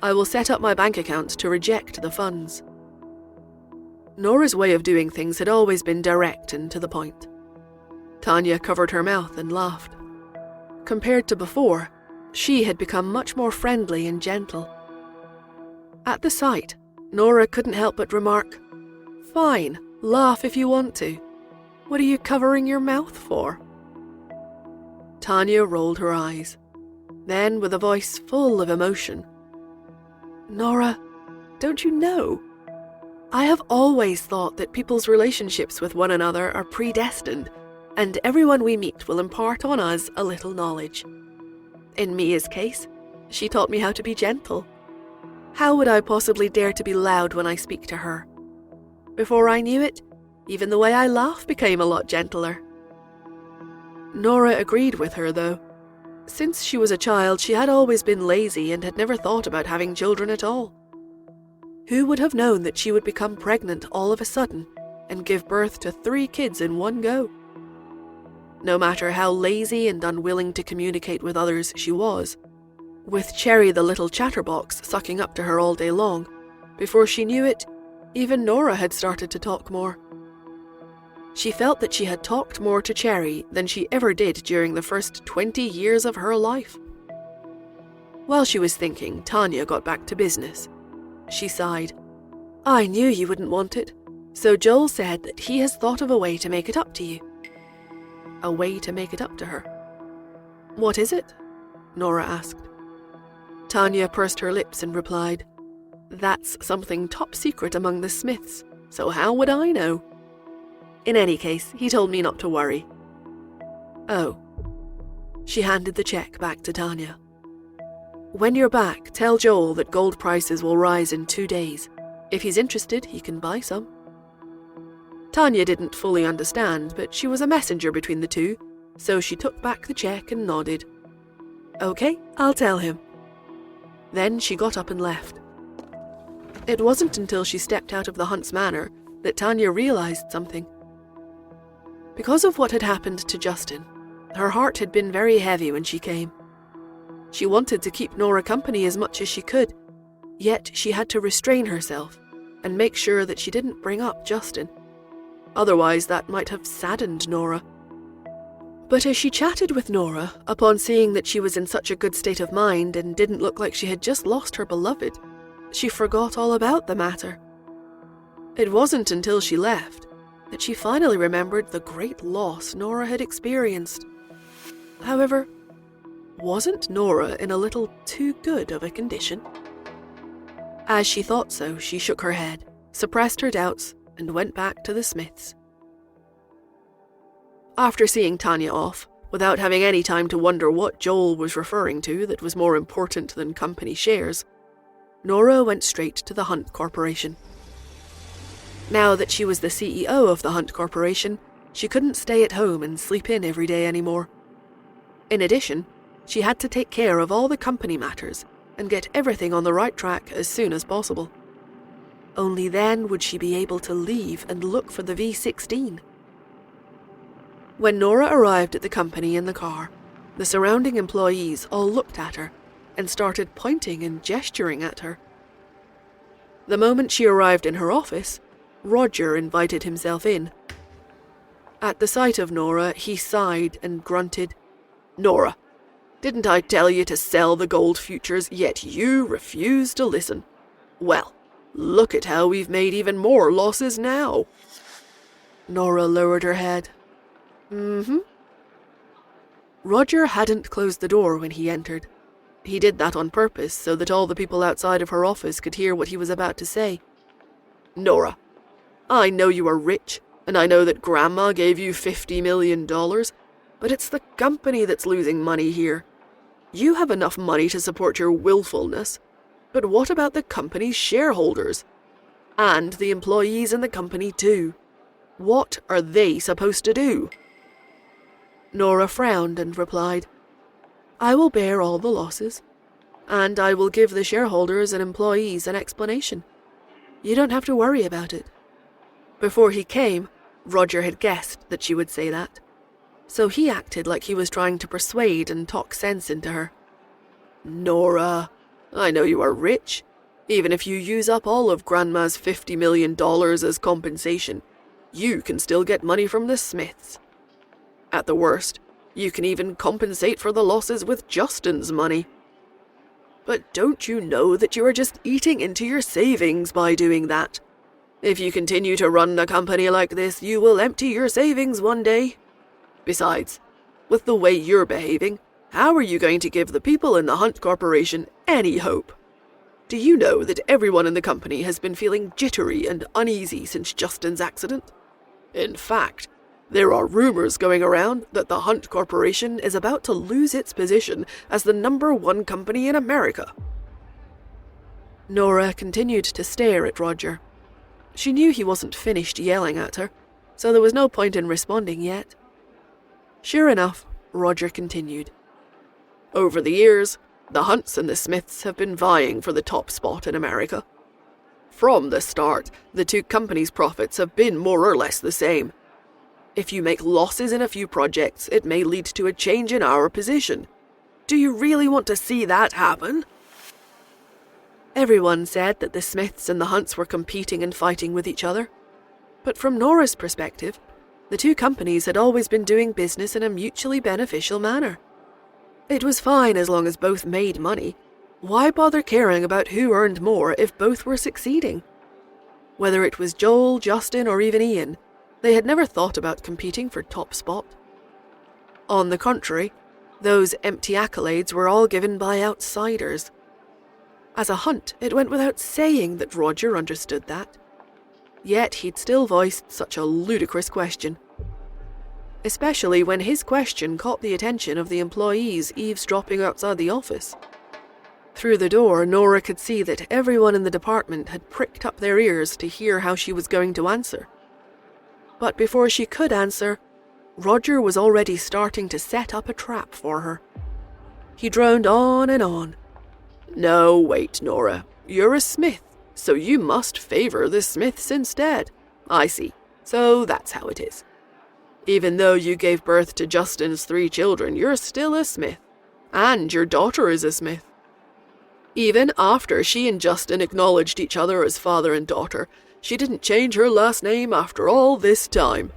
I will set up my bank account to reject the funds." Nora's way of doing things had always been direct and to the point. Tanya covered her mouth and laughed. Compared to before, she had become much more friendly and gentle. At the sight, Nora couldn't help but remark, "Fine, laugh if you want to. What are you covering your mouth for?" Tanya rolled her eyes. Then, with a voice full of emotion, "Nora, don't you know? I have always thought that people's relationships with one another are predestined, and everyone we meet will impart on us a little knowledge. In Mia's case, she taught me how to be gentle. How would I possibly dare to be loud when I speak to her? Before I knew it, even the way I laugh became a lot gentler." Nora agreed with her, though. Since she was a child, she had always been lazy and had never thought about having children at all. Who would have known that she would become pregnant all of a sudden and give birth to 3 kids in one go? No matter how lazy and unwilling to communicate with others she was, with Cherry the little chatterbox sucking up to her all day long. Before she knew it, even Nora had started to talk more. She felt that she had talked more to Cherry than she ever did during the first 20 years of her life. While she was thinking, Tanya got back to business. She sighed. "I knew you wouldn't want it, so Joel said that he has thought of a way to make it up to you." A way to make it up to her. "What is it?" Nora asked. Tanya pursed her lips and replied, "That's something top secret among the Smiths, so how would I know? In any case, he told me not to worry." "Oh." She handed the check back to Tanya. "When you're back, tell Joel that gold prices will rise in 2 days. If he's interested, he can buy some." Tanya didn't fully understand, but she was a messenger between the two, so she took back the check and nodded. "Okay, I'll tell him." Then she got up and left. It wasn't until she stepped out of the Hunts Manor that Tanya realized something. Because of what had happened to Justin, her heart had been very heavy when she came. She wanted to keep Nora company as much as she could, yet she had to restrain herself and make sure that she didn't bring up Justin. Otherwise, that might have saddened Nora. But as she chatted with Nora, upon seeing that she was in such a good state of mind and didn't look like she had just lost her beloved, she forgot all about the matter. It wasn't until she left that she finally remembered the great loss Nora had experienced. However, wasn't Nora in a little too good of a condition? As she thought so, she shook her head, suppressed her doubts, and went back to the Smiths. After seeing Tanya off, without having any time to wonder what Joel was referring to that was more important than company shares, Nora went straight to the Hunt Corporation. Now that she was the CEO of the Hunt Corporation, she couldn't stay at home and sleep in every day anymore. In addition, she had to take care of all the company matters and get everything on the right track as soon as possible. Only then would she be able to leave and look for the V16. When Nora arrived at the company in the car, the surrounding employees all looked at her and started pointing and gesturing at her. The moment she arrived in her office, Roger invited himself in. At the sight of Nora, he sighed and grunted, "Nora, didn't I tell you to sell the gold futures, yet you refused to listen? Well, look at how we've made even more losses now." Nora lowered her head. Roger hadn't closed the door when he entered. He did that on purpose so that all the people outside of her office could hear what he was about to say. "Nora, I know you are rich, and I know that Grandma gave you $50 million, but it's the company that's losing money here. You have enough money to support your willfulness, but what about the company's shareholders? And the employees in the company too? What are they supposed to do?" Nora frowned and replied, "I will bear all the losses, and I will give the shareholders and employees an explanation. You don't have to worry about it." Before he came, Roger had guessed that she would say that, so he acted like he was trying to persuade and talk sense into her. "Nora, I know you are rich. Even if you use up all of Grandma's $50 million as compensation, you can still get money from the Smiths. At the worst, you can even compensate for the losses with Justin's money. But don't you know that you are just eating into your savings by doing that? If you continue to run the company like this, you will empty your savings one day. Besides, with the way you're behaving, how are you going to give the people in the Hunt Corporation any hope? Do you know that everyone in the company has been feeling jittery and uneasy since Justin's accident? In fact, there are rumors going around that the Hunt Corporation is about to lose its position as the #1 company in America." Nora continued to stare at Roger. She knew he wasn't finished yelling at her, so there was no point in responding yet. Sure enough, Roger continued. "Over the years, the Hunts and the Smiths have been vying for the top spot in America. From the start, the two companies' profits have been more or less the same. If you make losses in a few projects, it may lead to a change in our position. Do you really want to see that happen? Everyone said that the Smiths and the Hunts were competing and fighting with each other. But from Nora's perspective, the two companies had always been doing business in a mutually beneficial manner. It was fine as long as both made money. Why bother caring about who earned more if both were succeeding? Whether it was Joel, Justin, or even Ian, they had never thought about competing for top spot. On the contrary, those empty accolades were all given by outsiders. As a Hunt, it went without saying that Roger understood that. Yet he'd still voiced such a ludicrous question. Especially when his question caught the attention of the employees eavesdropping outside the office. Through the door, Nora could see that everyone in the department had pricked up their ears to hear how she was going to answer. But before she could answer, Roger was already starting to set up a trap for her. He droned on and on. "No, wait, Nora. You're a Smith, so you must favor the Smiths instead. I see. So that's how it is. Even though you gave birth to Justin's 3 children, you're still a Smith. And your daughter is a Smith. Even after she and Justin acknowledged each other as father and daughter, she didn't change her last name after all this time."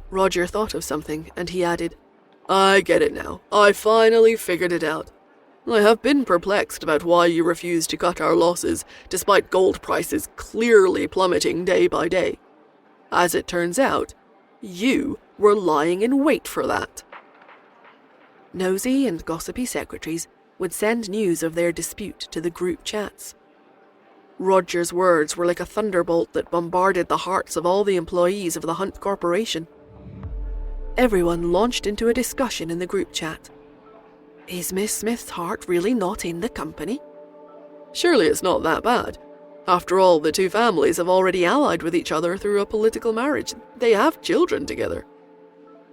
Roger thought of something, and he added, "I get it now. I finally figured it out. I have been perplexed about why you refused to cut our losses, despite gold prices clearly plummeting day by day. As it turns out, you were lying in wait for that." Nosy and gossipy secretaries would send news of their dispute to the group chats. Roger's words were like a thunderbolt that bombarded the hearts of all the employees of the Hunt Corporation. Everyone launched into a discussion in the group chat. Is Miss Smith's heart really not in the company? Surely it's not that bad. After all, the two families have already allied with each other through a political marriage. They have children together.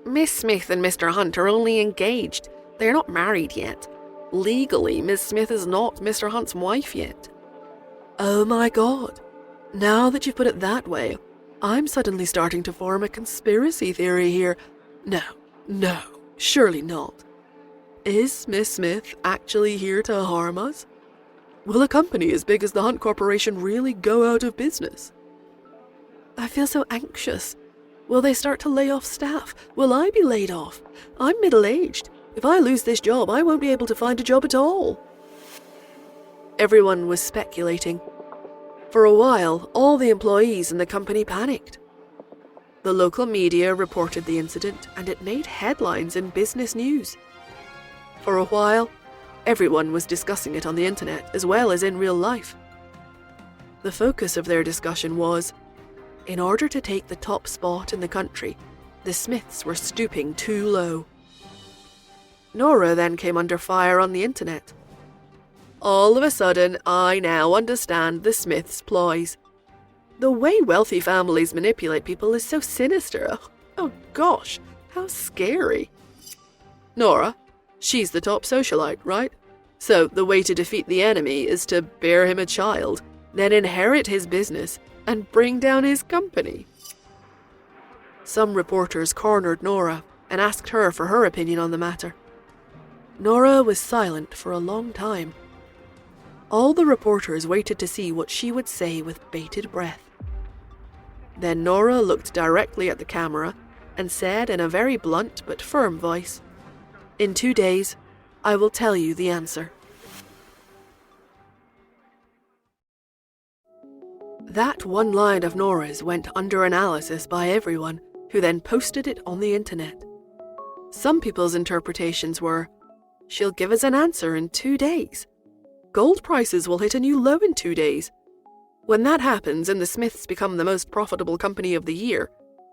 Miss Smith and Mr. Hunt are only engaged. They're not married yet. Legally, Miss Smith is not Mr. Hunt's wife yet. Oh my God. Now that you've put it that way, I'm suddenly starting to form a conspiracy theory here. No, surely not. Is Miss Smith actually here to harm us? Will a company as big as the Hunt Corporation really go out of business? I feel so anxious. Will they start to lay off staff? Will I be laid off? I'm middle-aged. If I lose this job, I won't be able to find a job at all. Everyone was speculating. For a while, all the employees in the company panicked. The local media reported the incident, and it made headlines in business news. For a while, everyone was discussing it on the internet as well as in real life. The focus of their discussion was, in order to take the top spot in the country, the Smiths were stooping too low. Nora then came under fire on the internet. All of a sudden, I now understand the Smiths' ploys. The way wealthy families manipulate people is so sinister. Oh gosh, how scary. Nora, she's the top socialite, right? So the way to defeat the enemy is to bear him a child, then inherit his business, and bring down his company. Some reporters cornered Nora and asked her for her opinion on the matter. Nora was silent for a long time. All the reporters waited to see what she would say with bated breath. Then Nora looked directly at the camera and said in a very blunt but firm voice, "In 2 days, I will tell you the answer." That one line of Nora's went under analysis by everyone, who then posted it on the internet. Some people's interpretations were, she'll give us an answer in 2 days. Gold prices will hit a new low in 2 days. When that happens and the Smiths become the most profitable company of the year,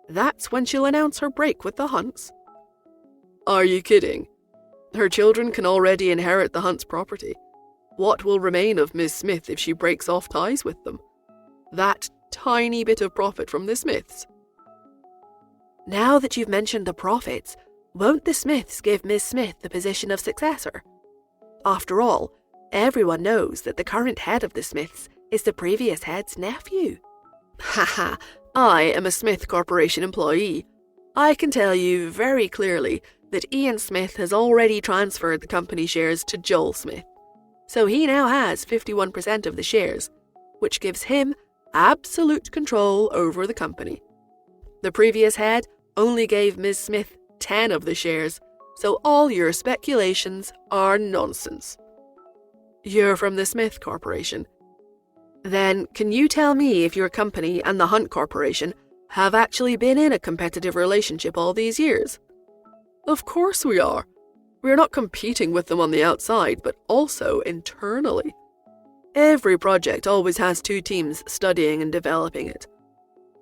that's when she'll announce her break with the Hunts. Are you kidding? Her children can already inherit the Hunts' property. What will remain of Miss Smith if she breaks off ties with them? That tiny bit of profit from the Smiths. Now that you've mentioned the profits, won't the Smiths give Miss Smith the position of successor? After all, everyone knows that the current head of the Smiths is the previous head's nephew. Haha, I am a Smith Corporation employee. I can tell you very clearly that Ian Smith has already transferred the company shares to Joel Smith. So he now has 51% of the shares, which gives him absolute control over the company. The previous head only gave Ms. Smith 10 of the shares, so all your speculations are nonsense. You're from the Smith Corporation. Then can you tell me if your company and the Hunt Corporation have actually been in a competitive relationship all these years? Of course we are. We are not competing with them on the outside, but also internally. Every project always has two teams studying and developing it.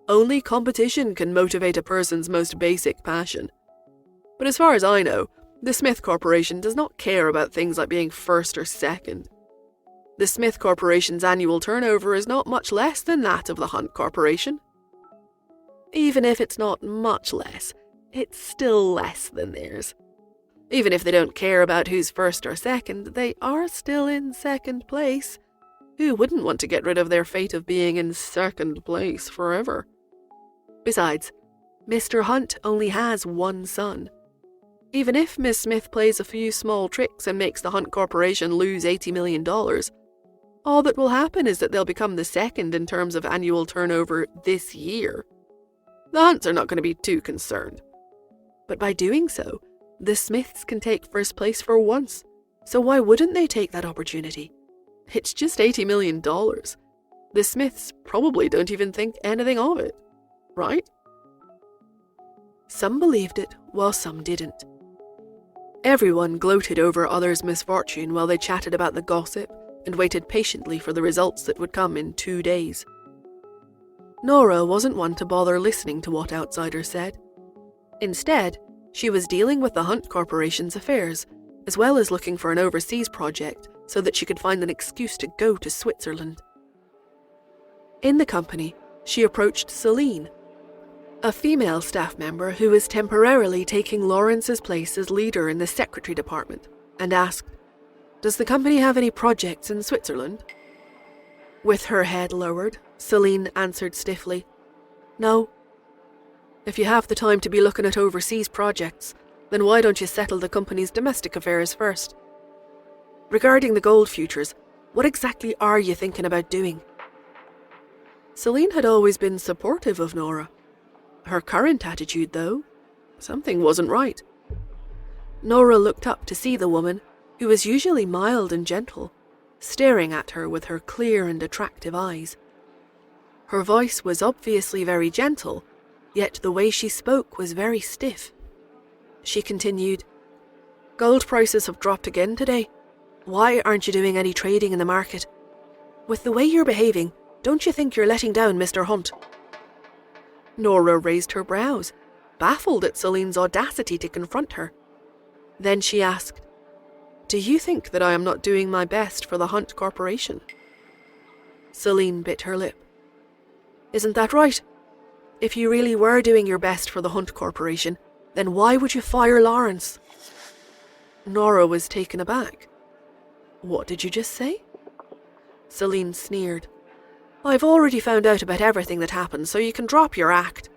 Only competition can motivate a person's most basic passion. But as far as I know, the Smith Corporation does not care about things like being first or second. The Smith Corporation's annual turnover is not much less than that of the Hunt Corporation. Even if it's not much less, it's still less than theirs. Even if they don't care about who's first or second, they are still in second place. Who wouldn't want to get rid of their fate of being in second place forever? Besides, Mr. Hunt only has one son. Even if Miss Smith plays a few small tricks and makes the Hunt Corporation lose $80 million, all that will happen is that they'll become the second in terms of annual turnover this year. The Hunts are not going to be too concerned. But by doing so, the Smiths can take first place for once, so why wouldn't they take that opportunity? It's just $80 million. The Smiths probably don't even think anything of it, right? Some believed it, while some didn't. Everyone gloated over others' misfortune while they chatted about the gossip and waited patiently for the results that would come in 2 days. Nora wasn't one to bother listening to what outsiders said. Instead, she was dealing with the Hunt Corporation's affairs, as well as looking for an overseas project so that she could find an excuse to go to Switzerland. In the company, she approached Celine, a female staff member who was temporarily taking Lawrence's place as leader in the secretary department, and asked, "Does the company have any projects in Switzerland?" With her head lowered, Celine answered stiffly, "No." "If you have the time to be looking at overseas projects, then why don't you settle the company's domestic affairs first? Regarding the gold futures, what exactly are you thinking about doing?" Celine had always been supportive of Nora. Her current attitude, though, something wasn't right. Nora looked up to see the woman, who was usually mild and gentle, staring at her with her clear and attractive eyes. Her voice was obviously very gentle, yet the way she spoke was very stiff. She continued, "Gold prices have dropped again today. Why aren't you doing any trading in the market? With the way you're behaving, don't you think you're letting down Mr. Hunt?" Nora raised her brows, baffled at Celine's audacity to confront her. Then she asked, "Do you think that I am not doing my best for the Hunt Corporation?" Celine bit her lip. "Isn't that right? If you really were doing your best for the Hunt Corporation, then why would you fire Lawrence?" Nora was taken aback. "What did you just say?" Celine sneered. "I've already found out about everything that happened, so you can drop your act.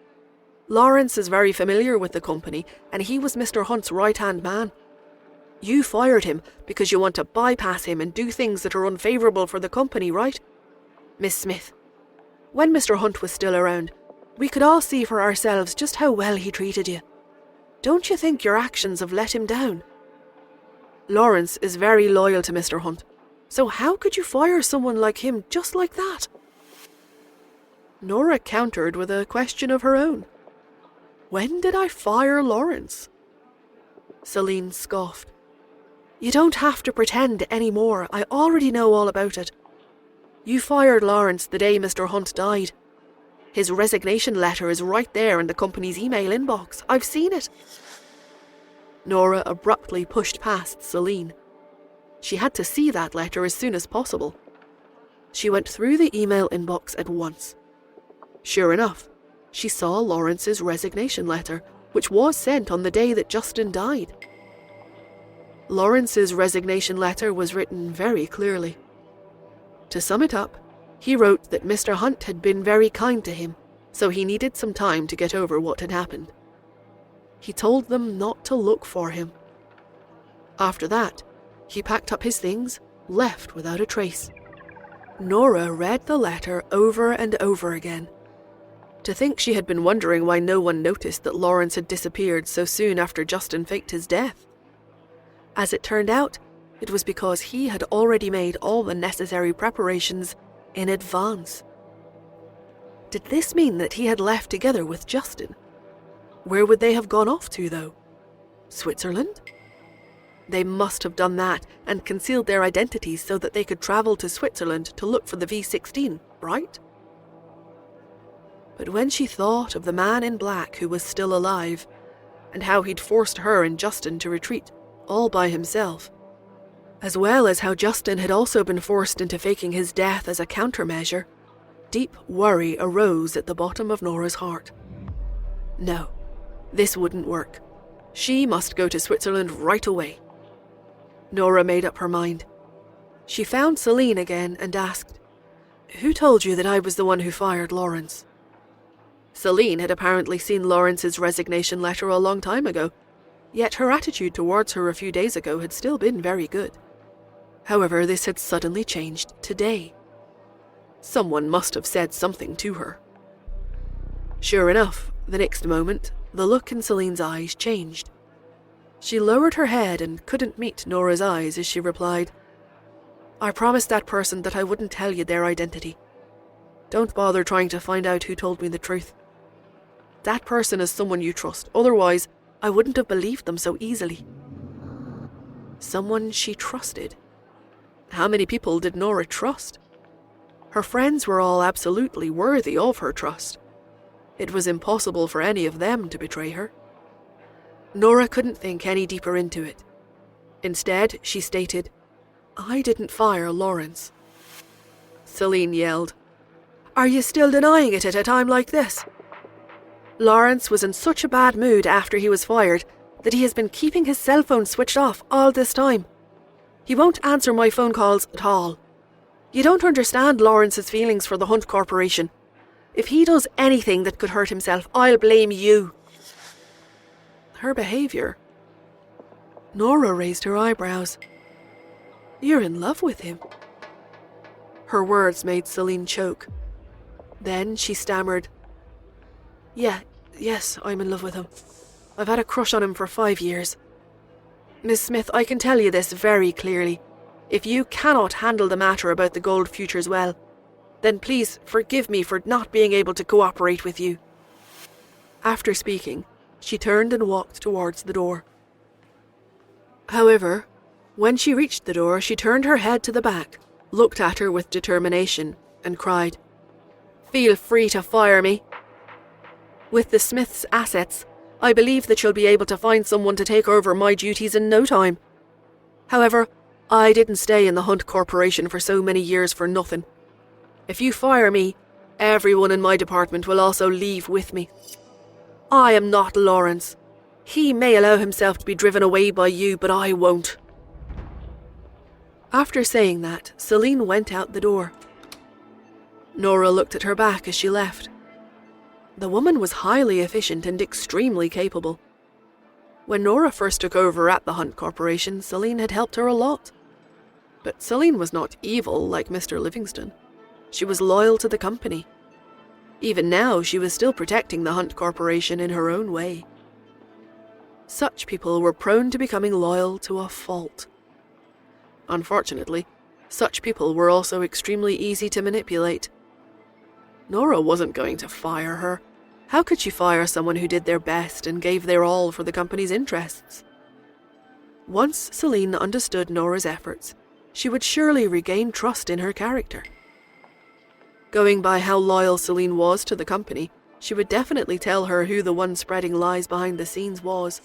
Lawrence is very familiar with the company, and he was Mr. Hunt's right-hand man. You fired him because you want to bypass him and do things that are unfavourable for the company, right? Miss Smith, when Mr. Hunt was still around, we could all see for ourselves just how well he treated you. Don't you think your actions have let him down? Lawrence is very loyal to Mr. Hunt, so how could you fire someone like him just like that?" Nora countered with a question of her own. "When did I fire Lawrence?" Celine scoffed. "You don't have to pretend anymore. I already know all about it. You fired Lawrence the day Mr. Hunt died. His resignation letter is right there in the company's email inbox. I've seen it." Nora abruptly pushed past Celine. She had to see that letter as soon as possible. She went through the email inbox at once. Sure enough, she saw Lawrence's resignation letter, which was sent on the day that Justin died. Lawrence's resignation letter was written very clearly. To sum it up, he wrote that Mr. Hunt had been very kind to him, so he needed some time to get over what had happened. he told them not to look for him. After that, he packed up his things, left without a trace. Nora read the letter over and over again. To think she had been wondering why no one noticed that Lawrence had disappeared so soon after Justin faked his death. As it turned out, it was because he had already made all the necessary preparations in advance. Did this mean that he had left together with Justin? Where would they have gone off to, though? Switzerland? They must have done that and concealed their identities so that they could travel to Switzerland to look for the V-16, right? But when she thought of the man in black who was still alive, and how he'd forced her and Justin to retreat all by himself, as well as how Justin had also been forced into faking his death as a countermeasure, deep worry arose at the bottom of Nora's heart. No, this wouldn't work. She must go to Switzerland right away. Nora made up her mind. She found Celine again and asked, "Who told you that I was the one who fired Lawrence?" Celine had apparently seen Lawrence's resignation letter a long time ago, yet her attitude towards her a few days ago had still been very good. However, this had suddenly changed today. Someone must have said something to her. Sure enough, the next moment, the look in Celine's eyes changed. She lowered her head and couldn't meet Nora's eyes as she replied, "I promised that person that I wouldn't tell you their identity. Don't bother trying to find out who told me the truth. That person is someone you trust, otherwise I wouldn't have believed them so easily." Someone she trusted. How many people did Nora trust? Her friends were all absolutely worthy of her trust. It was impossible for any of them to betray her. Nora couldn't think any deeper into it. Instead, she stated, "I didn't fire Lawrence." Celine yelled, "Are you still denying it at a time like this? Lawrence was in such a bad mood after he was fired that he has been keeping his cell phone switched off all this time. He won't answer my phone calls at all. You don't understand Lawrence's feelings for the Hunt Corporation. If he does anything that could hurt himself, I'll blame you." Her behaviour. Nora raised her eyebrows. "You're in love with him." Her words made Celine choke. Then she stammered, Yes, I'm in love with him. I've had a crush on him for 5 years. Miss Smith, I can tell you this very clearly. If you cannot handle the matter about the gold futures well, then please forgive me for not being able to cooperate with you." After speaking, she turned and walked towards the door. However, when she reached the door, she turned her head to the back, looked at her with determination, and cried, "Feel free to fire me. With the Smiths' assets, I believe that you'll be able to find someone to take over my duties in no time. However, I didn't stay in the Hunt Corporation for so many years for nothing. If you fire me, everyone in my department will also leave with me. I am not Lawrence. He may allow himself to be driven away by you, but I won't." After saying that, Celine went out the door. Nora looked at her back as she left. The woman was highly efficient and extremely capable. When Nora first took over at the Hunt Corporation, Celine had helped her a lot. But Celine was not evil like Mr. Livingston. She was loyal to the company. Even now, she was still protecting the Hunt Corporation in her own way. Such people were prone to becoming loyal to a fault. Unfortunately, such people were also extremely easy to manipulate. Nora wasn't going to fire her. How could she fire someone who did their best and gave their all for the company's interests? Once Celine understood Nora's efforts, she would surely regain trust in her character. Going by how loyal Celine was to the company, she would definitely tell her who the one spreading lies behind the scenes was.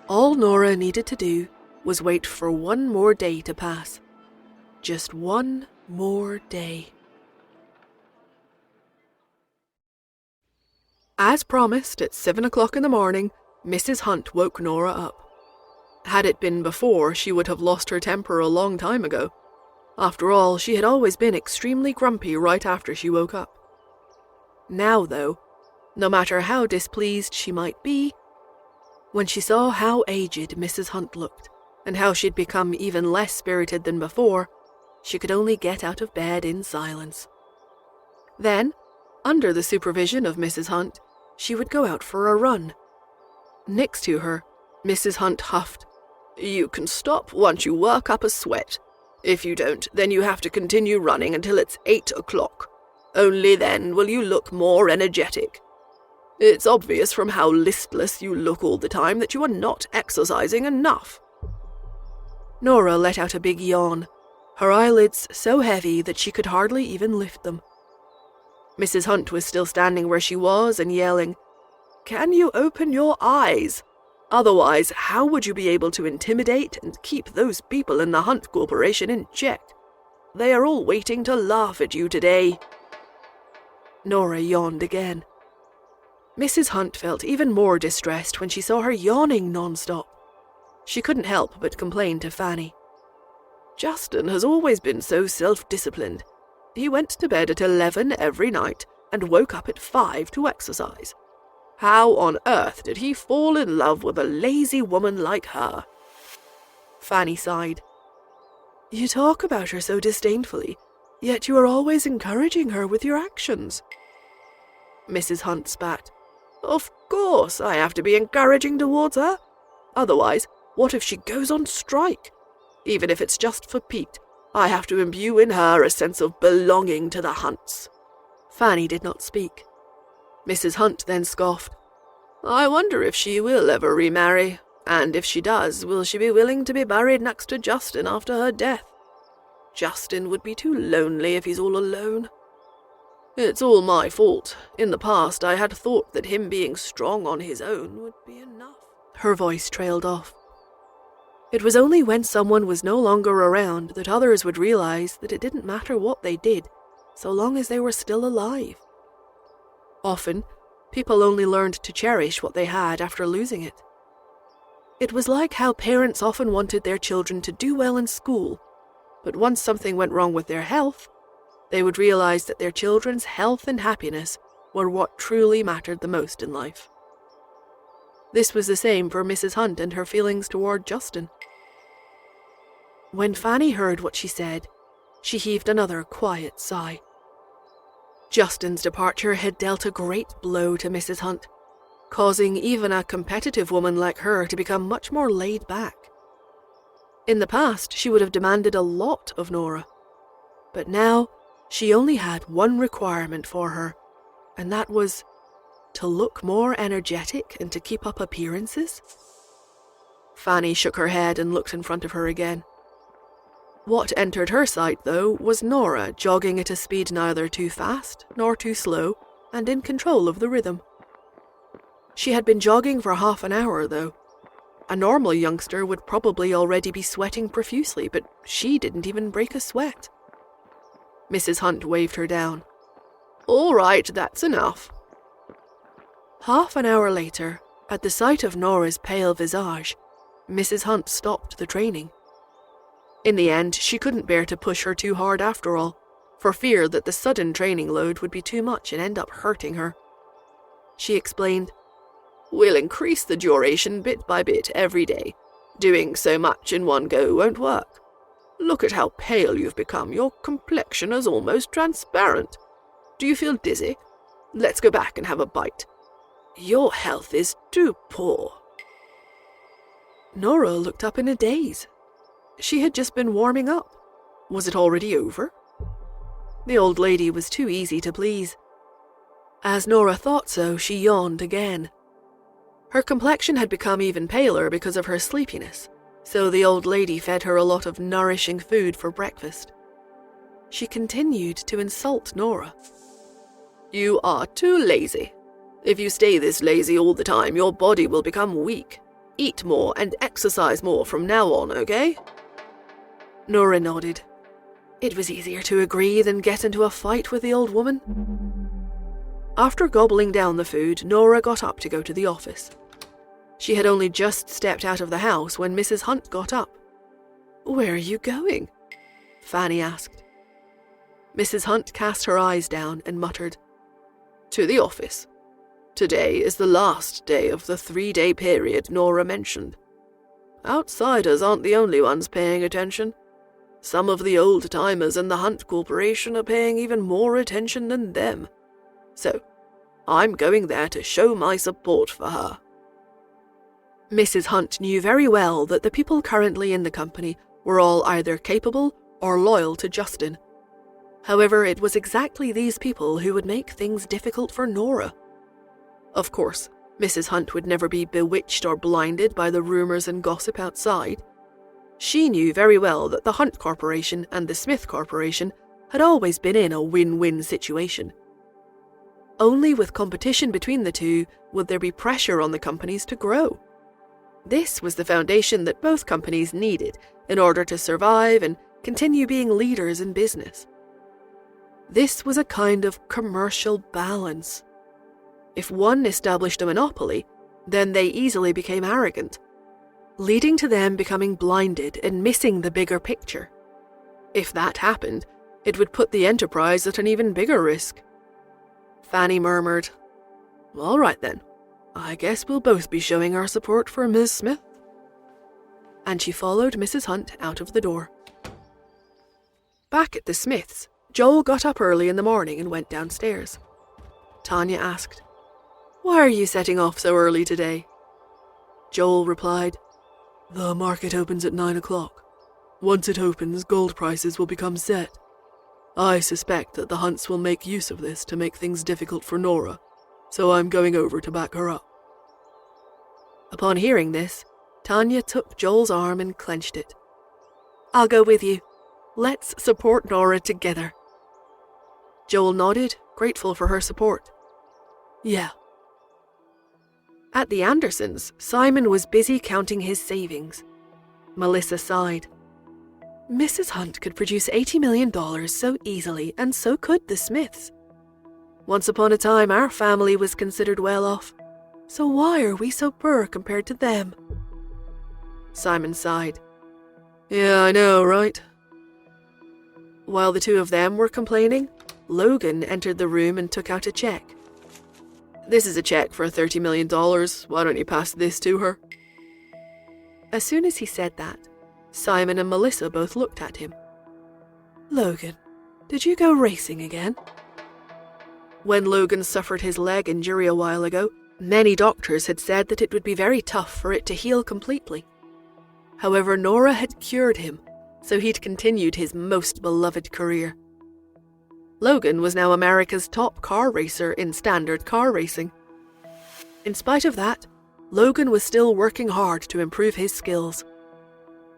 All Nora needed to do was wait for one more day to pass. Just one more day. As promised, at 7 o'clock in the morning, Mrs. Hunt woke Nora up. Had it been before, she would have lost her temper a long time ago. After all, she had always been extremely grumpy right after she woke up. Now, though, no matter how displeased she might be, When she saw how aged Mrs. Hunt looked, and how she'd become even less spirited than before, she could only get out of bed in silence. Then, under the supervision of Mrs. Hunt, she would go out for a run. Next to her, Mrs. Hunt huffed, "You can stop once you work up a sweat. If you don't, then you have to continue running until it's 8 o'clock. Only then will you look more energetic. It's obvious from how listless you look all the time that you are not exercising enough." Nora let out a big yawn, her eyelids so heavy that she could hardly even lift them. Mrs. Hunt was still standing where she was and yelling, "Can you open your eyes? Otherwise, how would you be able to intimidate and keep those people in the Hunt Corporation in check? They are all waiting to laugh at you today." Nora yawned again. Mrs. Hunt felt even more distressed when she saw her yawning non-stop. She couldn't help but complain to Fanny. "Justin has always been so self-disciplined. He went to bed at 11 every night and woke up at 5 to exercise. How on earth did he fall in love with a lazy woman like her?" Fanny sighed. "You talk about her so disdainfully, yet you are always encouraging her with your actions." Mrs. Hunt spat. "Of course I have to be encouraging towards her. Otherwise, what if she goes on strike? Even if it's just for Pete, I have to imbue in her a sense of belonging to the Hunts." Fanny did not speak. Mrs. Hunt then scoffed. "I wonder if she will ever remarry, and if she does, will she be willing to be buried next to Justin after her death? Justin would be too lonely if he's all alone. It's all my fault. In the past, I had thought that him being strong on his own would be enough." Her voice trailed off. It was only when someone was no longer around that others would realize that it didn't matter what they did, so long as they were still alive. Often, people only learned to cherish what they had after losing it. It was like how parents often wanted their children to do well in school, but once something went wrong with their health, they would realize that their children's health and happiness were what truly mattered the most in life. This was the same for Mrs. Hunt and her feelings toward Justin. When Fanny heard what she said, she heaved another quiet sigh. Justin's departure had dealt a great blow to Mrs. Hunt, causing even a competitive woman like her to become much more laid back. In the past, she would have demanded a lot of Nora, but now she only had one requirement for her, and that was to look more energetic and to keep up appearances. Fanny shook her head and looked in front of her again. What entered her sight, though, was Nora jogging at a speed neither too fast nor too slow and in control of the rhythm. She had been jogging for half an hour, though. A normal youngster would probably already be sweating profusely, but she didn't even break a sweat. Mrs. Hunt waved her down. "All right, that's enough." Half an hour later, at the sight of Nora's pale visage, Mrs. Hunt stopped the training. In the end, she couldn't bear to push her too hard after all, for fear that the sudden training load would be too much and end up hurting her. She explained, "We'll increase the duration bit by bit every day. Doing so much in one go won't work. Look at how pale you've become. Your complexion is almost transparent. Do you feel dizzy? Let's go back and have a bite. Your health is too poor." Nora looked up in a daze. She had just been warming up. Was it already over? The old lady was too easy to please. As Nora thought so, she yawned again. Her complexion had become even paler because of her sleepiness, so the old lady fed her a lot of nourishing food for breakfast. She continued to insult Nora. "You are too lazy. If you stay this lazy all the time, your body will become weak. Eat more and exercise more from now on, okay?" Nora nodded. It was easier to agree than get into a fight with the old woman. After gobbling down the food, Nora got up to go to the office. She had only just stepped out of the house when Mrs. Hunt got up. "Where are you going?" Fanny asked. Mrs. Hunt cast her eyes down and muttered, "To the office. Today is the last day of the 3-day period Nora mentioned. Outsiders aren't the only ones paying attention. Some of the old-timers in the Hunt Corporation are paying even more attention than them. So, I'm going there to show my support for her." Mrs. Hunt knew very well that the people currently in the company were all either capable or loyal to Justin. However, it was exactly these people who would make things difficult for Nora. Of course, Mrs. Hunt would never be bewitched or blinded by the rumours and gossip outside. She knew very well that the Hunt Corporation and the Smith Corporation had always been in a win-win situation. Only with competition between the two would there be pressure on the companies to grow. This was the foundation that both companies needed in order to survive and continue being leaders in business. This was a kind of commercial balance. If one established a monopoly, then they easily became arrogant, leading to them becoming blinded and missing the bigger picture. If that happened, it would put the enterprise at an even bigger risk. Fanny murmured, "All right then, I guess we'll both be showing our support for Ms. Smith." And she followed Mrs. Hunt out of the door. Back at the Smiths, Joel got up early in the morning and went downstairs. Tanya asked, "Why are you setting off so early today?" Joel replied, "The market opens at 9 o'clock. Once it opens, gold prices will become set. I suspect that the Hunts will make use of this to make things difficult for Nora, so I'm going over to back her up." Upon hearing this, Tanya took Joel's arm and clenched it. "I'll go with you. Let's support Nora together." Joel nodded, grateful for her support. "Yeah." At the Andersons, Simon was busy counting his savings. Melissa sighed. Mrs. Hunt could produce $80 million so easily, and so could the Smiths. Once upon a time, our family was considered well off, so why are we so poor compared to them? Simon sighed. "Yeah, I know, right?" While the two of them were complaining, Logan entered the room and took out a check. "This is a check for $30 million. Why don't you pass this to her?" As soon as he said that, Simon and Melissa both looked at him. "Logan, did you go racing again?" When Logan suffered his leg injury a while ago, many doctors had said that it would be very tough for it to heal completely. However, Nora had cured him, so he'd continued his most beloved career. Logan was now America's top car racer in standard car racing. In spite of that, Logan was still working hard to improve his skills.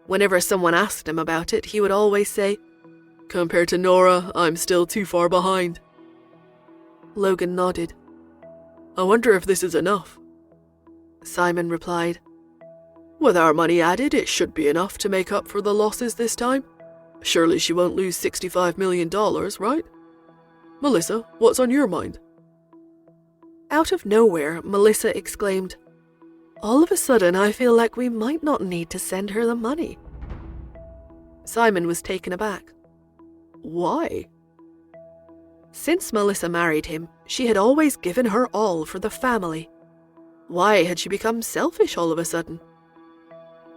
Whenever someone asked him about it, he would always say, "Compared to Nora, I'm still too far behind." Logan nodded. "I wonder if this is enough." Simon replied, "With our money added, it should be enough to make up for the losses this time. Surely she won't lose $65 million, right? Melissa, what's on your mind?" Out of nowhere, Melissa exclaimed, "All of a sudden, I feel like we might not need to send her the money." Simon was taken aback. "Why?" Since Melissa married him, she had always given her all for the family. Why had she become selfish all of a sudden?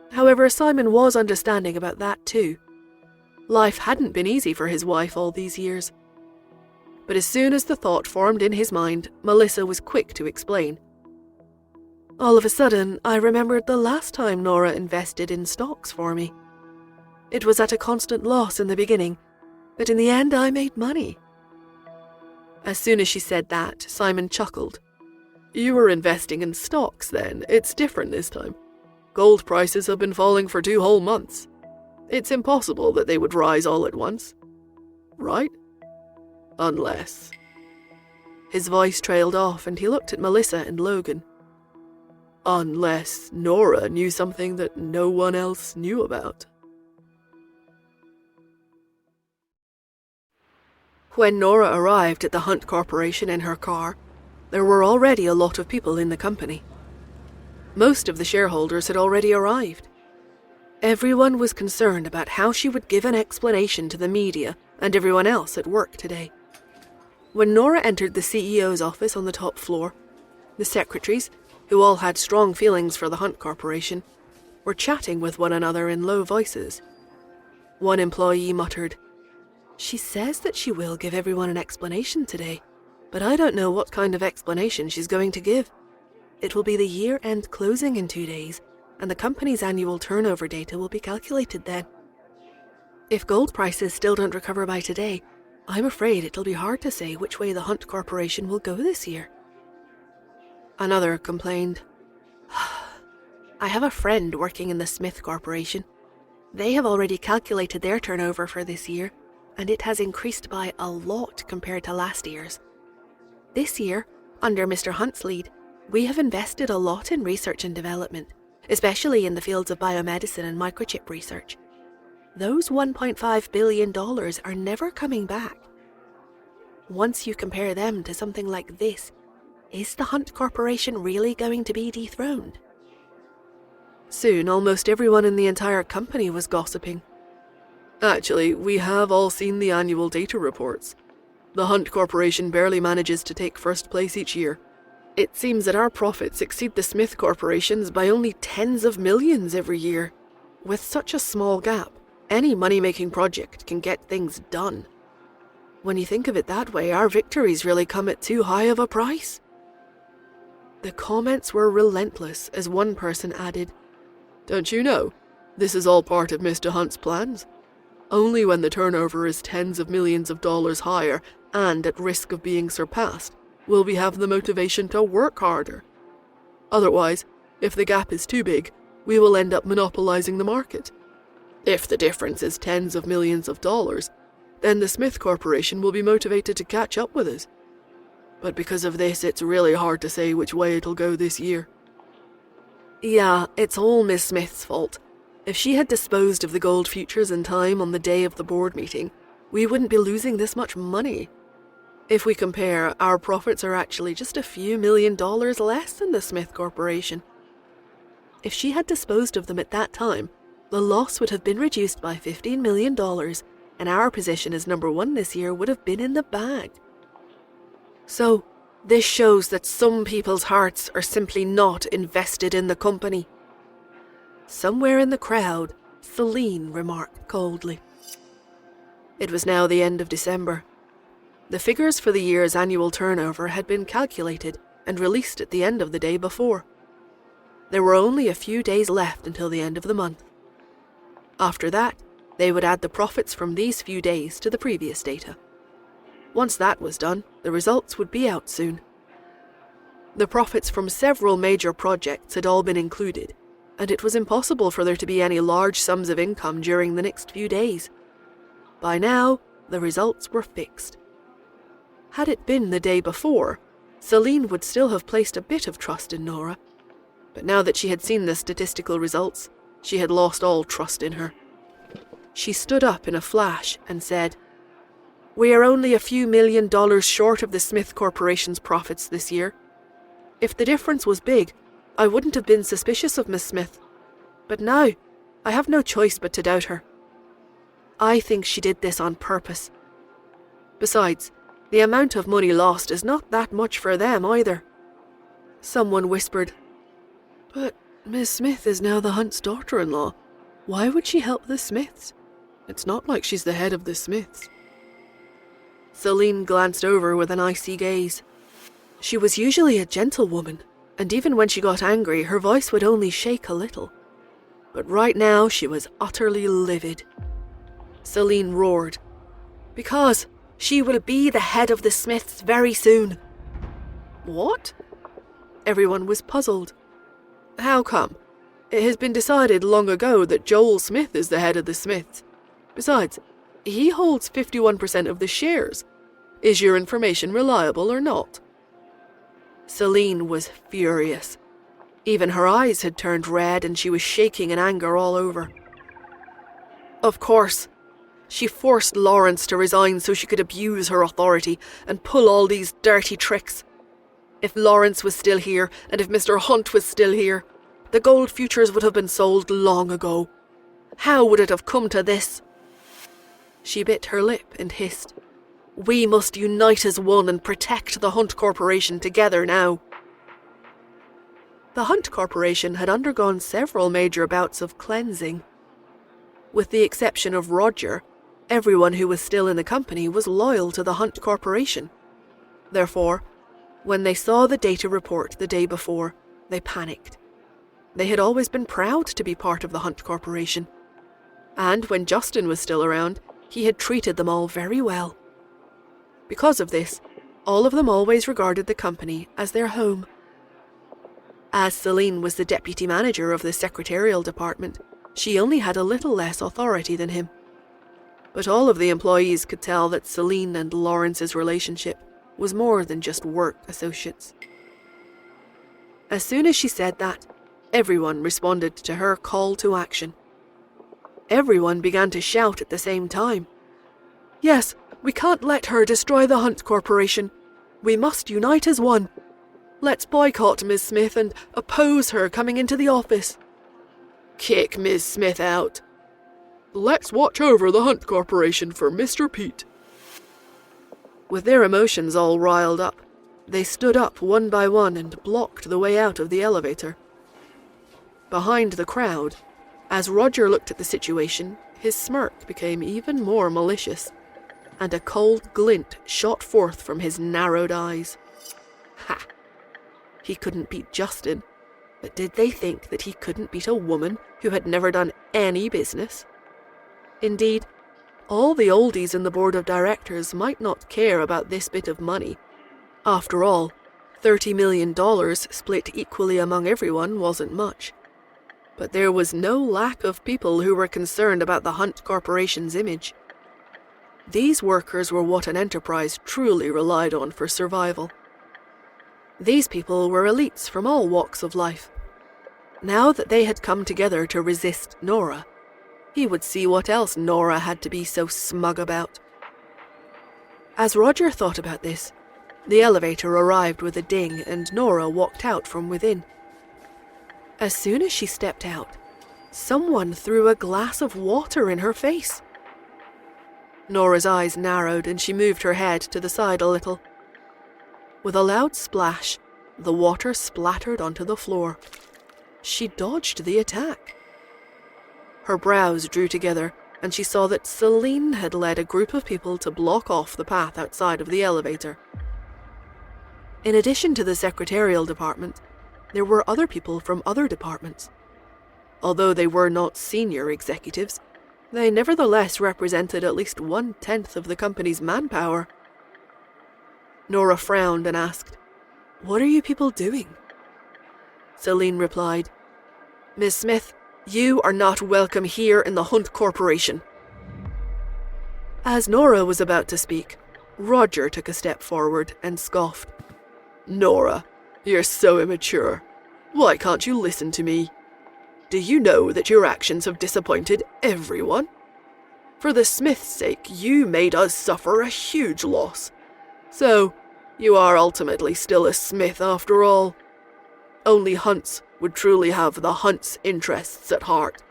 However, Simon was understanding about that too. Life hadn't been easy for his wife all these years. But as soon as the thought formed in his mind, Melissa was quick to explain. "All of a sudden, I remembered the last time Nora invested in stocks for me. It was at a constant loss in the beginning, but in the end I made money." As soon as she said that, Simon chuckled. "You were investing in stocks then. It's different this time. Gold prices have been falling for 2 whole months. It's impossible that they would rise all at once. Right? Unless..." His voice trailed off and he looked at Melissa and Logan. "Unless Nora knew something that no one else knew about." When Nora arrived at the Hunt Corporation in her car, there were already a lot of people in the company. Most of the shareholders had already arrived. Everyone was concerned about how she would give an explanation to the media and everyone else at work today. When Nora entered the CEO's office on the top floor, The secretaries, who all had strong feelings for the Hunt Corporation, were chatting with one another in low voices. One employee muttered, "She says that she will give everyone an explanation today, but I don't know what kind of explanation she's going to give. It will be the year-end closing in 2 days, and the company's annual turnover data will be calculated then. If gold prices still don't recover by today, I'm afraid it'll be hard to say which way the Hunt Corporation will go this year." Another complained, "I have a friend working in the Smith Corporation. They have already calculated their turnover for this year, and it has increased by a lot compared to last year's. This year, under Mr. Hunt's lead, we have invested a lot in research and development, especially in the fields of biomedicine and microchip research. Those $1.5 billion are never coming back. Once you compare them to something like this, is the Hunt Corporation really going to be dethroned?" Soon, almost everyone in the entire company was gossiping. Actually, we have all seen the annual data reports. The Hunt Corporation barely manages to take first place each year. It seems that our profits exceed the Smith Corporation's by only tens of millions every year. With such a small gap, any money-making project can get things done. When you think of it that way, our victories really come at too high of a price." The comments were relentless as one person added, "Don't you know, this is all part of Mr. Hunt's plans? Only when the turnover is tens of millions of dollars higher and at risk of being surpassed will we have the motivation to work harder. Otherwise, if the gap is too big, we will end up monopolizing the market. If the difference is tens of millions of dollars, then the Smith Corporation will be motivated to catch up with us. But because of this, it's really hard to say which way it'll go this year." "Yeah, it's all Miss Smith's fault. If she had disposed of the gold futures in time on the day of the board meeting, we wouldn't be losing this much money. If we compare, our profits are actually just a few $1,000,000 less than the Smith Corporation. If she had disposed of them at that time, the loss would have been reduced by $15 million, and our position as number one this year would have been in the bag. So, this shows that some people's hearts are simply not invested in the company." Somewhere in the crowd, Celine remarked coldly. It was now the end of December. The figures for the year's annual turnover had been calculated and released at the end of the day before. There were only a few days left until the end of the month. After that, they would add the profits from these few days to the previous data. Once that was done, the results would be out soon. The profits from several major projects had all been included, and it was impossible for there to be any large sums of income during the next few days. By now, the results were fixed. Had it been the day before, Celine would still have placed a bit of trust in Nora, but now that she had seen the statistical results, she had lost all trust in her. She stood up in a flash and said, "We are only a few $1,000,000 short of the Smith Corporation's profits this year. If the difference was big, I wouldn't have been suspicious of Miss Smith. But now, I have no choice but to doubt her. I think she did this on purpose. Besides, the amount of money lost is not that much for them either." Someone whispered, "But Miss Smith is now the Hunt's daughter-in-law. Why would she help the Smiths? It's not like she's the head of the Smiths." Celine glanced over with an icy gaze. She was usually a gentlewoman, and even when she got angry, her voice would only shake a little. But right now, she was utterly livid. Celine roared, "Because she will be the head of the Smiths very soon." "What?" Everyone was puzzled. "How come? It has been decided long ago that Joel Smith is the head of the Smiths. Besides, he holds 51% of the shares. Is your information reliable or not?" Celine was furious. Even her eyes had turned red and she was shaking in anger all over. Of course, she forced Lawrence to resign so she could abuse her authority and pull all these dirty tricks. If Lawrence was still here and if Mr. Hunt was still here, the gold futures would have been sold long ago. How would it have come to this? She bit her lip and hissed, "We must unite as one and protect the Hunt Corporation together now." The Hunt Corporation had undergone several major bouts of cleansing. With the exception of Roger, everyone who was still in the company was loyal to the Hunt Corporation. Therefore, when they saw the data report the day before, they panicked. They had always been proud to be part of the Hunt Corporation. And when Justin was still around, he had treated them all very well. Because of this, all of them always regarded the company as their home. As Celine was the deputy manager of the secretarial department, she only had a little less authority than him. But all of the employees could tell that Celine and Lawrence's relationship was more than just work associates. As soon as she said that, everyone responded to her call to action. Everyone began to shout at the same time. Yes, we can't let her destroy the Hunt Corporation. We must unite as one. Let's boycott Ms. Smith and oppose her coming into the office. Kick Ms. Smith out. Let's watch over the Hunt Corporation for Mr. Pete. With their emotions all riled up, they stood up one by one and blocked the way out of the elevator. Behind the crowd, as Roger looked at the situation, his smirk became even more malicious, and a cold glint shot forth from his narrowed eyes. Ha! He couldn't beat Justin, but did they think that he couldn't beat a woman who had never done any business? Indeed, all the oldies in the board of directors might not care about this bit of money. After all, $30 million split equally among everyone wasn't much. But there was no lack of people who were concerned about the Hunt Corporation's image. These workers were what an enterprise truly relied on for survival. These people were elites from all walks of life. Now that they had come together to resist Nora, he would see what else Nora had to be so smug about. As Roger thought about this, the elevator arrived with a ding and Nora walked out from within. As soon as she stepped out, someone threw a glass of water in her face. Nora's eyes narrowed and she moved her head to the side a little. With a loud splash, the water splattered onto the floor. She dodged the attack. Her brows drew together and she saw that Celine had led a group of people to block off the path outside of the elevator. In addition to the secretarial department, there were other people from other departments. Although they were not senior executives, they nevertheless represented at least 1/10 of the company's manpower. Nora frowned and asked, "What are you people doing?" Celine replied, "Ms. Smith, you are not welcome here in the Hunt Corporation." As Nora was about to speak, Roger took a step forward and scoffed. "Nora, you're so immature. Why can't you listen to me? Do you know that your actions have disappointed everyone? For the Smiths' sake, you made us suffer a huge loss. So, you are ultimately still a Smith after all. Only Hunts would truly have the Hunts' interests at heart.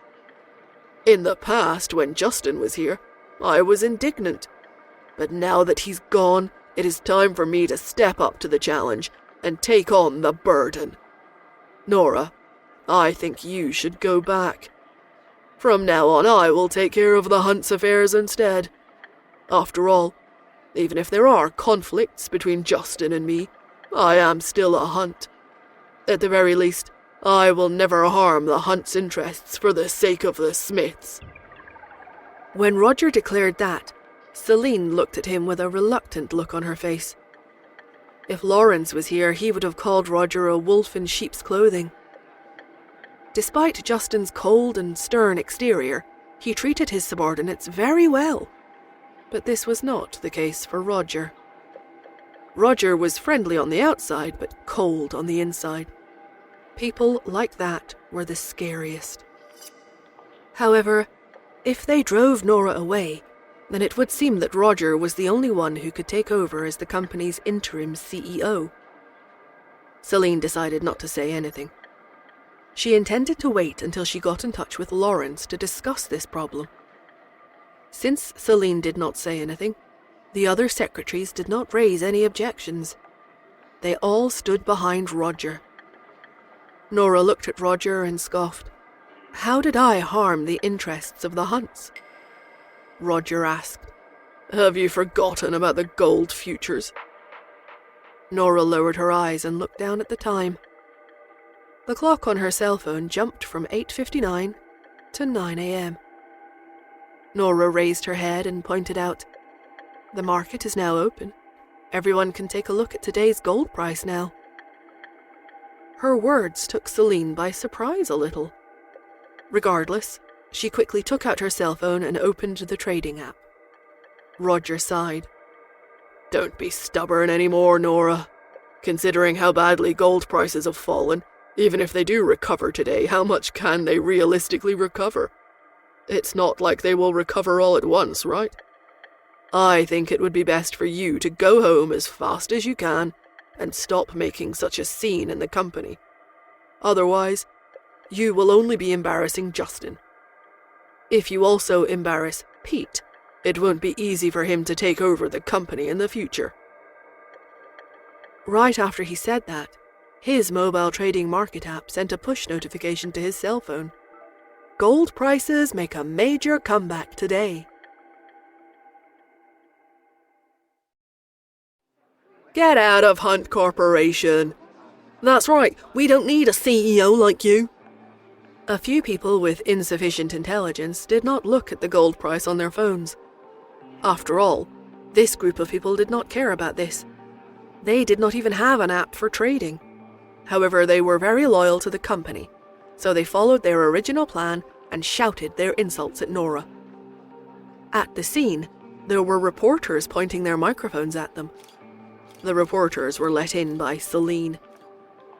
In the past, when Justin was here, I was indignant. But now that he's gone, it is time for me to step up to the challenge and take on the burden. Nora, I think you should go back. From now on, I will take care of the Hunt's affairs instead. After all, even if there are conflicts between Justin and me, I am still a Hunt. At the very least, I will never harm the Hunt's interests for the sake of the Smiths." When Roger declared that, Celine looked at him with a reluctant look on her face. If Lawrence was here, he would have called Roger a wolf in sheep's clothing. Despite Justin's cold and stern exterior, he treated his subordinates very well. But this was not the case for Roger. Roger was friendly on the outside, but cold on the inside. People like that were the scariest. However, if they drove Nora away, then it would seem that Roger was the only one who could take over as the company's interim CEO. Celine decided not to say anything. She intended to wait until she got in touch with Lawrence to discuss this problem. Since Celine did not say anything, the other secretaries did not raise any objections. They all stood behind Roger. Nora looked at Roger and scoffed. How did I harm the interests of the Hunts? Roger asked. Have you forgotten about the gold futures? Nora lowered her eyes and looked down at the time. The clock on her cell phone jumped from 8:59 to 9 a.m. Nora raised her head and pointed out, The market is now open. Everyone can take a look at today's gold price now. Her words took Celine by surprise a little. Regardless, she quickly took out her cell phone and opened the trading app. Roger sighed. Don't be stubborn anymore, Nora. Considering how badly gold prices have fallen, even if they do recover today, how much can they realistically recover? It's not like they will recover all at once, right? I think it would be best for you to go home as fast as you can and stop making such a scene in the company. Otherwise, you will only be embarrassing Justin. If you also embarrass Pete, it won't be easy for him to take over the company in the future. Right after he said that, his mobile trading market app sent a push notification to his cell phone. Gold prices make a major comeback today. Get out of Hunt Corporation. That's right, we don't need a CEO like you. A few people with insufficient intelligence did not look at the gold price on their phones. After all, this group of people did not care about this. They did not even have an app for trading. However, they were very loyal to the company, so they followed their original plan and shouted their insults at Nora. At the scene, there were reporters pointing their microphones at them. The reporters were let in by Celine.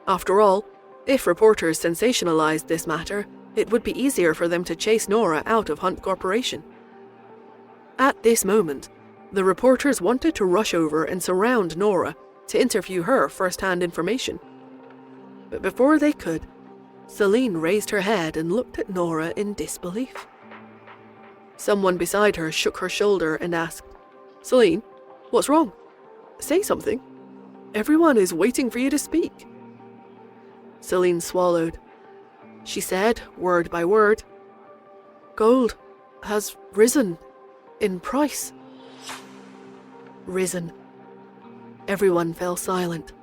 After all, if reporters sensationalized this matter, it would be easier for them to chase Nora out of Hunt Corporation. At this moment, the reporters wanted to rush over and surround Nora to interview her first-hand information. But before they could, Celine raised her head and looked at Nora in disbelief. Someone beside her shook her shoulder and asked, Celine, what's wrong? Say something. Everyone is waiting for you to speak. Celine swallowed. She said, word by word, Gold has risen in price. Risen. Everyone fell silent.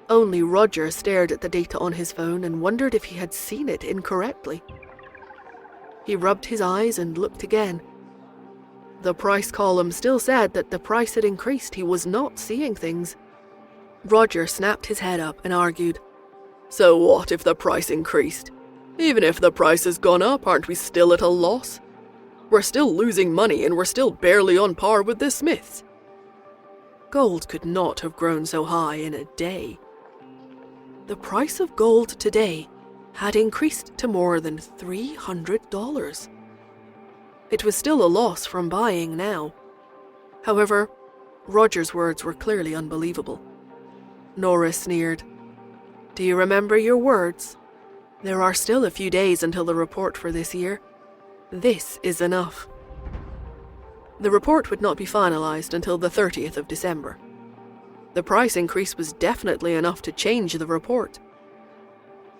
Only Roger stared at the data on his phone and wondered if he had seen it incorrectly. He rubbed his eyes and looked again. The price column still said that the price had increased. He was not seeing things. Roger snapped his head up and argued, So what if the price increased? Even if the price has gone up, aren't we still at a loss? We're still losing money and we're still barely on par with the Smiths. Gold could not have grown so high in a day. The price of gold today had increased to more than $300. It was still a loss from buying now. However, Roger's words were clearly unbelievable. Nora sneered. Do you remember your words? There are still a few days until the report for this year. This is enough. The report would not be finalized until the 30th of December. The price increase was definitely enough to change the report.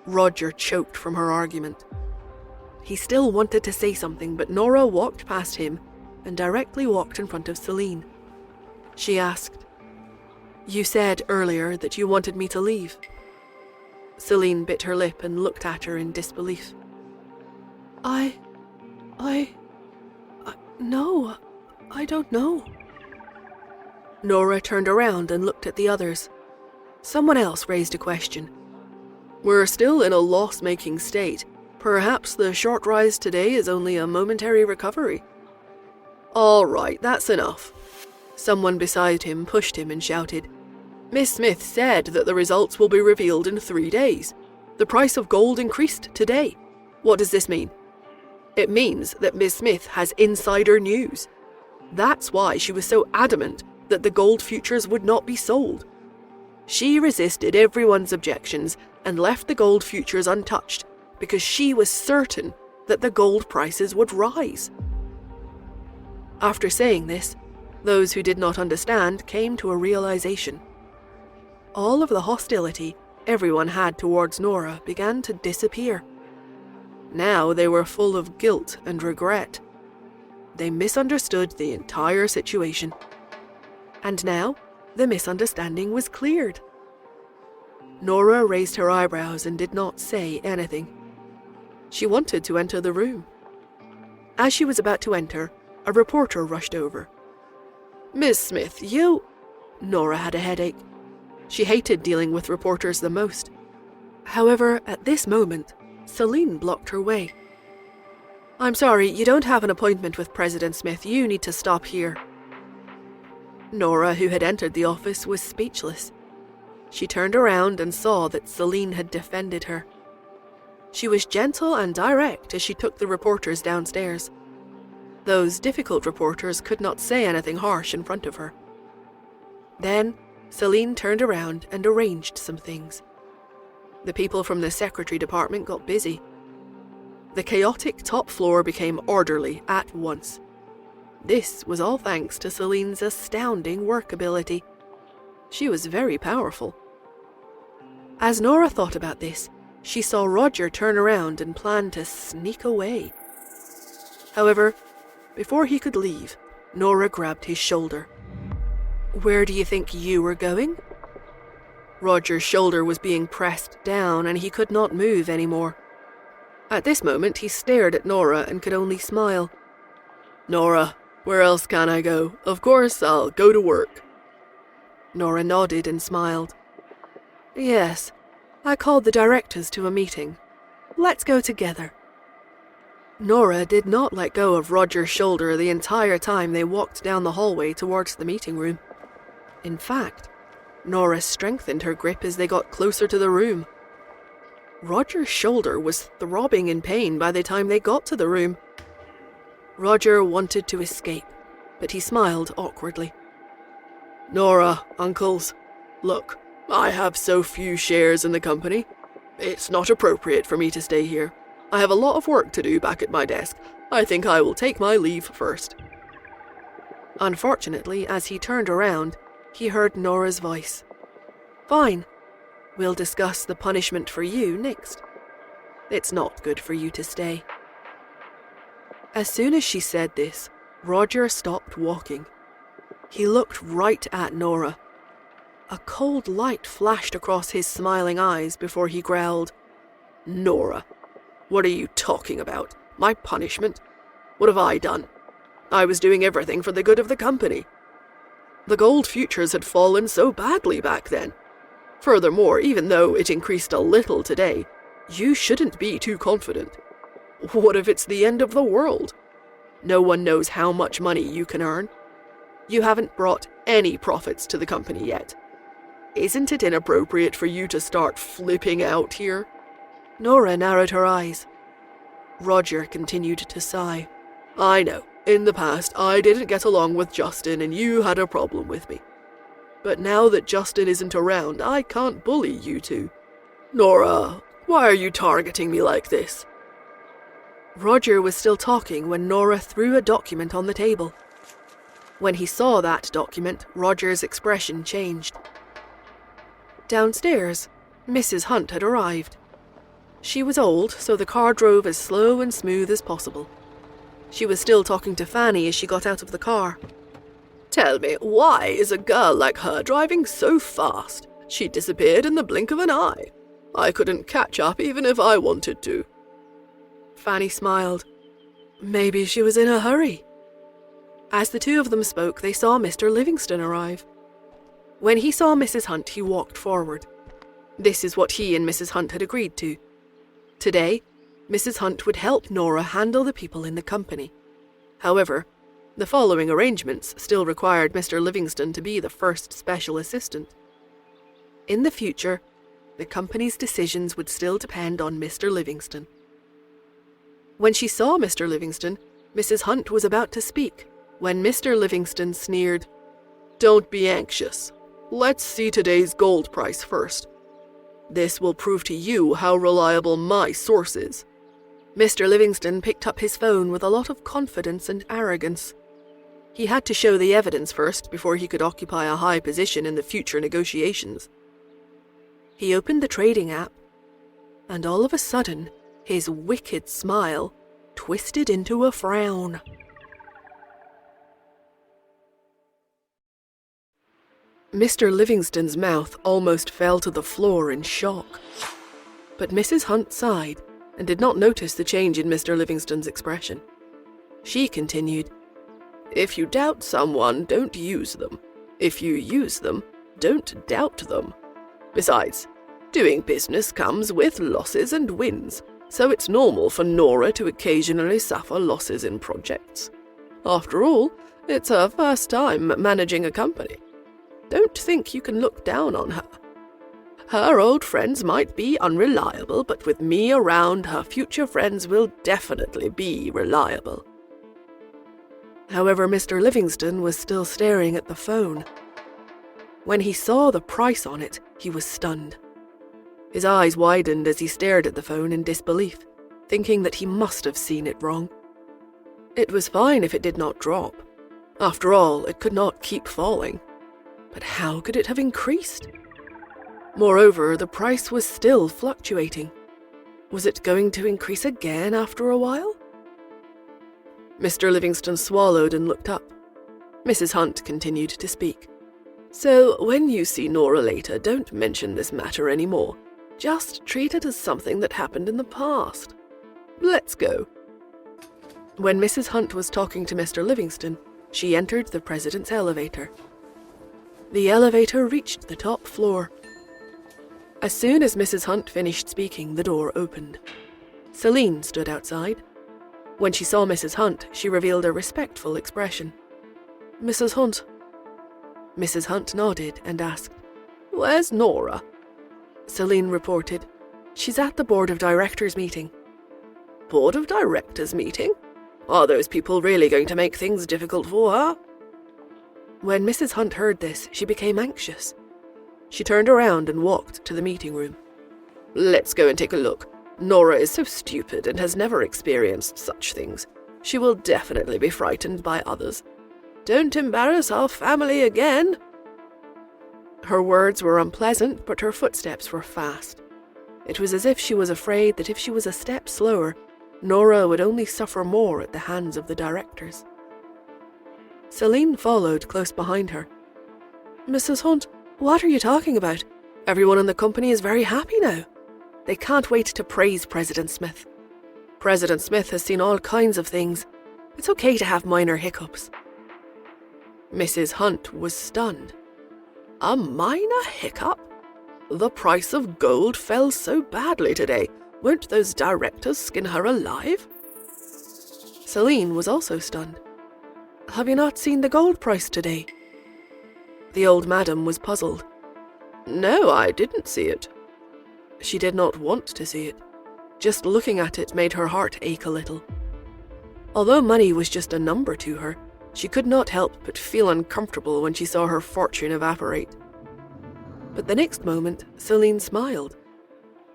Roger choked from her argument. He still wanted to say something, but Nora walked past him and directly walked in front of Celine. She asked, You said earlier that you wanted me to leave. Celine bit her lip and looked at her in disbelief. No, I don't know. Nora turned around and looked at the others. Someone else raised a question. We're still in a loss-making state. Perhaps the short rise today is only a momentary recovery. All right, that's enough. Someone beside him pushed him and shouted, Miss Smith said that the results will be revealed in 3 days. The price of gold increased today. What does this mean? It means that Miss Smith has insider news. That's why she was so adamant that the gold futures would not be sold. She resisted everyone's objections and left the gold futures untouched because she was certain that the gold prices would rise. After saying this, those who did not understand came to a realization. All of the hostility everyone had towards Nora began to disappear. Now they were full of guilt and regret. They misunderstood the entire situation. And now the misunderstanding was cleared. Nora raised her eyebrows and did not say anything. She wanted to enter the room. As she was about to enter, a reporter rushed over. "Miss Smith, you—" Nora had a headache. She hated dealing with reporters the most. However, at this moment, Celine blocked her way. "I'm sorry, you don't have an appointment with President Smith. You need to stop here." Nora, who had entered the office, was speechless. She turned around and saw that Celine had defended her. She was gentle and direct as she took the reporters downstairs. Those difficult reporters could not say anything harsh in front of her. Then, Celine turned around and arranged some things. The people from the secretary department got busy. The chaotic top floor became orderly at once. This was all thanks to Celine's astounding work ability. She was very powerful. As Nora thought about this, she saw Roger turn around and plan to sneak away. However, before he could leave, Nora grabbed his shoulder. "Where do you think you were going?" Roger's shoulder was being pressed down and he could not move anymore. At this moment, he stared at Nora and could only smile. "Nora, where else can I go? Of course, I'll go to work." Nora nodded and smiled. "Yes, I called the directors to a meeting. Let's go together." Nora did not let go of Roger's shoulder the entire time they walked down the hallway towards the meeting room. In fact, Nora strengthened her grip as they got closer to the room. Roger's shoulder was throbbing in pain by the time they got to the room. Roger wanted to escape, but he smiled awkwardly. "Nora, uncles, look, I have so few shares in the company. It's not appropriate for me to stay here. I have a lot of work to do back at my desk. I think I will take my leave first." Unfortunately, as he turned around, he heard Nora's voice. "Fine. We'll discuss the punishment for you next. It's not good for you to stay." As soon as she said this, Roger stopped walking. He looked right at Nora. A cold light flashed across his smiling eyes before he growled, "Nora, what are you talking about? My punishment? What have I done? I was doing everything for the good of the company. The gold futures had fallen so badly back then. Furthermore, even though it increased a little today, you shouldn't be too confident. What if it's the end of the world? No one knows how much money you can earn. You haven't brought any profits to the company yet. Isn't it inappropriate for you to start flipping out here?" Nora narrowed her eyes. Roger continued to sigh. "I know, in the past I didn't get along with Justin and you had a problem with me. But now that Justin isn't around, I can't bully you two. Nora, why are you targeting me like this?" Roger was still talking when Nora threw a document on the table. When he saw that document, Roger's expression changed. Downstairs, Mrs. Hunt had arrived. She was old, so the car drove as slow and smooth as possible. She was still talking to Fanny as she got out of the car. "Tell me, why is a girl like her driving so fast? She disappeared in the blink of an eye. I couldn't catch up even if I wanted to." Fanny smiled. "Maybe she was in a hurry." As the two of them spoke, they saw Mr. Livingston arrive. When he saw Mrs. Hunt, he walked forward. This is what he and Mrs. Hunt had agreed to. Today, Mrs. Hunt would help Nora handle the people in the company. However, the following arrangements still required Mr. Livingston to be the first special assistant. In the future, the company's decisions would still depend on Mr. Livingston. When she saw Mr. Livingston, Mrs. Hunt was about to speak, when Mr. Livingston sneered, "Don't be anxious. Let's see today's gold price first. This will prove to you how reliable my source is." Mr. Livingston picked up his phone with a lot of confidence and arrogance. He had to show the evidence first before he could occupy a high position in the future negotiations. He opened the trading app, and all of a sudden, his wicked smile twisted into a frown. Mr. Livingston's mouth almost fell to the floor in shock. But Mrs. Hunt sighed and did not notice the change in Mr. Livingston's expression. She continued, "If you doubt someone, don't use them. If you use them, don't doubt them. Besides, doing business comes with losses and wins, so it's normal for Nora to occasionally suffer losses in projects. After all, it's her first time managing a company. Don't think you can look down on her. Her old friends might be unreliable, but with me around, her future friends will definitely be reliable." However, Mr. Livingston was still staring at the phone. When he saw the price on it, he was stunned. His eyes widened as he stared at the phone in disbelief, thinking that he must have seen it wrong. It was fine if it did not drop. After all, it could not keep falling. But how could it have increased? Moreover, the price was still fluctuating. Was it going to increase again after a while? Mr. Livingston swallowed and looked up. Mrs. Hunt continued to speak. "So, when you see Nora later, don't mention this matter anymore. Just treat it as something that happened in the past. Let's go." When Mrs. Hunt was talking to Mr. Livingston, she entered the president's elevator. The elevator reached the top floor. As soon as Mrs. Hunt finished speaking, the door opened. Celine stood outside. When she saw Mrs. Hunt, she revealed a respectful expression. "Mrs. Hunt." Mrs. Hunt nodded and asked, "Where's Nora?" Celine reported, "She's at the board of directors meeting." "Board of directors meeting? Are those people really going to make things difficult for her?" When Mrs. Hunt heard this, she became anxious. She turned around and walked to the meeting room. "Let's go and take a look. Nora is so stupid and has never experienced such things. She will definitely be frightened by others. Don't embarrass our family again." Her words were unpleasant, but her footsteps were fast. It was as if she was afraid that if she was a step slower, Nora would only suffer more at the hands of the directors. Celine followed close behind her. "Mrs. Hunt, what are you talking about? Everyone in the company is very happy now. They can't wait to praise President Smith. President Smith has seen all kinds of things. It's okay to have minor hiccups." Mrs. Hunt was stunned. A minor hiccup? The price of gold fell so badly today. Won't those directors skin her alive? Celine was also stunned. "Have you not seen the gold price today?" The old madam was puzzled. "No, I didn't see it." She did not want to see it. Just looking at it made her heart ache a little. Although money was just a number to her, she could not help but feel uncomfortable when she saw her fortune evaporate. But the next moment, Celine smiled.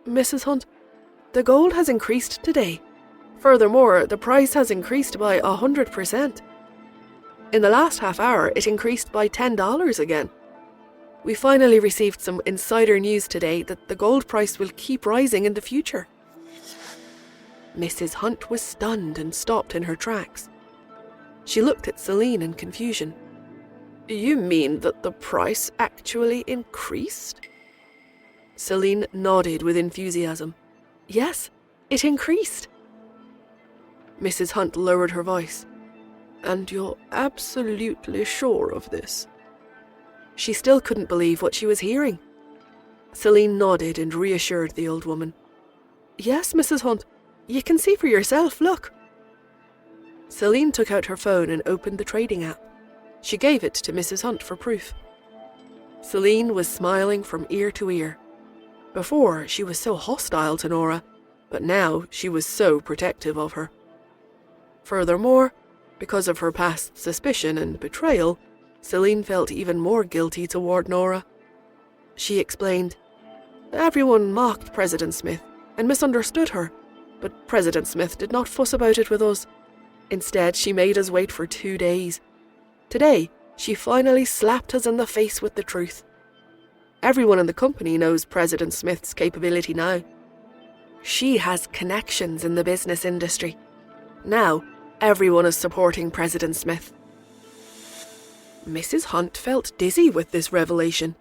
"Mrs. Hunt, the gold has increased today. Furthermore, the price has increased by 100%. In the last half hour, it increased by $10 again. We finally received some insider news today that the gold price will keep rising in the future." Mrs. Hunt was stunned and stopped in her tracks. She looked at Celine in confusion. "You mean that the price actually increased?" Celine nodded with enthusiasm. "Yes, it increased." Mrs. Hunt lowered her voice. "And you're absolutely sure of this?" She still couldn't believe what she was hearing. Celine nodded and reassured the old woman. "Yes, Mrs. Hunt, you can see for yourself, look." Celine took out her phone and opened the trading app. She gave it to Mrs. Hunt for proof. Celine was smiling from ear to ear. Before, she was so hostile to Nora, but now she was so protective of her. Furthermore, because of her past suspicion and betrayal, Celine felt even more guilty toward Nora. She explained, "Everyone mocked President Smith and misunderstood her, but President Smith did not fuss about it with us. Instead, she made us wait for 2 days. Today, she finally slapped us in the face with the truth. Everyone in the company knows President Smith's capability now. She has connections in the business industry. Now, everyone is supporting President Smith. Mrs. Hunt felt dizzy with this revelation.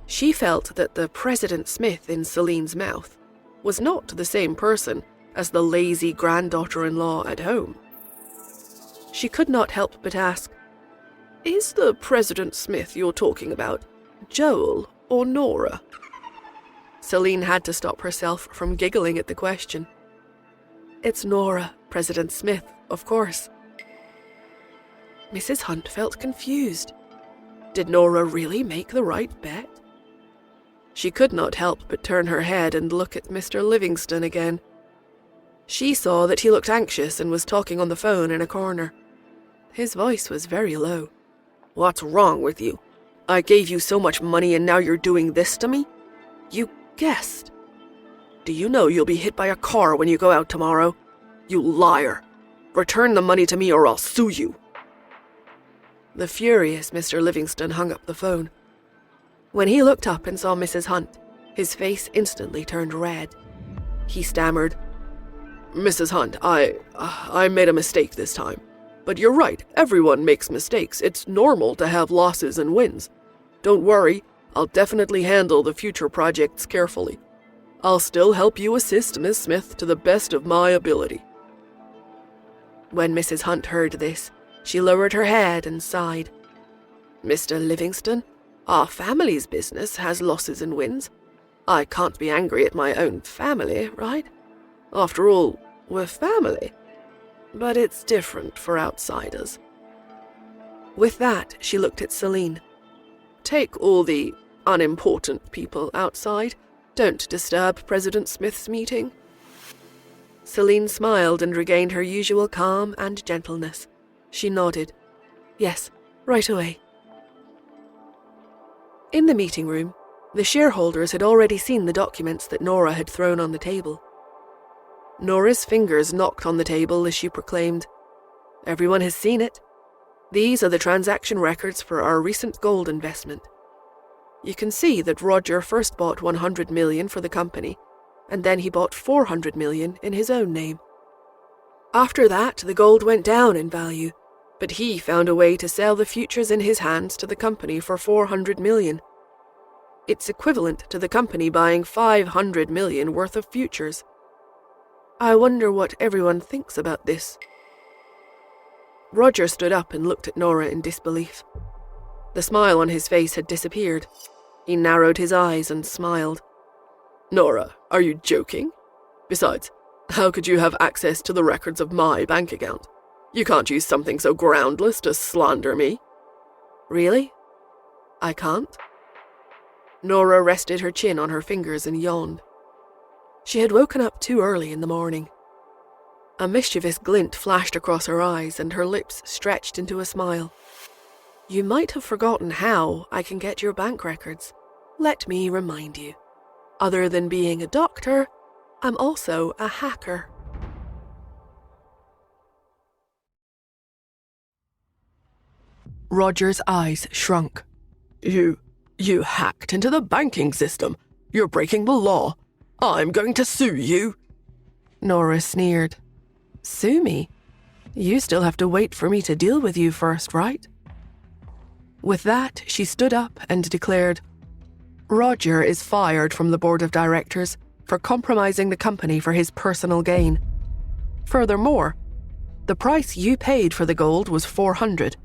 She felt that the President Smith in Celine's mouth was not the same person as the lazy granddaughter-in-law at home. She could not help but ask, "Is the President Smith you're talking about Joel or Nora?" Celine had to stop herself from giggling at the question. "It's Nora, President Smith, of course." Mrs. Hunt felt confused. Did Nora really make the right bet? She could not help but turn her head and look at Mr. Livingston again. She saw that he looked anxious and was talking on the phone in a corner. His voice was very low. "What's wrong with you? I gave you so much money and now you're doing this to me? You guessed. Do you know you'll be hit by a car when you go out tomorrow? You liar. Return the money to me or I'll sue you." The furious Mr. Livingston hung up the phone. When he looked up and saw Mrs. Hunt, his face instantly turned red. He stammered, "Mrs. Hunt, I made a mistake this time. But you're right, everyone makes mistakes. It's normal to have losses and wins. Don't worry, I'll definitely handle the future projects carefully. I'll still help you assist Miss Smith to the best of my ability." When Mrs. Hunt heard this, she lowered her head and sighed. "Mr. Livingston, our family's business has losses and wins. I can't be angry at my own family, right? After all, we're family. But it's different for outsiders." With that, she looked at Celine. "Take all the unimportant people outside. Don't disturb President Smith's meeting." Celine smiled and regained her usual calm and gentleness. She nodded. "Yes, right away." In the meeting room, the shareholders had already seen the documents that Nora had thrown on the table. Nora's fingers knocked on the table as she proclaimed, "Everyone has seen it. These are the transaction records for our recent gold investment. You can see that Roger first bought 100 million for the company, and then he bought 400 million in his own name. After that, the gold went down in value, but he found a way to sell the futures in his hands to the company for 400 million. It's equivalent to the company buying 500 million worth of futures. I wonder what everyone thinks about this." Roger stood up and looked at Nora in disbelief. The smile on his face had disappeared. He narrowed his eyes and smiled. "Nora, are you joking? Besides, how could you have access to the records of my bank account? You can't use something so groundless to slander me." "Really? I can't?" Nora rested her chin on her fingers and yawned. She had woken up too early in the morning. A mischievous glint flashed across her eyes and her lips stretched into a smile. "You might have forgotten how I can get your bank records. Let me remind you. Other than being a doctor, I'm also a hacker." Roger's eyes shrunk. You hacked into the banking system. You're breaking the law. I'm going to sue you." Nora sneered. "Sue me? You still have to wait for me to deal with you first, right?" With that, she stood up and declared, "Roger is fired from the board of directors for compromising the company for his personal gain. Furthermore, the price you paid for the gold was 400,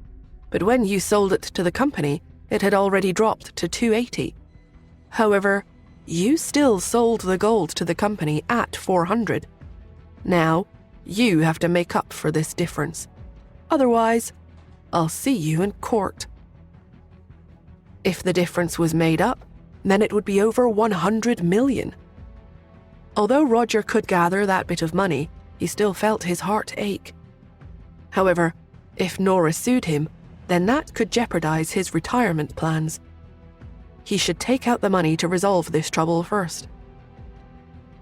but when you sold it to the company, it had already dropped to 280. However, you still sold the gold to the company at 400. Now, you have to make up for this difference. Otherwise, I'll see you in court." If the difference was made up, then it would be over 100 million. Although Roger could gather that bit of money, he still felt his heart ache. However, if Nora sued him, then that could jeopardize his retirement plans. He should take out the money to resolve this trouble first.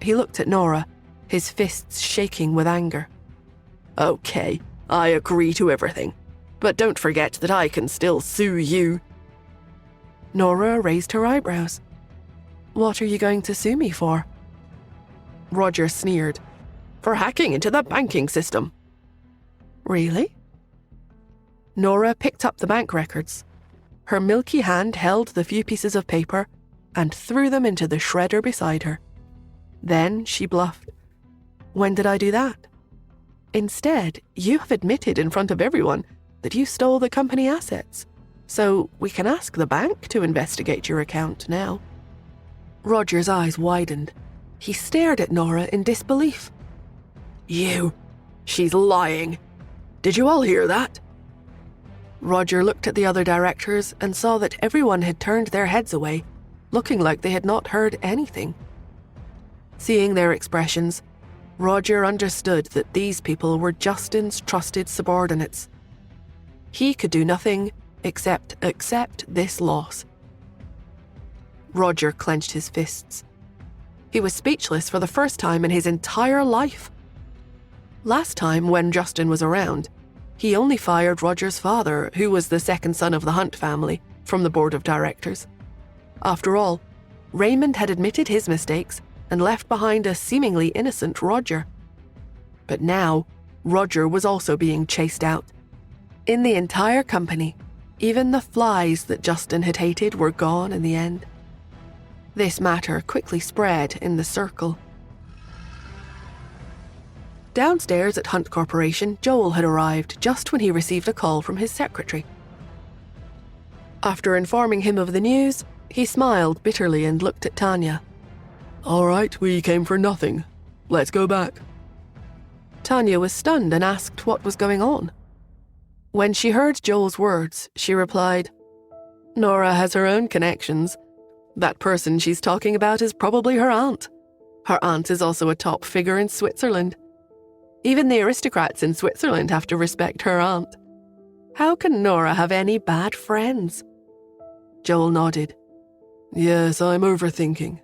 He looked at Nora, his fists shaking with anger. "Okay, I agree to everything, but don't forget that I can still sue you." Nora raised her eyebrows. What are you going to sue me for? Roger sneered. For hacking into the banking system. Really? Nora picked up the bank records. Her milky hand held the few pieces of paper and threw them into the shredder beside her. Then she bluffed. When did I do that? Instead, you have admitted in front of everyone that you stole the company assets, so we can ask the bank to investigate your account now. Roger's eyes widened. He stared at Nora in disbelief. She's lying. Did you all hear that? Roger looked at the other directors and saw that everyone had turned their heads away, looking like they had not heard anything. Seeing their expressions, Roger understood that these people were Justin's trusted subordinates. He could do nothing except accept this loss. Roger clenched his fists. He was speechless for the first time in his entire life. Last time, when Justin was around, he only fired Roger's father, who was the second son of the Hunt family, from the board of directors. After all, Raymond had admitted his mistakes and left behind a seemingly innocent Roger. But now, Roger was also being chased out. In the entire company, even the flies that Justin had hated were gone in the end. This matter quickly spread in the circle. Downstairs at Hunt Corporation, Joel had arrived just when he received a call from his secretary. After informing him of the news, he smiled bitterly and looked at Tanya. All right, we came for nothing. Let's go back. Tanya was stunned and asked what was going on. When she heard Joel's words, she replied, Nora has her own connections. That person she's talking about is probably her aunt. Her aunt is also a top figure in Switzerland. Even the aristocrats in Switzerland have to respect her aunt. How can Nora have any bad friends? Joel nodded. Yes, I'm overthinking.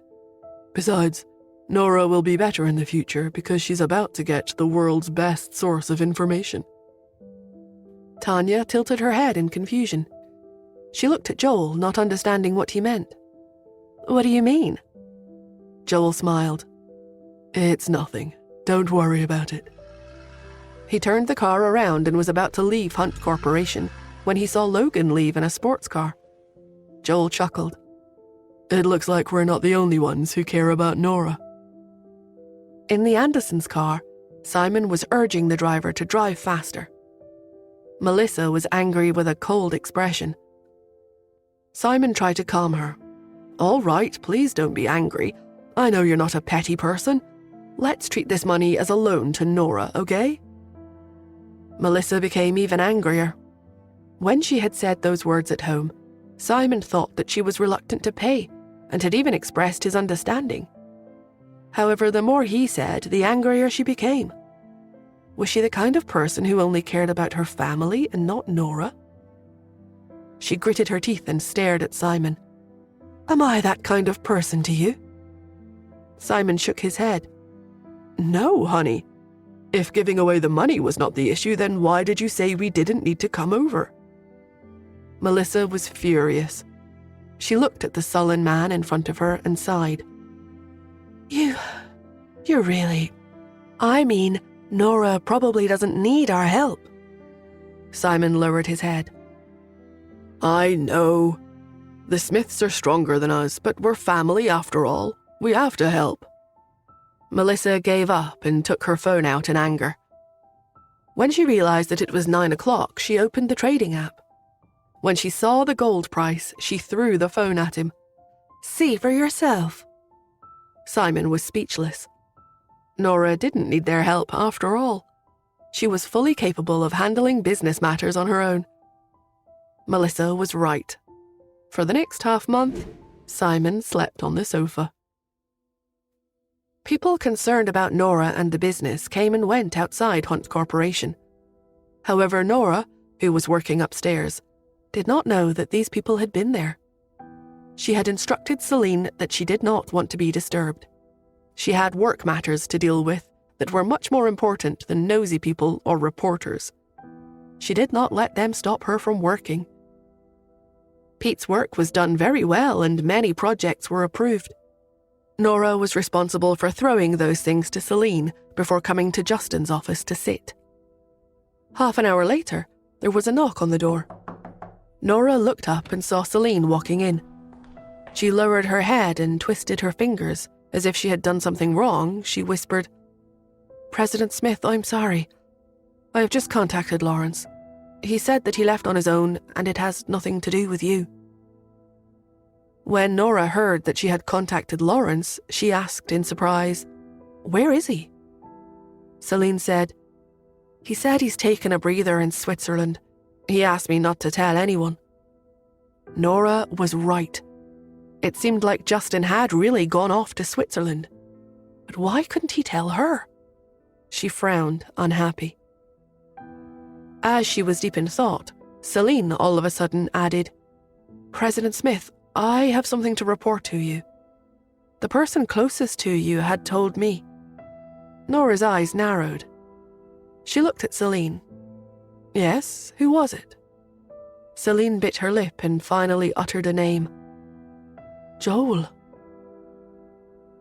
Besides, Nora will be better in the future because she's about to get the world's best source of information. Tanya tilted her head in confusion. She looked at Joel, not understanding what he meant. What do you mean? Joel smiled. It's nothing. Don't worry about it. He turned the car around and was about to leave Hunt Corporation when he saw Logan leave in a sports car. Joel chuckled. It looks like we're not the only ones who care about Nora. In the Andersons' car, Simon was urging the driver to drive faster. Melissa was angry with a cold expression. Simon tried to calm her. All right, please don't be angry. I know you're not a petty person. Let's treat this money as a loan to Nora, okay? Melissa became even angrier. When she had said those words at home, Simon thought that she was reluctant to pay and had even expressed his understanding. However, the more he said, the angrier she became. Was she the kind of person who only cared about her family and not Nora? She gritted her teeth and stared at Simon. Am I that kind of person to you? Simon shook his head. No, honey. If giving away the money was not the issue, then why did you say we didn't need to come over? Melissa was furious. She looked at the sullen man in front of her and sighed. You're really... I mean, Nora probably doesn't need our help. Simon lowered his head. I know. The Smiths are stronger than us, but we're family after all. We have to help. Melissa gave up and took her phone out in anger. When she realized that it was 9 o'clock, she opened the trading app. When she saw the gold price, she threw the phone at him. See for yourself. Simon was speechless. Nora didn't need their help after all. She was fully capable of handling business matters on her own. Melissa was right. For the next half-month, Simon slept on the sofa. People concerned about Nora and the business came and went outside Hunt Corporation. However, Nora, who was working upstairs, did not know that these people had been there. She had instructed Celine that she did not want to be disturbed. She had work matters to deal with that were much more important than nosy people or reporters. She did not let them stop her from working. Pete's work was done very well and many projects were approved. Nora was responsible for throwing those things to Celine before coming to Justin's office to sit. Half an hour later, there was a knock on the door. Nora looked up and saw Celine walking in. She lowered her head and twisted her fingers as if she had done something wrong. She whispered, "President Smith, I'm sorry. I have just contacted Lawrence. He said that he left on his own and it has nothing to do with you." When Nora heard that she had contacted Lawrence, she asked in surprise, "Where is he?" Celine said, "He said he's taken a breather in Switzerland. He asked me not to tell anyone." Nora was right. It seemed like Justin had really gone off to Switzerland. But why couldn't he tell her? She frowned, unhappy. As she was deep in thought, Celine all of a sudden added, "President Smith, I have something to report to you. The person closest to you had told me." Nora's eyes narrowed. She looked at Celine. "Yes, who was it?" Celine bit her lip and finally uttered a name. "Joel."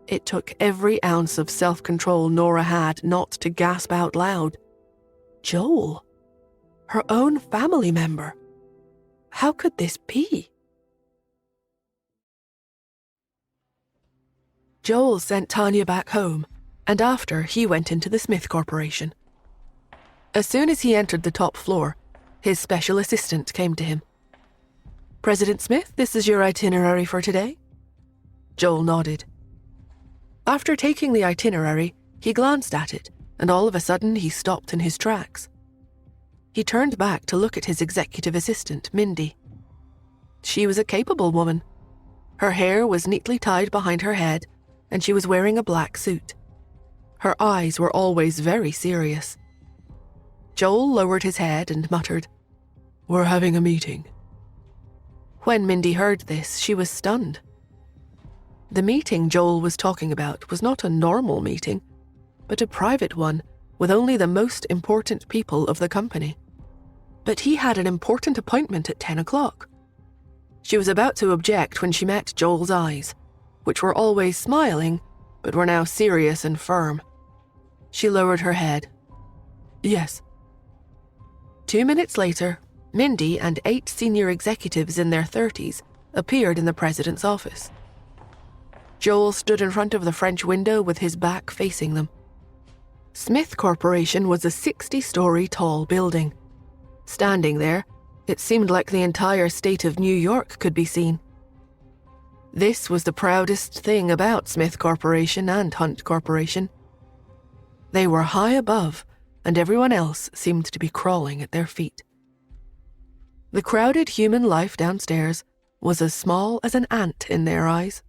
It took every ounce of self-control Nora had not to gasp out loud. Joel? Her own family member? How could this be? Joel sent Tanya back home, and after he went into the Smith Corporation. As soon as he entered the top floor, his special assistant came to him. "President Smith, this is your itinerary for today." Joel nodded. After taking the itinerary, he glanced at it, and all of a sudden he stopped in his tracks. He turned back to look at his executive assistant, Mindy. She was a capable woman. Her hair was neatly tied behind her head, and she was wearing a black suit. Her eyes were always very serious. Joel lowered his head and muttered, "We're having a meeting." When Mindy heard this, she was stunned. The meeting Joel was talking about was not a normal meeting, but a private one with only the most important people of the company. But he had an important appointment at 10 o'clock. She was about to object when she met Joel's eyes, which were always smiling, but were now serious and firm. She lowered her head. "Yes." 2 minutes later, Mindy and 8 senior executives in their 30s appeared in the president's office. Joel stood in front of the French window with his back facing them. Smith Corporation was a 60-story tall building. Standing there, it seemed like the entire state of New York could be seen. This was the proudest thing about Smith Corporation and Hunt Corporation. They were high above, and everyone else seemed to be crawling at their feet. The crowded human life downstairs was as small as an ant in their eyes.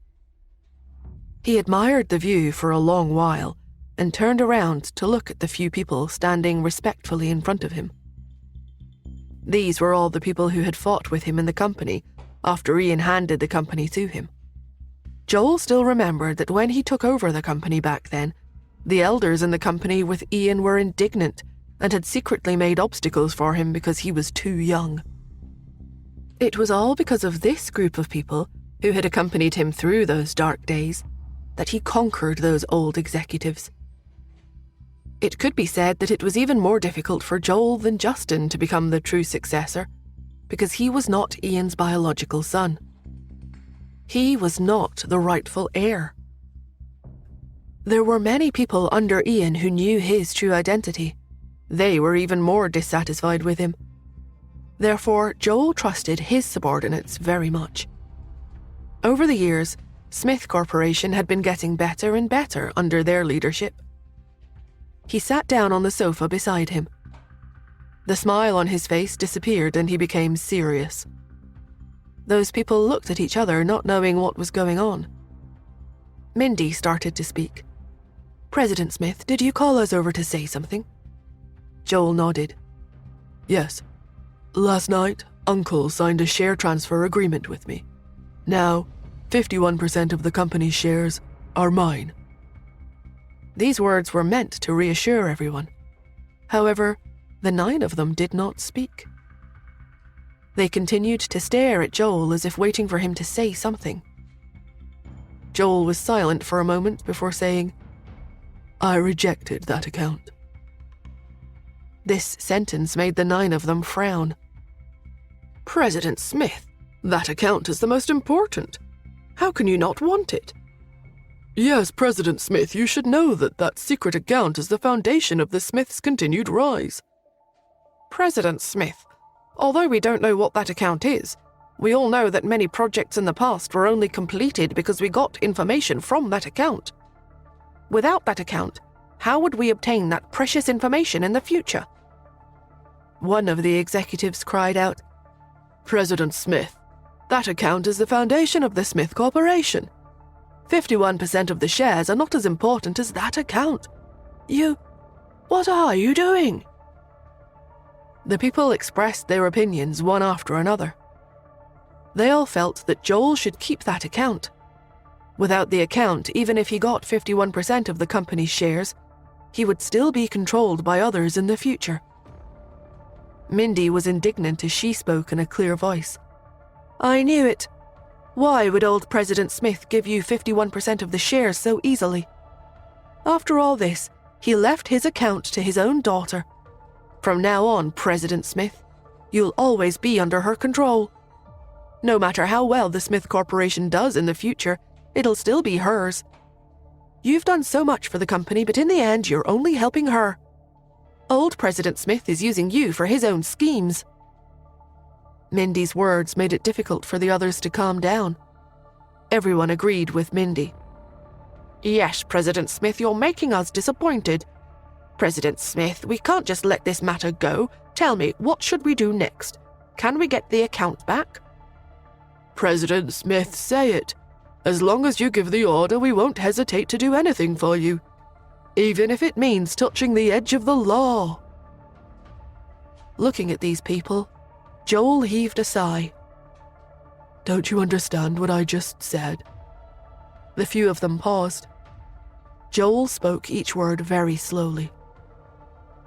He admired the view for a long while and turned around to look at the few people standing respectfully in front of him. These were all the people who had fought with him in the company after Ian handed the company to him. Joel still remembered that when he took over the company back then, the elders in the company with Ian were indignant and had secretly made obstacles for him because he was too young. It was all because of this group of people who had accompanied him through those dark days that he conquered those old executives. It could be said that it was even more difficult for Joel than Justin to become the true successor, because he was not Ian's biological son. He was not the rightful heir. There were many people under Ian who knew his true identity. They were even more dissatisfied with him. Therefore, Joel trusted his subordinates very much. Over the years, Smith Corporation had been getting better and better under their leadership. He sat down on the sofa beside him. The smile on his face disappeared and he became serious. Those people looked at each other, not knowing what was going on. Mindy started to speak. "President Smith, did you call us over to say something?" Joel nodded. "Yes. Last night, Uncle signed a share transfer agreement with me. Now, 51% of the company's shares are mine." These words were meant to reassure everyone. However, the 9 of them did not speak. They continued to stare at Joel as if waiting for him to say something. Joel was silent for a moment before saying, "I rejected that account." This sentence made the 9 of them frown. "President Smith, that account is the most important. How can you not want it?" "Yes, President Smith, you should know that that secret account is the foundation of the Smiths' continued rise." "President Smith, although we don't know what that account is, we all know that many projects in the past were only completed because we got information from that account. Without that account, how would we obtain that precious information in the future?" One of the executives cried out, "President Smith, that account is the foundation of the Smith Corporation. 51% of the shares are not as important as that account. What are you doing?" The people expressed their opinions one after another. They all felt that Joel should keep that account. Without the account, even if he got 51% of the company's shares, he would still be controlled by others in the future. Mindy was indignant as she spoke in a clear voice. "I knew it. Why would old President Smith give you 51% of the shares so easily? After all this, he left his account to his own daughter. From now on, President Smith, you'll always be under her control. No matter how well the Smith Corporation does in the future, it'll still be hers. You've done so much for the company, but in the end, you're only helping her. Old President Smith is using you for his own schemes." Mindy's words made it difficult for the others to calm down. Everyone agreed with Mindy. "Yes, President Smith, you're making us disappointed. President Smith, we can't just let this matter go. Tell me, what should we do next? Can we get the account back?" "President Smith, say it. As long as you give the order, we won't hesitate to do anything for you, even if it means touching the edge of the law." Looking at these people, Joel heaved a sigh. "Don't you understand what I just said?" The few of them paused. Joel spoke each word very slowly.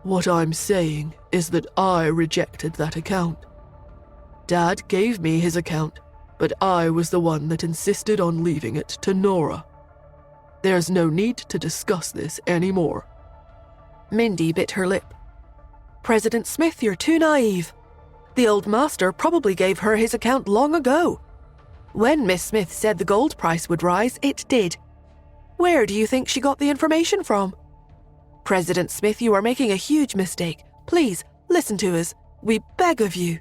"What I'm saying is that I rejected that account. Dad gave me his account, but I was the one that insisted on leaving it to Nora. There's no need to discuss this anymore." Mindy bit her lip. "President Smith, you're too naive. The old master probably gave her his account long ago. When Miss Smith said the gold price would rise, it did. Where do you think she got the information from? President Smith, you are making a huge mistake. Please, listen to us. We beg of you."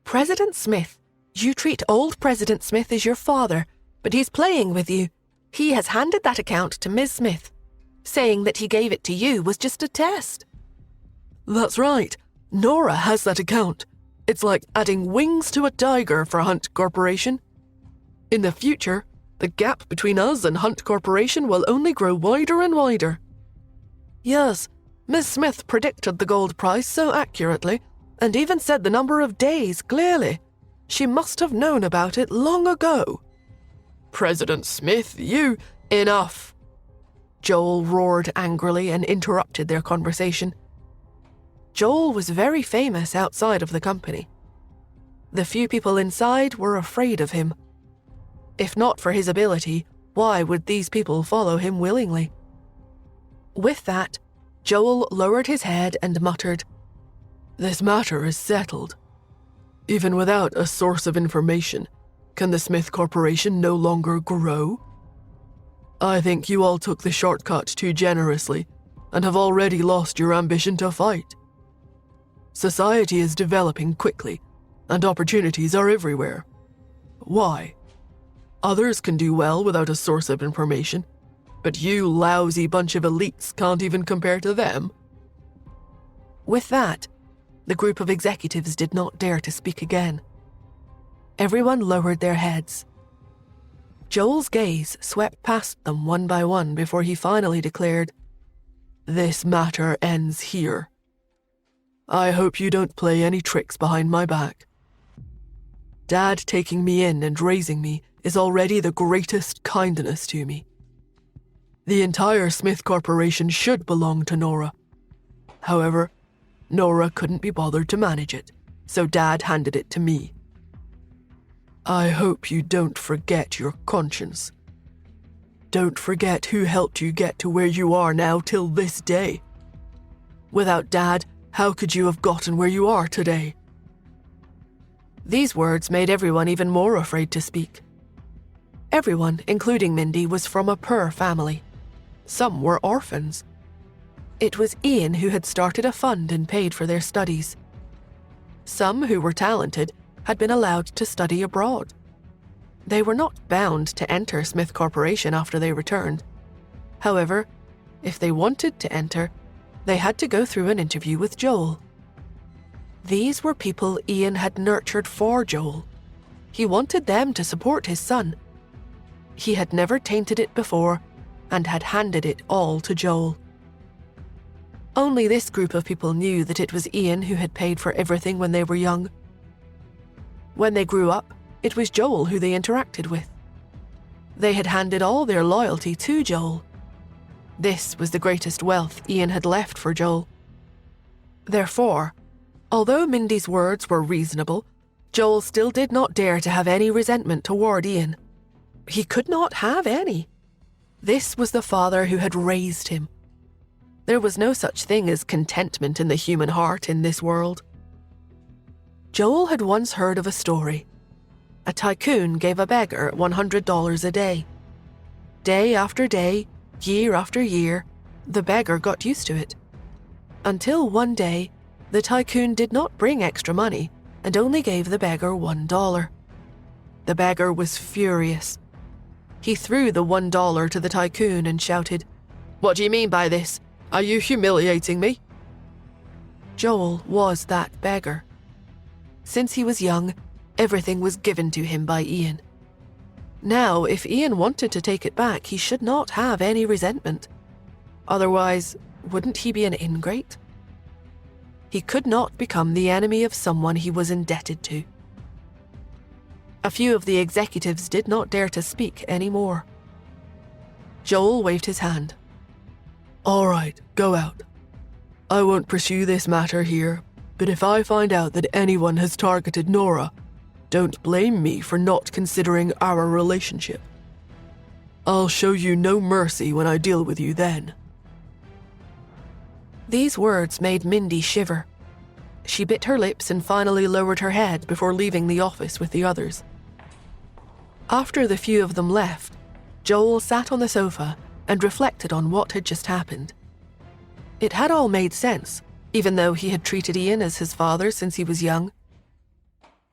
"President Smith, you treat old President Smith as your father, but he's playing with you. He has handed that account to Ms. Smith. Saying that he gave it to you was just a test." "That's right. Nora has that account. It's like adding wings to a tiger for Hunt Corporation. In the future, the gap between us and Hunt Corporation will only grow wider and wider." "Yes, Miss Smith predicted the gold price so accurately, and even said the number of days clearly. She must have known about it long ago." "President Smith, you—" "Enough!" Joel roared angrily and interrupted their conversation. Joel was very famous outside of the company. The few people inside were afraid of him. If not for his ability, why would these people follow him willingly? With that, Joel lowered his head and muttered, "This matter is settled. Even without a source of information, can the Smith Corporation no longer grow? I think you all took the shortcut too generously and have already lost your ambition to fight. Society is developing quickly, and opportunities are everywhere. Why? Others can do well without a source of information, but you lousy bunch of elites can't even compare to them." With that, the group of executives did not dare to speak again. Everyone lowered their heads. Joel's gaze swept past them one by one before he finally declared, "This matter ends here. I hope you don't play any tricks behind my back. Dad taking me in and raising me is already the greatest kindness to me. The entire Smith Corporation should belong to Nora. However, Nora couldn't be bothered to manage it, so Dad handed it to me. I hope you don't forget your conscience. Don't forget who helped you get to where you are now till this day. Without Dad, how could you have gotten where you are today? These words made everyone even more afraid to speak. Everyone, including Mindy, was from a poor family. Some were orphans. It was Ian who had started a fund and paid for their studies. Some who were talented had been allowed to study abroad. They were not bound to enter Smith Corporation after they returned. However, if they wanted to enter, they had to go through an interview with Joel. These were people Ian had nurtured for Joel. He wanted them to support his son. He had never tainted it before and had handed it all to Joel. Only this group of people knew that it was Ian who had paid for everything when they were young. When they grew up, it was Joel who they interacted with. They had handed all their loyalty to Joel. This was the greatest wealth Ian had left for Joel. Therefore, although Mindy's words were reasonable, Joel still did not dare to have any resentment toward Ian. He could not have any. This was the father who had raised him. There was no such thing as contentment in the human heart in this world. Joel had once heard of a story. A tycoon gave a beggar $100 a day. Day after day, year after year, the beggar got used to it. Until one day, the tycoon did not bring extra money and only gave the beggar $1. The beggar was furious. He threw the $1 to the tycoon and shouted, "What do you mean by this? Are you humiliating me?" Joel was that beggar. Since he was young, everything was given to him by Ian. Now, if Ian wanted to take it back, he should not have any resentment. Otherwise, wouldn't he be an ingrate? He could not become the enemy of someone he was indebted to. A few of the executives did not dare to speak anymore. Joel waved his hand. "All right, go out. I won't pursue this matter here, but if I find out that anyone has targeted Nora, don't blame me for not considering our relationship. I'll show you no mercy when I deal with you then." These words made Mindy shiver. She bit her lips and finally lowered her head before leaving the office with the others. After the few of them left, Joel sat on the sofa and reflected on what had just happened. It had all made sense, even though he had treated Ian as his father since he was young.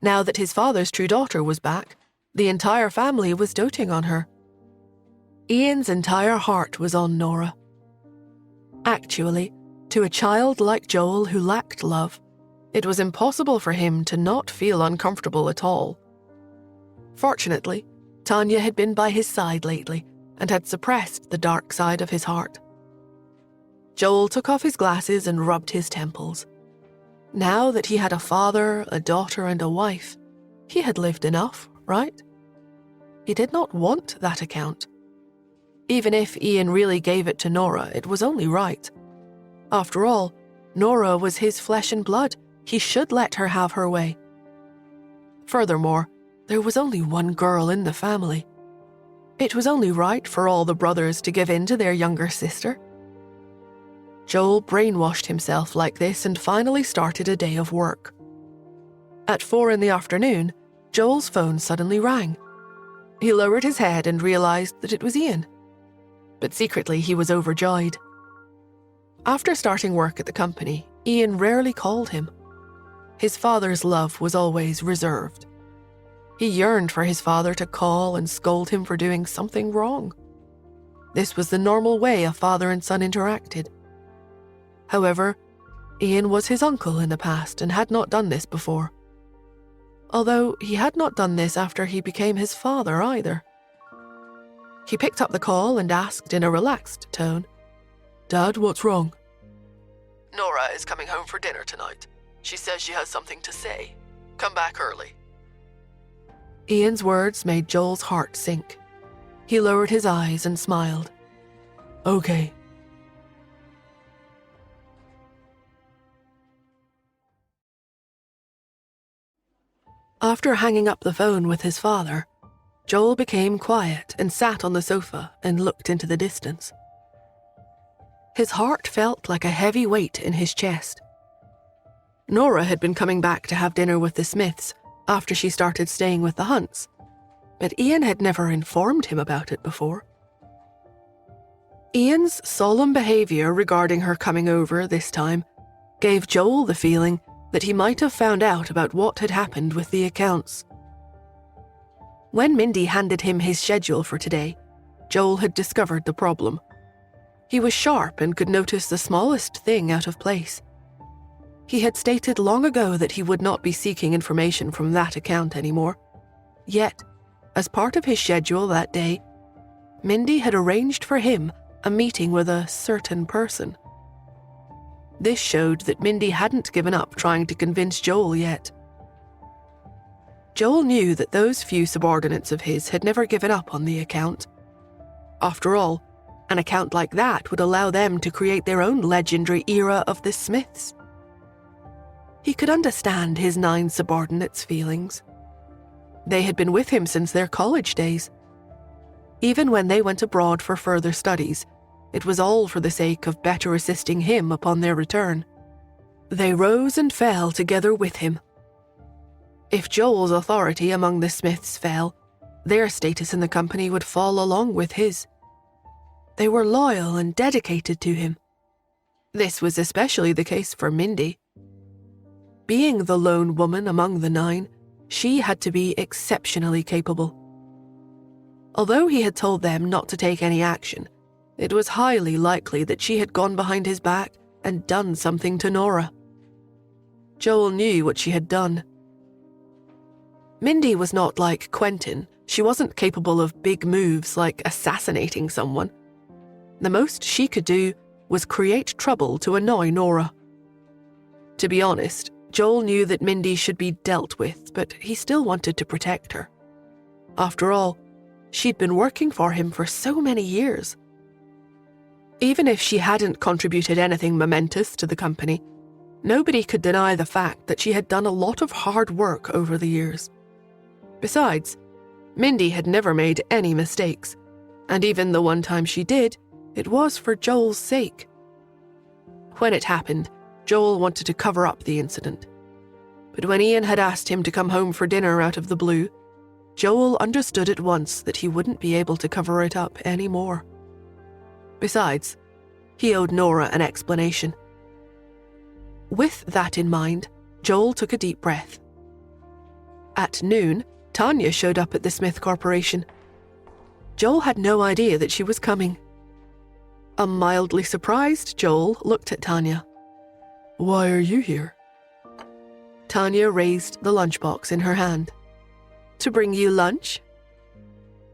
Now that his father's true daughter was back, the entire family was doting on her. Ian's entire heart was on Nora. Actually, to a child like Joel who lacked love, it was impossible for him to not feel uncomfortable at all. Fortunately, Tanya had been by his side lately and had suppressed the dark side of his heart. Joel took off his glasses and rubbed his temples. Now that he had a father, a daughter, and a wife, he had lived enough, right? He did not want that account. Even if Ian really gave it to Nora, it was only right. After all, Nora was his flesh and blood. He should let her have her way. Furthermore, there was only one girl in the family. It was only right for all the brothers to give in to their younger sister. Joel brainwashed himself like this and finally started a day of work. At 4 p.m, Joel's phone suddenly rang. He lowered his head and realized that it was Ian. But secretly he was overjoyed. After starting work at the company, Ian rarely called him. His father's love was always reserved. He yearned for his father to call and scold him for doing something wrong. This was the normal way a father and son interacted. However, Ian was his uncle in the past and had not done this before. Although he had not done this after he became his father either. He picked up the call and asked in a relaxed tone, "Dad, what's wrong?" "Nora is coming home for dinner tonight. She says she has something to say. Come back early." Ian's words made Joel's heart sink. He lowered his eyes and smiled. Okay. After hanging up the phone with his father, Joel became quiet and sat on the sofa and looked into the distance. His heart felt like a heavy weight in his chest. Nora had been coming back to have dinner with the Smiths after she started staying with the Hunts, but Ian had never informed him about it before. Ian's solemn behavior regarding her coming over this time gave Joel the feeling that he might have found out about what had happened with the accounts. When Mindy handed him his schedule for today, Joel had discovered the problem. He was sharp and could notice the smallest thing out of place. He had stated long ago that he would not be seeking information from that account anymore. Yet, as part of his schedule that day, Mindy had arranged for him a meeting with a certain person. This showed that Mindy hadn't given up trying to convince Joel yet. Joel knew that those few subordinates of his had never given up on the account. After all, an account like that would allow them to create their own legendary era of the Smiths. He could understand his 9 subordinates' feelings. They had been with him since their college days. Even when they went abroad for further studies, it was all for the sake of better assisting him upon their return. They rose and fell together with him. If Joel's authority among the Smiths fell, their status in the company would fall along with his. They were loyal and dedicated to him. This was especially the case for Mindy. Being the lone woman among the 9, she had to be exceptionally capable. Although he had told them not to take any action, it was highly likely that she had gone behind his back and done something to Nora. Joel knew what she had done. Mindy was not like Quentin. She wasn't capable of big moves like assassinating someone. The most she could do was create trouble to annoy Nora. To be honest, Joel knew that Mindy should be dealt with, but he still wanted to protect her. After all, she'd been working for him for so many years. Even if she hadn't contributed anything momentous to the company, nobody could deny the fact that she had done a lot of hard work over the years. Besides, Mindy had never made any mistakes, and even the one time she did, it was for Joel's sake. When it happened, Joel wanted to cover up the incident. But when Ian had asked him to come home for dinner out of the blue, Joel understood at once that he wouldn't be able to cover it up anymore. Besides, he owed Nora an explanation. With that in mind, Joel took a deep breath. At noon, Tanya showed up at the Smith Corporation. Joel had no idea that she was coming. A mildly surprised Joel looked at Tanya. "Why are you here?" Tanya raised the lunchbox in her hand. "To bring you lunch?"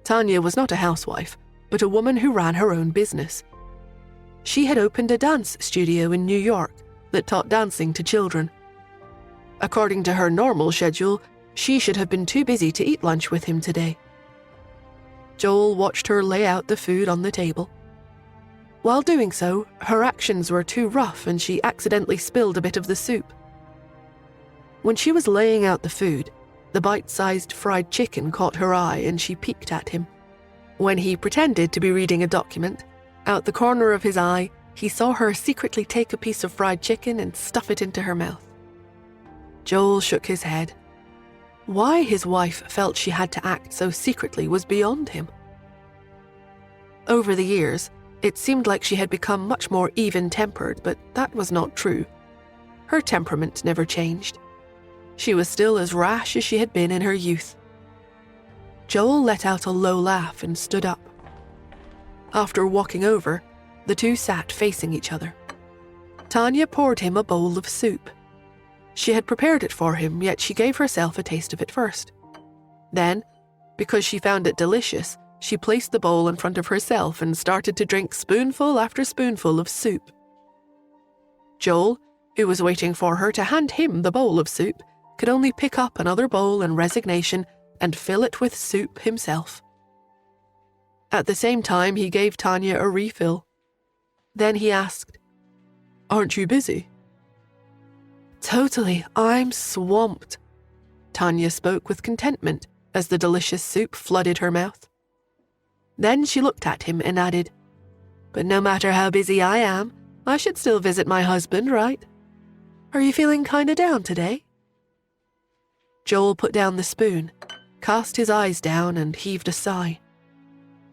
Tanya was not a housewife, but a woman who ran her own business. She had opened a dance studio in New York that taught dancing to children. According to her normal schedule, she should have been too busy to eat lunch with him today. Joel watched her lay out the food on the table. While doing so, her actions were too rough and she accidentally spilled a bit of the soup. When she was laying out the food, the bite-sized fried chicken caught her eye and she peeked at him. When he pretended to be reading a document, out the corner of his eye, he saw her secretly take a piece of fried chicken and stuff it into her mouth. Joel shook his head. Why his wife felt she had to act so secretly was beyond him. Over the years, it seemed like she had become much more even-tempered, but that was not true. Her temperament never changed. She was still as rash as she had been in her youth. Joel let out a low laugh and stood up. After walking over, the two sat facing each other. Tanya poured him a bowl of soup. She had prepared it for him, yet she gave herself a taste of it first. Then, because she found it delicious, she placed the bowl in front of herself and started to drink spoonful after spoonful of soup. Joel, who was waiting for her to hand him the bowl of soup, could only pick up another bowl in resignation and fill it with soup himself. At the same time, he gave Tanya a refill. Then he asked, Aren't you busy? Totally, I'm swamped. Tanya spoke with contentment as the delicious soup flooded her mouth. Then she looked at him and added, But no matter how busy I am, I should still visit my husband, right? Are you feeling kinda down today? Joel put down the spoon, cast his eyes down and heaved a sigh.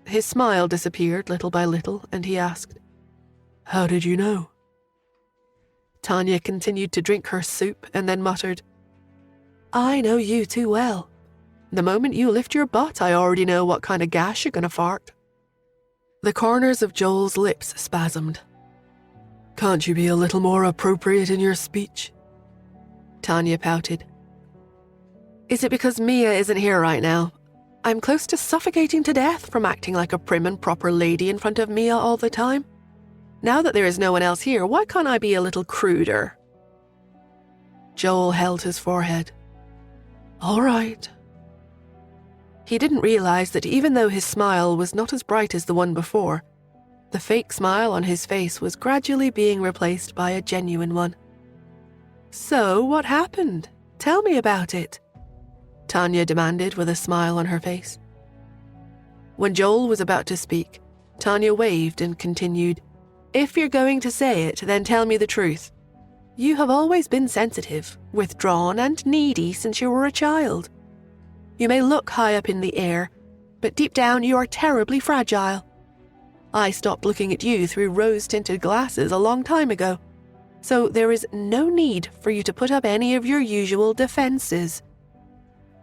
His smile disappeared little by little, and he asked, How did you know? Tanya continued to drink her soup and then muttered, I know you too well. The moment you lift your butt, I already know what kind of gas you're gonna fart. The corners of Joel's lips spasmed. Can't you be a little more appropriate in your speech? Tanya pouted. Is it because Mia isn't here right now? I'm close to suffocating to death from acting like a prim and proper lady in front of Mia all the time. Now that there is no one else here, why can't I be a little cruder? Joel held his forehead. All right. He didn't realize that even though his smile was not as bright as the one before, the fake smile on his face was gradually being replaced by a genuine one. So, what happened? Tell me about it, Tanya demanded with a smile on her face. When Joel was about to speak, Tanya waved and continued, If you're going to say it, then tell me the truth. You have always been sensitive, withdrawn, and needy since you were a child. You may look high up in the air, but deep down you are terribly fragile. I stopped looking at you through rose-tinted glasses a long time ago, so there is no need for you to put up any of your usual defenses.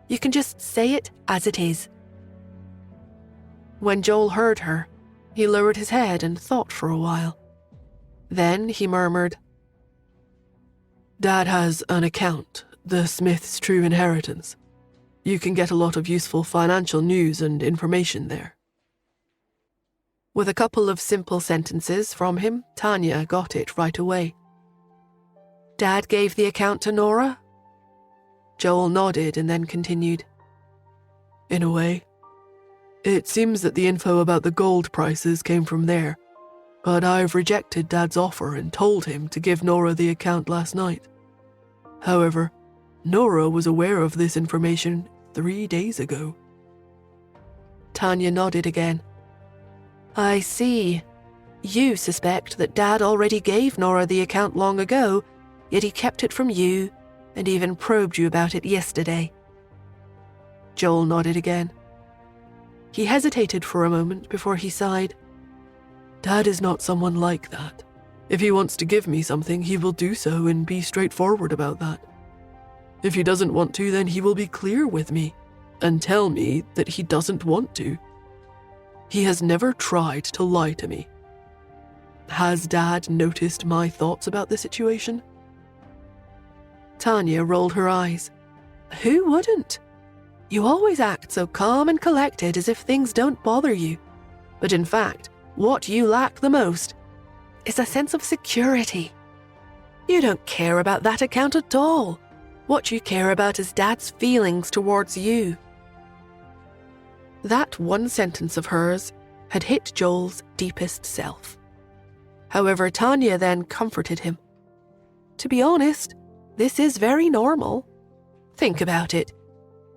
You can just say it as it is. When Joel heard her, he lowered his head and thought for a while. Then he murmured, Dad has an account, the Smith's True Inheritance. You can get a lot of useful financial news and information there. With a couple of simple sentences from him, Tanya got it right away. Dad gave the account to Nora? Joel nodded and then continued. In a way. It seems that the info about the gold prices came from there, but I've rejected Dad's offer and told him to give Nora the account last night. However, Nora was aware of this information 3 days ago. Tanya nodded again. I see. You suspect that Dad already gave Nora the account long ago, yet he kept it from you and even probed you about it yesterday. Joel nodded again. He hesitated for a moment before he sighed. Dad is not someone like that. If he wants to give me something, he will do so and be straightforward about that. If he doesn't want to, then he will be clear with me and tell me that he doesn't want to. He has never tried to lie to me. Has Dad noticed my thoughts about the situation? Tanya rolled her eyes. Who wouldn't? You always act so calm and collected as if things don't bother you. But in fact, what you lack the most is a sense of security. You don't care about that account at all. What you care about is Dad's feelings towards you. That one sentence of hers had hit Joel's deepest self. However, Tanya then comforted him. To be honest, this is very normal. Think about it.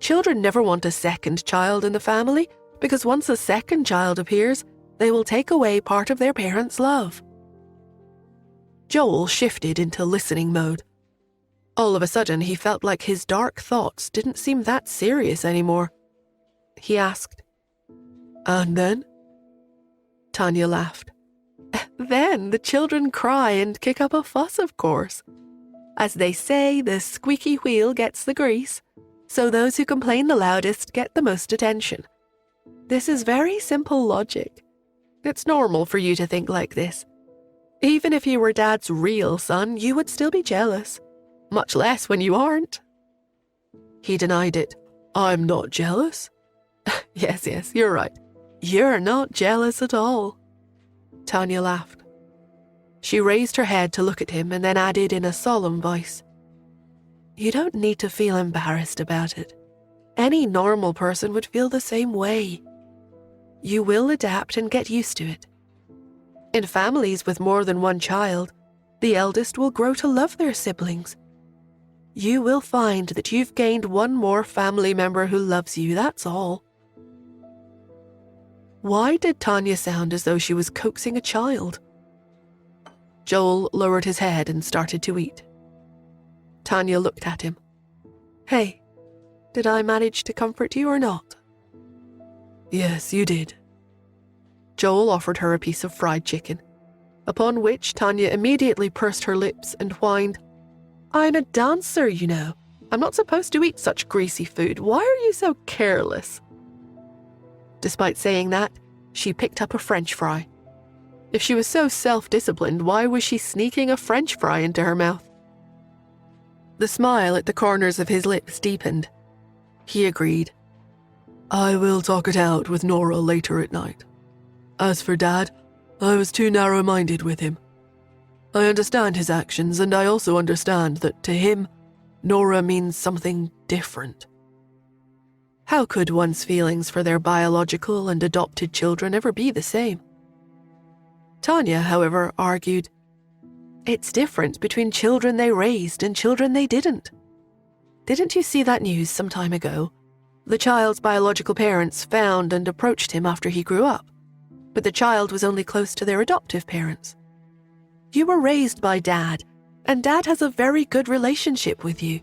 Children never want a second child in the family because once a second child appears, they will take away part of their parents' love. Joel shifted into listening mode. All of a sudden, he felt like his dark thoughts didn't seem that serious anymore. He asked, And then? Tanya laughed. Then the children cry and kick up a fuss, of course. As they say, the squeaky wheel gets the grease, so those who complain the loudest get the most attention. This is very simple logic. It's normal for you to think like this. Even if you were Dad's real son, you would still be jealous. Much less when you aren't. He denied it. I'm not jealous. Yes, you're right. You're not jealous at all. Tanya laughed. She raised her head to look at him and then added in a solemn voice, You don't need to feel embarrassed about it. Any normal person would feel the same way. You will adapt and get used to it. In families with more than one child, the eldest will grow to love their siblings. You will find that you've gained one more family member who loves you, that's all. Why did Tanya sound as though she was coaxing a child? Joel lowered his head and started to eat. Tanya looked at him. Hey, did I manage to comfort you or not? Yes, you did. Joel offered her a piece of fried chicken, upon which Tanya immediately pursed her lips and whined, I'm a dancer, you know. I'm not supposed to eat such greasy food. Why are you so careless? Despite saying that, she picked up a French fry. If she was so self-disciplined, why was she sneaking a French fry into her mouth? The smile at the corners of his lips deepened. He agreed. I will talk it out with Nora later at night. As for Dad, I was too narrow-minded with him. I understand his actions, and I also understand that to him, Nora means something different. How could one's feelings for their biological and adopted children ever be the same? Tanya, however, argued, it's different between children they raised and children they didn't. Didn't you see that news some time ago? The child's biological parents found and approached him after he grew up, but the child was only close to their adoptive parents. You were raised by Dad, and Dad has a very good relationship with you.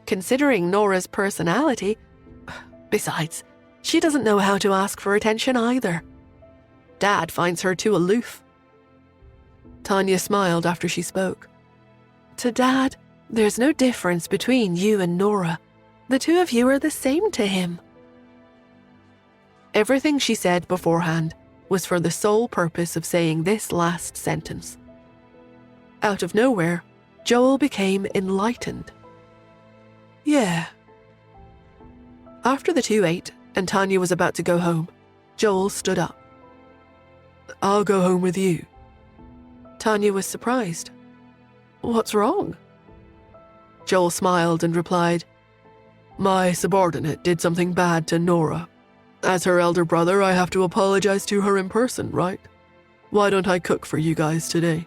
Considering Nora's personality, besides, she doesn't know how to ask for attention either. Dad finds her too aloof. Tanya smiled after she spoke. To Dad, there's no difference between you and Nora. The two of you are the same to him. Everything she said beforehand was for the sole purpose of saying this last sentence. Out of nowhere, Joel became enlightened. Yeah. After the two ate and Tanya was about to go home, Joel stood up. I'll go home with you. Tanya was surprised. What's wrong? Joel smiled and replied, My subordinate did something bad to Nora. As her elder brother, I have to apologize to her in person, right? Why don't I cook for you guys today?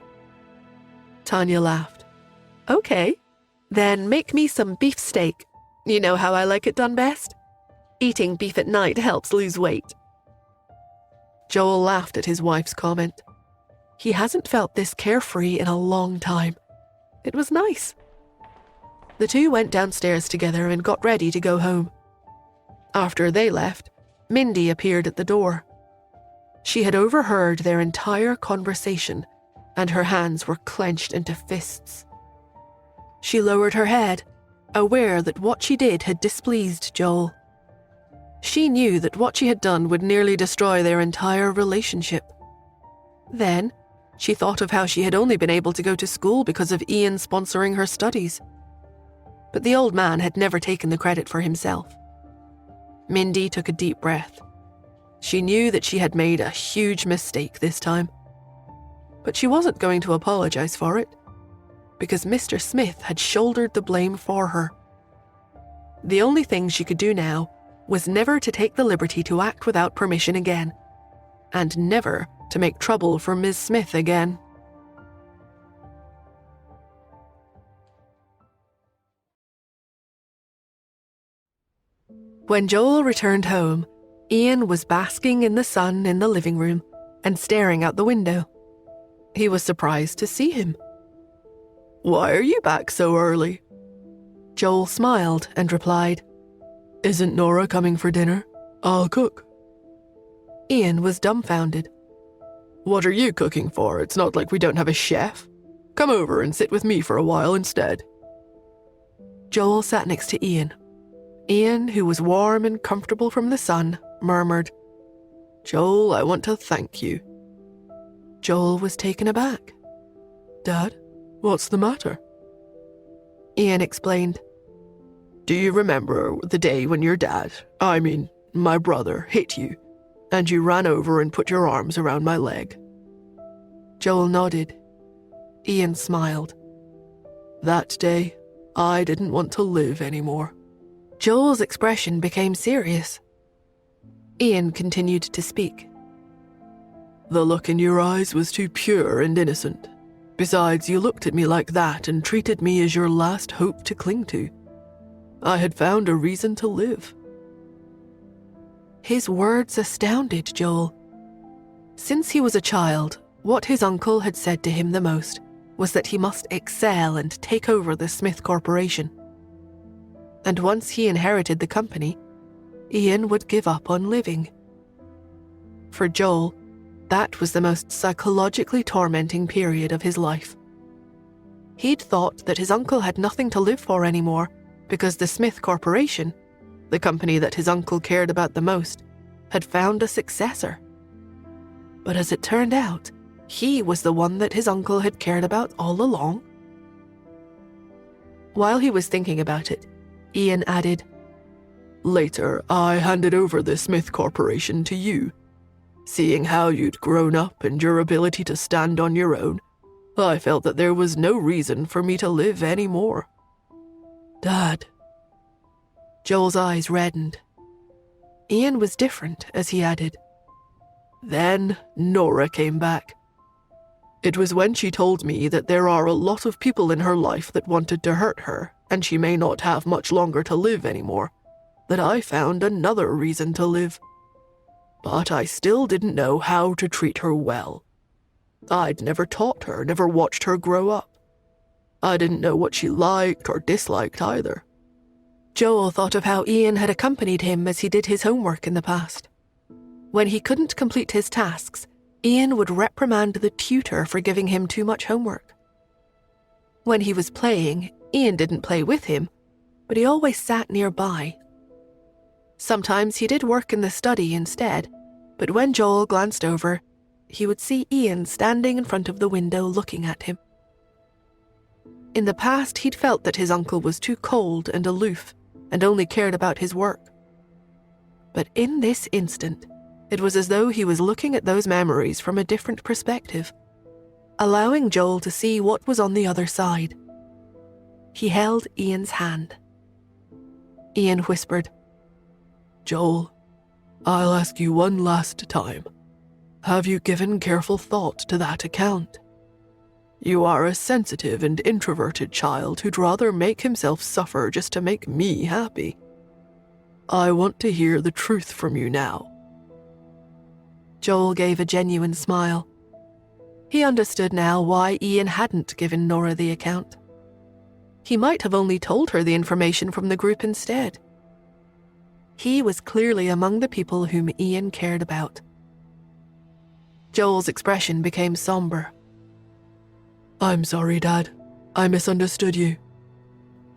Tanya laughed. Okay, then make me some beef steak. You know how I like it done best? Eating beef at night helps lose weight. Joel laughed at his wife's comment. He hasn't felt this carefree in a long time. It was nice. The two went downstairs together and got ready to go home. After they left, Mindy appeared at the door. She had overheard their entire conversation, and her hands were clenched into fists. She lowered her head, aware that what she did had displeased Joel. She knew that what she had done would nearly destroy their entire relationship. Then, she thought of how she had only been able to go to school because of Ian sponsoring her studies. But the old man had never taken the credit for himself. Mindy took a deep breath. She knew that she had made a huge mistake this time. But she wasn't going to apologize for it, because Mr. Smith had shouldered the blame for her. The only thing she could do now was never to take the liberty to act without permission again, and never to make trouble for Ms. Smith again. When Joel returned home, Ian was basking in the sun in the living room and staring out the window. He was surprised to see him. Why are you back so early? Joel smiled and replied, Isn't Nora coming for dinner? I'll cook. Ian was dumbfounded. What are you cooking for? It's not like we don't have a chef. Come over and sit with me for a while instead. Joel sat next to Ian. Ian, who was warm and comfortable from the sun, murmured, Joel, I want to thank you. Joel was taken aback. Dad, what's the matter? Ian explained. Do you remember the day when your dad, my brother, hit you, and you ran over and put your arms around my leg? Joel nodded. Ian smiled. That day, I didn't want to live anymore. Joel's expression became serious. Ian continued to speak. The look in your eyes was too pure and innocent. Besides, you looked at me like that and treated me as your last hope to cling to. I had found a reason to live." His words astounded Joel. Since he was a child, what his uncle had said to him the most was that he must excel and take over the Smith Corporation. And once he inherited the company, Ian would give up on living. For Joel, that was the most psychologically tormenting period of his life. He'd thought that his uncle had nothing to live for anymore because the Smith Corporation, the company that his uncle cared about the most, had found a successor. But as it turned out, he was the one that his uncle had cared about all along. While he was thinking about it, Ian added, "Later, I handed over the Smith Corporation to you. Seeing how you'd grown up and your ability to stand on your own, I felt that there was no reason for me to live anymore." "Dad." Joel's eyes reddened. Ian was different as he added, "Then Nora came back. It was when she told me that there are a lot of people in her life that wanted to hurt her and she may not have much longer to live anymore, that I found another reason to live. But I still didn't know how to treat her well. I'd never taught her, never watched her grow up. I didn't know what she liked or disliked either." Joel thought of how Ian had accompanied him as he did his homework in the past. When he couldn't complete his tasks, Ian would reprimand the tutor for giving him too much homework. When he was playing, Ian didn't play with him, but he always sat nearby. Sometimes he did work in the study instead, but when Joel glanced over, he would see Ian standing in front of the window looking at him. In the past, he'd felt that his uncle was too cold and aloof and only cared about his work. But in this instant, it was as though he was looking at those memories from a different perspective, allowing Joel to see what was on the other side. He held Ian's hand. Ian whispered, "Joel, I'll ask you one last time. Have you given careful thought to that account? You are a sensitive and introverted child who'd rather make himself suffer just to make me happy. I want to hear the truth from you now." Joel gave a genuine smile. He understood now why Ian hadn't given Nora the account. He might have only told her the information from the group instead. He was clearly among the people whom Ian cared about. Joel's expression became somber. "I'm sorry, Dad. I misunderstood you.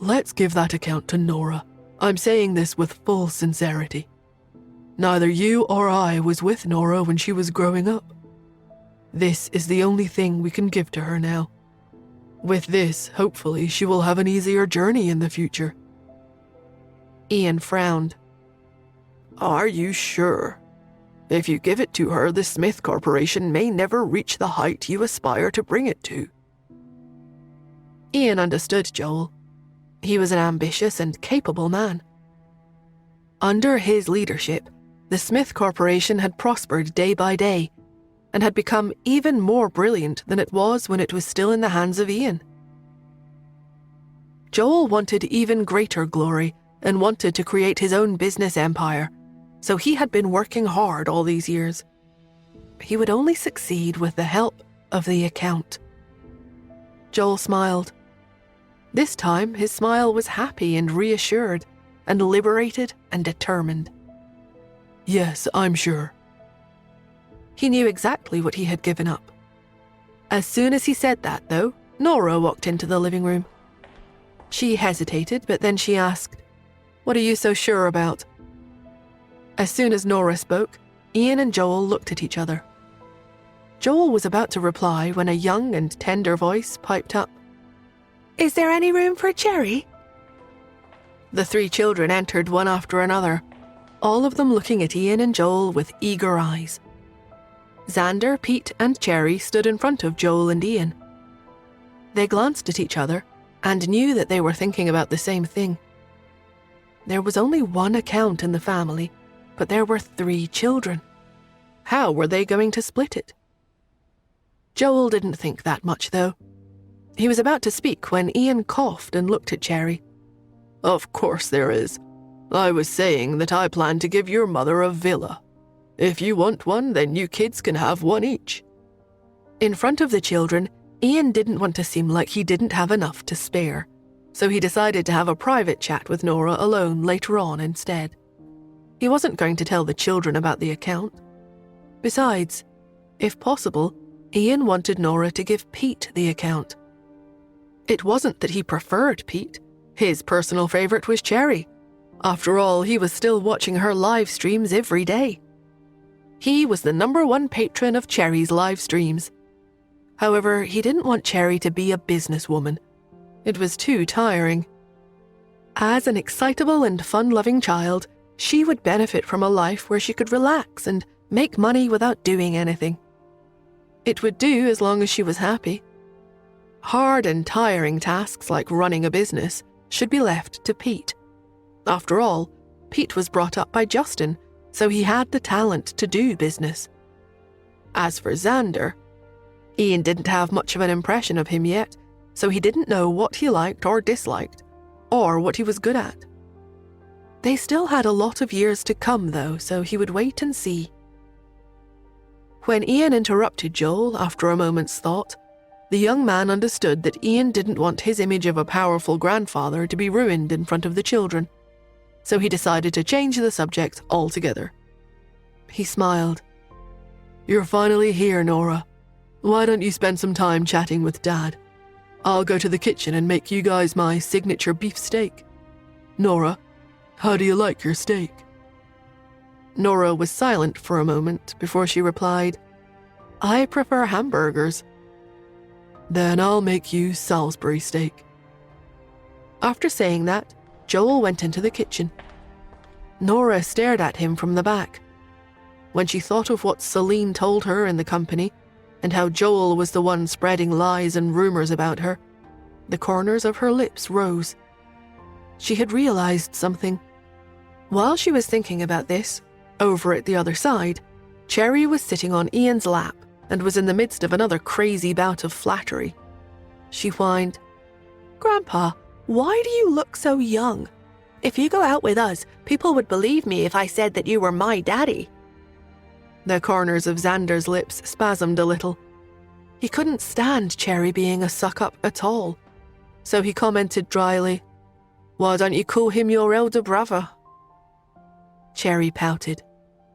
Let's give that account to Nora. I'm saying this with full sincerity. Neither you or I was with Nora when she was growing up. This is the only thing we can give to her now. With this, hopefully, she will have an easier journey in the future." Ian frowned. "Are you sure? If you give it to her, the Smith Corporation may never reach the height you aspire to bring it to." Ian understood Joel. He was an ambitious and capable man. Under his leadership, the Smith Corporation had prospered day by day and had become even more brilliant than it was when it was still in the hands of Ian. Joel wanted even greater glory and wanted to create his own business empire, so he had been working hard all these years. He would only succeed with the help of the account. Joel smiled. This time, his smile was happy and reassured, and liberated and determined. "Yes, I'm sure." He knew exactly what he had given up. As soon as he said that, though, Nora walked into the living room. She hesitated, but then she asked, "What are you so sure about?" As soon as Nora spoke, Ian and Joel looked at each other. Joel was about to reply when a young and tender voice piped up. "Is there any room for Cherry?" The three children entered one after another, all of them looking at Ian and Joel with eager eyes. Xander, Pete, and Cherry stood in front of Joel and Ian. They glanced at each other and knew that they were thinking about the same thing. There was only one account in the family, but there were 3 children. How were they going to split it? Joel didn't think that much, though. He was about to speak when Ian coughed and looked at Cherry. Of course there is. I was saying that I plan to give your mother a villa. If you want one, then you kids can have one each. In front of the children, Ian didn't want to seem like he didn't have enough to spare, so he decided to have a private chat with Nora alone later on instead. He wasn't going to tell the children about the account. Besides, if possible, Ian wanted Nora to give Pete the account. It wasn't that he preferred Pete. His personal favorite was Cherry. After all, he was still watching her live streams every day. He was the #1 patron of Cherry's live streams. However, he didn't want Cherry to be a businesswoman. It was too tiring. As an excitable and fun-loving child, she would benefit from a life where she could relax and make money without doing anything. It would do as long as she was happy. Hard and tiring tasks like running a business should be left to Pete. After all, Pete was brought up by Justin, so he had the talent to do business. As for Xander, Ian didn't have much of an impression of him yet, so he didn't know what he liked or disliked, or what he was good at. They still had a lot of years to come, though, so he would wait and see. When Ian interrupted Joel after a moment's thought, the young man understood that Ian didn't want his image of a powerful grandfather to be ruined in front of the children, so he decided to change the subject altogether. He smiled. "You're finally here, Nora. Why don't you spend some time chatting with Dad? I'll go to the kitchen and make you guys my signature beef steak. Nora, how do you like your steak?" Nora was silent for a moment before she replied, "I prefer hamburgers." "Then I'll make you Salisbury steak." After saying that, Joel went into the kitchen. Nora stared at him from the back. When she thought of what Celine told her in the company, and how Joel was the one spreading lies and rumors about her, the corners of her lips rose. She had realized something. While she was thinking about this, over at the other side, Cherry was sitting on Ian's lap and was in the midst of another crazy bout of flattery. She whined, "Grandpa, why do you look so young? If you go out with us, people would believe me if I said that you were my daddy." The corners of Xander's lips spasmed a little. He couldn't stand Cherry being a suck-up at all, so he commented dryly, "Why don't you call him your elder brother?" Cherry pouted.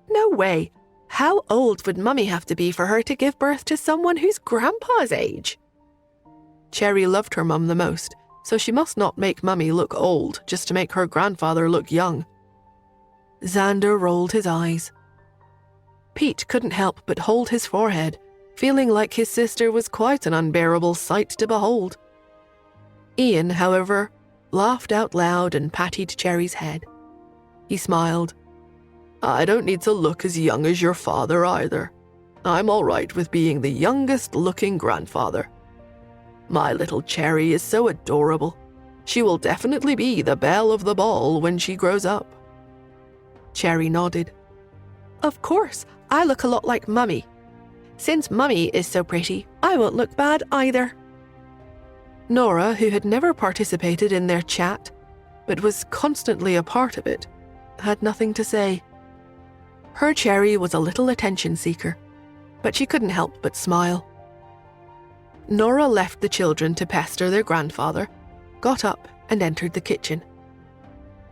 "No way. How old would Mummy have to be for her to give birth to someone who's Grandpa's age?" Cherry loved her mum the most, so she must not make Mummy look old just to make her grandfather look young. Xander rolled his eyes. Pete couldn't help but hold his forehead, feeling like his sister was quite an unbearable sight to behold. Ian, however, laughed out loud and patted Cherry's head. He smiled. "I don't need to look as young as your father either. I'm all right with being the youngest-looking grandfather. My little Cherry is so adorable. She will definitely be the belle of the ball when she grows up." Cherry nodded. "Of course, I look a lot like Mummy. Since Mummy is so pretty, I won't look bad either." Nora, who had never participated in their chat, but was constantly a part of it, had nothing to say. Her Cherry was a little attention seeker, but she couldn't help but smile. Nora left the children to pester their grandfather, got up and entered the kitchen.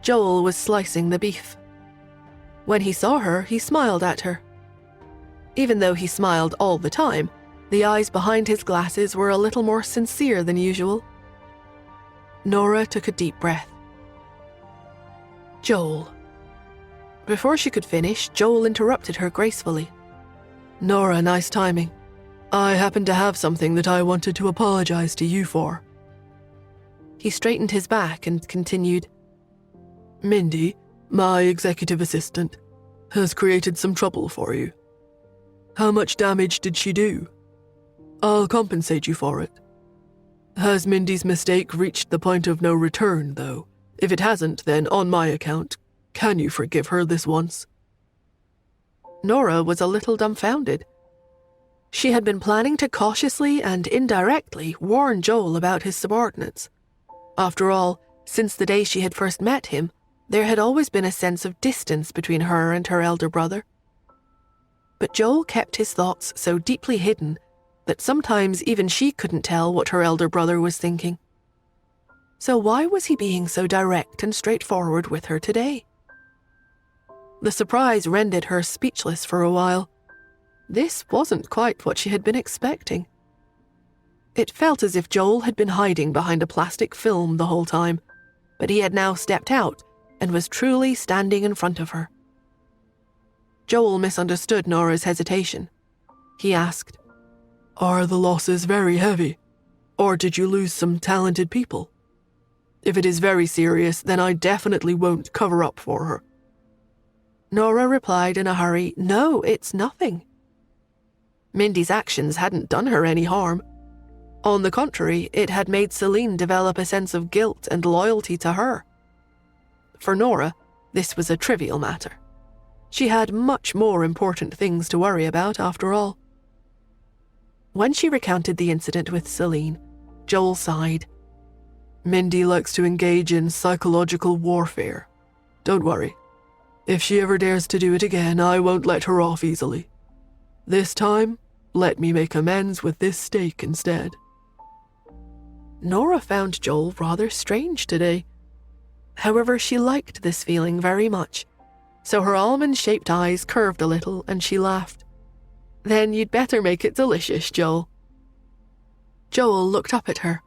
Joel was slicing the beef. When he saw her, he smiled at her. Even though he smiled all the time, the eyes behind his glasses were a little more sincere than usual. Nora took a deep breath. "Joel." Before she could finish, Joel interrupted her gracefully. "Nora, nice timing. I happen to have something that I wanted to apologize to you for." He straightened his back and continued, "Mindy, my executive assistant, has created some trouble for you. How much damage did she do? I'll compensate you for it. Has Mindy's mistake reached the point of no return, though? If it hasn't, then on my account, can you forgive her this once?" Nora was a little dumbfounded. She had been planning to cautiously and indirectly warn Joel about his subordinates. After all, since the day she had first met him, there had always been a sense of distance between her and her elder brother. But Joel kept his thoughts so deeply hidden that sometimes even she couldn't tell what her elder brother was thinking. So why was he being so direct and straightforward with her today? The surprise rendered her speechless for a while. This wasn't quite what she had been expecting. It felt as if Joel had been hiding behind a plastic film the whole time, but he had now stepped out and was truly standing in front of her. Joel misunderstood Nora's hesitation. He asked, "Are the losses very heavy? Or did you lose some talented people? If it is very serious, then I definitely won't cover up for her." Nora replied in a hurry, "No, it's nothing." Mindy's actions hadn't done her any harm. On the contrary, it had made Celine develop a sense of guilt and loyalty to her. For Nora, this was a trivial matter. She had much more important things to worry about, after all. When she recounted the incident with Celine, Joel sighed. "Mindy likes to engage in psychological warfare. Don't worry. If she ever dares to do it again, I won't let her off easily. This time, let me make amends with this steak instead." Nora found Joel rather strange today. However, she liked this feeling very much, so her almond-shaped eyes curved a little and she laughed. "Then you'd better make it delicious, Joel." Joel looked up at her.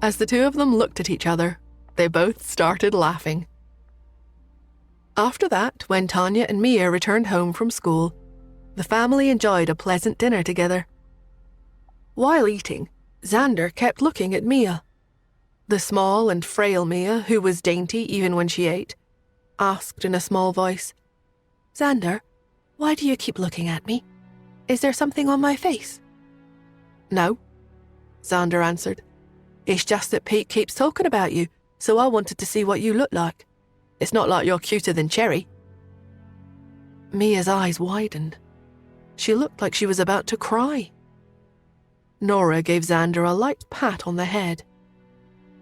As the two of them looked at each other, they both started laughing. After that, when Tanya and Mia returned home from school, the family enjoyed a pleasant dinner together. While eating, Xander kept looking at Mia. The small and frail Mia, who was dainty even when she ate, asked in a small voice, "Xander, why do you keep looking at me? Is there something on my face?" "No," Xander answered. "It's just that Pete keeps talking about you, so I wanted to see what you look like. It's not like you're cuter than Cherry." Mia's eyes widened. She looked like she was about to cry. Nora gave Xander a light pat on the head.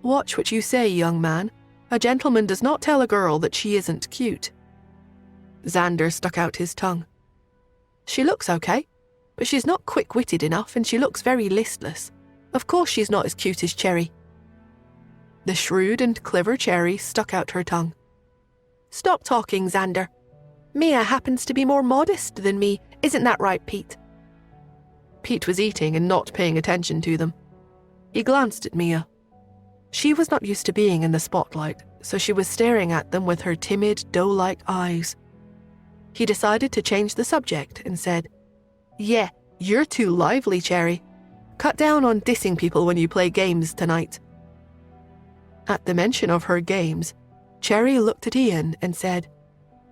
"Watch what you say, young man. A gentleman does not tell a girl that she isn't cute." Xander stuck out his tongue. "She looks okay, but she's not quick-witted enough and she looks very listless. Of course she's not as cute as Cherry." The shrewd and clever Cherry stuck out her tongue. "Stop talking, Xander. Mia happens to be more modest than me, isn't that right, Pete?" Pete was eating and not paying attention to them. He glanced at Mia. She was not used to being in the spotlight, so she was staring at them with her timid, doe-like eyes. He decided to change the subject and said, "Yeah, you're too lively, Cherry. Cut down on dissing people when you play games tonight." At the mention of her games, Cherry looked at Ian and said,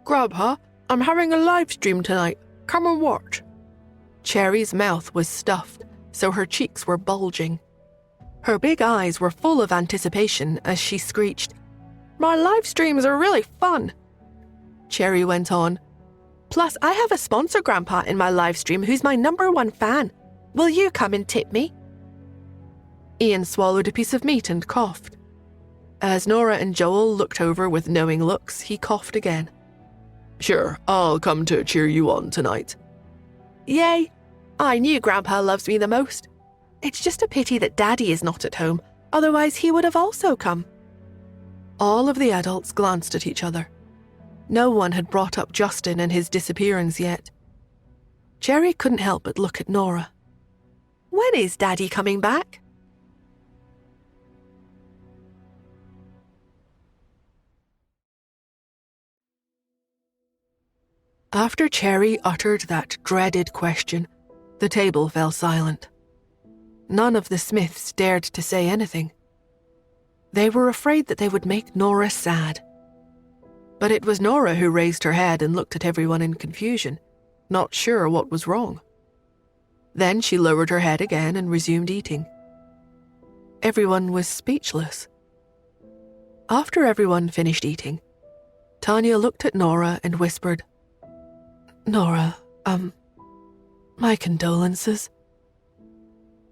"Grandpa, I'm having a live stream tonight. Come and watch." Cherry's mouth was stuffed, so her cheeks were bulging. Her big eyes were full of anticipation as she screeched, "My live streams are really fun." Cherry went on, "Plus, I have a sponsor grandpa in my live stream who's my #1 fan. Will you come and tip me?" Ian swallowed a piece of meat and coughed. As Nora and Joel looked over with knowing looks, he coughed again. "Sure, I'll come to cheer you on tonight." "Yay! I knew Grandpa loves me the most. It's just a pity that Daddy is not at home, otherwise he would have also come." All of the adults glanced at each other. No one had brought up Justin and his disappearance yet. Cherry couldn't help but look at Nora. "When is Daddy coming back?" After Cherry uttered that dreaded question, the table fell silent. None of the Smiths dared to say anything. They were afraid that they would make Nora sad. But it was Nora who raised her head and looked at everyone in confusion, not sure what was wrong. Then she lowered her head again and resumed eating. Everyone was speechless. After everyone finished eating, Tanya looked at Nora and whispered, Nora, my condolences.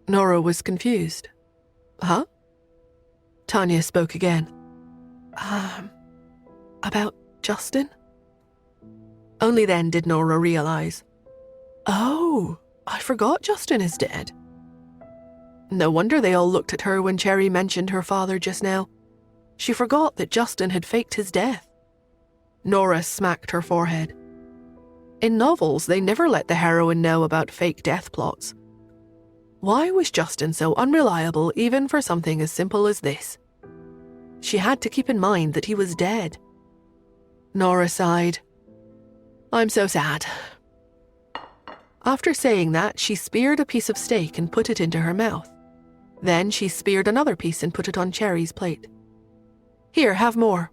Nora was confused. Huh? Tanya spoke again. About Justin? Only then did Nora realize. Oh, I forgot Justin is dead. No wonder they all looked at her when Cherry mentioned her father just now. She forgot that Justin had faked his death. Nora smacked her forehead. In novels, they never let the heroine know about fake death plots. Why was Justin so unreliable even for something as simple as this? She had to keep in mind that he was dead. Nora sighed. I'm so sad. After saying that, she speared a piece of steak and put it into her mouth. Then she speared another piece and put it on Cherry's plate. Here, have more.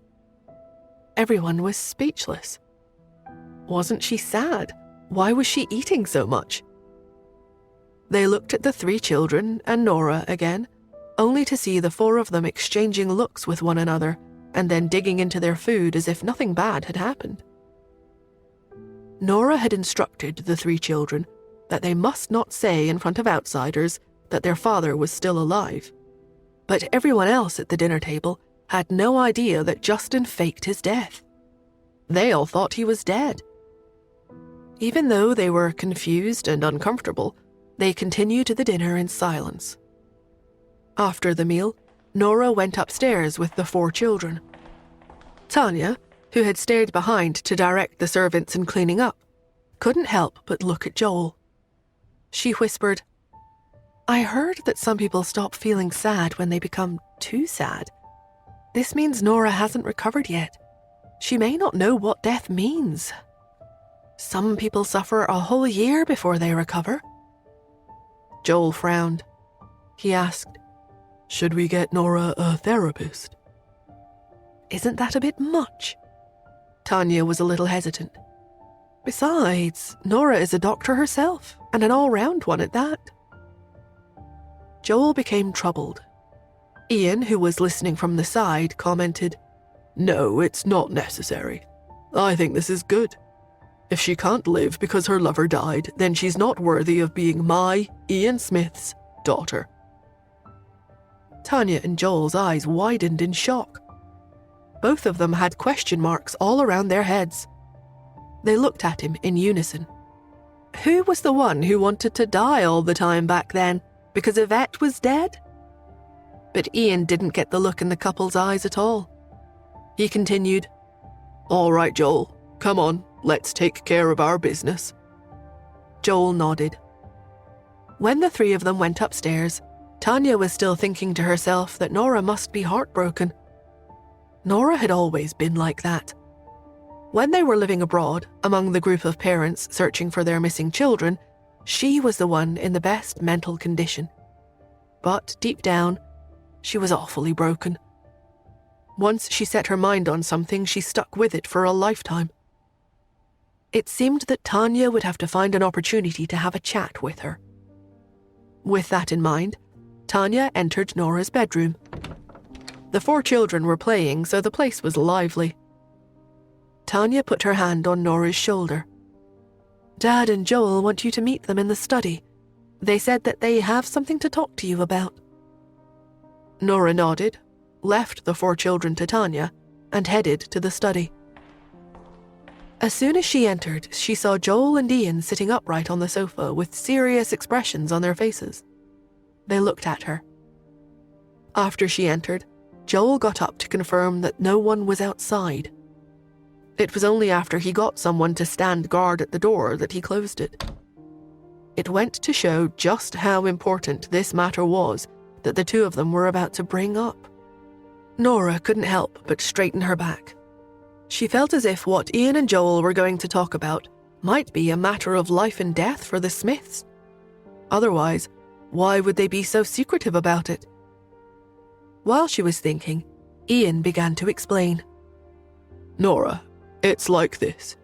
Everyone was speechless. Wasn't she sad? Why was she eating so much? They looked at the 3 children and Nora again, only to see the 4 of them exchanging looks with one another and then digging into their food as if nothing bad had happened. Nora had instructed the 3 children that they must not say in front of outsiders that their father was still alive. But everyone else at the dinner table had no idea that Justin faked his death. They all thought he was dead. Even though they were confused and uncomfortable, they continued the dinner in silence. After the meal, Nora went upstairs with the 4 children. Tanya, who had stayed behind to direct the servants in cleaning up, couldn't help but look at Joel. She whispered, I heard that some people stop feeling sad when they become too sad. This means Nora hasn't recovered yet. She may not know what death means. Some people suffer a whole year before they recover. Joel frowned. He asked, Should we get Nora a therapist? Isn't that a bit much? Tanya was a little hesitant. Besides, Nora is a doctor herself, and an all-round one at that. Joel became troubled. Ian, who was listening from the side, commented, No, it's not necessary. I think this is good. If she can't live because her lover died, then she's not worthy of being my, Ian Smith's, daughter. Tanya and Joel's eyes widened in shock. Both of them had question marks all around their heads. They looked at him in unison. Who was the one who wanted to die all the time back then, because Yvette was dead? But Ian didn't get the look in the couple's eyes at all. He continued, All right, Joel, come on, let's take care of our business. Joel nodded. When the 3 of them went upstairs, Tanya was still thinking to herself that Nora must be heartbroken. Nora had always been like that. When they were living abroad, among the group of parents searching for their missing children, she was the one in the best mental condition. But deep down, she was awfully broken. Once she set her mind on something, she stuck with it for a lifetime. It seemed that Tanya would have to find an opportunity to have a chat with her. With that in mind, Tanya entered Nora's bedroom. The 4 children were playing, so the place was lively. Tanya put her hand on Nora's shoulder. Dad and Joel want you to meet them in the study. They said that they have something to talk to you about. Nora nodded, left the 4 children to Tanya, and headed to the study. As soon as she entered, she saw Joel and Ian sitting upright on the sofa with serious expressions on their faces. They looked at her. After she entered, Joel got up to confirm that no one was outside. It was only after he got someone to stand guard at the door that he closed it. It went to show just how important this matter was that the 2 of them were about to bring up. Nora couldn't help but straighten her back. She felt as if what Ian and Joel were going to talk about might be a matter of life and death for the Smiths. Otherwise, why would they be so secretive about it? While she was thinking, Ian began to explain. Nora, it's like this.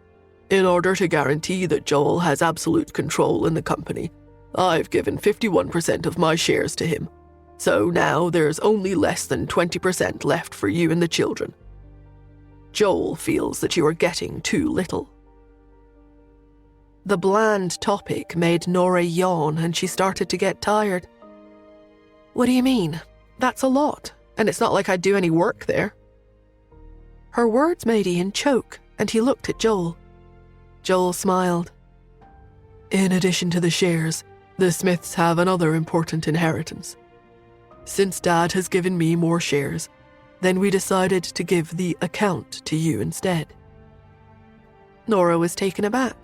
In order to guarantee that Joel has absolute control in the company, I've given 51% of my shares to him. So now there's only less than 20% left for you and the children. Joel feels that you are getting too little. The bland topic made Nora yawn and she started to get tired. What do you mean? That's a lot, and it's not like I'd do any work there. Her words made Ian choke, and he looked at Joel. Joel smiled. In addition to the shares, the Smiths have another important inheritance. Since Dad has given me more shares, then we decided to give the account to you instead. Nora was taken aback.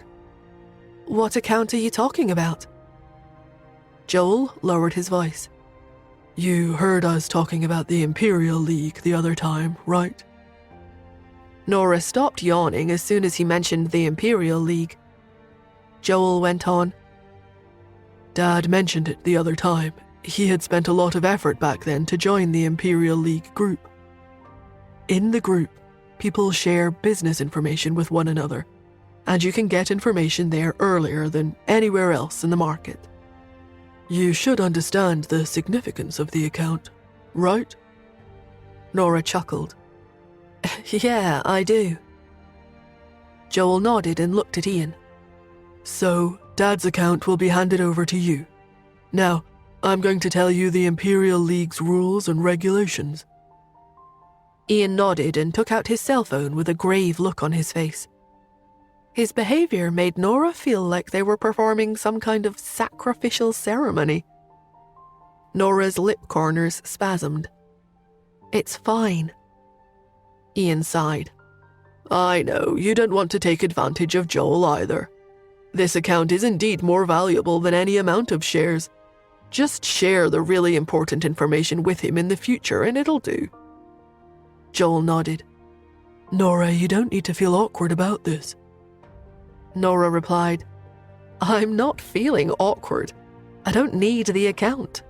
What account are you talking about? Joel lowered his voice. You heard us talking about the Imperial League the other time, right? Nora stopped yawning as soon as he mentioned the Imperial League. Joel went on. Dad mentioned it the other time. He had spent a lot of effort back then to join the Imperial League group. In the group, people share business information with one another, and you can get information there earlier than anywhere else in the market. You should understand the significance of the account, right? Nora chuckled. Yeah, I do. Joel nodded and looked at Ian. So, Dad's account will be handed over to you. Now, I'm going to tell you the Imperial League's rules and regulations. Ian nodded and took out his cell phone with a grave look on his face. His behavior made Nora feel like they were performing some kind of sacrificial ceremony. Nora's lip corners spasmed. It's fine. Ian sighed. I know, you don't want to take advantage of Joel either. This account is indeed more valuable than any amount of shares. Just share the really important information with him in the future and it'll do. Joel nodded. Nora, you don't need to feel awkward about this. Nora replied, I'm not feeling awkward. I don't need the account.